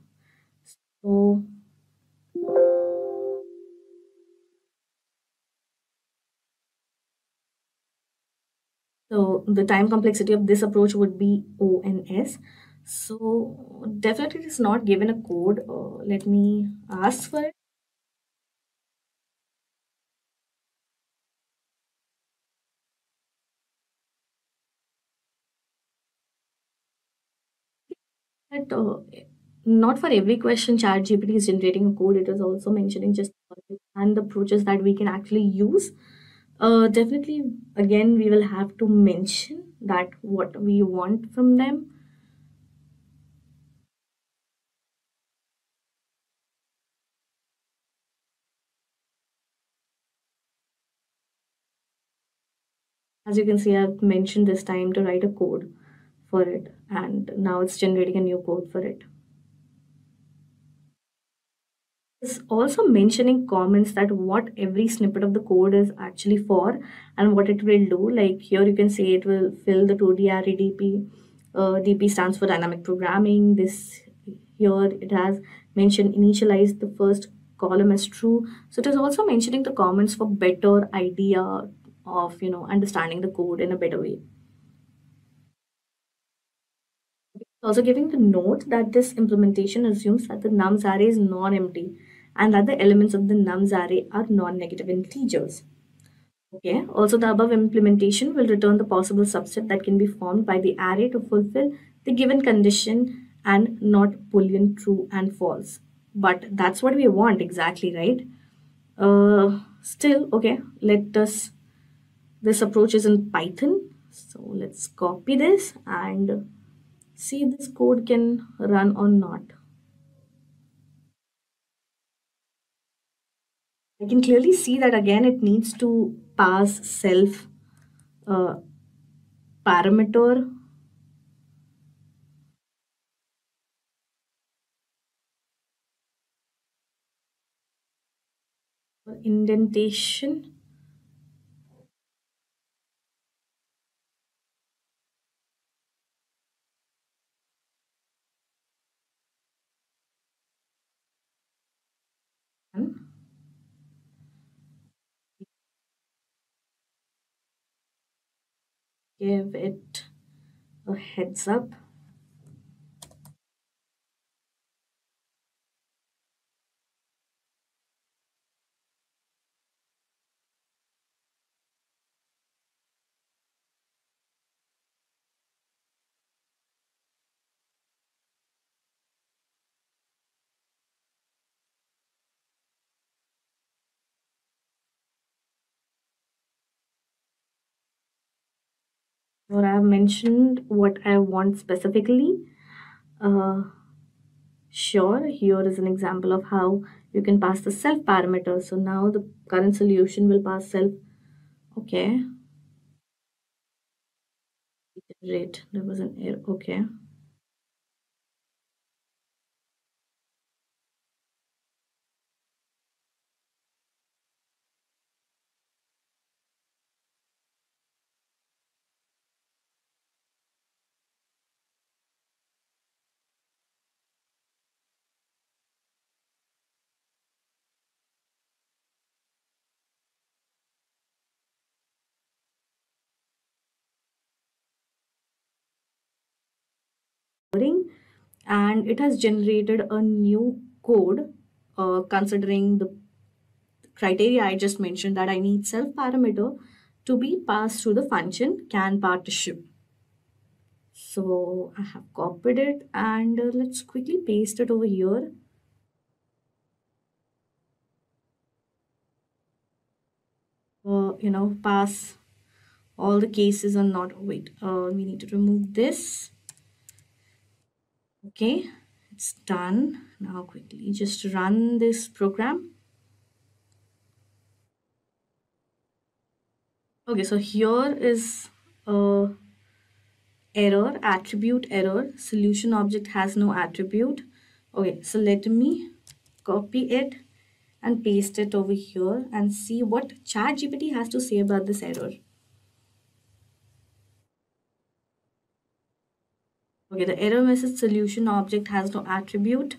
So the time complexity of this approach would be O and S. So definitely it is not given a code. Let me ask for it. But not for every question ChatGPT is generating a code. It is also mentioning just and the approaches that we can actually use. Definitely, again, we will have to mention that what we want from them. As you can see, I've mentioned this time to write a code for it, and now it's generating a new code for it. It's also mentioning comments that what every snippet of the code is actually for and what it will do. Like here you can see it will fill the 2D array DP. DP stands for dynamic programming. This here it has mentioned initialize the first column as true. So it is also mentioning the comments for better idea of understanding the code in a better way. Also giving the note that this implementation assumes that the nums array is non-empty and that the elements of the nums array are non-negative integers. Okay, also the above implementation will return the possible subset that can be formed by the array to fulfill the given condition and not Boolean true and false. But that's what we want exactly, right? Still, okay, this This approach is in Python. So let's copy this and see if this code can run or not. I can clearly see that again it needs to pass self parameter. Indentation. Give it a heads up. What I have mentioned, what I want specifically. Sure, here is an example of how you can pass the self parameter. So now the current solution will pass self. Okay. Great. There was an error. Okay. And it has generated a new code considering the criteria I just mentioned, that I need self parameter to be passed through the function can partition. So I have copied it and let's quickly paste it over here. Pass all the cases or not. Wait, we need to remove this. Okay, it's done. Now quickly just run this program. Okay, so here is error, attribute error, solution object has no attribute. Okay, so let me copy it and paste it over here and see what ChatGPT has to say about this error. Okay, the error message solution object has no attribute.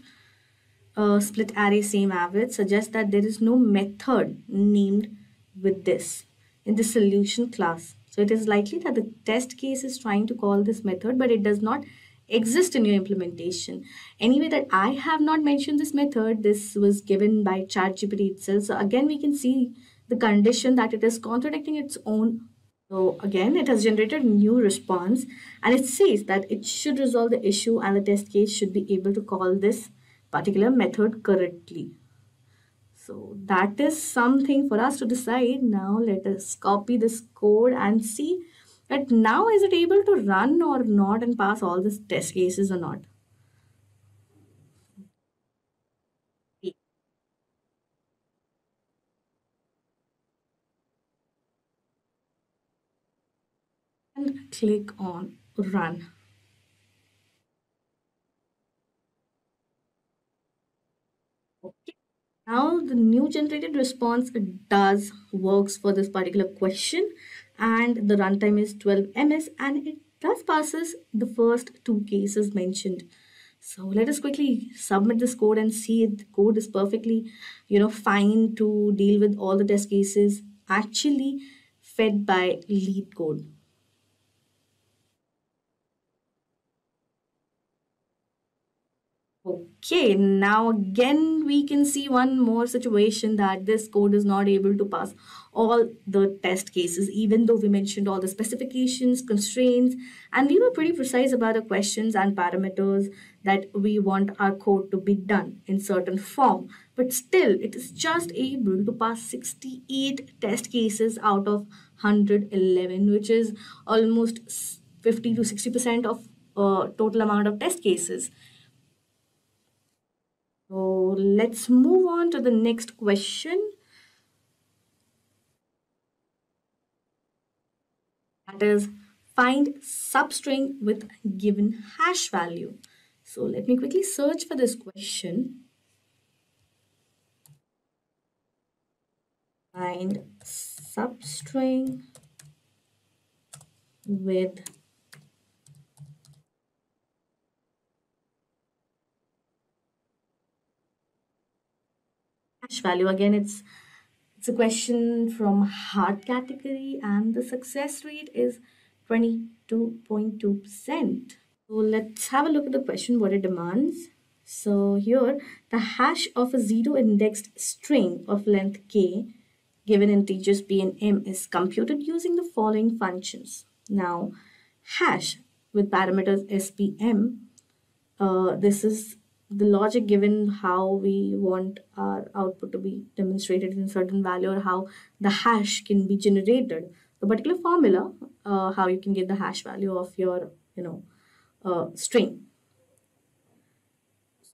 Split array same average suggests that there is no method named with this in the solution class. So it is likely that the test case is trying to call this method, but it does not exist in your implementation. Anyway, that I have not mentioned this method, this was given by ChatGPT itself. So again, we can see the condition that it is contradicting its own. So again, it has generated a new response and it says that it should resolve the issue and the test case should be able to call this particular method correctly. So that is something for us to decide. Now let us copy this code and see that now is it able to run or not and pass all these test cases or not. And click on run. Okay. Now the new generated response does works for this particular question and the runtime is 12 ms and it does passes the first two cases mentioned. So let us quickly submit this code and see if the code is perfectly, fine to deal with all the test cases actually fed by lead code. Okay, now again we can see one more situation that this code is not able to pass all the test cases, even though we mentioned all the specifications, constraints, and we were pretty precise about the questions and parameters that we want our code to be done in certain form. But still, it is just able to pass 68 test cases out of 111, which is almost 50 to 60% of total amount of test cases. So let's move on to the next question. That is, find substring with given hash value. So let me quickly search for this question. Find substring with hash value. Again, it's a question from hard category and the success rate is 22.2%. So let's have a look at the question, what it demands. So here, the hash of a zero indexed string of length k given integers p and m is computed using the following functions. Now, hash with parameters spm, this is the logic given how we want our output to be demonstrated in a certain value or how the hash can be generated. The particular formula, how you can get the hash value of your, string.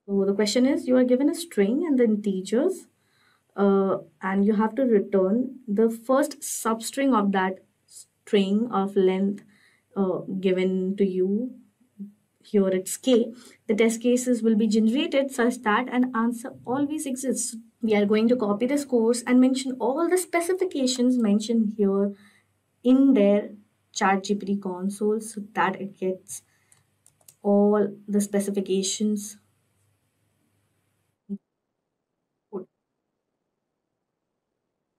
So the question is, you are given a string and the integers, and you have to return the first substring of that string of length given to you. Here it's k. The test cases will be generated such that an answer always exists. We are going to copy this course and mention all the specifications mentioned here in their ChatGPT console so that it gets all the specifications.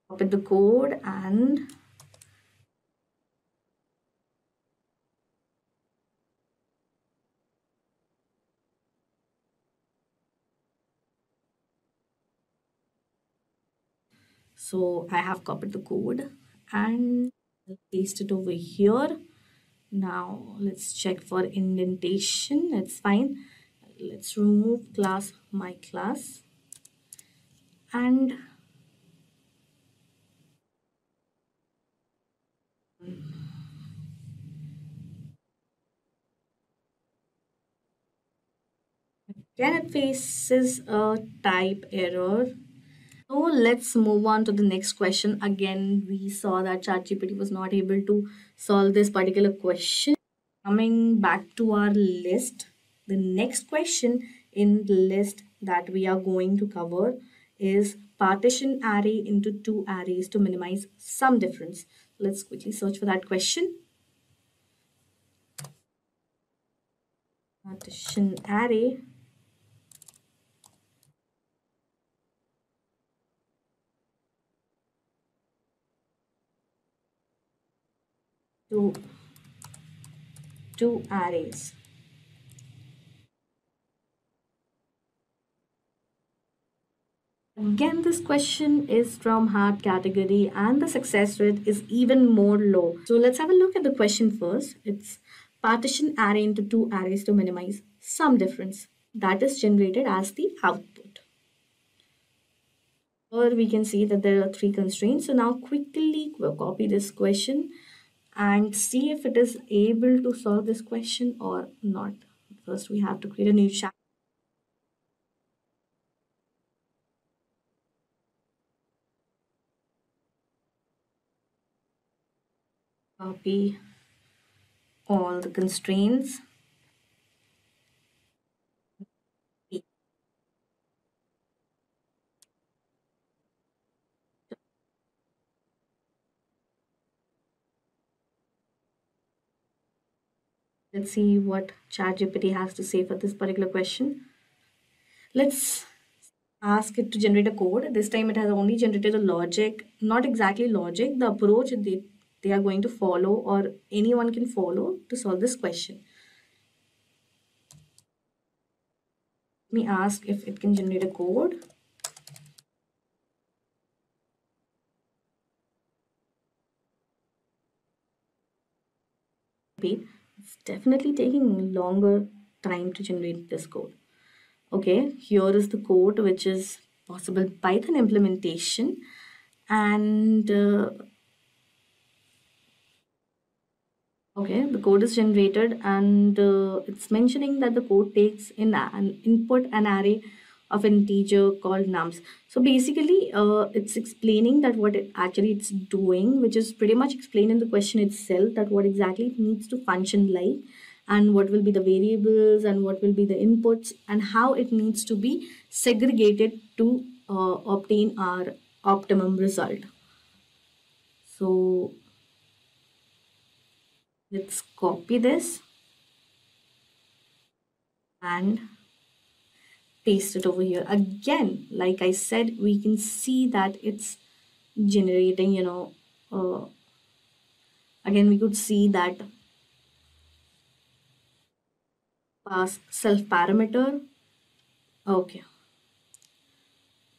Copy the code and so I have copied the code and paste it over here. Now let's check for indentation. It's fine. Let's remove class my class and then it faces a type error. So let's move on to the next question. Again, we saw that ChatGPT was not able to solve this particular question. Coming back to our list, the next question in the list that we are going to cover is partition array into two arrays to minimize some difference. Let's quickly search for that question. Partition array to two arrays. Again, this question is from hard category and the success rate is even more low. So let's have a look at the question first. It's partition array into two arrays to minimize some difference that is generated as the output. Or we can see that there are three constraints. So now quickly we'll copy this question and see if it is able to solve this question or not. First, we have to create a new chapter. Copy all the constraints. Let's see what ChatGPT has to say for this particular question. Let's ask it to generate a code. This time it has only generated a logic, not exactly logic, the approach they are going to follow or anyone can follow to solve this question. Let me ask if it can generate a code. It's definitely taking longer time to generate this code. Okay, here is the code which is possible Python implementation and Okay, the code is generated and it's mentioning that the code takes in an input an array of integer called nums. So basically, it's explaining that what it actually it's doing, which is pretty much explained in the question itself, that what exactly it needs to function like, and what will be the variables and what will be the inputs and how it needs to be segregated to obtain our optimum result. So let's copy this and paste it over here. Again, like I said, we can see that it's generating, again, we could see that pass self parameter. Okay.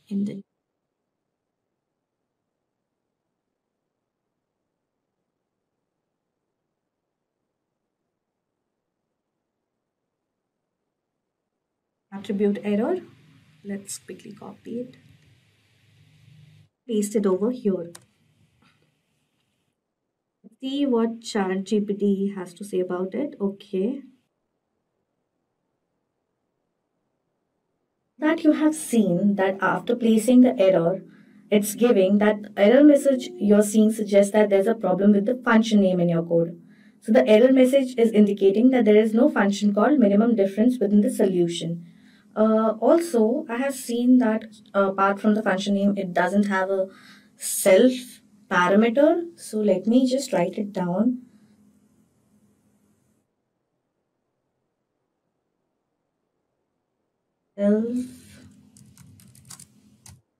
In the attribute error, let's quickly copy it, paste it over here. See what ChatGPT has to say about it. Okay. That you have seen that after placing the error, it's giving that error message you're seeing suggests that there's a problem with the function name in your code. So the error message is indicating that there is no function called minimum difference within the solution. Also, I have seen that apart from the function name, it doesn't have a self parameter. So let me just write it down. Self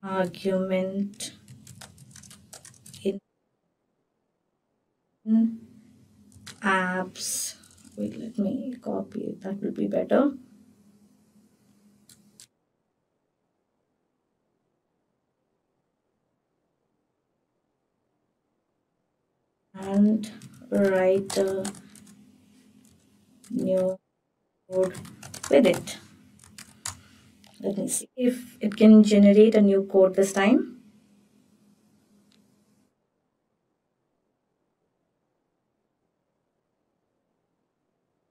argument in apps. Wait, let me copy it. That will be better. And write the new code with it. Let me see if it can generate a new code this time.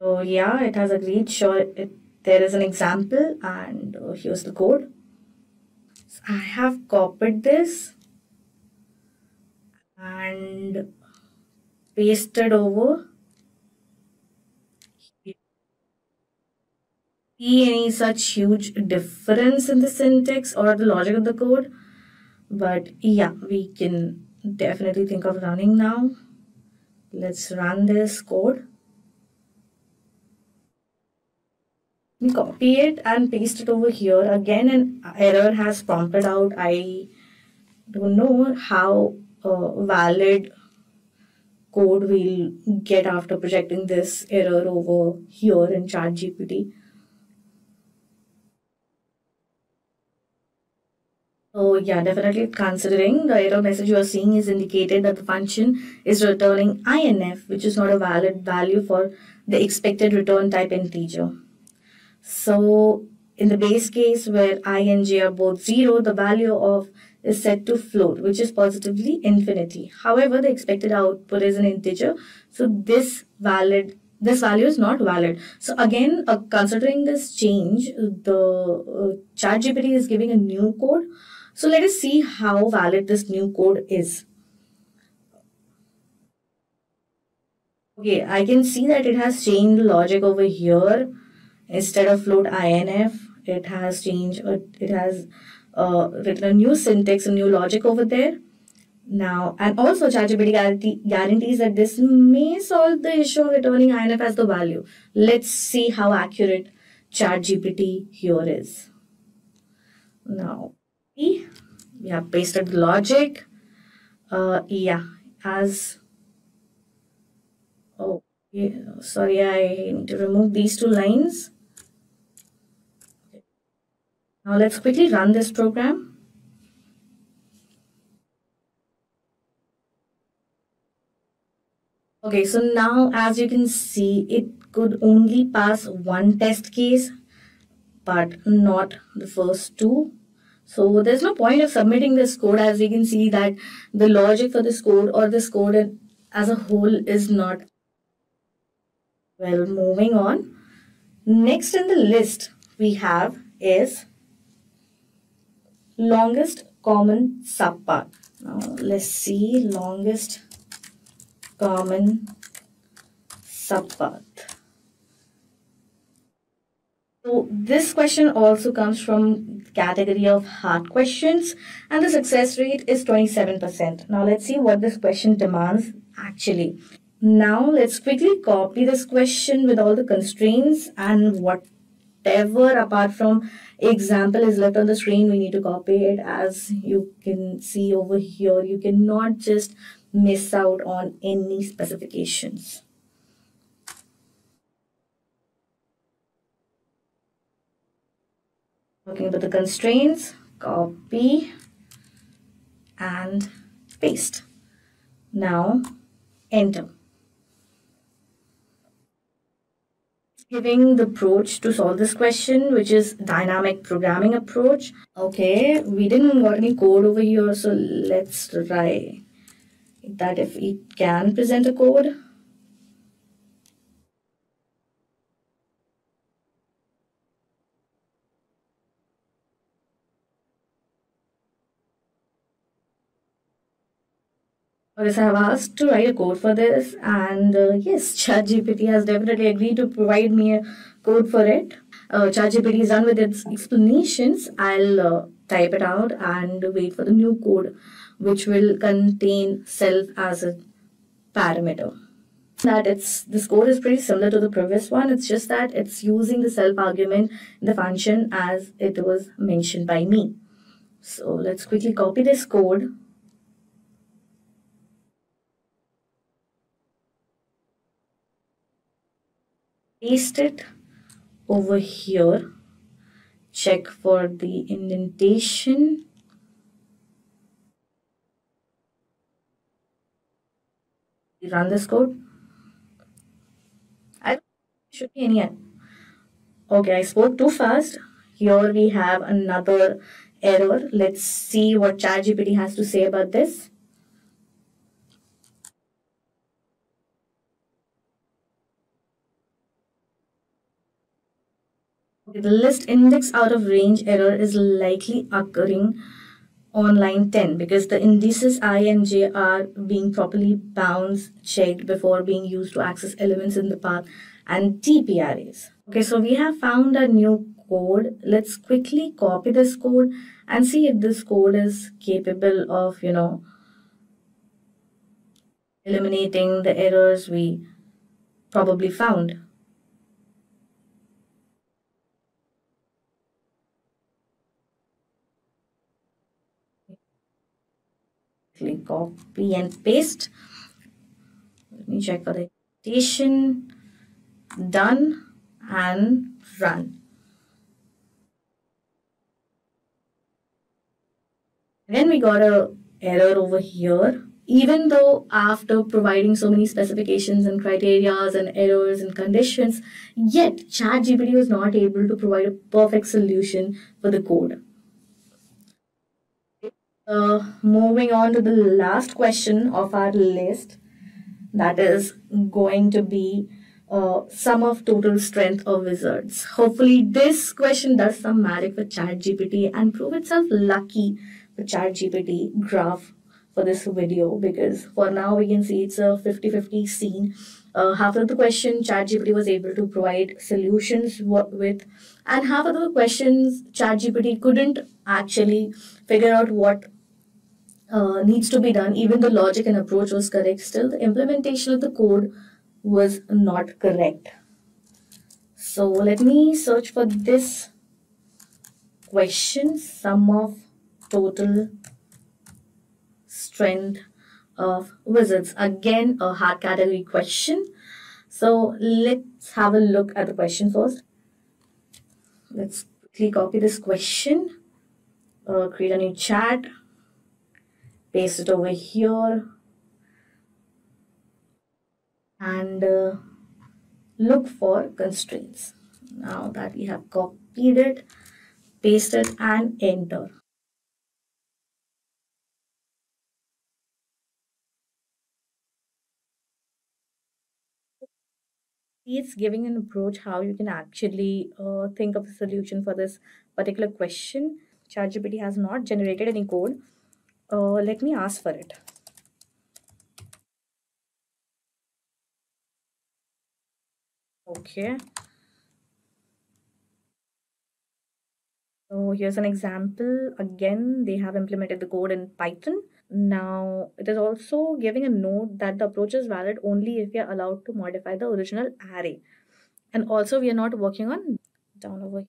So yeah, it has agreed. Sure, there is an example and here's the code. So I have copied this and pasted over. See any such huge difference in the syntax or the logic of the code? But yeah, we can definitely think of running now. Let's run this code. Copy it and paste it over here. Again, an error has prompted out. I don't know how valid code we'll get after projecting this error over here in ChatGPT. So yeah, definitely considering the error message you are seeing is indicated that the function is returning INF, which is not a valid value for the expected return type integer. So in the base case where I and j are both 0, the value of is set to float, which is positively infinity. However, the expected output is an integer, so this value is not valid. So again, considering this change, the ChatGPT is giving a new code. So let us see how valid this new code is. Okay, I can see that it has changed the logic over here. Instead of float INF, it has changed, it has written a new syntax, a new logic over there. Now, and also ChatGPT guarantees that this may solve the issue of returning INF as the value. Let's see how accurate ChatGPT here is. Now, we have pasted the logic. Yeah, as oh, yeah, sorry, I need to remove these two lines. Now let's quickly run this program. Okay, so now as you can see, it could only pass one test case, but not the first two. So there's no point of submitting this code, as you can see that the logic for this code or this code as a whole is not Well, moving on. Next in the list we have is longest common subpath. Now let's see longest common subpath. So this question also comes from category of hard questions and the success rate is 27%. Now let's see what this question demands actually. Now let's quickly copy this question with all the constraints and whatever apart from example is left on the screen, we need to copy it. As you can see over here, you cannot just miss out on any specifications. Working with the constraints, copy and paste. Now enter. Giving the approach to solve this question, which is dynamic programming approach. Okay, we didn't got any code over here, so let's try that if we can present a code. Yes, I have asked to write a code for this, and yes, ChatGPT has definitely agreed to provide me a code for it. ChatGPT is done with its explanations. I'll type it out and wait for the new code, which will contain self as a parameter. That this code is pretty similar to the previous one. It's just that it's using the self argument in the function as it was mentioned by me. So let's quickly copy this code. Paste it over here. Check for the indentation. Run this code. I should be any. Okay, I spoke too fast. Here we have another error. Let's see what ChatGPT has to say about this. Okay, the list index out of range error is likely occurring on line 10 because the indices I and j are being properly bounds checked before being used to access elements in the path and TP arrays. Okay, so we have found a new code. Let's quickly copy this code and see if this code is capable of, eliminating the errors we probably found. Click copy and paste. Let me check for the indentation. Done and run. Then we got a error over here. Even though after providing so many specifications and criterias and errors and conditions, yet ChatGPT was not able to provide a perfect solution for the code. Moving on to the last question of our list, that is going to be sum of total strength of wizards. Hopefully this question does some magic for ChatGPT and prove itself lucky for ChatGPT graph for this video, because for now we can see it's a 50-50 scene. Half of the question ChatGPT was able to provide solutions with, and half of the questions ChatGPT couldn't actually figure out what needs to be done. Even the logic and approach was correct, still the implementation of the code was not correct. So let me search for this question, sum of total strength of wizards. Again, a hard category question. So let's have a look at the question first. Let's quickly copy this question, create a new chat, paste it over here, and look for constraints. Now that we have copied it, paste it and enter. It's giving an approach how you can actually think of a solution for this particular question. ChatGPT has not generated any code. Let me ask for it. Okay. So here's an example. Again, they have implemented the code in Python. Now, it is also giving a note that the approach is valid only if we are allowed to modify the original array. And also, we are not working on down over here.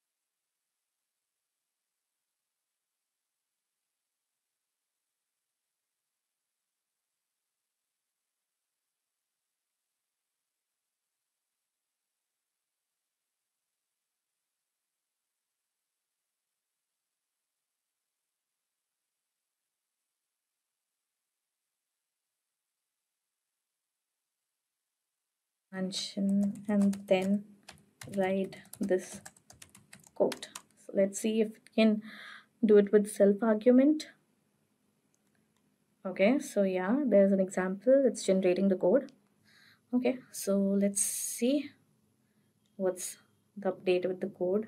Mention and then write this code. So let's see if it can do it with self argument. Okay, so yeah, there's an example. It's generating the code. Okay, so let's see what's the update with the code.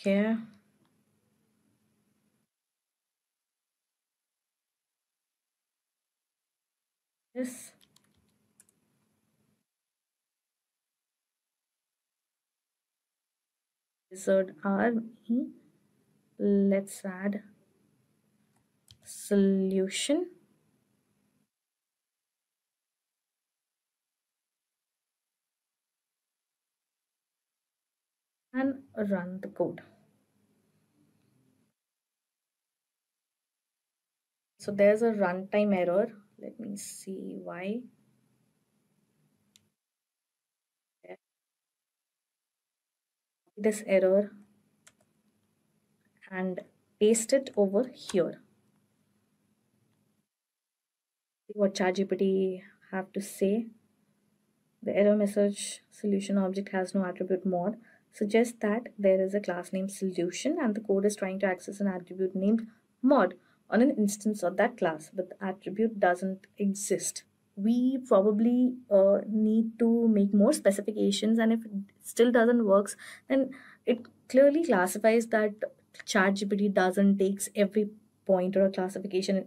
Okay. Yes. Wizard army. Let's add solution. And run the code. So there's a runtime error. Let me see why. This error and paste it over here. See what ChatGPT have to say. The error message solution object has no attribute mod suggests that there is a class named solution and the code is trying to access an attribute named mod on an instance of that class, but the attribute doesn't exist. We probably need to make more specifications, and if it still doesn't work, then it clearly classifies that ChatGPT doesn't takes every point or a classification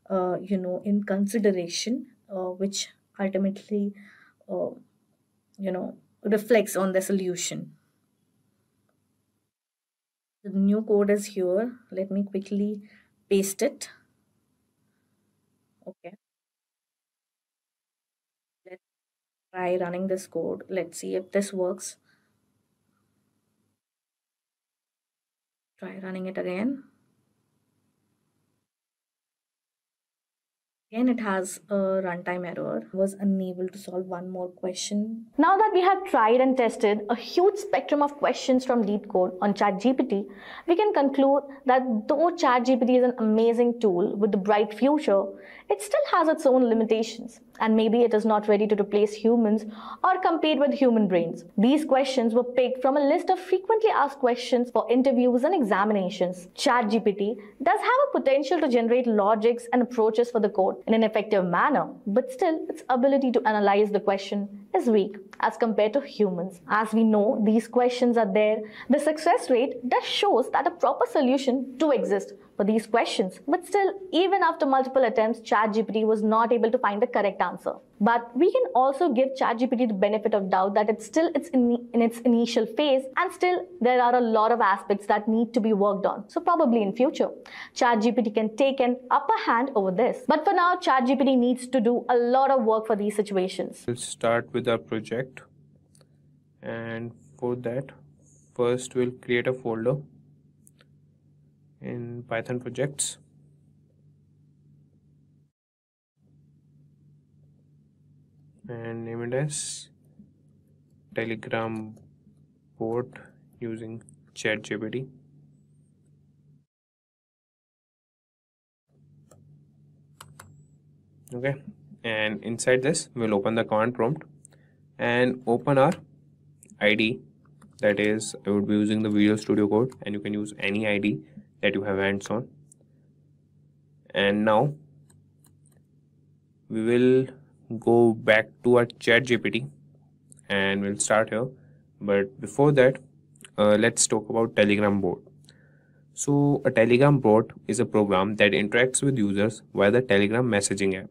in consideration, which ultimately reflects on the solution. The new code is here. Let me quickly paste it. Okay. Let's try running this code. Let's see if this works. Try running it again. Again, it has a runtime error. Was unable to solve one more question. Now that we have tried and tested a huge spectrum of questions from LeetCode on ChatGPT, we can conclude that though ChatGPT is an amazing tool with a bright future, it still has its own limitations, and maybe it is not ready to replace humans or compete with human brains. These questions were picked from a list of frequently asked questions for interviews and examinations. ChatGPT does have a potential to generate logics and approaches for the code in an effective manner, but still its ability to analyze the question is weak as compared to humans. As we know, these questions are there. The success rate thus shows that a proper solution do exist for these questions, but still, even after multiple attempts, ChatGPT was not able to find the correct answer. But we can also give ChatGPT the benefit of doubt that it's still in its initial phase, and still there are a lot of aspects that need to be worked on. So probably in future, ChatGPT can take an upper hand over this. But for now, ChatGPT needs to do a lot of work for these situations. We'll start with our project, and for that, first we'll create a folder in Python projects. And name it as Telegram bot using ChatGPT. Okay, and inside this we'll open the command prompt and open our IDE that is I would be using the Visual Studio Code, and you can use any ID that you have hands on. And now we will go back to our ChatGPT and we'll start here. But before that, let's talk about Telegram bot. So a Telegram bot is a program that interacts with users via the Telegram messaging app.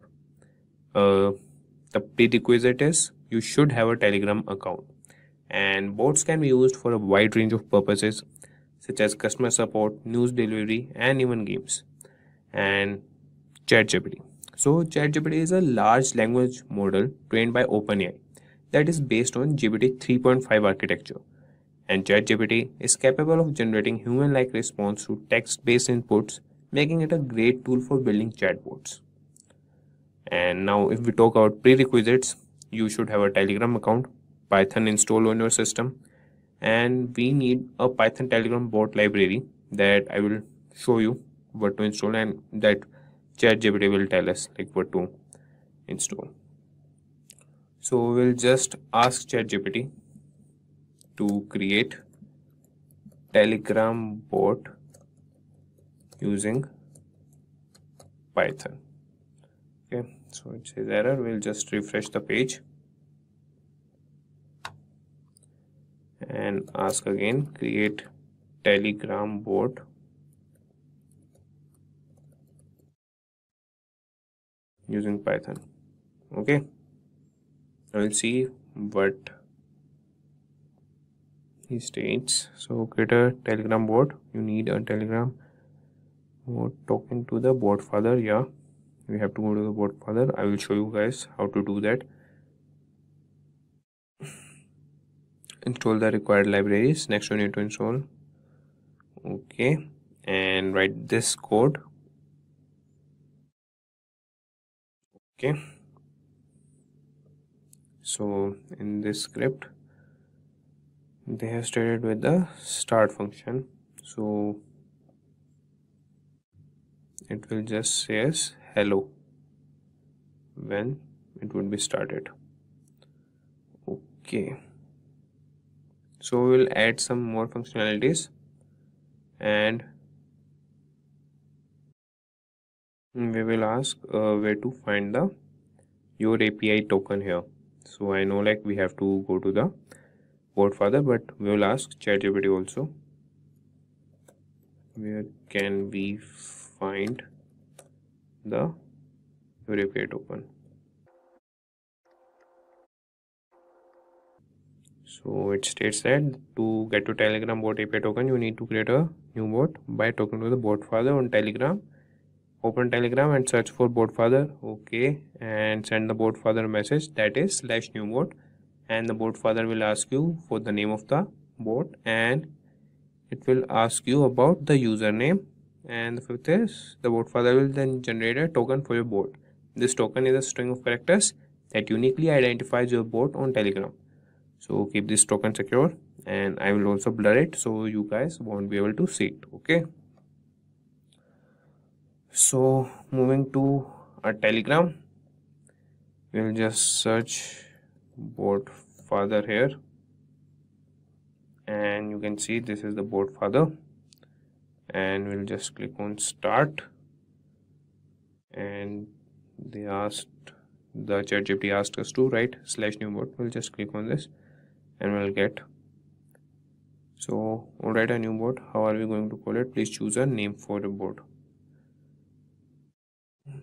The prerequisite is you should have a Telegram account, and bots can be used for a wide range of purposes such as customer support, news delivery, and even games. And ChatGPT. So ChatGPT is a large language model trained by OpenAI that is based on GPT 3.5 architecture. And ChatGPT is capable of generating human-like response to text-based inputs, making it a great tool for building chatbots. And now if we talk about prerequisites, you should have a Telegram account, Python installed on your system, and we need a Python Telegram bot library that I will show you what to install, and that ChatGPT will tell us like what to install. So we'll just ask ChatGPT to create Telegram bot using Python. Okay, so it says error. We'll just refresh the page and ask again, create Telegram bot using Python. Okay, I will see what he states. So create a Telegram bot. You need a Telegram bot talking to the bot father. Yeah, we have to go to the bot father. I will show you guys how to do that. Install the required libraries. Next you need to install. Okay, and write this code. Okay, so in this script they have started with the start function, so it will just say as hello when it would be started. Okay, so we will add some more functionalities, and we will ask where to find the your API token here. So I know like we have to go to the bot father, but we will ask ChatGPT also, where can we find the your API token. So it states that to get to Telegram bot API token, you need to create a new bot by talking to the bot father on Telegram. Open Telegram and search for bot father. Okay, and send the bot father message, that is /new bot, and the bot father will ask you for the name of the bot, and it will ask you about the username, and the fifth is the bot father will then generate a token for your bot. This token is a string of characters that uniquely identifies your bot on Telegram. So keep this token secure, and I will also blur it so you guys won't be able to see it. Okay, so moving to our Telegram, we'll just search bot father here, and you can see this is the bot father, and we'll just click on start, and they asked, the ChatGPT asked us to write /new bot. We'll just click on this and we'll get, so we'll write a new bot. How are we going to call it? Please choose a name for the bot.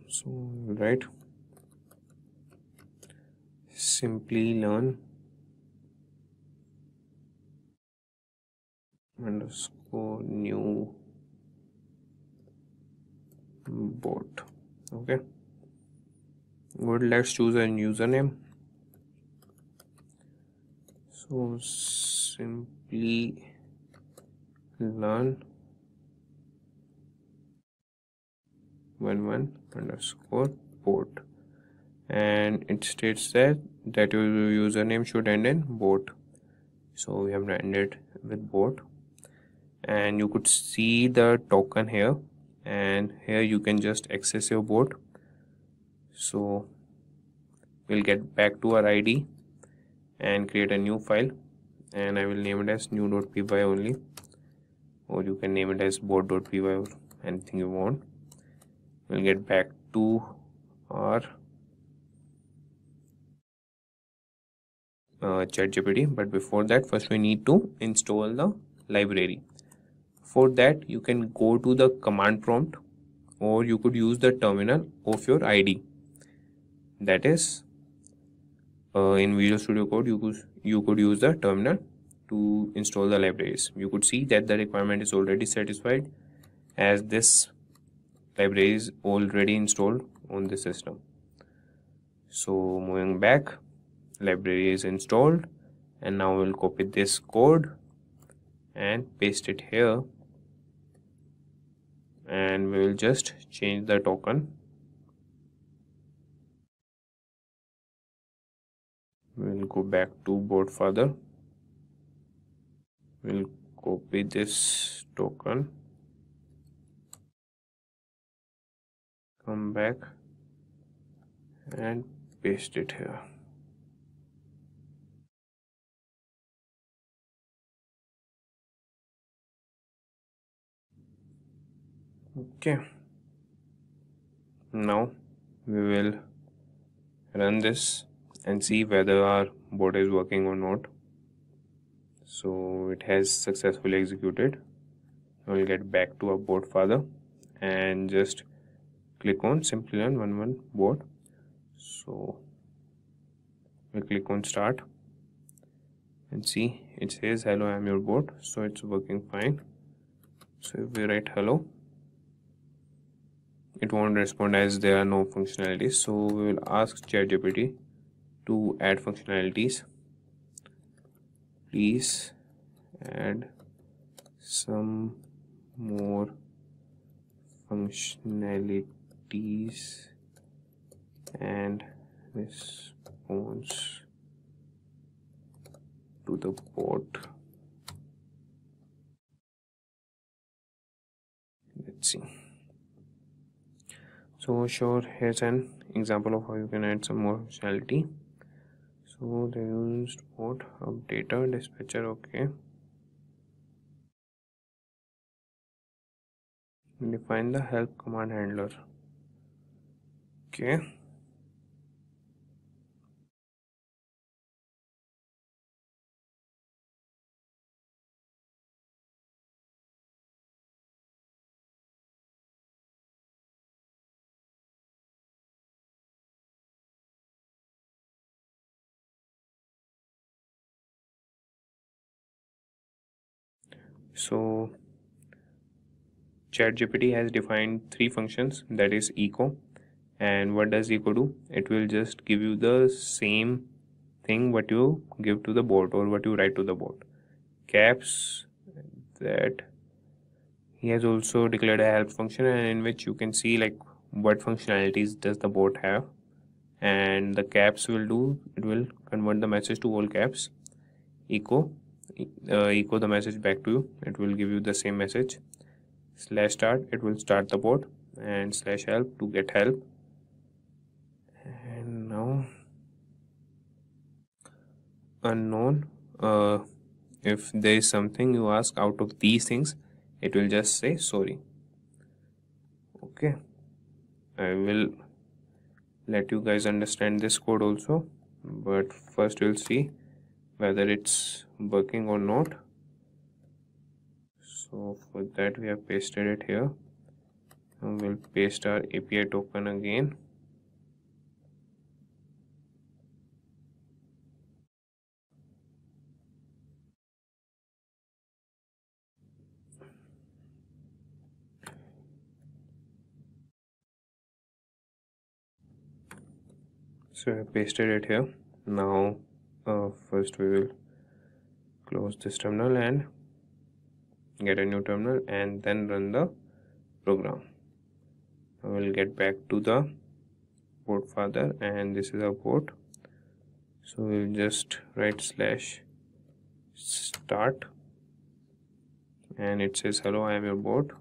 So we'll write Simplilearn _ new bot. Okay, good, let's choose a username. So Simplilearn 11 _ bot, and it states that your username should end in bot, so we have ended with bot, and you could see the token here, and here you can just access your bot. So we'll get back to our ID and create a new file, and I will name it as new.py only, or you can name it as board.py or anything you want. We'll get back to our ChatGPT, but before that, first we need to install the library. For that, you can go to the command prompt, or you could use the terminal of your IDE. That is, in Visual Studio Code, you could use the terminal to install the libraries. You could see that the requirement is already satisfied, as this library is already installed on the system. So moving back, library is installed, and now we'll copy this code and paste it here, and we will just change the token. We'll go back to board father. We'll copy this token, come back and paste it here. Okay, now we will run this and see whether our bot is working or not. So it has successfully executed. We'll get back to our bot father and just click on Simplilearn 1.1 bot. So we click on start and see it says hello, I am your bot. So it's working fine. So if we write hello, it won't respond as there are no functionalities. So we will ask ChatGPT to add functionalities. Please add some more functionalities and response to the bot. Let's see. So sure, here's an example of how you can add some more functionality. So they used bot updater dispatcher. Okay, define the help command handler. Okay, so ChatGPT has defined three functions, that is echo. And what does echo do? It will just give you the same thing what you give to the bot or what you write to the bot. Caps, that he has also declared a help function, and in which you can see like what functionalities does the bot have, and the caps will do, it will convert the message to all caps. Echo the message back to you, it will give you the same message. Slash start, it will start the bot, and slash help to get help. And now unknown, if there is something you ask out of these things, it will just say sorry. Okay, I will let you guys understand this code also, but first we'll see whether it's working or not. So for that we have pasted it here, and we'll paste our API token again. So I pasted it here. Now first we will close this terminal and get a new terminal, and then run the program. I will get back to the port father, and this is our port. So we'll just write slash start, and it says hello, I am your bot.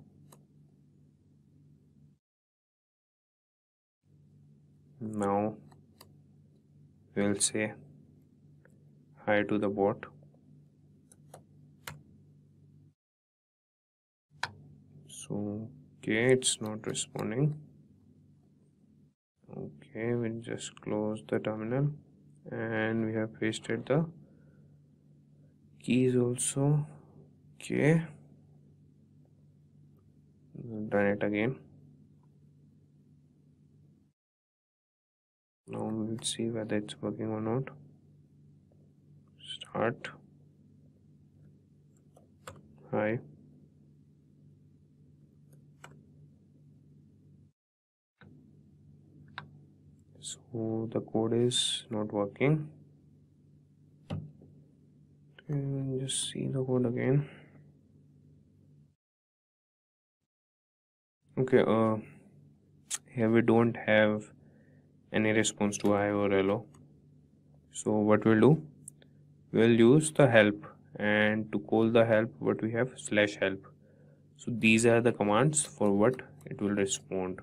Now we'll say hi to the bot. So okay, it's not responding. Okay, we'll just close the terminal, and we have pasted the keys also. Okay, run it again. Now we'll see whether it's working or not. Start. Hi. So the code is not working. And just see the code again. Okay, here we don't have any response to hi or hello. So what we'll do, we'll use the help, and to call the help, what we have /help. So these are the commands for what it will respond.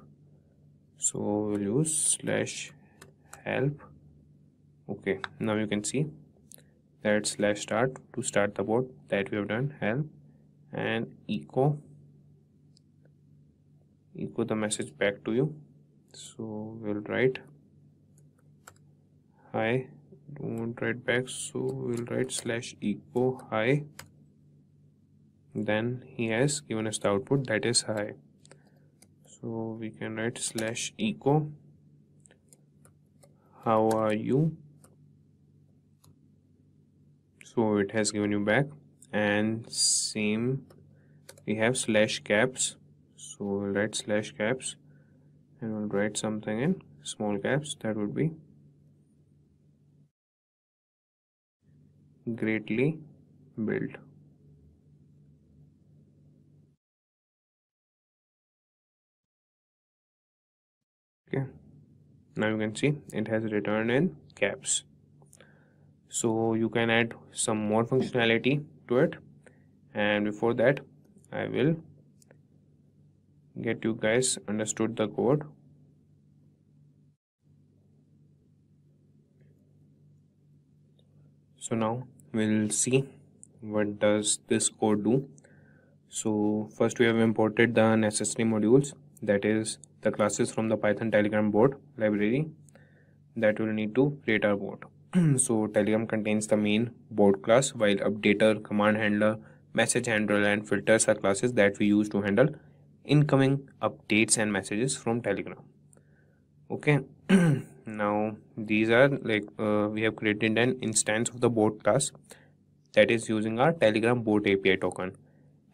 So we'll use /help. Okay, now you can see that /start to start the bot that we have done, help, and echo the message back to you. So we'll write hi, don't write back, so we'll write /echo hi. Then he has given us the output that is hi. So we can write /echo how are you. So it has given you back. And same, we have /caps. So we'll write /caps, and we'll write something in small caps. That would be greatly built. Okay, now you can see it has returned in caps. So you can add some more functionality to it, and before that I will get you guys understood the code. So now we'll see what does this code do. So first we have imported the necessary modules, that is the classes from the Python Telegram bot library that will need to create our bot. So Telegram contains the main bot class, while updater, command handler, message handler, and filters are classes that we use to handle incoming updates and messages from Telegram. Okay, now these are like we have created an instance of the bot class that is using our Telegram bot API token,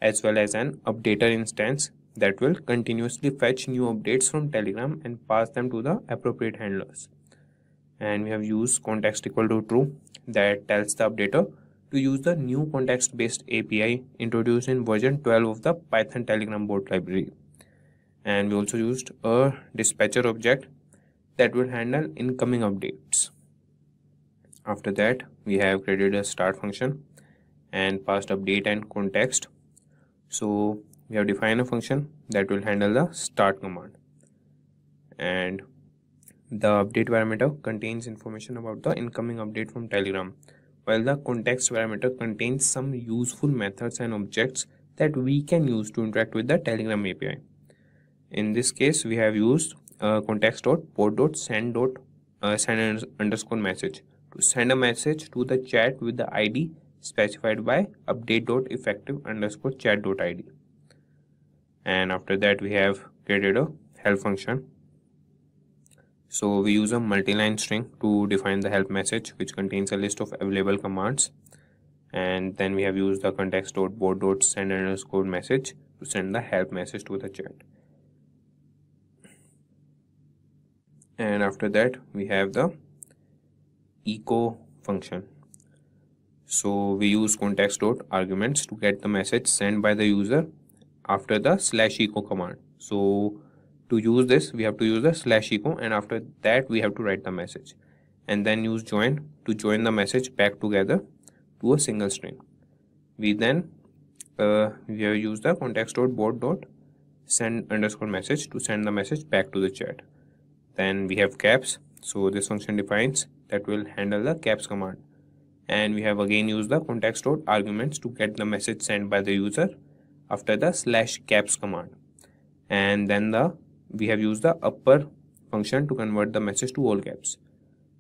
as well as an updater instance that will continuously fetch new updates from Telegram and pass them to the appropriate handlers. And we have used context equal to true that tells the updater to use the new context based API introduced in version 12 of the Python Telegram bot library. And we also used a dispatcher object that will handle incoming updates. After that, we have created a start function and passed update and context. So we have defined a function that will handle the start command, and the update parameter contains information about the incoming update from Telegram, while the context parameter contains some useful methods and objects that we can use to interact with the Telegram API. In this case, we have used context.port.send_message to send a message to the chat with the ID specified by update.effective_chat.id. And after that, we have created a help function. So we use a multi-line string to define the help message, which contains a list of available commands. And then we have used the context.board.send_message to send the help message to the chat. And after that, we have the echo function. So we use context.arguments to get the message sent by the user after the /echo command. So to use this, we have to use the /echo, and after that we have to write the message, and then use join to join the message back together to a single string. We then we have used the context.board.send_message to send the message back to the chat. Then we have caps. So this function defines that will handle the caps command, and we have again used the context.arguments to get the message sent by the user after the /caps command. and then we have used the upper function to convert the message to all caps,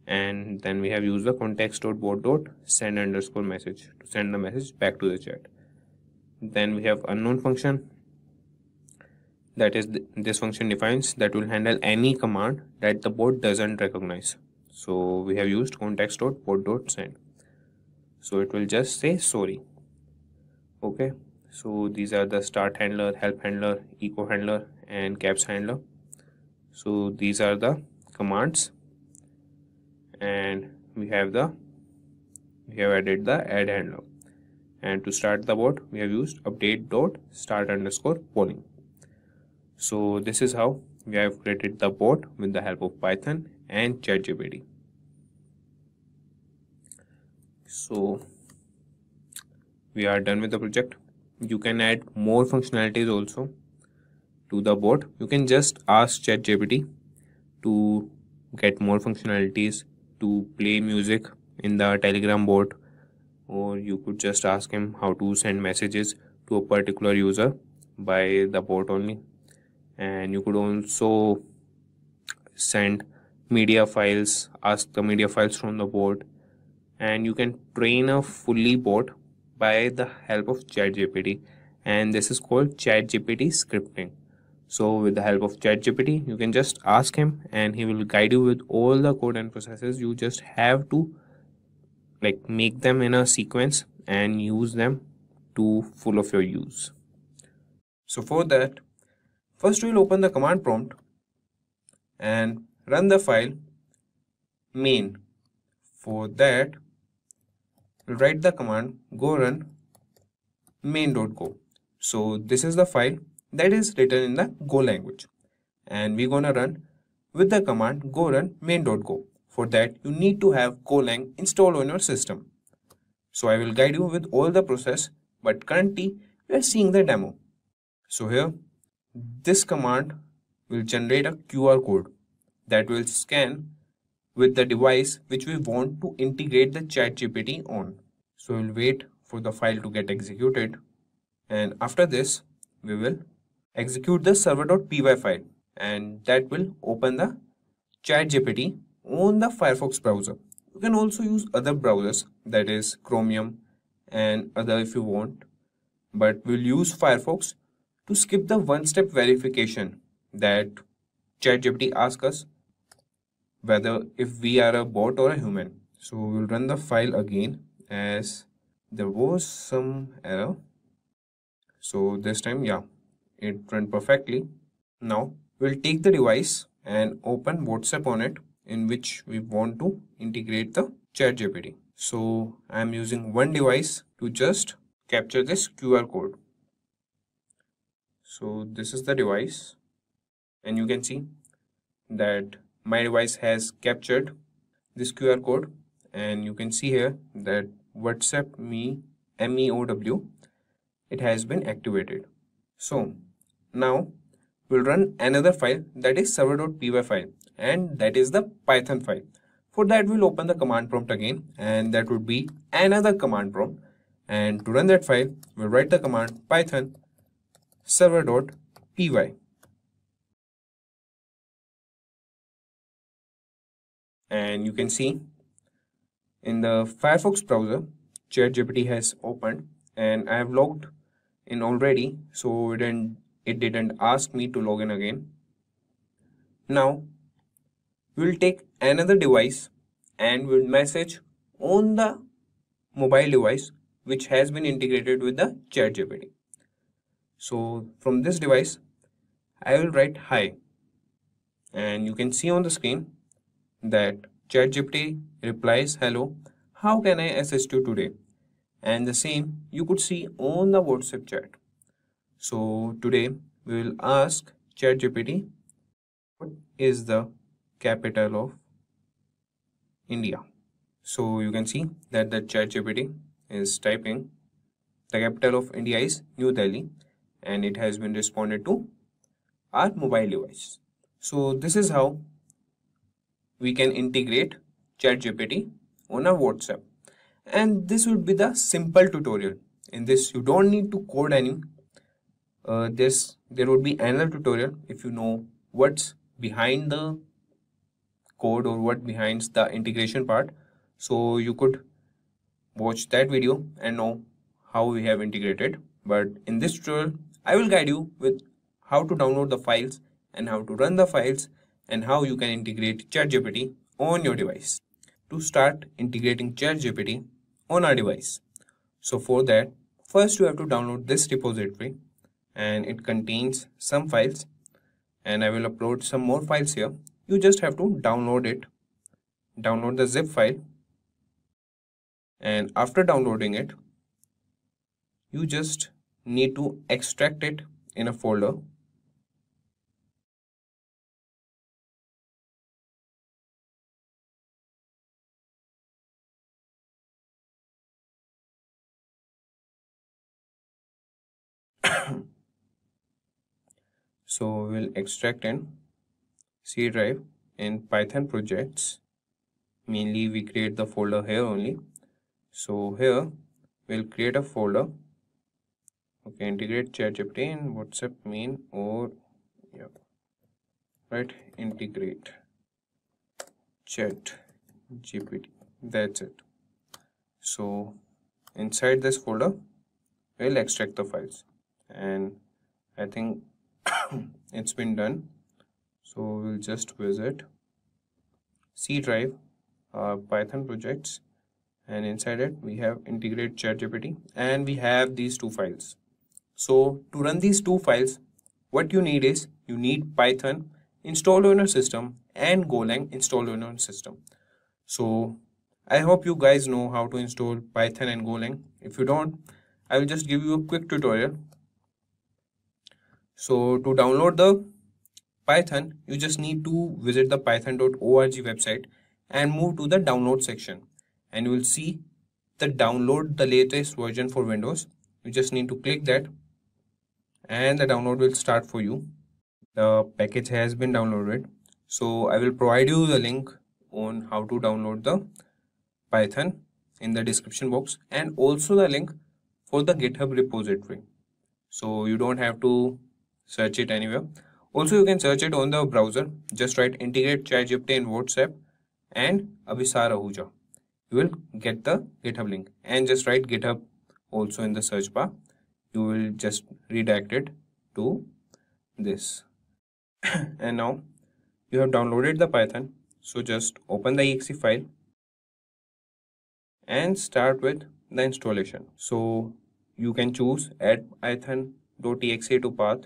and then we have used the context.bot.send underscore message to send the message back to the chat. Then we have unknown function, that is this function defines that will handle any command that the bot doesn't recognize. So we have used context.bot.send, so it will just say sorry. Okay, so these are the start handler, help handler, echo handler, and caps handler. So these are the commands, and we have added the add handler. And to start the bot, we have used update.start underscore polling. So this is how we have created the bot with the help of Python and ChatGPT. So we are done with the project. You can add more functionalities also to the bot. You can just ask ChatGPT to get more functionalities, to play music in the Telegram bot, or you could just ask him how to send messages to a particular user by the bot only. And you could also send media files, ask the media files from the bot, and you can train a fully bot by the help of ChatGPT, and this is called ChatGPT scripting. So with the help of ChatGPT, you can just ask him and he will guide you with all the code and processes. You just have to make them in a sequence and use them to full of your use. So for that, first we'll open the command prompt and run the file main. For that, we'll write the command go run main.go. So this is the file that is written in the Go language, and we're gonna run with the command go run main.go. For that, you need to have Golang installed on your system. So I will guide you with all the process, but currently we are seeing the demo. So here, this command will generate a QR code that will scan with the device which we want to integrate the ChatGPT on. So we'll wait for the file to get executed, and after this we will execute the server.py file, and that will open the ChatGPT on the Firefox browser. You can also use other browsers, that is Chromium and other if you want, but we'll use Firefox to skip the one-step verification that ChatGPT asks us whether if we are a bot or a human. So we'll run the file again as there was some error. So this time, yeah, it ran perfectly. Now we'll take the device and open WhatsApp on it, in which we want to integrate the ChatGPT. So I'm using one device to just capture this QR code. So this is the device, and you can see that my device has captured this QR code, and you can see here that WhatsApp MEOW, it has been activated. So now we'll run another file, that is server.py file, and that is the Python file. For that, we'll open the command prompt again, and that would be another command prompt. And to run that file, we'll write the command python server.py. And you can see in the Firefox browser, ChatGPT has opened, and I have logged in already, so it didn't ask me to log in again. Now we'll take another device and we'll message on the mobile device which has been integrated with the ChatGPT. So from this device, I will write hi, and you can see on the screen that ChatGPT replies, hello, how can I assist you today? And the same you could see on the WhatsApp chat. So today we will ask ChatGPT, what is the capital of India? So you can see that the ChatGPT is typing the capital of India is New Delhi, and it has been responded to our mobile device. So this is how we can integrate ChatGPT on our WhatsApp. And this would be the simple tutorial. In this, you don't need to code any, there would be another tutorial if you know what's behind the code or what behind the integration part. So you could watch that video and know how we have integrated. But in this tutorial, I will guide you with how to download the files and how to run the files and how you can integrate ChatGPT on your device. To start integrating ChatGPT on our device. So for that, first you have to download this repository and it contains some files and I will upload some more files here. You just have to download it, download the zip file, and after downloading it, you just need to extract it in a folder. So we'll extract in C drive in Python projects. Mainly we create the folder here only. So here we'll create a folder. Okay, integrate ChatGPT in WhatsApp main or right, integrate ChatGPT. That's it. So inside this folder we'll extract the files and I think it's been done. So we'll just visit C drive, Python projects, and inside it we have integrate ChatGPT and we have these two files. So to run these two files, what you need is you need Python installed on your system and Golang installed on your system. So I hope you guys know how to install Python and Golang. If you don't, I will just give you a quick tutorial. So to download the Python, you just need to visit the python.org website and move to the download section and you will see the download the latest version for Windows. You just need to click that and the download will start for you. The package has been downloaded. So I will provide you the link on how to download the Python in the description box and also the link for the GitHub repository. So you don't have to search it anywhere. Also you can search it on the browser. Just write integrate ChatGPT in WhatsApp and Abhisar Ahuja. You will get the GitHub link and just write GitHub also in the search bar. You will just redirect it to this. And now you have downloaded the Python. So just open the exe file and start with the installation. So you can choose add python.exe to path.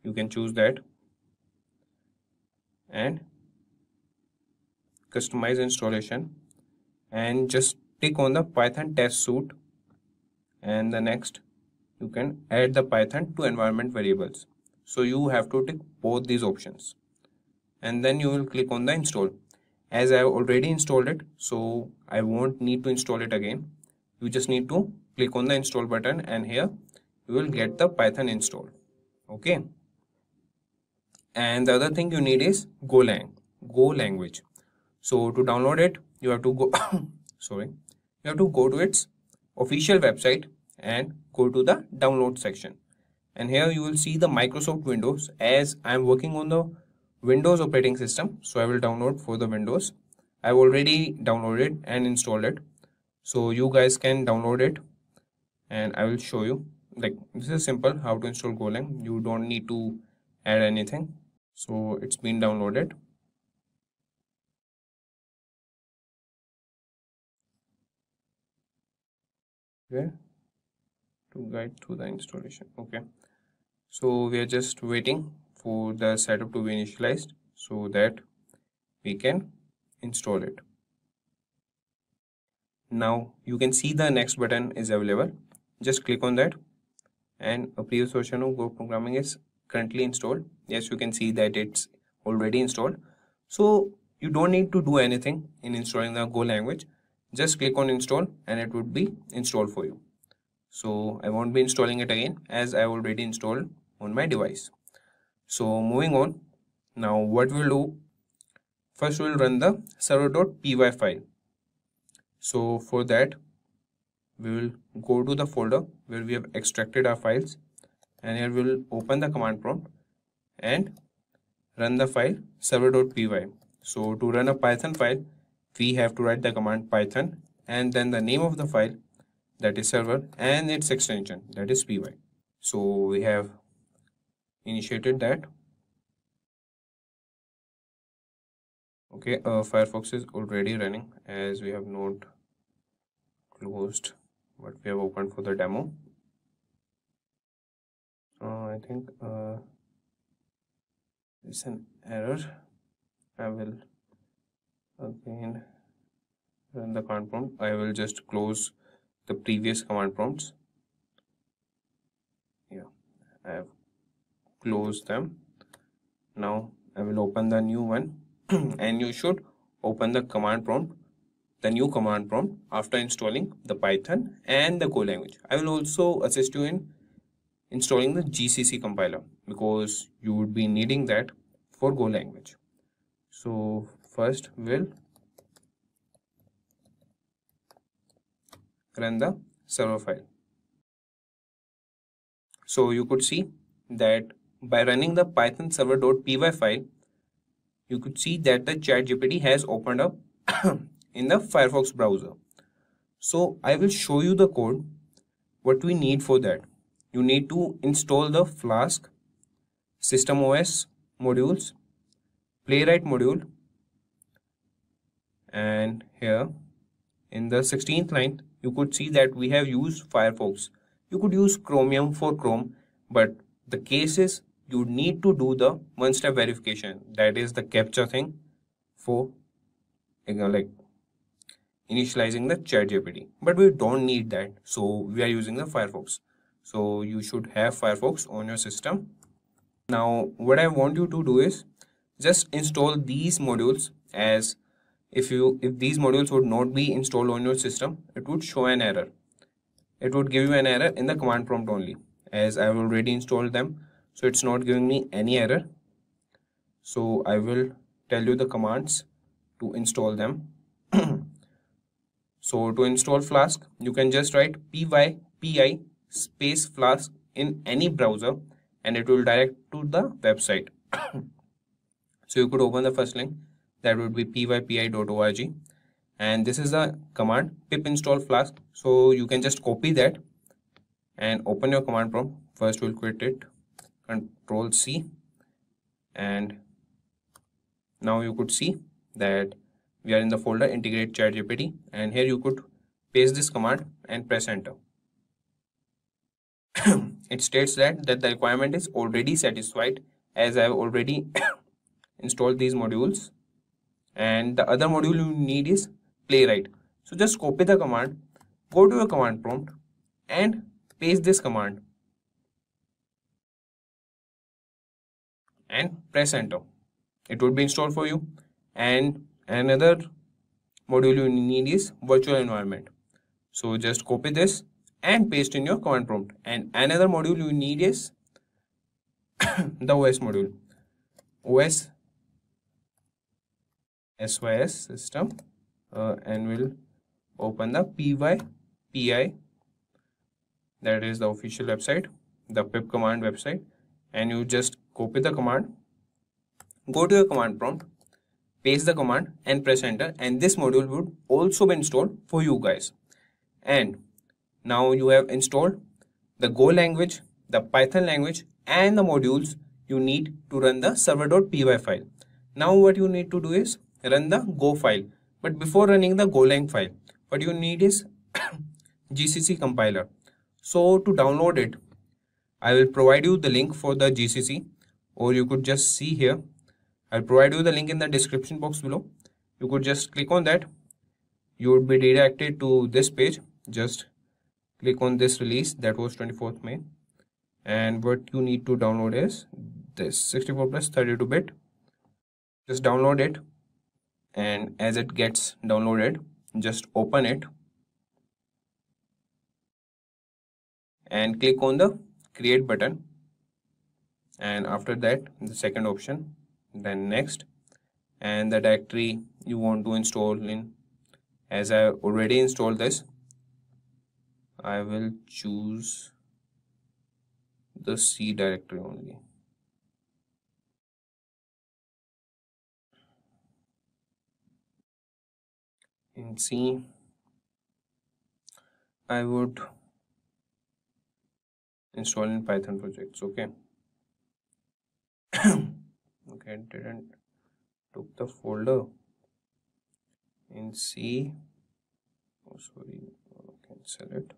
You can choose that and customize installation and just tick on the Python test suite and the next you can add the Python to environment variables. So you have to tick both these options and then you will click on the install. As I have already installed it, so I won't need to install it again. You just need to click on the install button and here you will get the Python installed. Okay. And the other thing you need is Go language. So to download it, you have to go you have to go to its official website and go to the download section. And here you will see the Microsoft Windows. As I am working on the Windows operating system, so I will download for the Windows. I've already downloaded and installed it. So you guys can download it and I will show you. Like this is simple how to install Golang. You don't need to add anything. So it's been downloaded. Okay, to guide through the installation. Okay, so we are just waiting for the setup to be initialized so that we can install it. Now you can see the next button is available. Just click on that and a previous version of Go programming is currently installed. Yes, you can see that it's already installed. So you don't need to do anything in installing the Go language. Just click on install and it would be installed for you. So I won't be installing it again as I already installed on my device. So moving on, now what we'll do, first we'll run the server.py file. So for that we will go to the folder where we have extracted our files and here we'll open the command prompt and run the file server.py. So to run a Python file, we have to write the command python and then the name of the file, that is server, and its extension, that is py. So we have initiated that. Okay, Firefox is already running as we have not closed what we have opened for the demo. I think it's an error. I will again run the command prompt. I will just close the previous command prompts. Yeah, I have closed them. Now I will open the new one and you should open the command prompt, the new command prompt, after installing the Python and the Go language. I will also assist you in installing the GCC compiler because you would be needing that for Go language. So first we'll run the server file. So you could see that by running the python server.py file, you could see that the ChatGPT has opened up in the Firefox browser. So I will show you the code, what we need for that. You need to install the Flask, System OS modules, Playwright module, and here in the 16th line, you could see that we have used Firefox. You could use Chromium for Chrome, but the case is you need to do the one-step verification, that is the captcha thing for like initializing the ChatGPT. But we don't need that, so we are using the Firefox. So you should have Firefox on your system. Now what I want you to do is just install these modules, as if these modules would not be installed on your system, it would show an error. It would give you an error in the command prompt only, as I have already installed them, so it's not giving me any error. So I will tell you the commands to install them. So to install Flask, you can just write py space Flask in any browser and it will direct to the website. So you could open the first link, that would be pypi.org, and this is the command pip install Flask. So you can just copy that and open your command prompt. First we'll quit it, Control C, and now you could see that we are in the folder integrate ChatGPT, and here you could paste this command and press enter. It states that the requirement is already satisfied, as I have already installed these modules, and the other module you need is Playwright. So just copy the command, go to your command prompt and paste this command and press enter. It would be installed for you. And another module you need is virtual environment. So just copy this and paste in your command prompt. And another module you need is the OS module, OS SYS system, and we'll open the PY, that is the official website, the pip command website, and you just copy the command, go to your command prompt, paste the command and press enter, and this module would also be installed for you guys. And now you have installed the Go language, the Python language, and the modules you need to run the server.py file. Now what you need to do is run the Go file. But before running the Golang file, what you need is GCC compiler. So to download it, I will provide you the link for the GCC, or you could just see here. I'll provide you the link in the description box below. You could just click on that. You would be redirected to this page. Just click on this release, that was 24th May. And what you need to download is this 64 plus 32-bit. Just download it. And as it gets downloaded, just open it and click on the create button, and after that the second option, then next, and the directory you want to install in. As I already installed this, I will choose the C directory only. In C, I would install in Python projects. Okay. Okay, didn't took the folder in C. Oh, sorry, cancel it.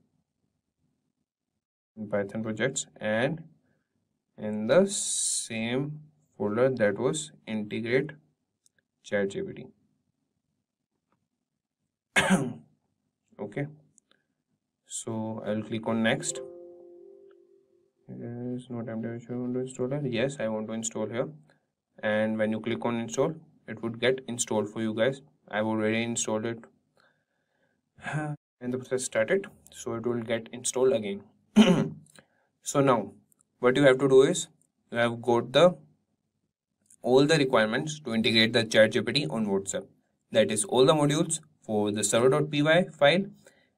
In Python projects, and in the same folder that was integrate ChatGPT. Okay, so I'll click on next. There is no time to install it. Yes, I want to install here, and when you click on install, it would get installed for you guys. I've already installed it and the process started, so it will get installed again. So now what you have to do is you have got all the requirements to integrate the ChatGPT on WhatsApp. That is all the modules for the server.py file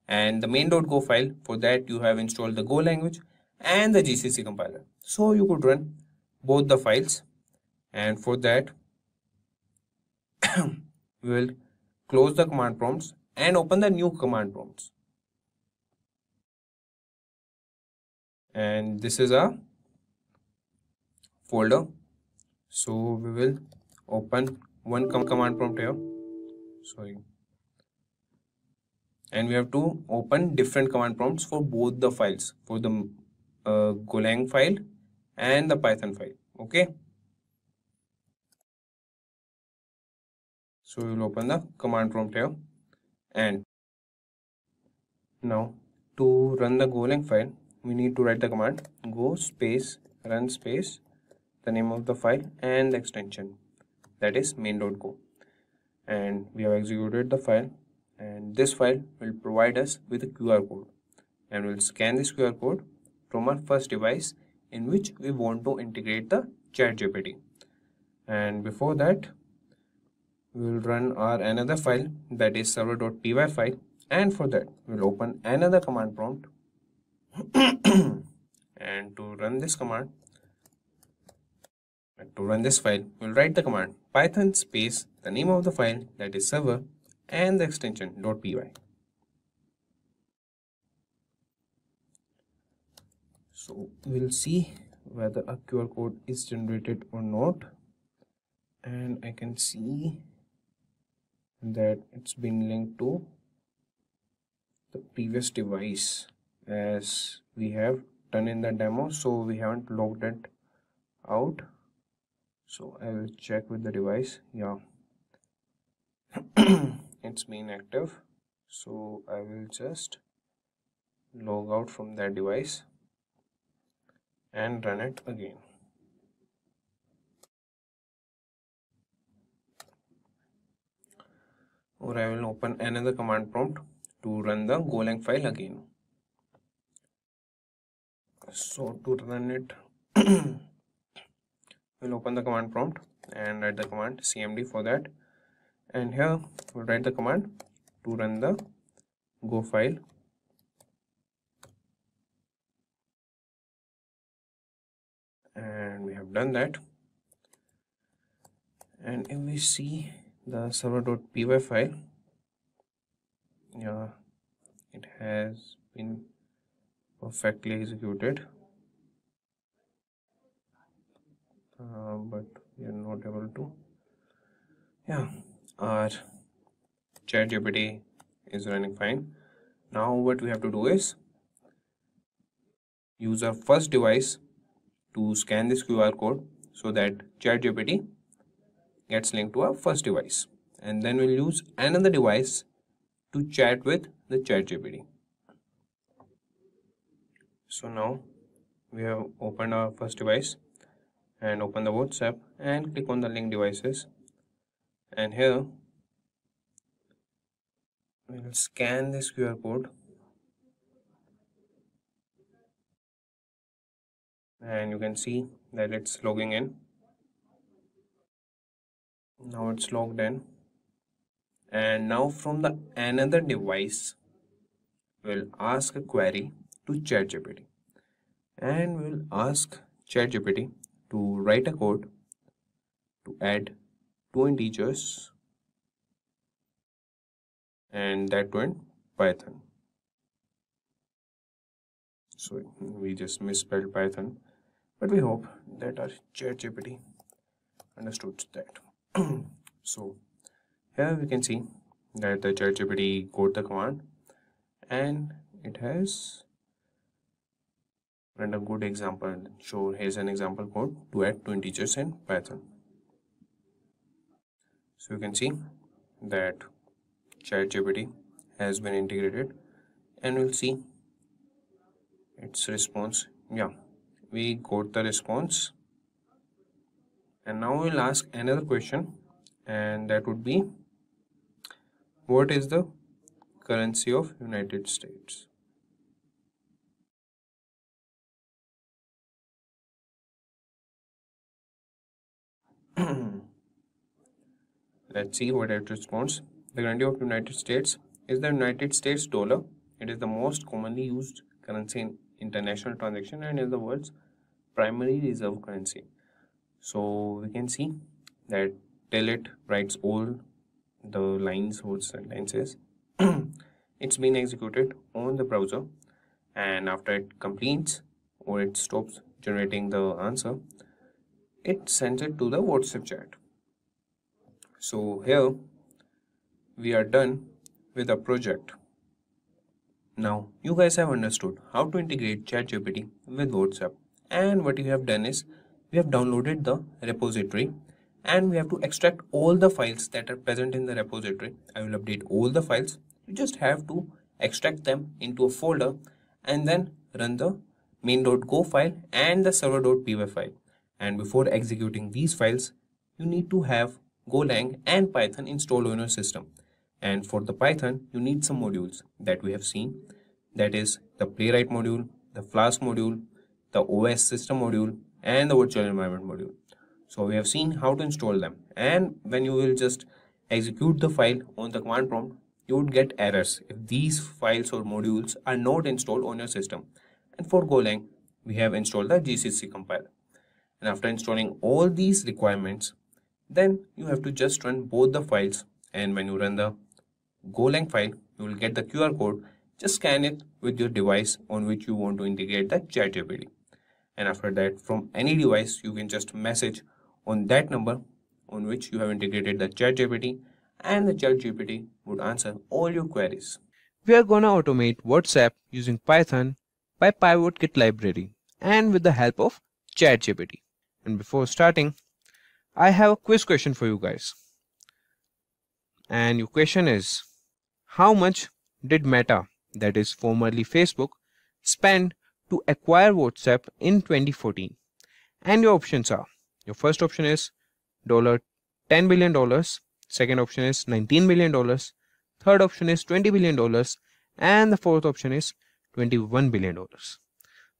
and the main.go file. For that you have installed the Go language and the GCC compiler. So you could run both the files, and for that we will close the command prompts and open the new command prompts. And this is a folder, so we will open one command prompt here. Sorry. And we have to open different command prompts for both the files, for the Golang file and the Python file. Okay. So we will open the command prompt here, and now to run the Golang file, we need to write the command go space run space the name of the file and the extension, that is main.go, and we have executed the file, and this file will provide us with a QR code, and we'll scan this QR code from our first device in which we want to integrate the ChatGPT. And before that, we will run our another file, that is server.py file, and for that we'll open another command prompt and to run this command, to run this file, we'll write the command python space the name of the file, that is server, and the extension .py. So we'll see whether a QR code is generated or not, and I can see that it's been linked to the previous device as we have done in the demo, so we haven't logged it out. So I will check with the device. Yeah, it's been active, so I will just log out from that device and run it again. Or I will open another command prompt to run the Golang file again. So to run it, we'll open the command prompt and write the command cmd for that, and here we'll write the command to run the Go file, and we have done that. And if we see the server.py file, yeah, it has been perfectly executed, but we are not able to. Yeah, our ChatGPT is running fine. Now what we have to do is use our first device to scan this QR code so that ChatGPT gets linked to our first device, and then we'll use another device to chat with the ChatGPT. So now we have opened our first device and open the WhatsApp and click on the link devices, and here we will scan this QR code, and you can see that it's logging in. Now it's logged in, and now from the another device we'll ask a query to ChatGPT, and we'll ask ChatGPT to write a code to add two integers and that to in Python. So we just misspelled Python, but we hope that our ChatGPT understood that. So here we can see that the ChatGPT code the command and it has run a good example. So here's an example code to add two integers in Python. So you can see that ChatGPT has been integrated and we'll see its response. Yeah, we got the response, and now we'll ask another question, and that would be, what is the currency of United States? Let's see what it responds. The currency of United States is the United States dollar. It is the most commonly used currency in international transaction and is the world's primary reserve currency. So we can see that till it writes all the lines or sentences, it's been executed on the browser, and after it completes or it stops generating the answer, it sends it to the WhatsApp chat. So here we are done with the project. Now you guys have understood how to integrate ChatGPT with WhatsApp, and what you have done is we have downloaded the repository and we have to extract all the files that are present in the repository. I will update all the files. You just have to extract them into a folder and then run the main.go file and the server.py file. And before executing these files, you need to have Golang and Python installed on your system. And for the Python, you need some modules that we have seen. That is the Playwright module, the Flask module, the OS system module, and the virtual environment module. So we have seen how to install them. And when you will just execute the file on the command prompt, you would get errors if these files or modules are not installed on your system. And for Golang, we have installed the GCC compiler. And after installing all these requirements, then you have to just run both the files. And when you run the Golang file, you will get the QR code. Just scan it with your device on which you want to integrate the ChatGPT. And after that, from any device, you can just message on that number on which you have integrated the ChatGPT, and the ChatGPT would answer all your queries. We are gonna automate WhatsApp using Python by PivotKit library and with the help of ChatGPT. And before starting, I have a quiz question for you guys. And your question is, how much did Meta, that is formerly Facebook, spend to acquire WhatsApp in 2014? And your options are, your first option is $10 billion, second option is $19 billion, third option is $20 billion, and the fourth option is $21 billion.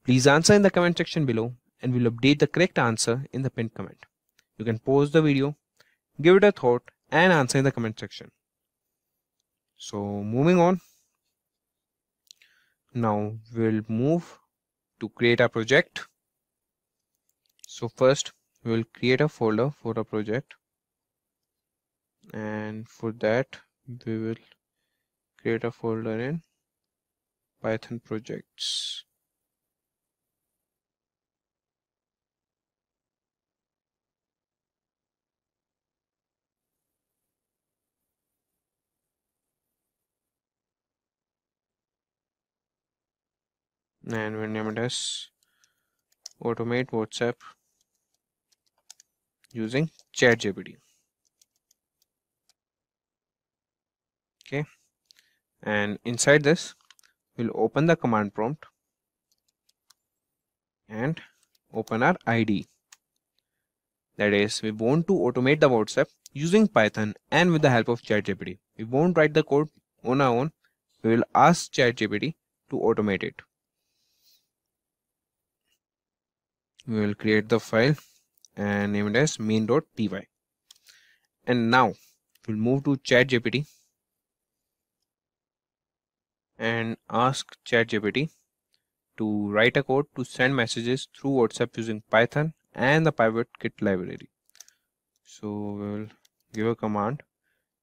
Please answer in the comment section below and we'll update the correct answer in the pinned comment. You can pause the video, give it a thought, and answer in the comment section. So moving on, now we'll move to create a project. So first we will create a folder for a project, and for that we will create a folder in Python projects. And we'll name it as automate WhatsApp using ChatGPT. Okay, and inside this we'll open the command prompt and open our IDE. That is, we want to automate the WhatsApp using Python and with the help of ChatGPT. We won't write the code on our own. We will ask ChatGPT to automate it. We will create the file and name it as main.py. And now we'll move to ChatGPT and ask ChatGPT to write a code to send messages through WhatsApp using Python and the PivotKit library. So we'll give a command,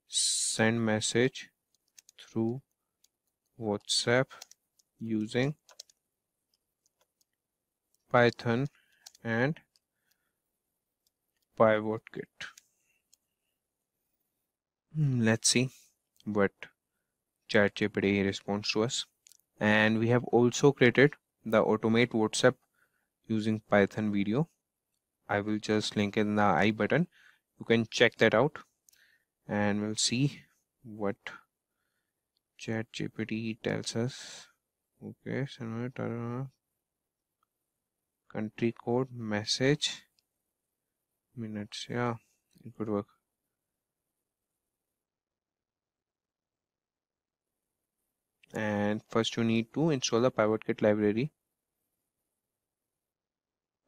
send message through WhatsApp using Python and PivotKit. Let's see what ChatGPT responds to us. And we have also created the automate WhatsApp using Python video. I will just link in the I button. You can check that out and we'll see what ChatGPT tells us. Okay, country code, message, minutes. Yeah, it could work. And first you need to install the PivotKit library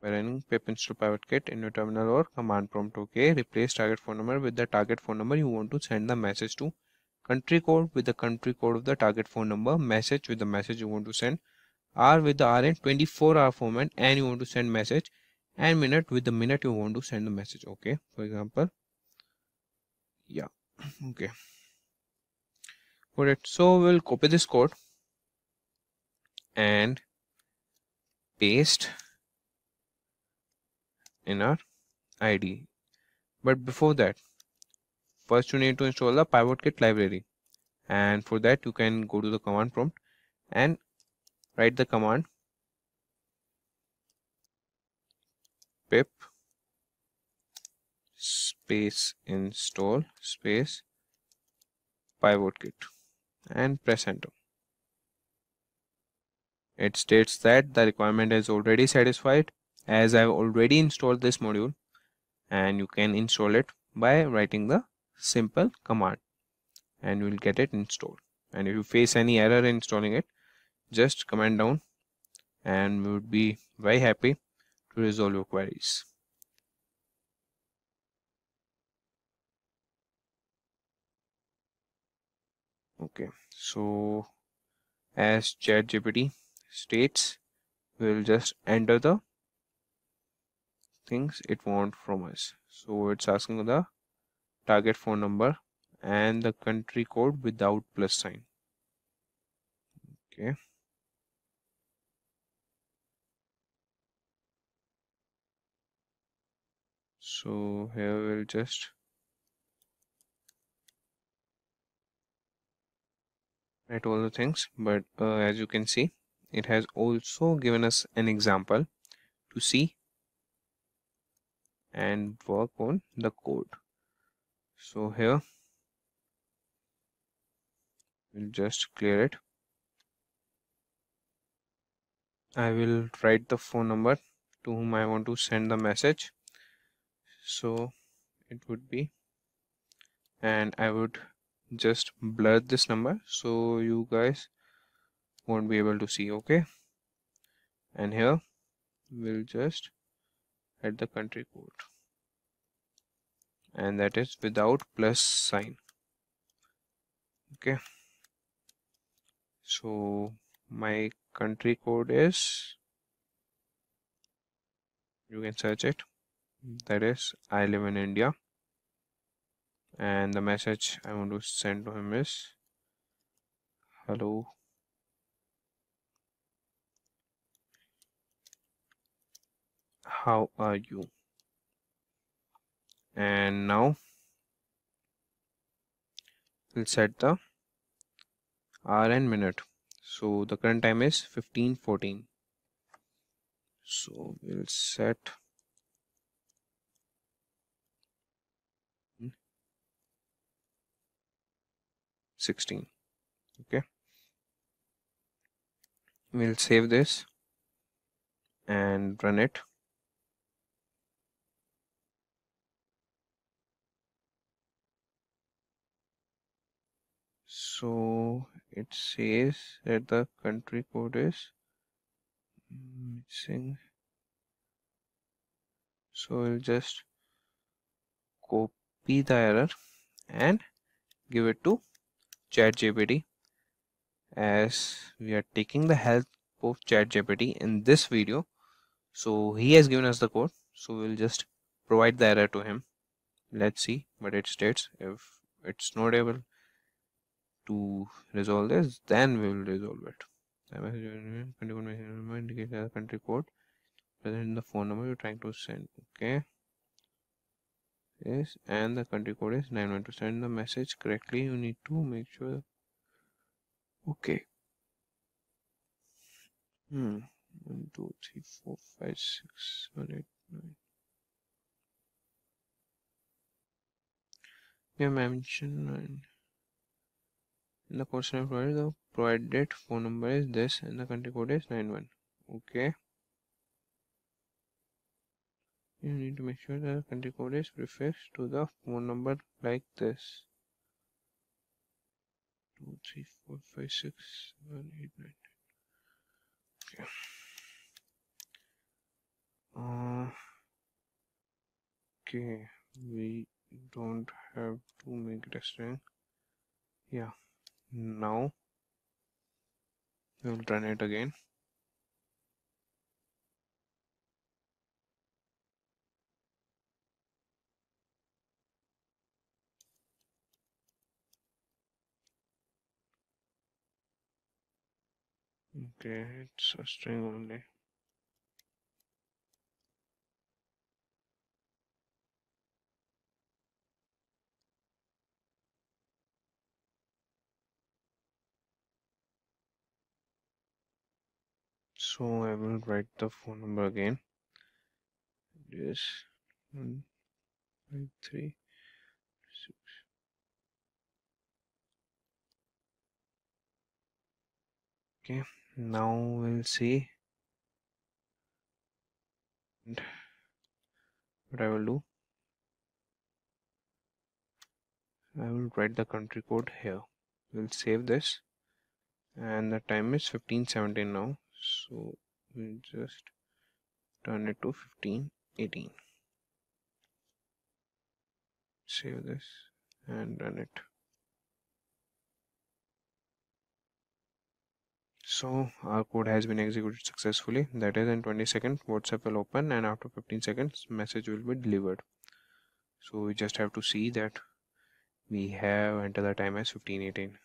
by running pip install PivotKit in your terminal or command prompt. Okay, replace target phone number with the target phone number you want to send the message to, country code with the country code of the target phone number, message with the message you want to send, hour with the hour in 24-hour format and you want to send message, and minute with the minute you want to send the message. Okay, for example, yeah. Okay, got it. So we'll copy this code and paste in our IDE. But before that, first you need to install the PivotKit library, and for that you can go to the command prompt and write the command pip space install space PivotKit and press enter. It states that the requirement is already satisfied as I've already installed this module, and you can install it by writing the simple command and you will get it installed. And if you face any error in installing it, just comment down and we would be very happy to resolve your queries. Okay, so as ChatGPT states, we'll just enter the things it wants from us. So it's asking the target phone number and the country code without plus sign. Okay, so here we'll just write all the things, but as you can see, it has also given us an example to see and work on the code. So here we'll just clear it. I will write the phone number to whom I want to send the message. So it would be, and I would just blur this number so you guys won't be able to see. Okay, and here we'll just add the country code, and that is without plus sign. Okay, so my country code is, you can search it, that is I live in India, and the message I want to send to him is hello, how are you? And now we'll set the hour and minute. So the current time is 15:14. So we'll set 16. Okay, we'll save this and run it. So it says that the country code is missing. So we'll just copy the error and give it to ChatGPT, as we are taking the help of ChatGPT in this video. So he has given us the code, so we'll just provide the error to him. Let's see what it states. If it's not able to resolve this, then we will resolve it. Indicate the country code present in the phone number you're trying to send. Okay. Yes, and the country code is 91. To send the message correctly, you need to make sure. Okay. 1, 2, 3, 4, 5, 6, 7, 8, 9. We have mentioned in the course name provided, the provided phone number is this and the country code is 91. Okay. You need to make sure that the country code is prefixed to the phone number like this. 2, 3, 4, 5, 6, 7, 8, 9. Okay. Okay, we don't have to make it a string. Yeah, now we'll run it again. Okay, it's a string only. So I will write the phone number again. It is 1, 5, 3, 6. Okay, now we'll see. And what I will do, I will write the country code here. We'll save this, and the time is 15:17 now. So we'll just turn it to 15:18. Save this and run it. So our code has been executed successfully. That is, in 20 seconds WhatsApp will open and after 15 seconds message will be delivered. So we just have to see that we have entered the time as 15:18.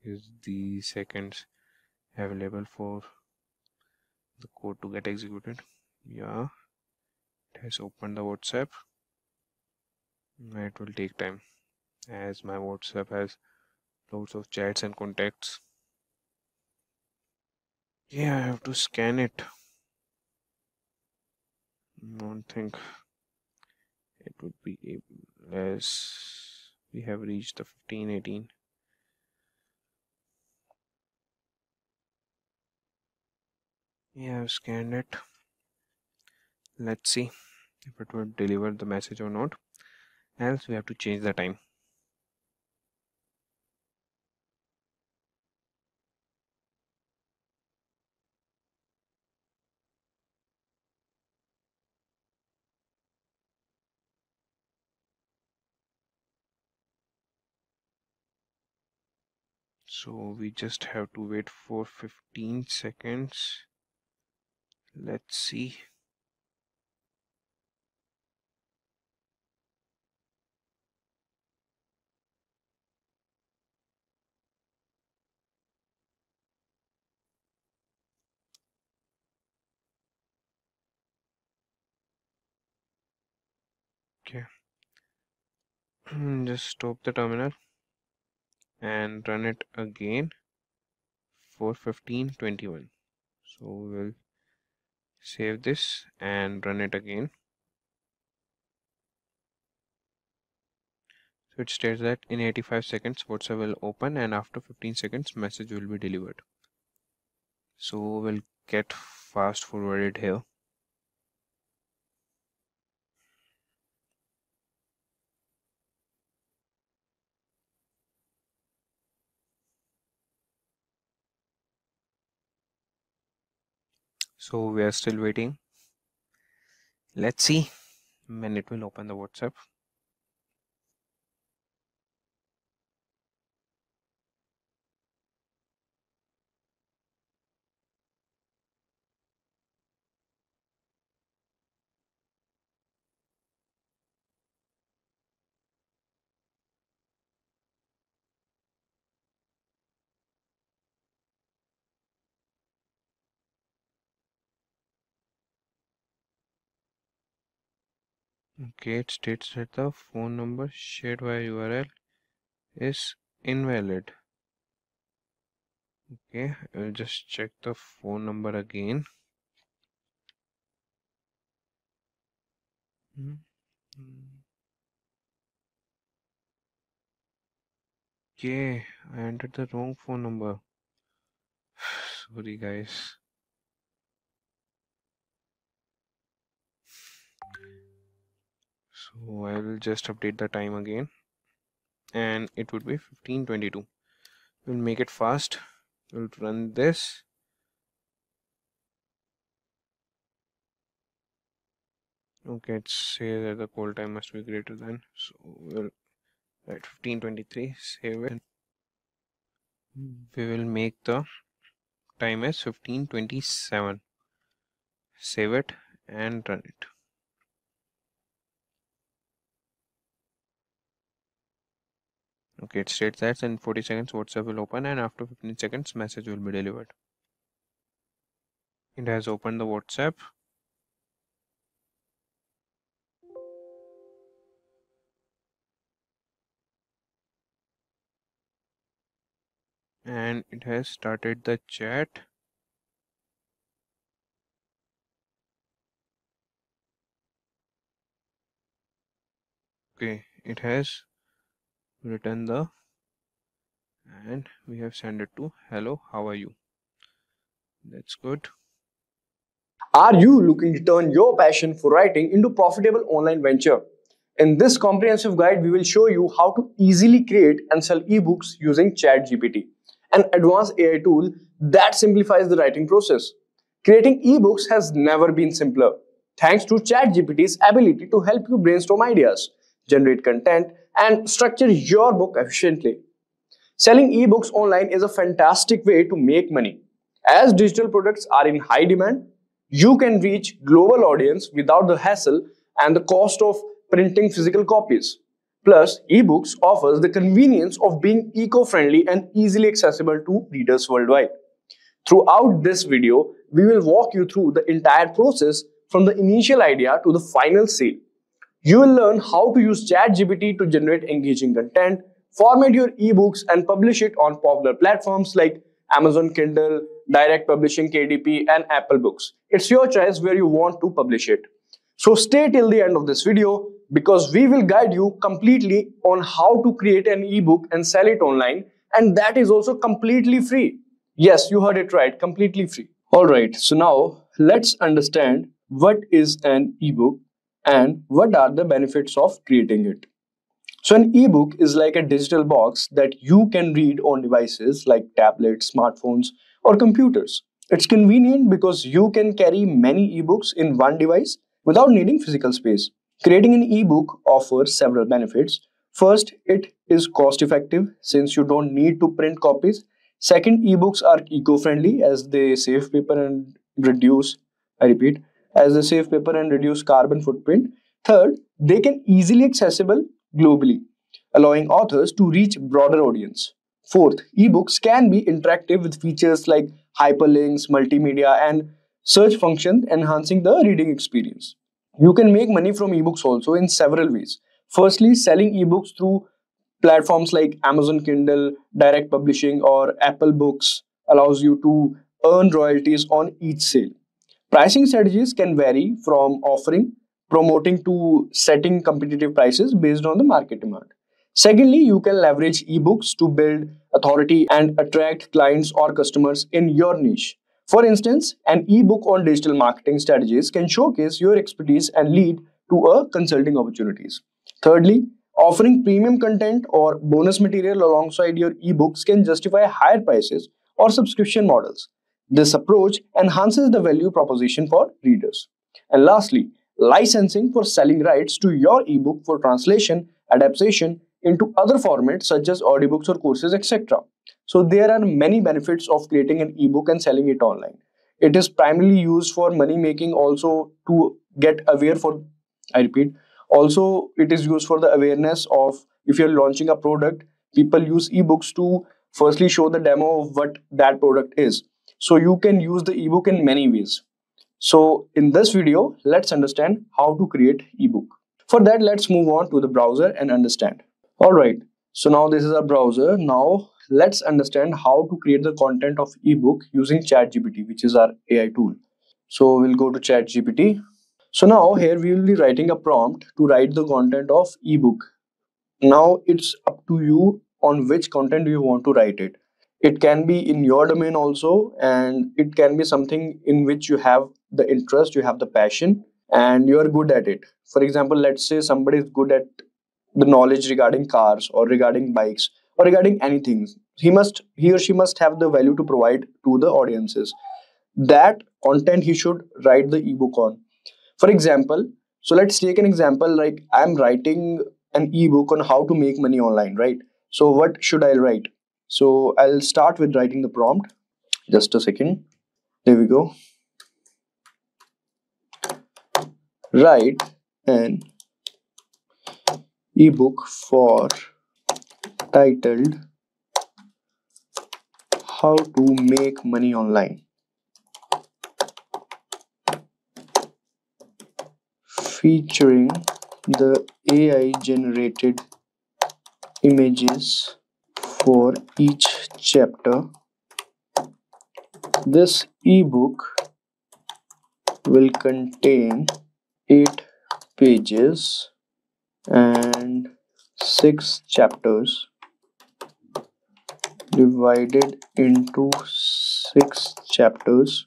Is the seconds available for the code to get executed? Yeah, it has opened the WhatsApp. It will take time as my WhatsApp has loads of chats and contacts. Yeah, I have to scan it. Don't think it would be able, as we have reached the 15:18. Yeah, I've scanned it. Let's see if it will deliver the message or not. Else we have to change the time. So we just have to wait for 15 seconds. Let's see. Okay. Just stop the terminal and run it again for 15:21. So we'll save this and run it again. So it states that in 85 seconds WhatsApp will open and after 15 seconds message will be delivered. So we'll get fast forwarded here. So we are still waiting. Let's see when it will open the WhatsApp. Okay, it states that the phone number shared via URL is invalid. Okay, I'll just check the phone number again. Okay, I entered the wrong phone number. Sorry, guys. So I will just update the time again, and it would be 15:22. We'll make it fast. We'll run this. Okay, it says that the call time must be greater than. So we'll write 15:23. Save it. We will make the time as 15:27. Save it and run it. Okay, it states that in 40 seconds WhatsApp will open, and after 15 seconds message will be delivered. It has opened the WhatsApp. And it has started the chat. Okay, it has written the, and we have sent it to hello, how are you? That's good. Are you looking to turn your passion for writing into profitable online venture? In this comprehensive guide, we will show you how to easily create and sell ebooks using ChatGPT, an advanced AI tool that simplifies the writing process. Creating ebooks has never been simpler, thanks to ChatGPT's ability to help you brainstorm ideas, generate content, and structure your book efficiently. Selling ebooks online is a fantastic way to make money. As digital products are in high demand, you can reach global audience without the hassle and the cost of printing physical copies. Plus, ebooks offers the convenience of being eco-friendly and easily accessible to readers worldwide. Throughout this video, we will walk you through the entire process from the initial idea to the final sale. You will learn how to use ChatGPT to generate engaging content, format your ebooks, and publish it on popular platforms like Amazon Kindle, Direct Publishing KDP, and Apple Books. It's your choice where you want to publish it. So stay till the end of this video because we will guide you completely on how to create an ebook and sell it online, and that is also completely free. Yes, you heard it right, completely free. Alright, so now let's understand what is an ebook and what are the benefits of creating it. So an ebook is like a digital box that you can read on devices like tablets, smartphones, or computers. It's convenient because you can carry many ebooks in one device without needing physical space. Creating an ebook offers several benefits. First, it is cost effective since you don't need to print copies. Second, ebooks are eco-friendly as they save paper and reduce, I repeat, as they save paper and reduce carbon footprint. Third, they can easily accessible globally, allowing authors to reach broader audience. Fourth, ebooks can be interactive with features like hyperlinks, multimedia, and search function enhancing the reading experience. You can make money from ebooks also in several ways. Firstly, selling ebooks through platforms like Amazon Kindle, Direct Publishing, or Apple Books allows you to earn royalties on each sale. Pricing strategies can vary from offering, promoting to setting competitive prices based on the market demand. Secondly, you can leverage ebooks to build authority and attract clients or customers in your niche. For instance, an ebook on digital marketing strategies can showcase your expertise and lead to a consulting opportunities. Thirdly, offering premium content or bonus material alongside your ebooks can justify higher prices or subscription models. This approach enhances the value proposition for readers. And lastly, licensing for selling rights to your ebook for translation, adaptation into other formats such as audiobooks or courses, etc. So there are many benefits of creating an ebook and selling it online. It is primarily used for money making, also to get aware for, I repeat, also it is used for the awareness of if you're launching a product, people use ebooks to firstly show the demo of what that product is. So you can use the ebook in many ways. So in this video, let's understand how to create ebook. For that, let's move on to the browser and understand. Alright, so now this is our browser. Now let's understand how to create the content of ebook using ChatGPT, which is our AI tool. So we'll go to ChatGPT. So now here we will be writing a prompt to write the content of ebook. Now it's up to you on which content you want to write it. It can be in your domain also, and it can be something in which you have the interest, you have the passion, and you are good at it. For example, let's say somebody is good at the knowledge regarding cars or regarding bikes or regarding anything. He or she must have the value to provide to the audiences. That content he should write the ebook on. For example, so let's take an example, like I'm writing an ebook on how to make money online, right? So what should I write? So I'll start with writing the prompt. Just a second. There we go. Write an ebook for titled How to Make Money Online, featuring the AI generated images for each chapter. This ebook will contain 8 pages and 6 chapters divided into 6 chapters.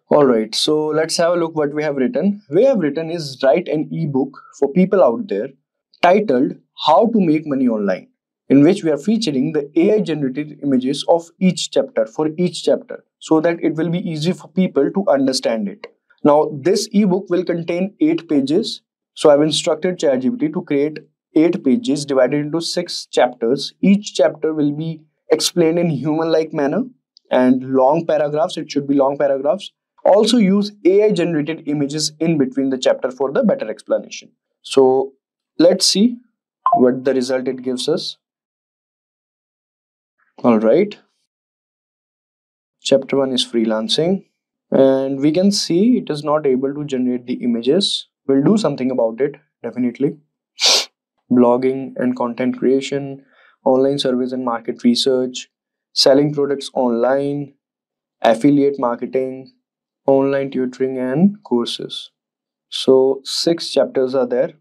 Alright, so let's have a look what we have written. We have written is write an ebook for people out there titled How to Make Money Online, in which we are featuring the AI generated images of each chapter for each chapter so that it will be easy for people to understand it. Now this ebook will contain 8 pages. So I've instructed ChatGPT to create 8 pages divided into 6 chapters. Each chapter will be explained in human-like manner and long paragraphs. It should be long paragraphs. Also use AI generated images in between the chapter for the better explanation. So let's see what the result it gives us. Alright. Chapter 1 is freelancing. And we can see it is not able to generate the images. We'll do something about it, definitely. Blogging and content creation, online surveys and market research, selling products online, affiliate marketing, online tutoring and courses. So 6 chapters are there.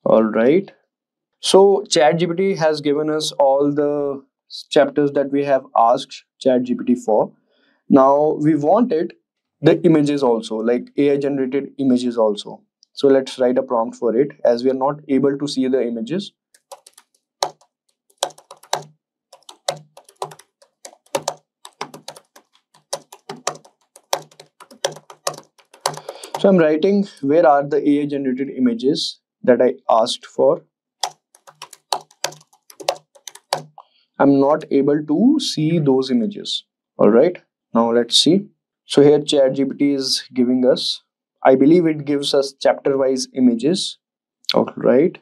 All right. So ChatGPT has given us all the chapters that we have asked ChatGPT for. Now we wanted the images also, like AI generated images also. So let's write a prompt for it as we are not able to see the images. So I'm writing where are the AI generated images that I asked for. I'm not able to see those images. All right, now let's see. So here ChatGPT is giving us, I believe it gives us chapter wise images. All right,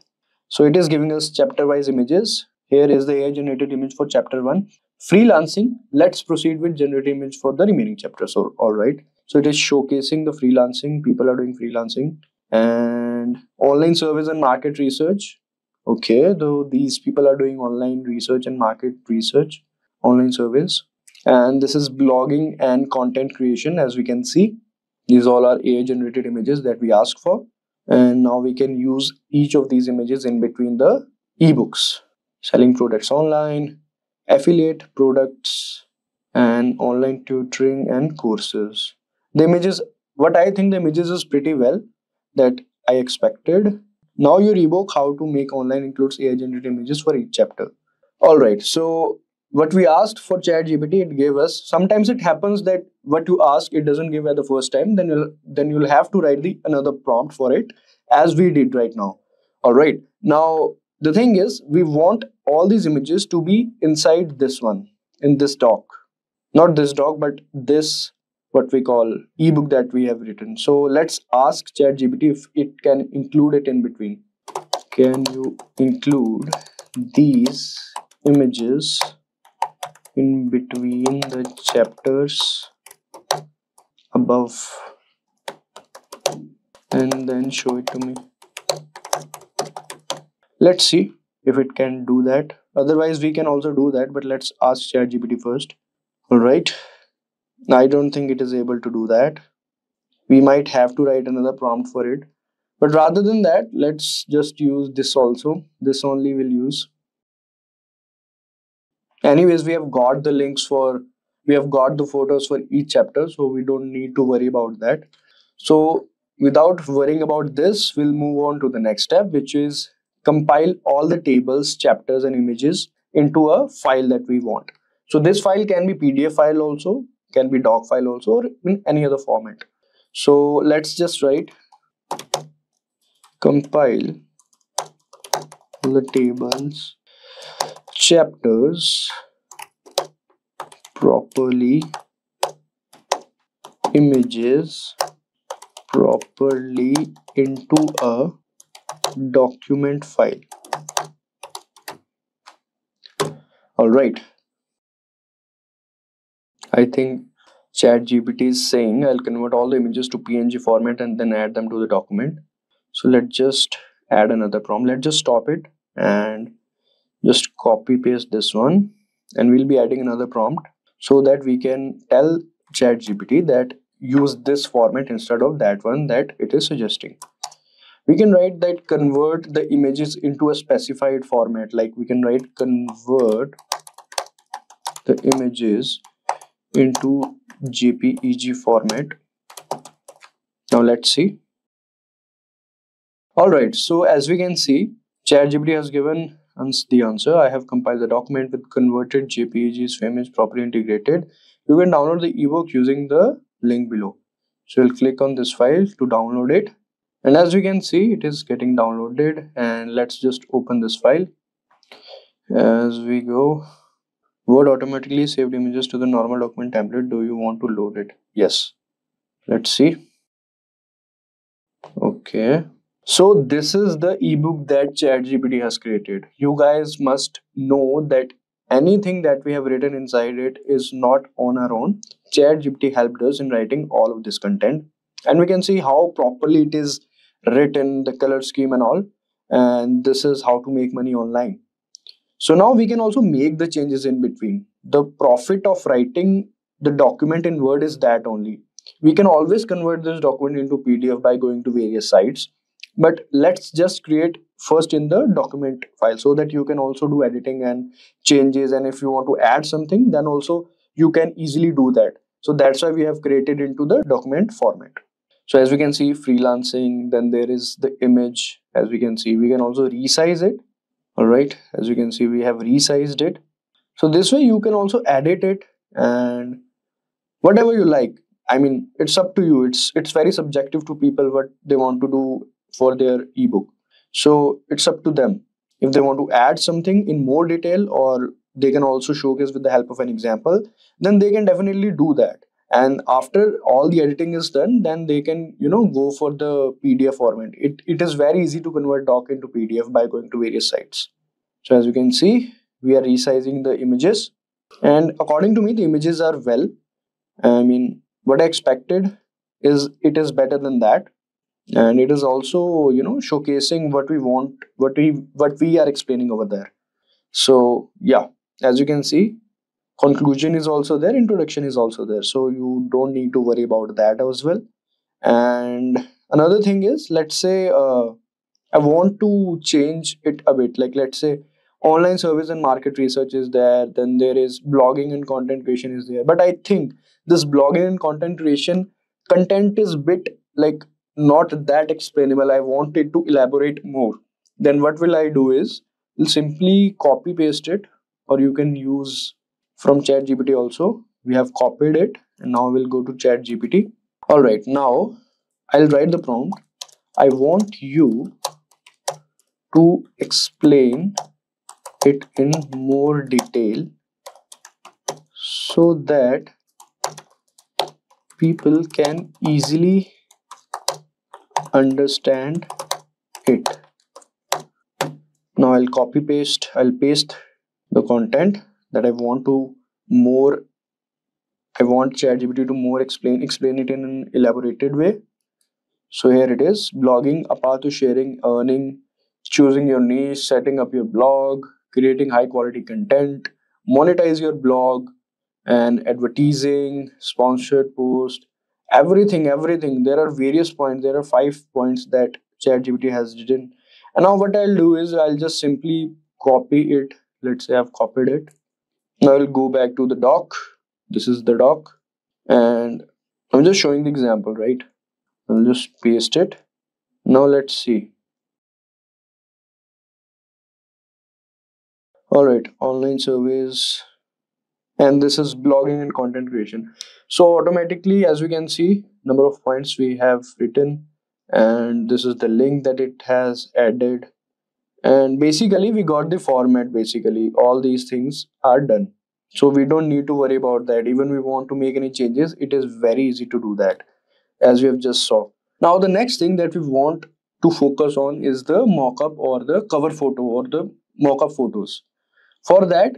so it is giving us chapter wise images. Here is the AI generated image for chapter 1. Freelancing. Let's proceed with generating image for the remaining chapters. So all right. So it is showcasing the freelancing. People are doing freelancing and online service and market research. Okay, though these people are doing online research and market research, online service. And this is blogging and content creation. As we can see, these all are AI generated images that we asked for. And now we can use each of these images in between the ebooks. Selling products online, affiliate products, and online tutoring and courses. The images, what I think the images is pretty well that I expected. Now your ebook How to Make Online includes AI generated images for each chapter. All right. So what we asked for ChatGPT, it gave us. Sometimes it happens that what you ask, it doesn't give at the first time. Then you'll have to write the another prompt for it, as we did right now. All right. Now the thing is, we want all these images to be inside this one, in this doc. Not this doc, but this what we call ebook that we have written. So let's ask ChatGPT if it can include it in between. Can you include these images in between the chapters above, and then show it to me? Let's see if it can do that. Otherwise we can also do that, but let's ask ChatGPT first. All right, I don't think it is able to do that. We might have to write another prompt for it, but rather than that, let's just use this also. This only we'll use. Anyways, we have got the links for, we have got the photos for each chapter, so we don't need to worry about that. So without worrying about this, we'll move on to the next step, which is compile all the tables, chapters and images into a file that we want. So this file can be PDF file also, can be doc file also, or in any other format. So let's just write compile the tables, chapters properly, images properly into a document file. All right. I think ChatGPT is saying I'll convert all the images to PNG format and then add them to the document. So let's just add another prompt. Let's just stop it and just copy paste this one, and we'll be adding another prompt so that we can tell ChatGPT that use this format instead of that one that it is suggesting. We can write that convert the images into a specified format. Like we can write convert the images into JPEG format. Now let's see. All right, so as we can see, ChatGPT has given us the answer. I have compiled the document with converted JPEGs image properly integrated. You can download the ebook using the link below. So we'll click on this file to download it. And as you can see, it is getting downloaded. And let's just open this file. As we go, Word automatically saved images to the normal document template. Do you want to load it? Yes. Let's see. Okay. So this is the ebook that ChatGPT has created. You guys must know that anything that we have written inside it is not on our own. ChatGPT helped us in writing all of this content. And we can see how properly it is written, the color scheme and all. And this is how to make money online. So now we can also make the changes in between. The profit of writing the document in Word is that only. We can always convert this document into PDF by going to various sites. But let's just create first in the document file so that you can also do editing and changes. And if you want to add something, then also you can easily do that. So that's why we have created into the document format. So as we can see, freelancing, then there is the image. As we can see, we can also resize it. All right, as you can see, we have resized it. So this way you can also edit it and whatever you like. I mean, it's up to you. It's very subjective to people what they want to do for their ebook. So it's up to them. If they want to add something in more detail, or they can also showcase with the help of an example, then they can definitely do that. And after all the editing is done, then they can, go for the PDF format. It is very easy to convert doc into PDF by going to various sites. So as you can see, we are resizing the images. And according to me, the images are well. I mean, what I expected is it is better than that. And it is also, showcasing what we want, what we are explaining over there. So yeah, as you can see, conclusion is also there, introduction is also there, so you don't need to worry about that as well. And another thing is, let's say I want to change it a bit. Like, let's say online service and market research is there, then there is blogging and content creation is there. But I think this blogging and content creation content is bit like not that explainable. I want it to elaborate more. Then what will I do is, I'll simply copy paste it or you can use from ChatGPT also. We have copied it and now we'll go to ChatGPT. All right, now I'll write the prompt. I want you to explain it in more detail so that people can easily understand it. Now I'll paste the content that I want ChatGPT to more explain it in an elaborated way. So here it is: blogging, a path to sharing, earning, choosing your niche, setting up your blog, creating high quality content, monetize your blog, and advertising, sponsored post, everything. There are various points. There are 5 points that ChatGPT has written. And now what I'll do is I'll just simply copy it. Let's say I've copied it. Now I'll go back to the doc. This is the doc. And I'm just showing the example, right? I'll just paste it. Now let's see. All right, online surveys, and this is blogging and content creation. So automatically, as we can see, number of points we have written, and this is the link that it has added. And basically, we got the format. Basically, all these things are done. So we don't need to worry about that. Even we want to make any changes, it is very easy to do that, as we have just saw. Now the next thing that we want to focus on is the mockup or the cover photo or the mockup photos. For that,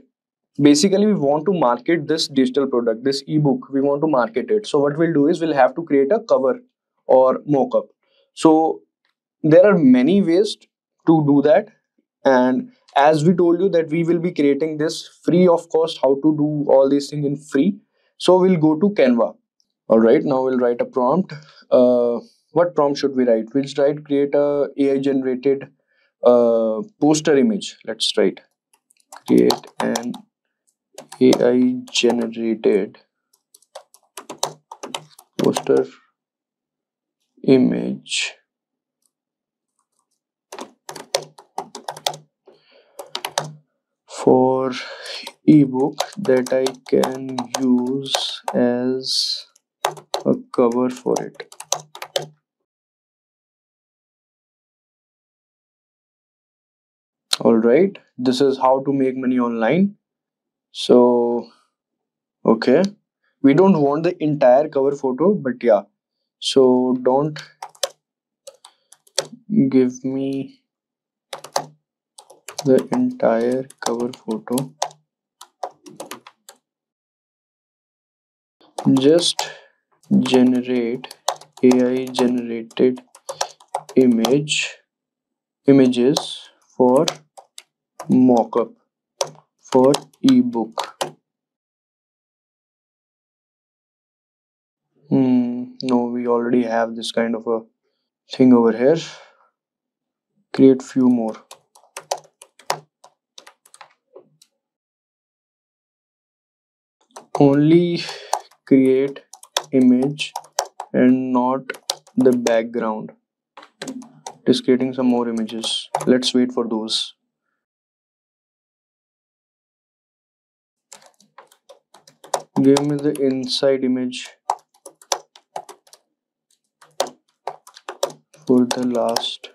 basically we want to market this digital product, this ebook. We want to market it. So what we'll do is we'll have to create a cover or mockup. So there are many ways to do that, and as we told you that we will be creating this free of cost, how to do all these things in free. So we'll go to Canva. All right, now we'll write a prompt. What prompt should we write? We'll write create a AI generated poster image. Let's write create an AI generated poster image for ebook that I can use as a cover for it. All right, this is how to make money online. So okay, we don't want the entire cover photo, but yeah, so don't give me the entire cover photo, just generate AI generated images for mockup for ebook. No, we already have this kind of a thing over here. Create few more. Only create image and not the background. Just creating some more images. Let's wait for those. Give me the inside image for the last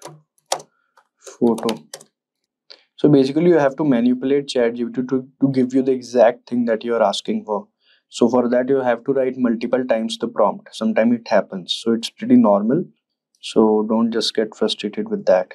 photo. So basically you have to manipulate ChatGPT to give you the exact thing that you are asking for. So for that you have to write multiple times the prompt. Sometimes it happens. So it's pretty normal. So don't just get frustrated with that.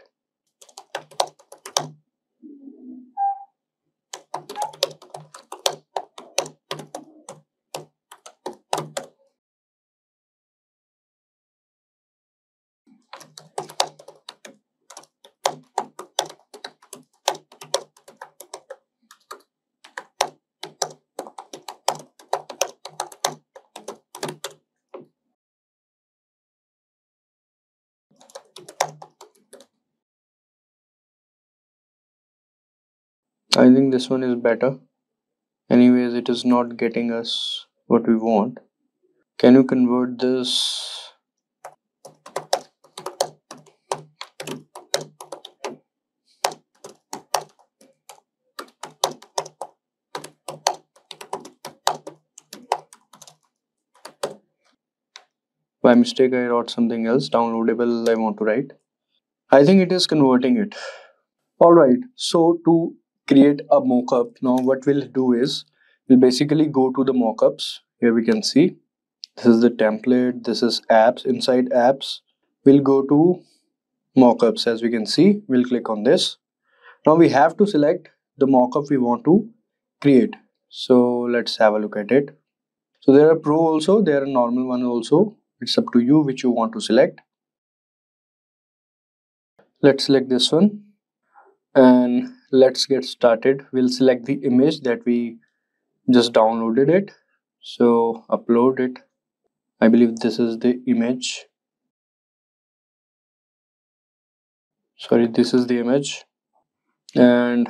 I think this one is better. Anyways, it is not getting us what we want. Can you convert this? By mistake, I wrote something else. Downloadable, I want to write. I think it is converting it. Alright, so to create a mockup, now what we'll do is, we'll basically go to the mockups. Here we can see, this is the template, this is apps. Inside apps, we'll go to mockups. As we can see, we'll click on this. Now we have to select the mockup we want to create. So let's have a look at it. So there are pro also, there are normal one also. It's up to you which you want to select. Let's select this one and let's get started. We'll select the image that we just downloaded it. So upload it. I believe this is the image. Sorry, this is the image and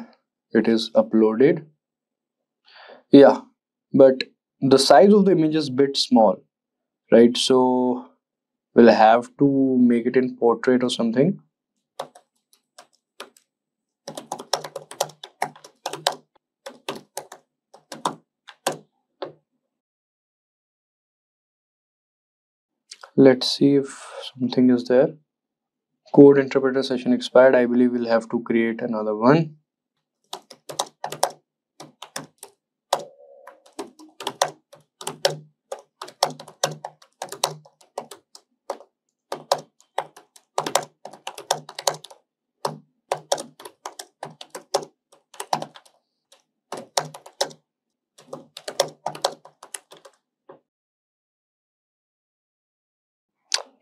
it is uploaded. Yeah, but the size of the image is a bit small, right? So we'll have to make it in portrait or something. Let's see if something is there. Code interpreter session expired. I believe we'll have to create another one.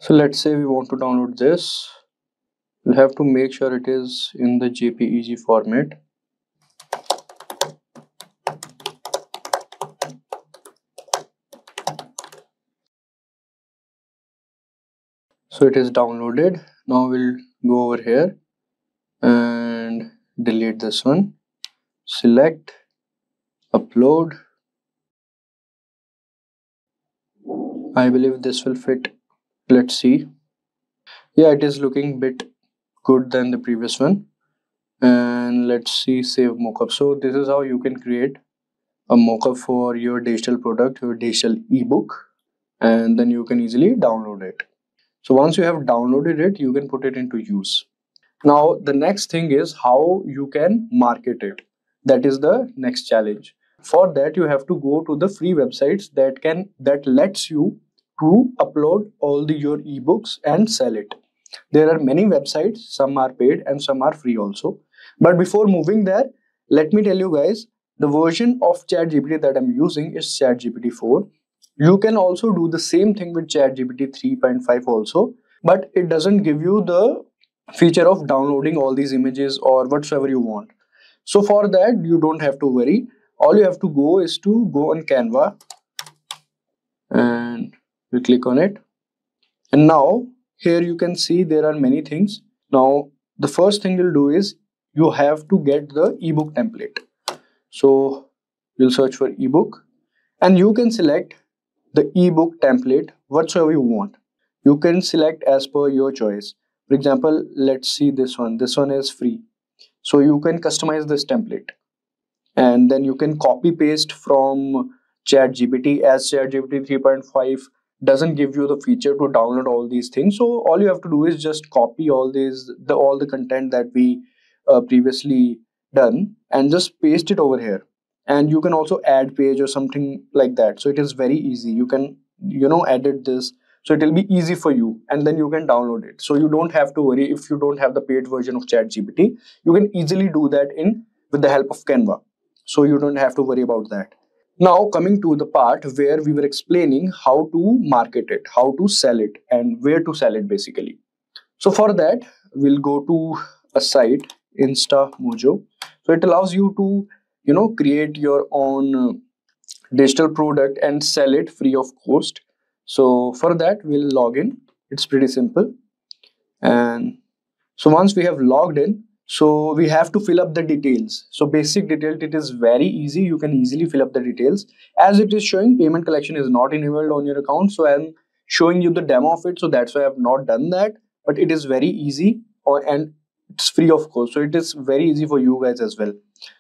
So let's say we want to download this. We'll have to make sure it is in the JPEG format. So it is downloaded. Now we'll go over here and delete this one. Select, upload. I believe this will fit. Let's see. Yeah, it is looking bit good than the previous one. And let's see, save mockup. So this is how you can create a mockup for your digital product, your digital ebook, and then you can easily download it. So once you have downloaded it, you can put it into use. Now the next thing is how you can market it. That is the next challenge. For that, you have to go to the free websites that lets you to upload all your ebooks and sell it. There are many websites, some are paid and some are free also. But before moving there, let me tell you guys, the version of ChatGPT that I'm using is ChatGPT 4. You can also do the same thing with ChatGPT 3.5 also, but it doesn't give you the feature of downloading all these images or whatsoever you want. So for that, you don't have to worry. All you have to go is to go on Canva and we click on it. And now here you can see there are many things. Now the first thing you'll do is you have to get the ebook template. So you'll search for ebook and you can select the ebook template whatsoever you want. You can select as per your choice. For example, let's see this one. This one is free. So you can customize this template and then you can copy paste from ChatGPT, as ChatGPT 3.5 doesn't give you the feature to download all these things. So all you have to do is just copy all the content that we previously done and just paste it over here. And you can also add page or something like that. So it is very easy. You can edit this. So it will be easy for you and then you can download it. So you don't have to worry if you don't have the paid version of ChatGPT. You can easily do that with the help of Canva. So you don't have to worry about that. Now coming to the part where we were explaining how to market it, how to sell it and where to sell it basically. So for that, we'll go to a site, InstaMojo. So it allows you to, create your own digital product and sell it free of cost. So for that, we'll log in. It's pretty simple. And so once we have logged in, so we have to fill up the details. So basic details, it is very easy. You can easily fill up the details. As it is showing, payment collection is not enabled on your account. So I'm showing you the demo of it. So that's why I have not done that. But it is very easy and it's free of cost. So it is very easy for you guys as well.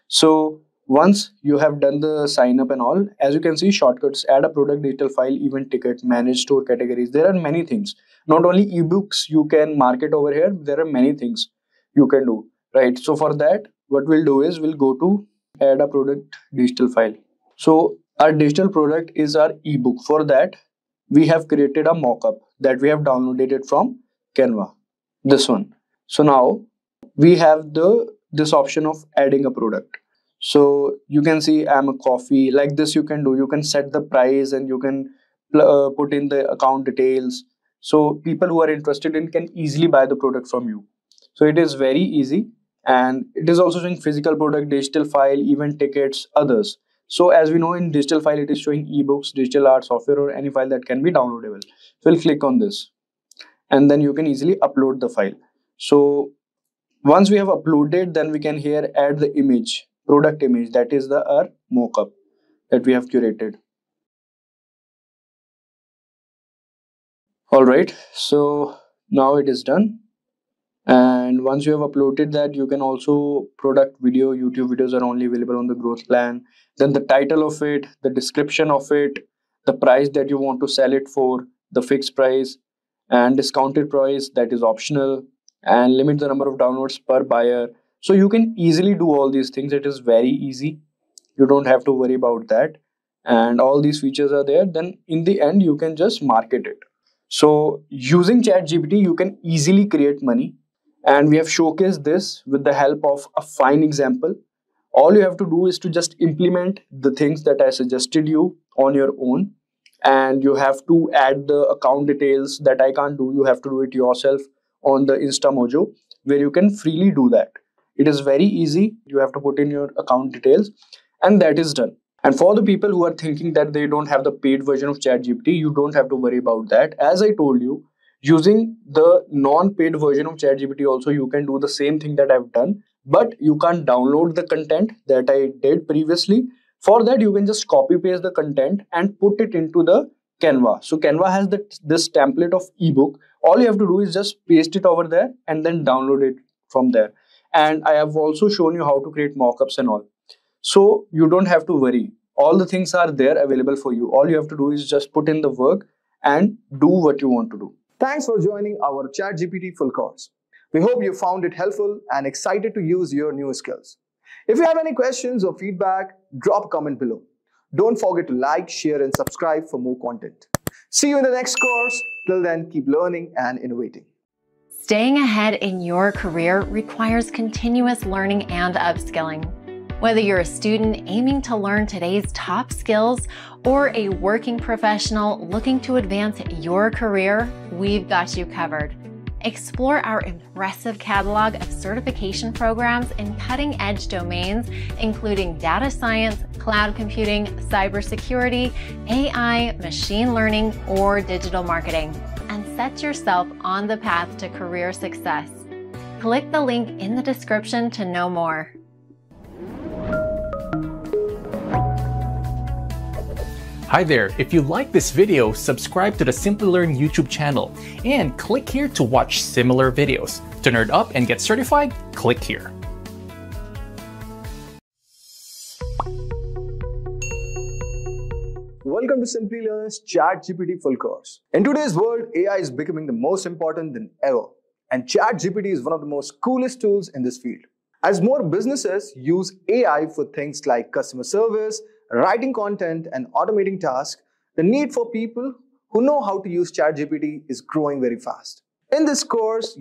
So once you have done the sign up and all, as you can see, shortcuts, add a product, digital file, event ticket, manage store categories. There are many things. Not only ebooks you can market over here, there are many things you can do, right? So for that, what we'll do is we'll go to add a product, digital file. So our digital product is our ebook. For that, we have created a mockup that we have downloaded it from Canva, this one. So now we have this option of adding a product. So you can see I'm a coffee, like this you can do. You can set the price and you can put in the account details. So people who are interested in can easily buy the product from you. So it is very easy, and it is also showing physical product, digital file, event tickets, others. So as we know, in digital file, it is showing ebooks, digital art, software, or any file that can be downloadable. So we'll click on this, and then you can easily upload the file. So once we have uploaded, then we can here add the image, product image, that is our mockup that we have curated. All right, so now it is done. And once you have uploaded that, you can also product video. YouTube videos are only available on the growth plan. Then the title of it, the description of it, the price that you want to sell it for, the fixed price, and discounted price, that is optional, and limit the number of downloads per buyer. So you can easily do all these things. It is very easy. You don't have to worry about that. And all these features are there. Then in the end, you can just market it. So using ChatGPT, you can easily create money. And we have showcased this with the help of a fine example. All you have to do is to just implement the things that I suggested you on your own. And you have to add the account details that I can't do. You have to do it yourself on the InstaMojo, where you can freely do that. It is very easy. You have to put in your account details, and that is done. And for the people who are thinking that they don't have the paid version of ChatGPT, you don't have to worry about that. As I told you, using the non-paid version of ChatGPT also, you can do the same thing that I've done, but you can't download the content that I did previously. For that, you can just copy paste the content and put it into the Canva. So Canva has this template of ebook. All you have to do is just paste it over there and then download it from there. And I have also shown you how to create mockups and all. So you don't have to worry. All the things are there available for you. All you have to do is just put in the work and do what you want to do. Thanks for joining our ChatGPT full course. We hope you found it helpful and excited to use your new skills. If you have any questions or feedback, drop a comment below. Don't forget to like, share, and subscribe for more content. See you in the next course. Till then, keep learning and innovating. Staying ahead in your career requires continuous learning and upskilling. Whether you're a student aiming to learn today's top skills or a working professional looking to advance your career, we've got you covered. Explore our impressive catalog of certification programs in cutting-edge domains, including data science, cloud computing, cybersecurity, AI, machine learning, or digital marketing, and set yourself on the path to career success. Click the link in the description to know more. Hi there, if you like this video, subscribe to the Simplilearn YouTube channel and click here to watch similar videos. To nerd up and get certified, click here. Welcome to Simplilearn's ChatGPT full course. In today's world, AI is becoming the most important than ever, and ChatGPT is one of the most coolest tools in this field. As more businesses use AI for things like customer service, writing content, and automating tasks, the need for people who know how to use ChatGPT is growing very fast. In this course,